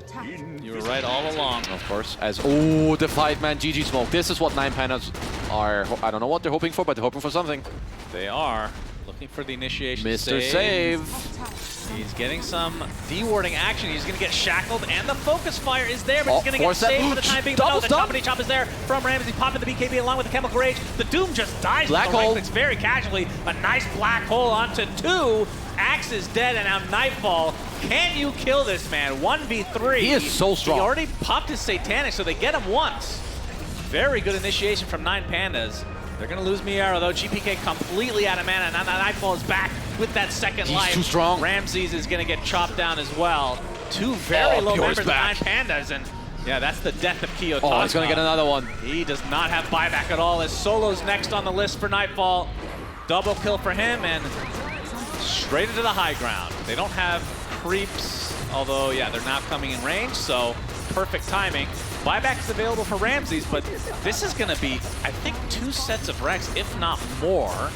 You were right all along. Of course. As, oh, the 5-man GG smoke. This is what 9Pandas are, I don't know what they're hoping for, but they're hoping for something. They are looking for the initiation Mr. Save. He's getting some dewarding action. He's going to get shackled, and the focus fire is there, but he's going to get force that. saved for the time being. But no, the Double company chop is there from Ramsey, popping the BKB along with the Chemical Rage. The Doom just dies Black with the right hole. clicks very casually. A nice black hole onto 2. Axe is dead, and now Nightfall. Can you kill this man? 1v3. He is so strong. He already popped his Satanic, so they get him once. Very good initiation from 9Pandas. They're going to lose Miara, though. GPK completely out of mana. Now Nightfall is back with that second life. He's too strong. Ramses is going to get chopped down as well. 2 very low Pure's members of back. 9Pandas, and yeah, that's the death of Kiyotaka. Oh, he's going to get another one. He does not have buyback at all, as Solo's next on the list for Nightfall. Double kill for him, and straight into the high ground. They don't have creeps, although, yeah, they're not coming in range, so perfect timing. Buyback is available for Ramses, but this is going to be, I think, 2 sets of Rex, if not more.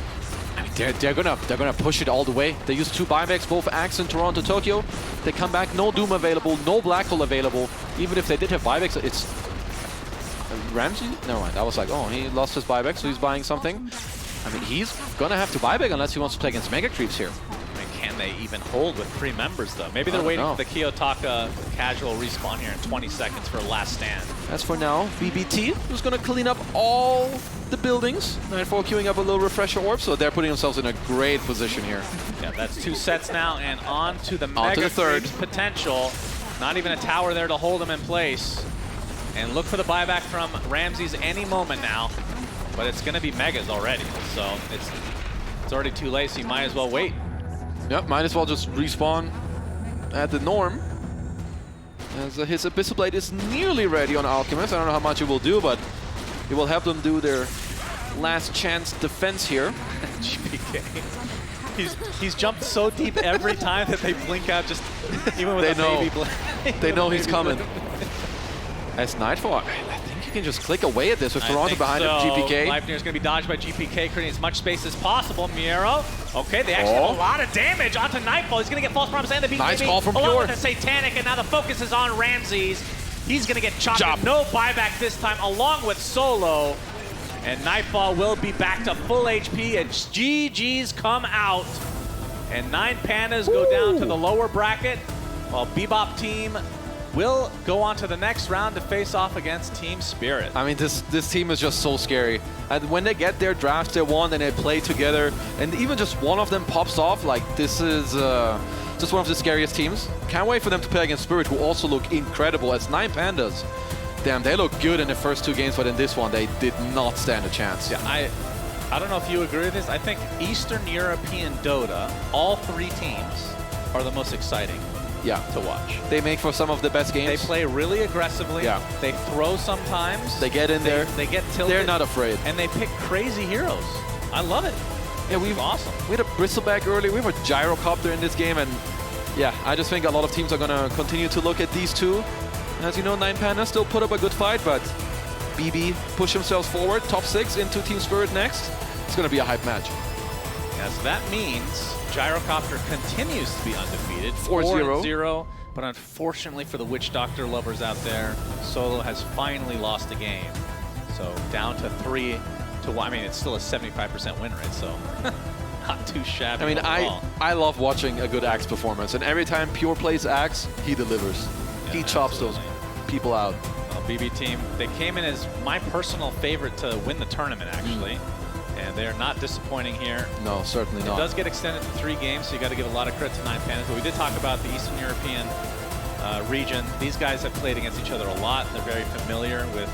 I mean, they're gonna push it all the way. They use 2 buybacks, both Axe in Toronto, Tokyo. They come back, no Doom available, no Black Hole available. Even if they did have buybacks, it's Ramsey? Never mind. I was like, oh, he lost his buyback, so he's buying something. I mean, he's gonna have to buyback unless he wants to play against Mega Creeps here. I mean, can they even hold with 3 members, though? Maybe they're waiting for the Kiyotaka casual respawn here in 20 seconds for a last stand. As for now, bbteam is gonna clean up all the buildings. Nightfall queuing up a little refresher orb, so they're putting themselves in a great position here. Yeah, that's 2 sets now, and on to the Mega Creeps potential. Not even a tower there to hold him in place. And look for the buyback from Ramses any moment now. But it's going to be Megas already, so it's already too late, so you might as well wait. Yep, might as well just respawn at the Norm. As his Abyssal Blade is nearly ready on Alchemist. I don't know how much it will do, but it will help them do their last chance defense here. GPK. He's jumped so deep every time that they blink out, just even with baby blade. They know he's coming. As Nightfall, I think you can just click away at this with Toronto behind him, GPK. Leifnir is going to be dodged by GPK, creating as much space as possible. Miero, okay, they actually have a lot of damage onto Nightfall. He's going to get False Promise and the BKB. Nice call from Along Pure. with the Satanic, and now the focus is on Ramses. He's going to get chopped. No buyback this time, along with Solo. And Nightfall will be back to full HP, and GG's come out. And 9Pandas go down to the lower bracket, while bbteam will go on to the next round to face off against Team Spirit. I mean, this team is just so scary. And when they get their drafts they won and they play together, and even just one of them pops off, like this is just one of the scariest teams. Can't wait for them to play against Spirit, who also look incredible as 9Pandas. Damn, they look good in the first 2 games, but in this one, they did not stand a chance. Yeah, I don't know if you agree with this. I think Eastern European Dota, all 3 teams, are the most exciting. Yeah, to watch. They make for some of the best games. They play really aggressively. Yeah. They throw sometimes. They get in there. They get tilted. They're not afraid. And they pick crazy heroes. I love it. Yeah, we've awesome. We had a Bristleback early. We have a Gyrocopter in this game, and yeah, I just think a lot of teams are gonna continue to look at these 2. As you know, 9Pandas still put up a good fight, but BB push themselves forward, top 6 into Team Spirit next. It's gonna be a hype match. Yeah, so that means Gyrocopter continues to be undefeated, 4-0. But unfortunately for the Witch Doctor lovers out there, Solo has finally lost a game. So down to 3-1. I mean, it's still a 75% win rate, so not too shabby. I mean, overall. I love watching a good Axe performance, and every time Pure plays Axe, he delivers. Yeah, he chops those people out. Well, bbteam, they came in as my personal favorite to win the tournament, actually. And they're not disappointing here. No, certainly not. It does get extended to 3 games, so you got to give a lot of credit to 9Pandas. But we did talk about the Eastern European region. These guys have played against each other a lot. They're very familiar with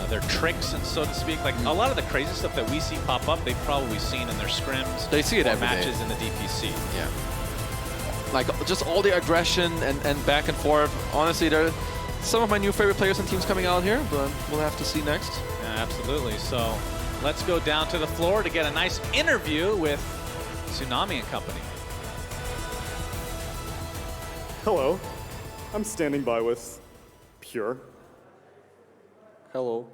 their tricks, and so to speak. Like a lot of the crazy stuff that we see pop up, they've probably seen in their scrims. They see it every matches day. in the DPC. Yeah. Like just all the aggression and back and forth. Honestly, they're some of my new favorite players and teams coming out here, but we'll have to see next. Yeah, absolutely. So let's go down to the floor to get a nice interview with Tsunami and company. Hello. I'm standing by with Pure. Hello.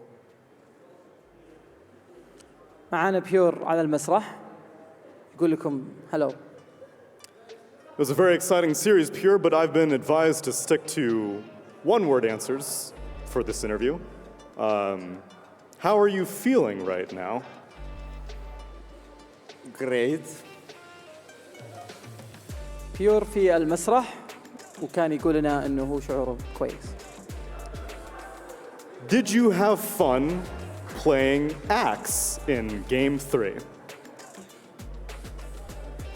معانا بيور على المسرح يقول لكم hello. It was a very exciting series, Pure, but I've been advised to stick to one-word answers for this interview. How are you feeling right now? Great. بيور في المسرح وكان يقول لنا انه هو شعوره كويس. Did you have fun playing Axe in Game 3?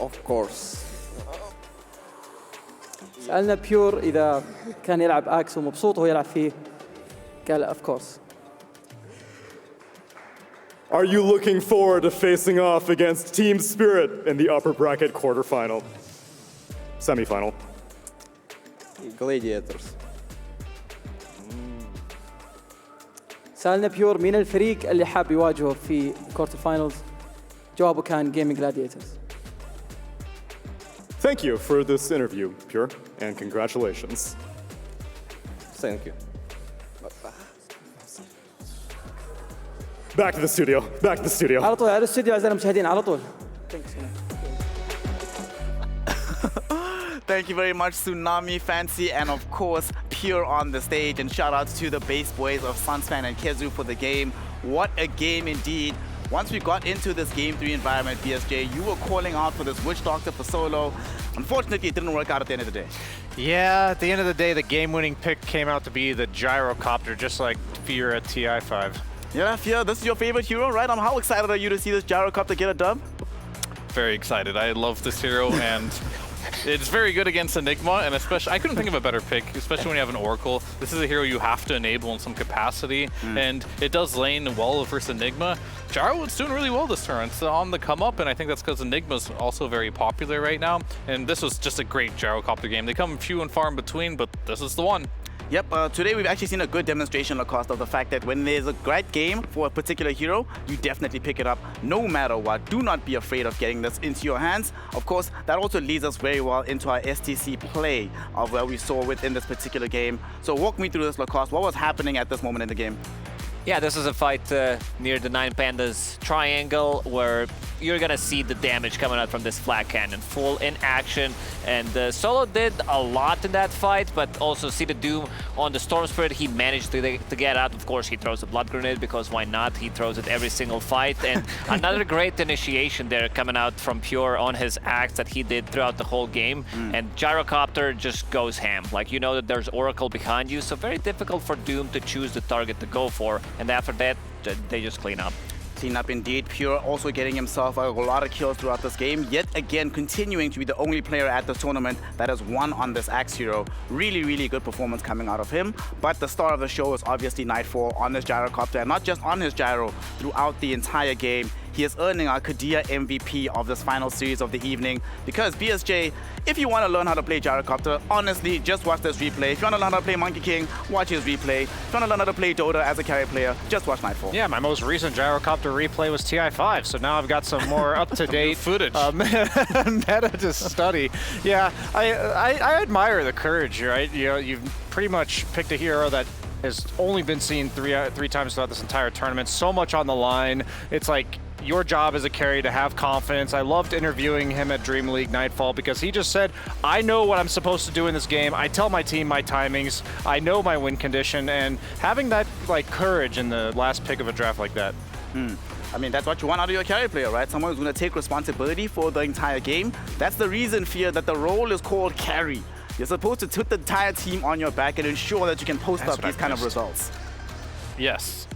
Of course. سألنا بيور إذا كان يلعب أكس ومبسوط وهو يلعب فيه قال of course. Are you looking forward to facing off against Team Spirit in the upper bracket quarterfinal? Semifinal. Gladiators. سألنا بيور مين الفريق اللي حاب يواجهه في كوارتر فاينلز؟ جوابه كان جيمنج جلاديترز. Thank you for this interview, Pure, and congratulations. Thank you. Back to the studio. Back to the studio. على طول على الاستوديو أعزائنا المشاهدين على طول. Thank you very much, Tsunami, Fancy, and of course, Pure on the stage. And shout outs to the base boys of Sunsfan and Kezu for the game. What a game indeed. Once we got into this Game 3 environment, BSJ, you were calling out for this Witch Doctor for solo. Unfortunately, it didn't work out at the end of the day. Yeah, at the end of the day, the game-winning pick came out to be the Gyrocopter, just like Fear at TI5. Yeah, Fear, this is your favorite hero, right? How excited are you to see this Gyrocopter get a dub? Very excited. I love this hero, and it's very good against Enigma, and especially, I couldn't think of a better pick, especially when you have an Oracle. This is a hero you have to enable in some capacity, and it does lane well versus Enigma. Gyro is doing really well this turn. It's on the come up, and I think that's because Enigma's also very popular right now, and this was just a great Gyrocopter game. They come few and far in between, but this is the one. Yep, today we've actually seen a good demonstration, Lacoste, of the fact that when there's a great game for a particular hero, you definitely pick it up no matter what. Do not be afraid of getting this into your hands. Of course, that also leads us very well into our STC play of where we saw within this particular game. So walk me through this, Lacoste. What was happening at this moment in the game? Yeah, this is a fight near the 9Pandas triangle where you're gonna see the damage coming out from this flag cannon, full in action. And Solo did a lot in that fight, but also see the Doom on the Storm Spirit. He managed to get out. Of course, he throws a Blood Grenade because why not? He throws it every single fight. And another great initiation there coming out from Pure on his axe that he did throughout the whole game. And Gyrocopter just goes ham. Like, you know that there's Oracle behind you, so very difficult for Doom to choose the target to go for. And after that, they just clean up. Clean up indeed. Pure also getting himself a lot of kills throughout this game, yet again continuing to be the only player at the tournament that has won on this Axe hero. Really, really good performance coming out of him. But the star of the show is obviously Nightfall on this Gyrocopter, and not just on his gyro, throughout the entire game. He is earning our Kadia MVP of this final series of the evening, because BSJ, if you want to learn how to play Gyrocopter, honestly, just watch this replay. If you want to learn how to play Monkey King, watch his replay. If you want to learn how to play Dota as a carry player, just watch Nightfall. Yeah, my most recent Gyrocopter replay was TI5, so now I've got some more up-to-date footage meta to study. Yeah, I admire the courage, right? You know, you've pretty much picked a hero that has only been seen three times throughout this entire tournament. So much on the line. It's like your job as a carry to have confidence. I loved interviewing him at Dream League Nightfall because he just said, I know what I'm supposed to do in this game. I tell my team my timings. I know my win condition, and having that like courage in the last pick of a draft like that. I mean, that's what you want out of your carry player, right? Someone who's going to take responsibility for the entire game. That's the reason, Fear, that the role is called carry. You're supposed to put the entire team on your back and ensure that you can post up these kind of results. Yes.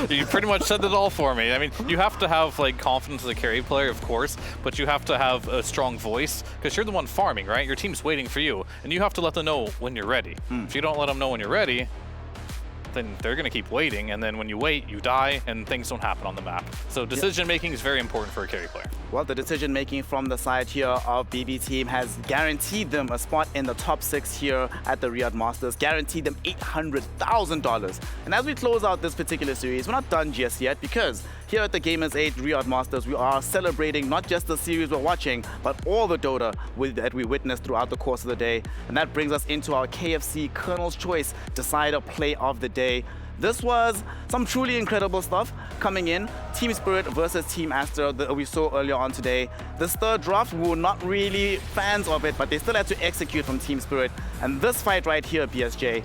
You pretty much said it all for me. I mean, you have to have like confidence as a carry player, of course, but you have to have a strong voice because you're the one farming, right? Your team's waiting for you, and you have to let them know when you're ready. If you don't let them know when you're ready, then they're going to keep waiting, and then when you wait, you die, and things don't happen on the map. So decision-making is very important for a carry player. Well, the decision-making from the side here of bbteam has guaranteed them a spot in the top 6 here at the Riyadh Masters, guaranteed them $800,000. And as we close out this particular series, we're not done just yet, because here at the Gamers 8 Riyadh Masters, we are celebrating not just the series we're watching, but all the Dota that we witnessed throughout the course of the day. And that brings us into our KFC Colonel's Choice Decider Play of the Day. This was some truly incredible stuff coming in. Team Spirit versus Team Astra that we saw earlier on today. This third draft, we were not really fans of it, but they still had to execute from Team Spirit. And this fight right here, BSJ,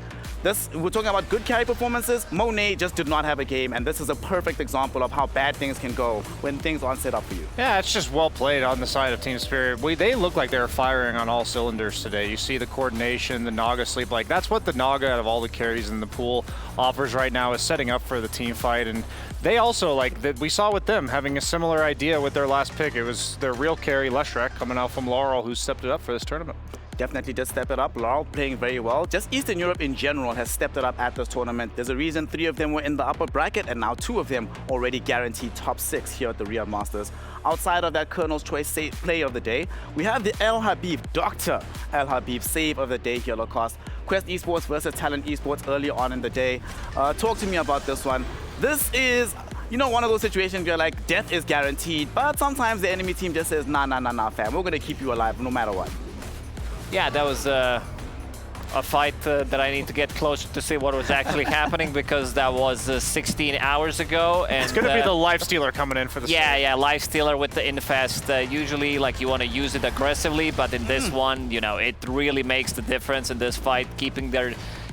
we're talking about good carry performances. Monet just did not have a game, and this is a perfect example of how bad things can go when things aren't set up for you. Yeah, it's just well played on the side of Team Spirit. They look like they're firing on all cylinders today. You see the coordination, the Naga sleep. Like, that's what the Naga out of all the carries in the pool offers right now, is setting up for the team fight. And they also, like, we saw with them having a similar idea with their last pick. It was their real carry, Leshrek, coming out from Laurel, who stepped it up for this tournament. Definitely did step it up. Laurel playing very well. Just Eastern Europe in general has stepped it up at this tournament. There's a reason 3 of them were in the upper bracket, and now 2 of them already guaranteed top 6 here at the Riyadh Masters. Outside of that Colonel's Choice Play of the Day, we have the El Habib, Dr. El Habib Save of the Day here, Lacoste. Quest Esports versus Talent Esports early on in the day. Talk to me about this one. This is you know, one of those situations where like death is guaranteed, but sometimes the enemy team just says, nah, fam, we're gonna keep you alive no matter what. Yeah, that was a fight that I need to get closer to see what was actually happening, because that was 16 hours ago. And it's gonna be the life stealer coming in for the yeah, life stealer with the infest. Usually, like, you want to use it aggressively, but in this one, you know, it really makes the difference in this fight, keeping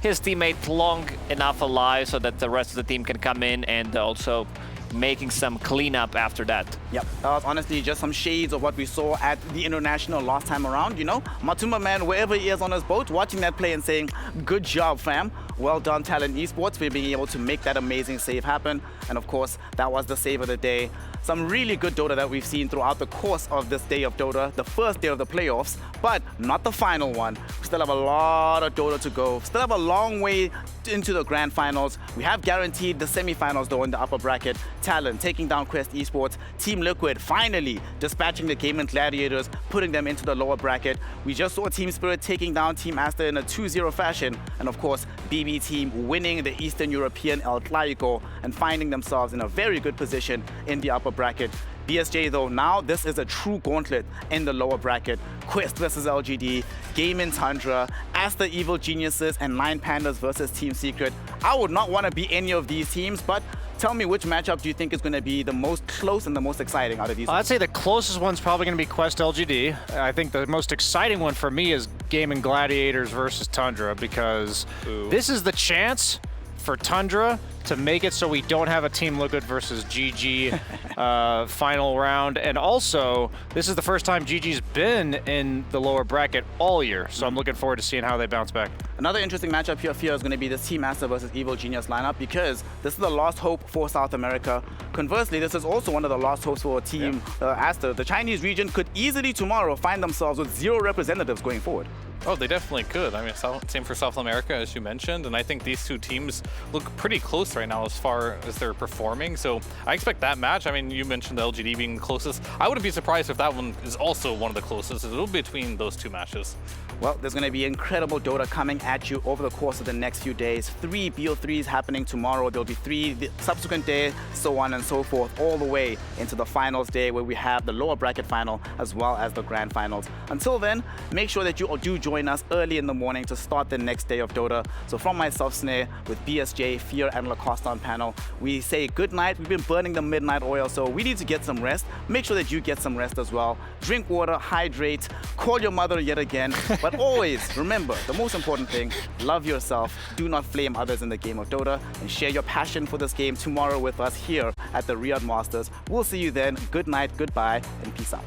his teammate long enough alive so that the rest of the team can come in, and also making some cleanup after that. Yep, that was honestly just some shades of what we saw at the International last time around, you know? Matuma, man, wherever he is on his boat, watching that play and saying, good job, fam. Well done, Talent Esports, for being able to make that amazing save happen. And of course, that was the save of the day. Some really good Dota that we've seen throughout the course of this day of Dota, the first day of the playoffs, but not the final one. We still have a lot of Dota to go. Still have a long way into the grand finals. We have guaranteed the semifinals though in the upper bracket. Talent taking down Quest Esports. Team Liquid finally dispatching the Gaming Gladiators, putting them into the lower bracket. We just saw Team Spirit taking down Team Asta in a 2-0 fashion. And of course, bbteam winning the Eastern European El Clásico and finding themselves in a very good position in the upper bracket. BSJ though, now this is a true gauntlet in the lower bracket. Quest versus LGD, Gaming Tundra, Asta Evil Geniuses, and 9Pandas versus Team Secret. I would not want to be any of these teams, but tell me, which matchup do you think is going to be the most close and the most exciting out of these? I'd say the closest one's probably going to be Quest LGD. I think the most exciting one for me is Gaming Gladiators versus Tundra, because this is the chance for Tundra to make it so we don't have a Team Liquid versus GG final round. And also, this is the first time GG's been in the lower bracket all year, so I'm looking forward to seeing how they bounce back. Another interesting matchup here is going to be this Team Asta versus Evil Genius lineup, because this is the last hope for South America. Conversely, this is also one of the last hopes for Team Asta. The Chinese region could easily tomorrow find themselves with 0 representatives going forward. Oh, they definitely could. I mean, same for South America, as you mentioned, and I think these two teams look pretty close right now as far as they're performing. So I expect that match. I mean, you mentioned the LGD being the closest. I wouldn't be surprised if that one is also one of the closest. It'll be between those two matches. Well, there's going to be incredible Dota coming at you over the course of the next few days. 3 BO3s happening tomorrow. There'll be 3 the subsequent days, so on and so forth, all the way into the finals day, where we have the lower bracket final as well as the grand finals. Until then, make sure that you do join us early in the morning to start the next day of Dota. So from myself, Snare, with BSJ, Fear, and Lacoste on panel, we say good night. We've been burning the midnight oil, so we need to get some rest. Make sure that you get some rest as well. Drink water, hydrate, call your mother yet again. But always remember, the most important thing, love yourself, do not flame others in the game of Dota, and share your passion for this game tomorrow with us here at the Riyadh Masters. We'll see you then. Good night, goodbye, and peace out.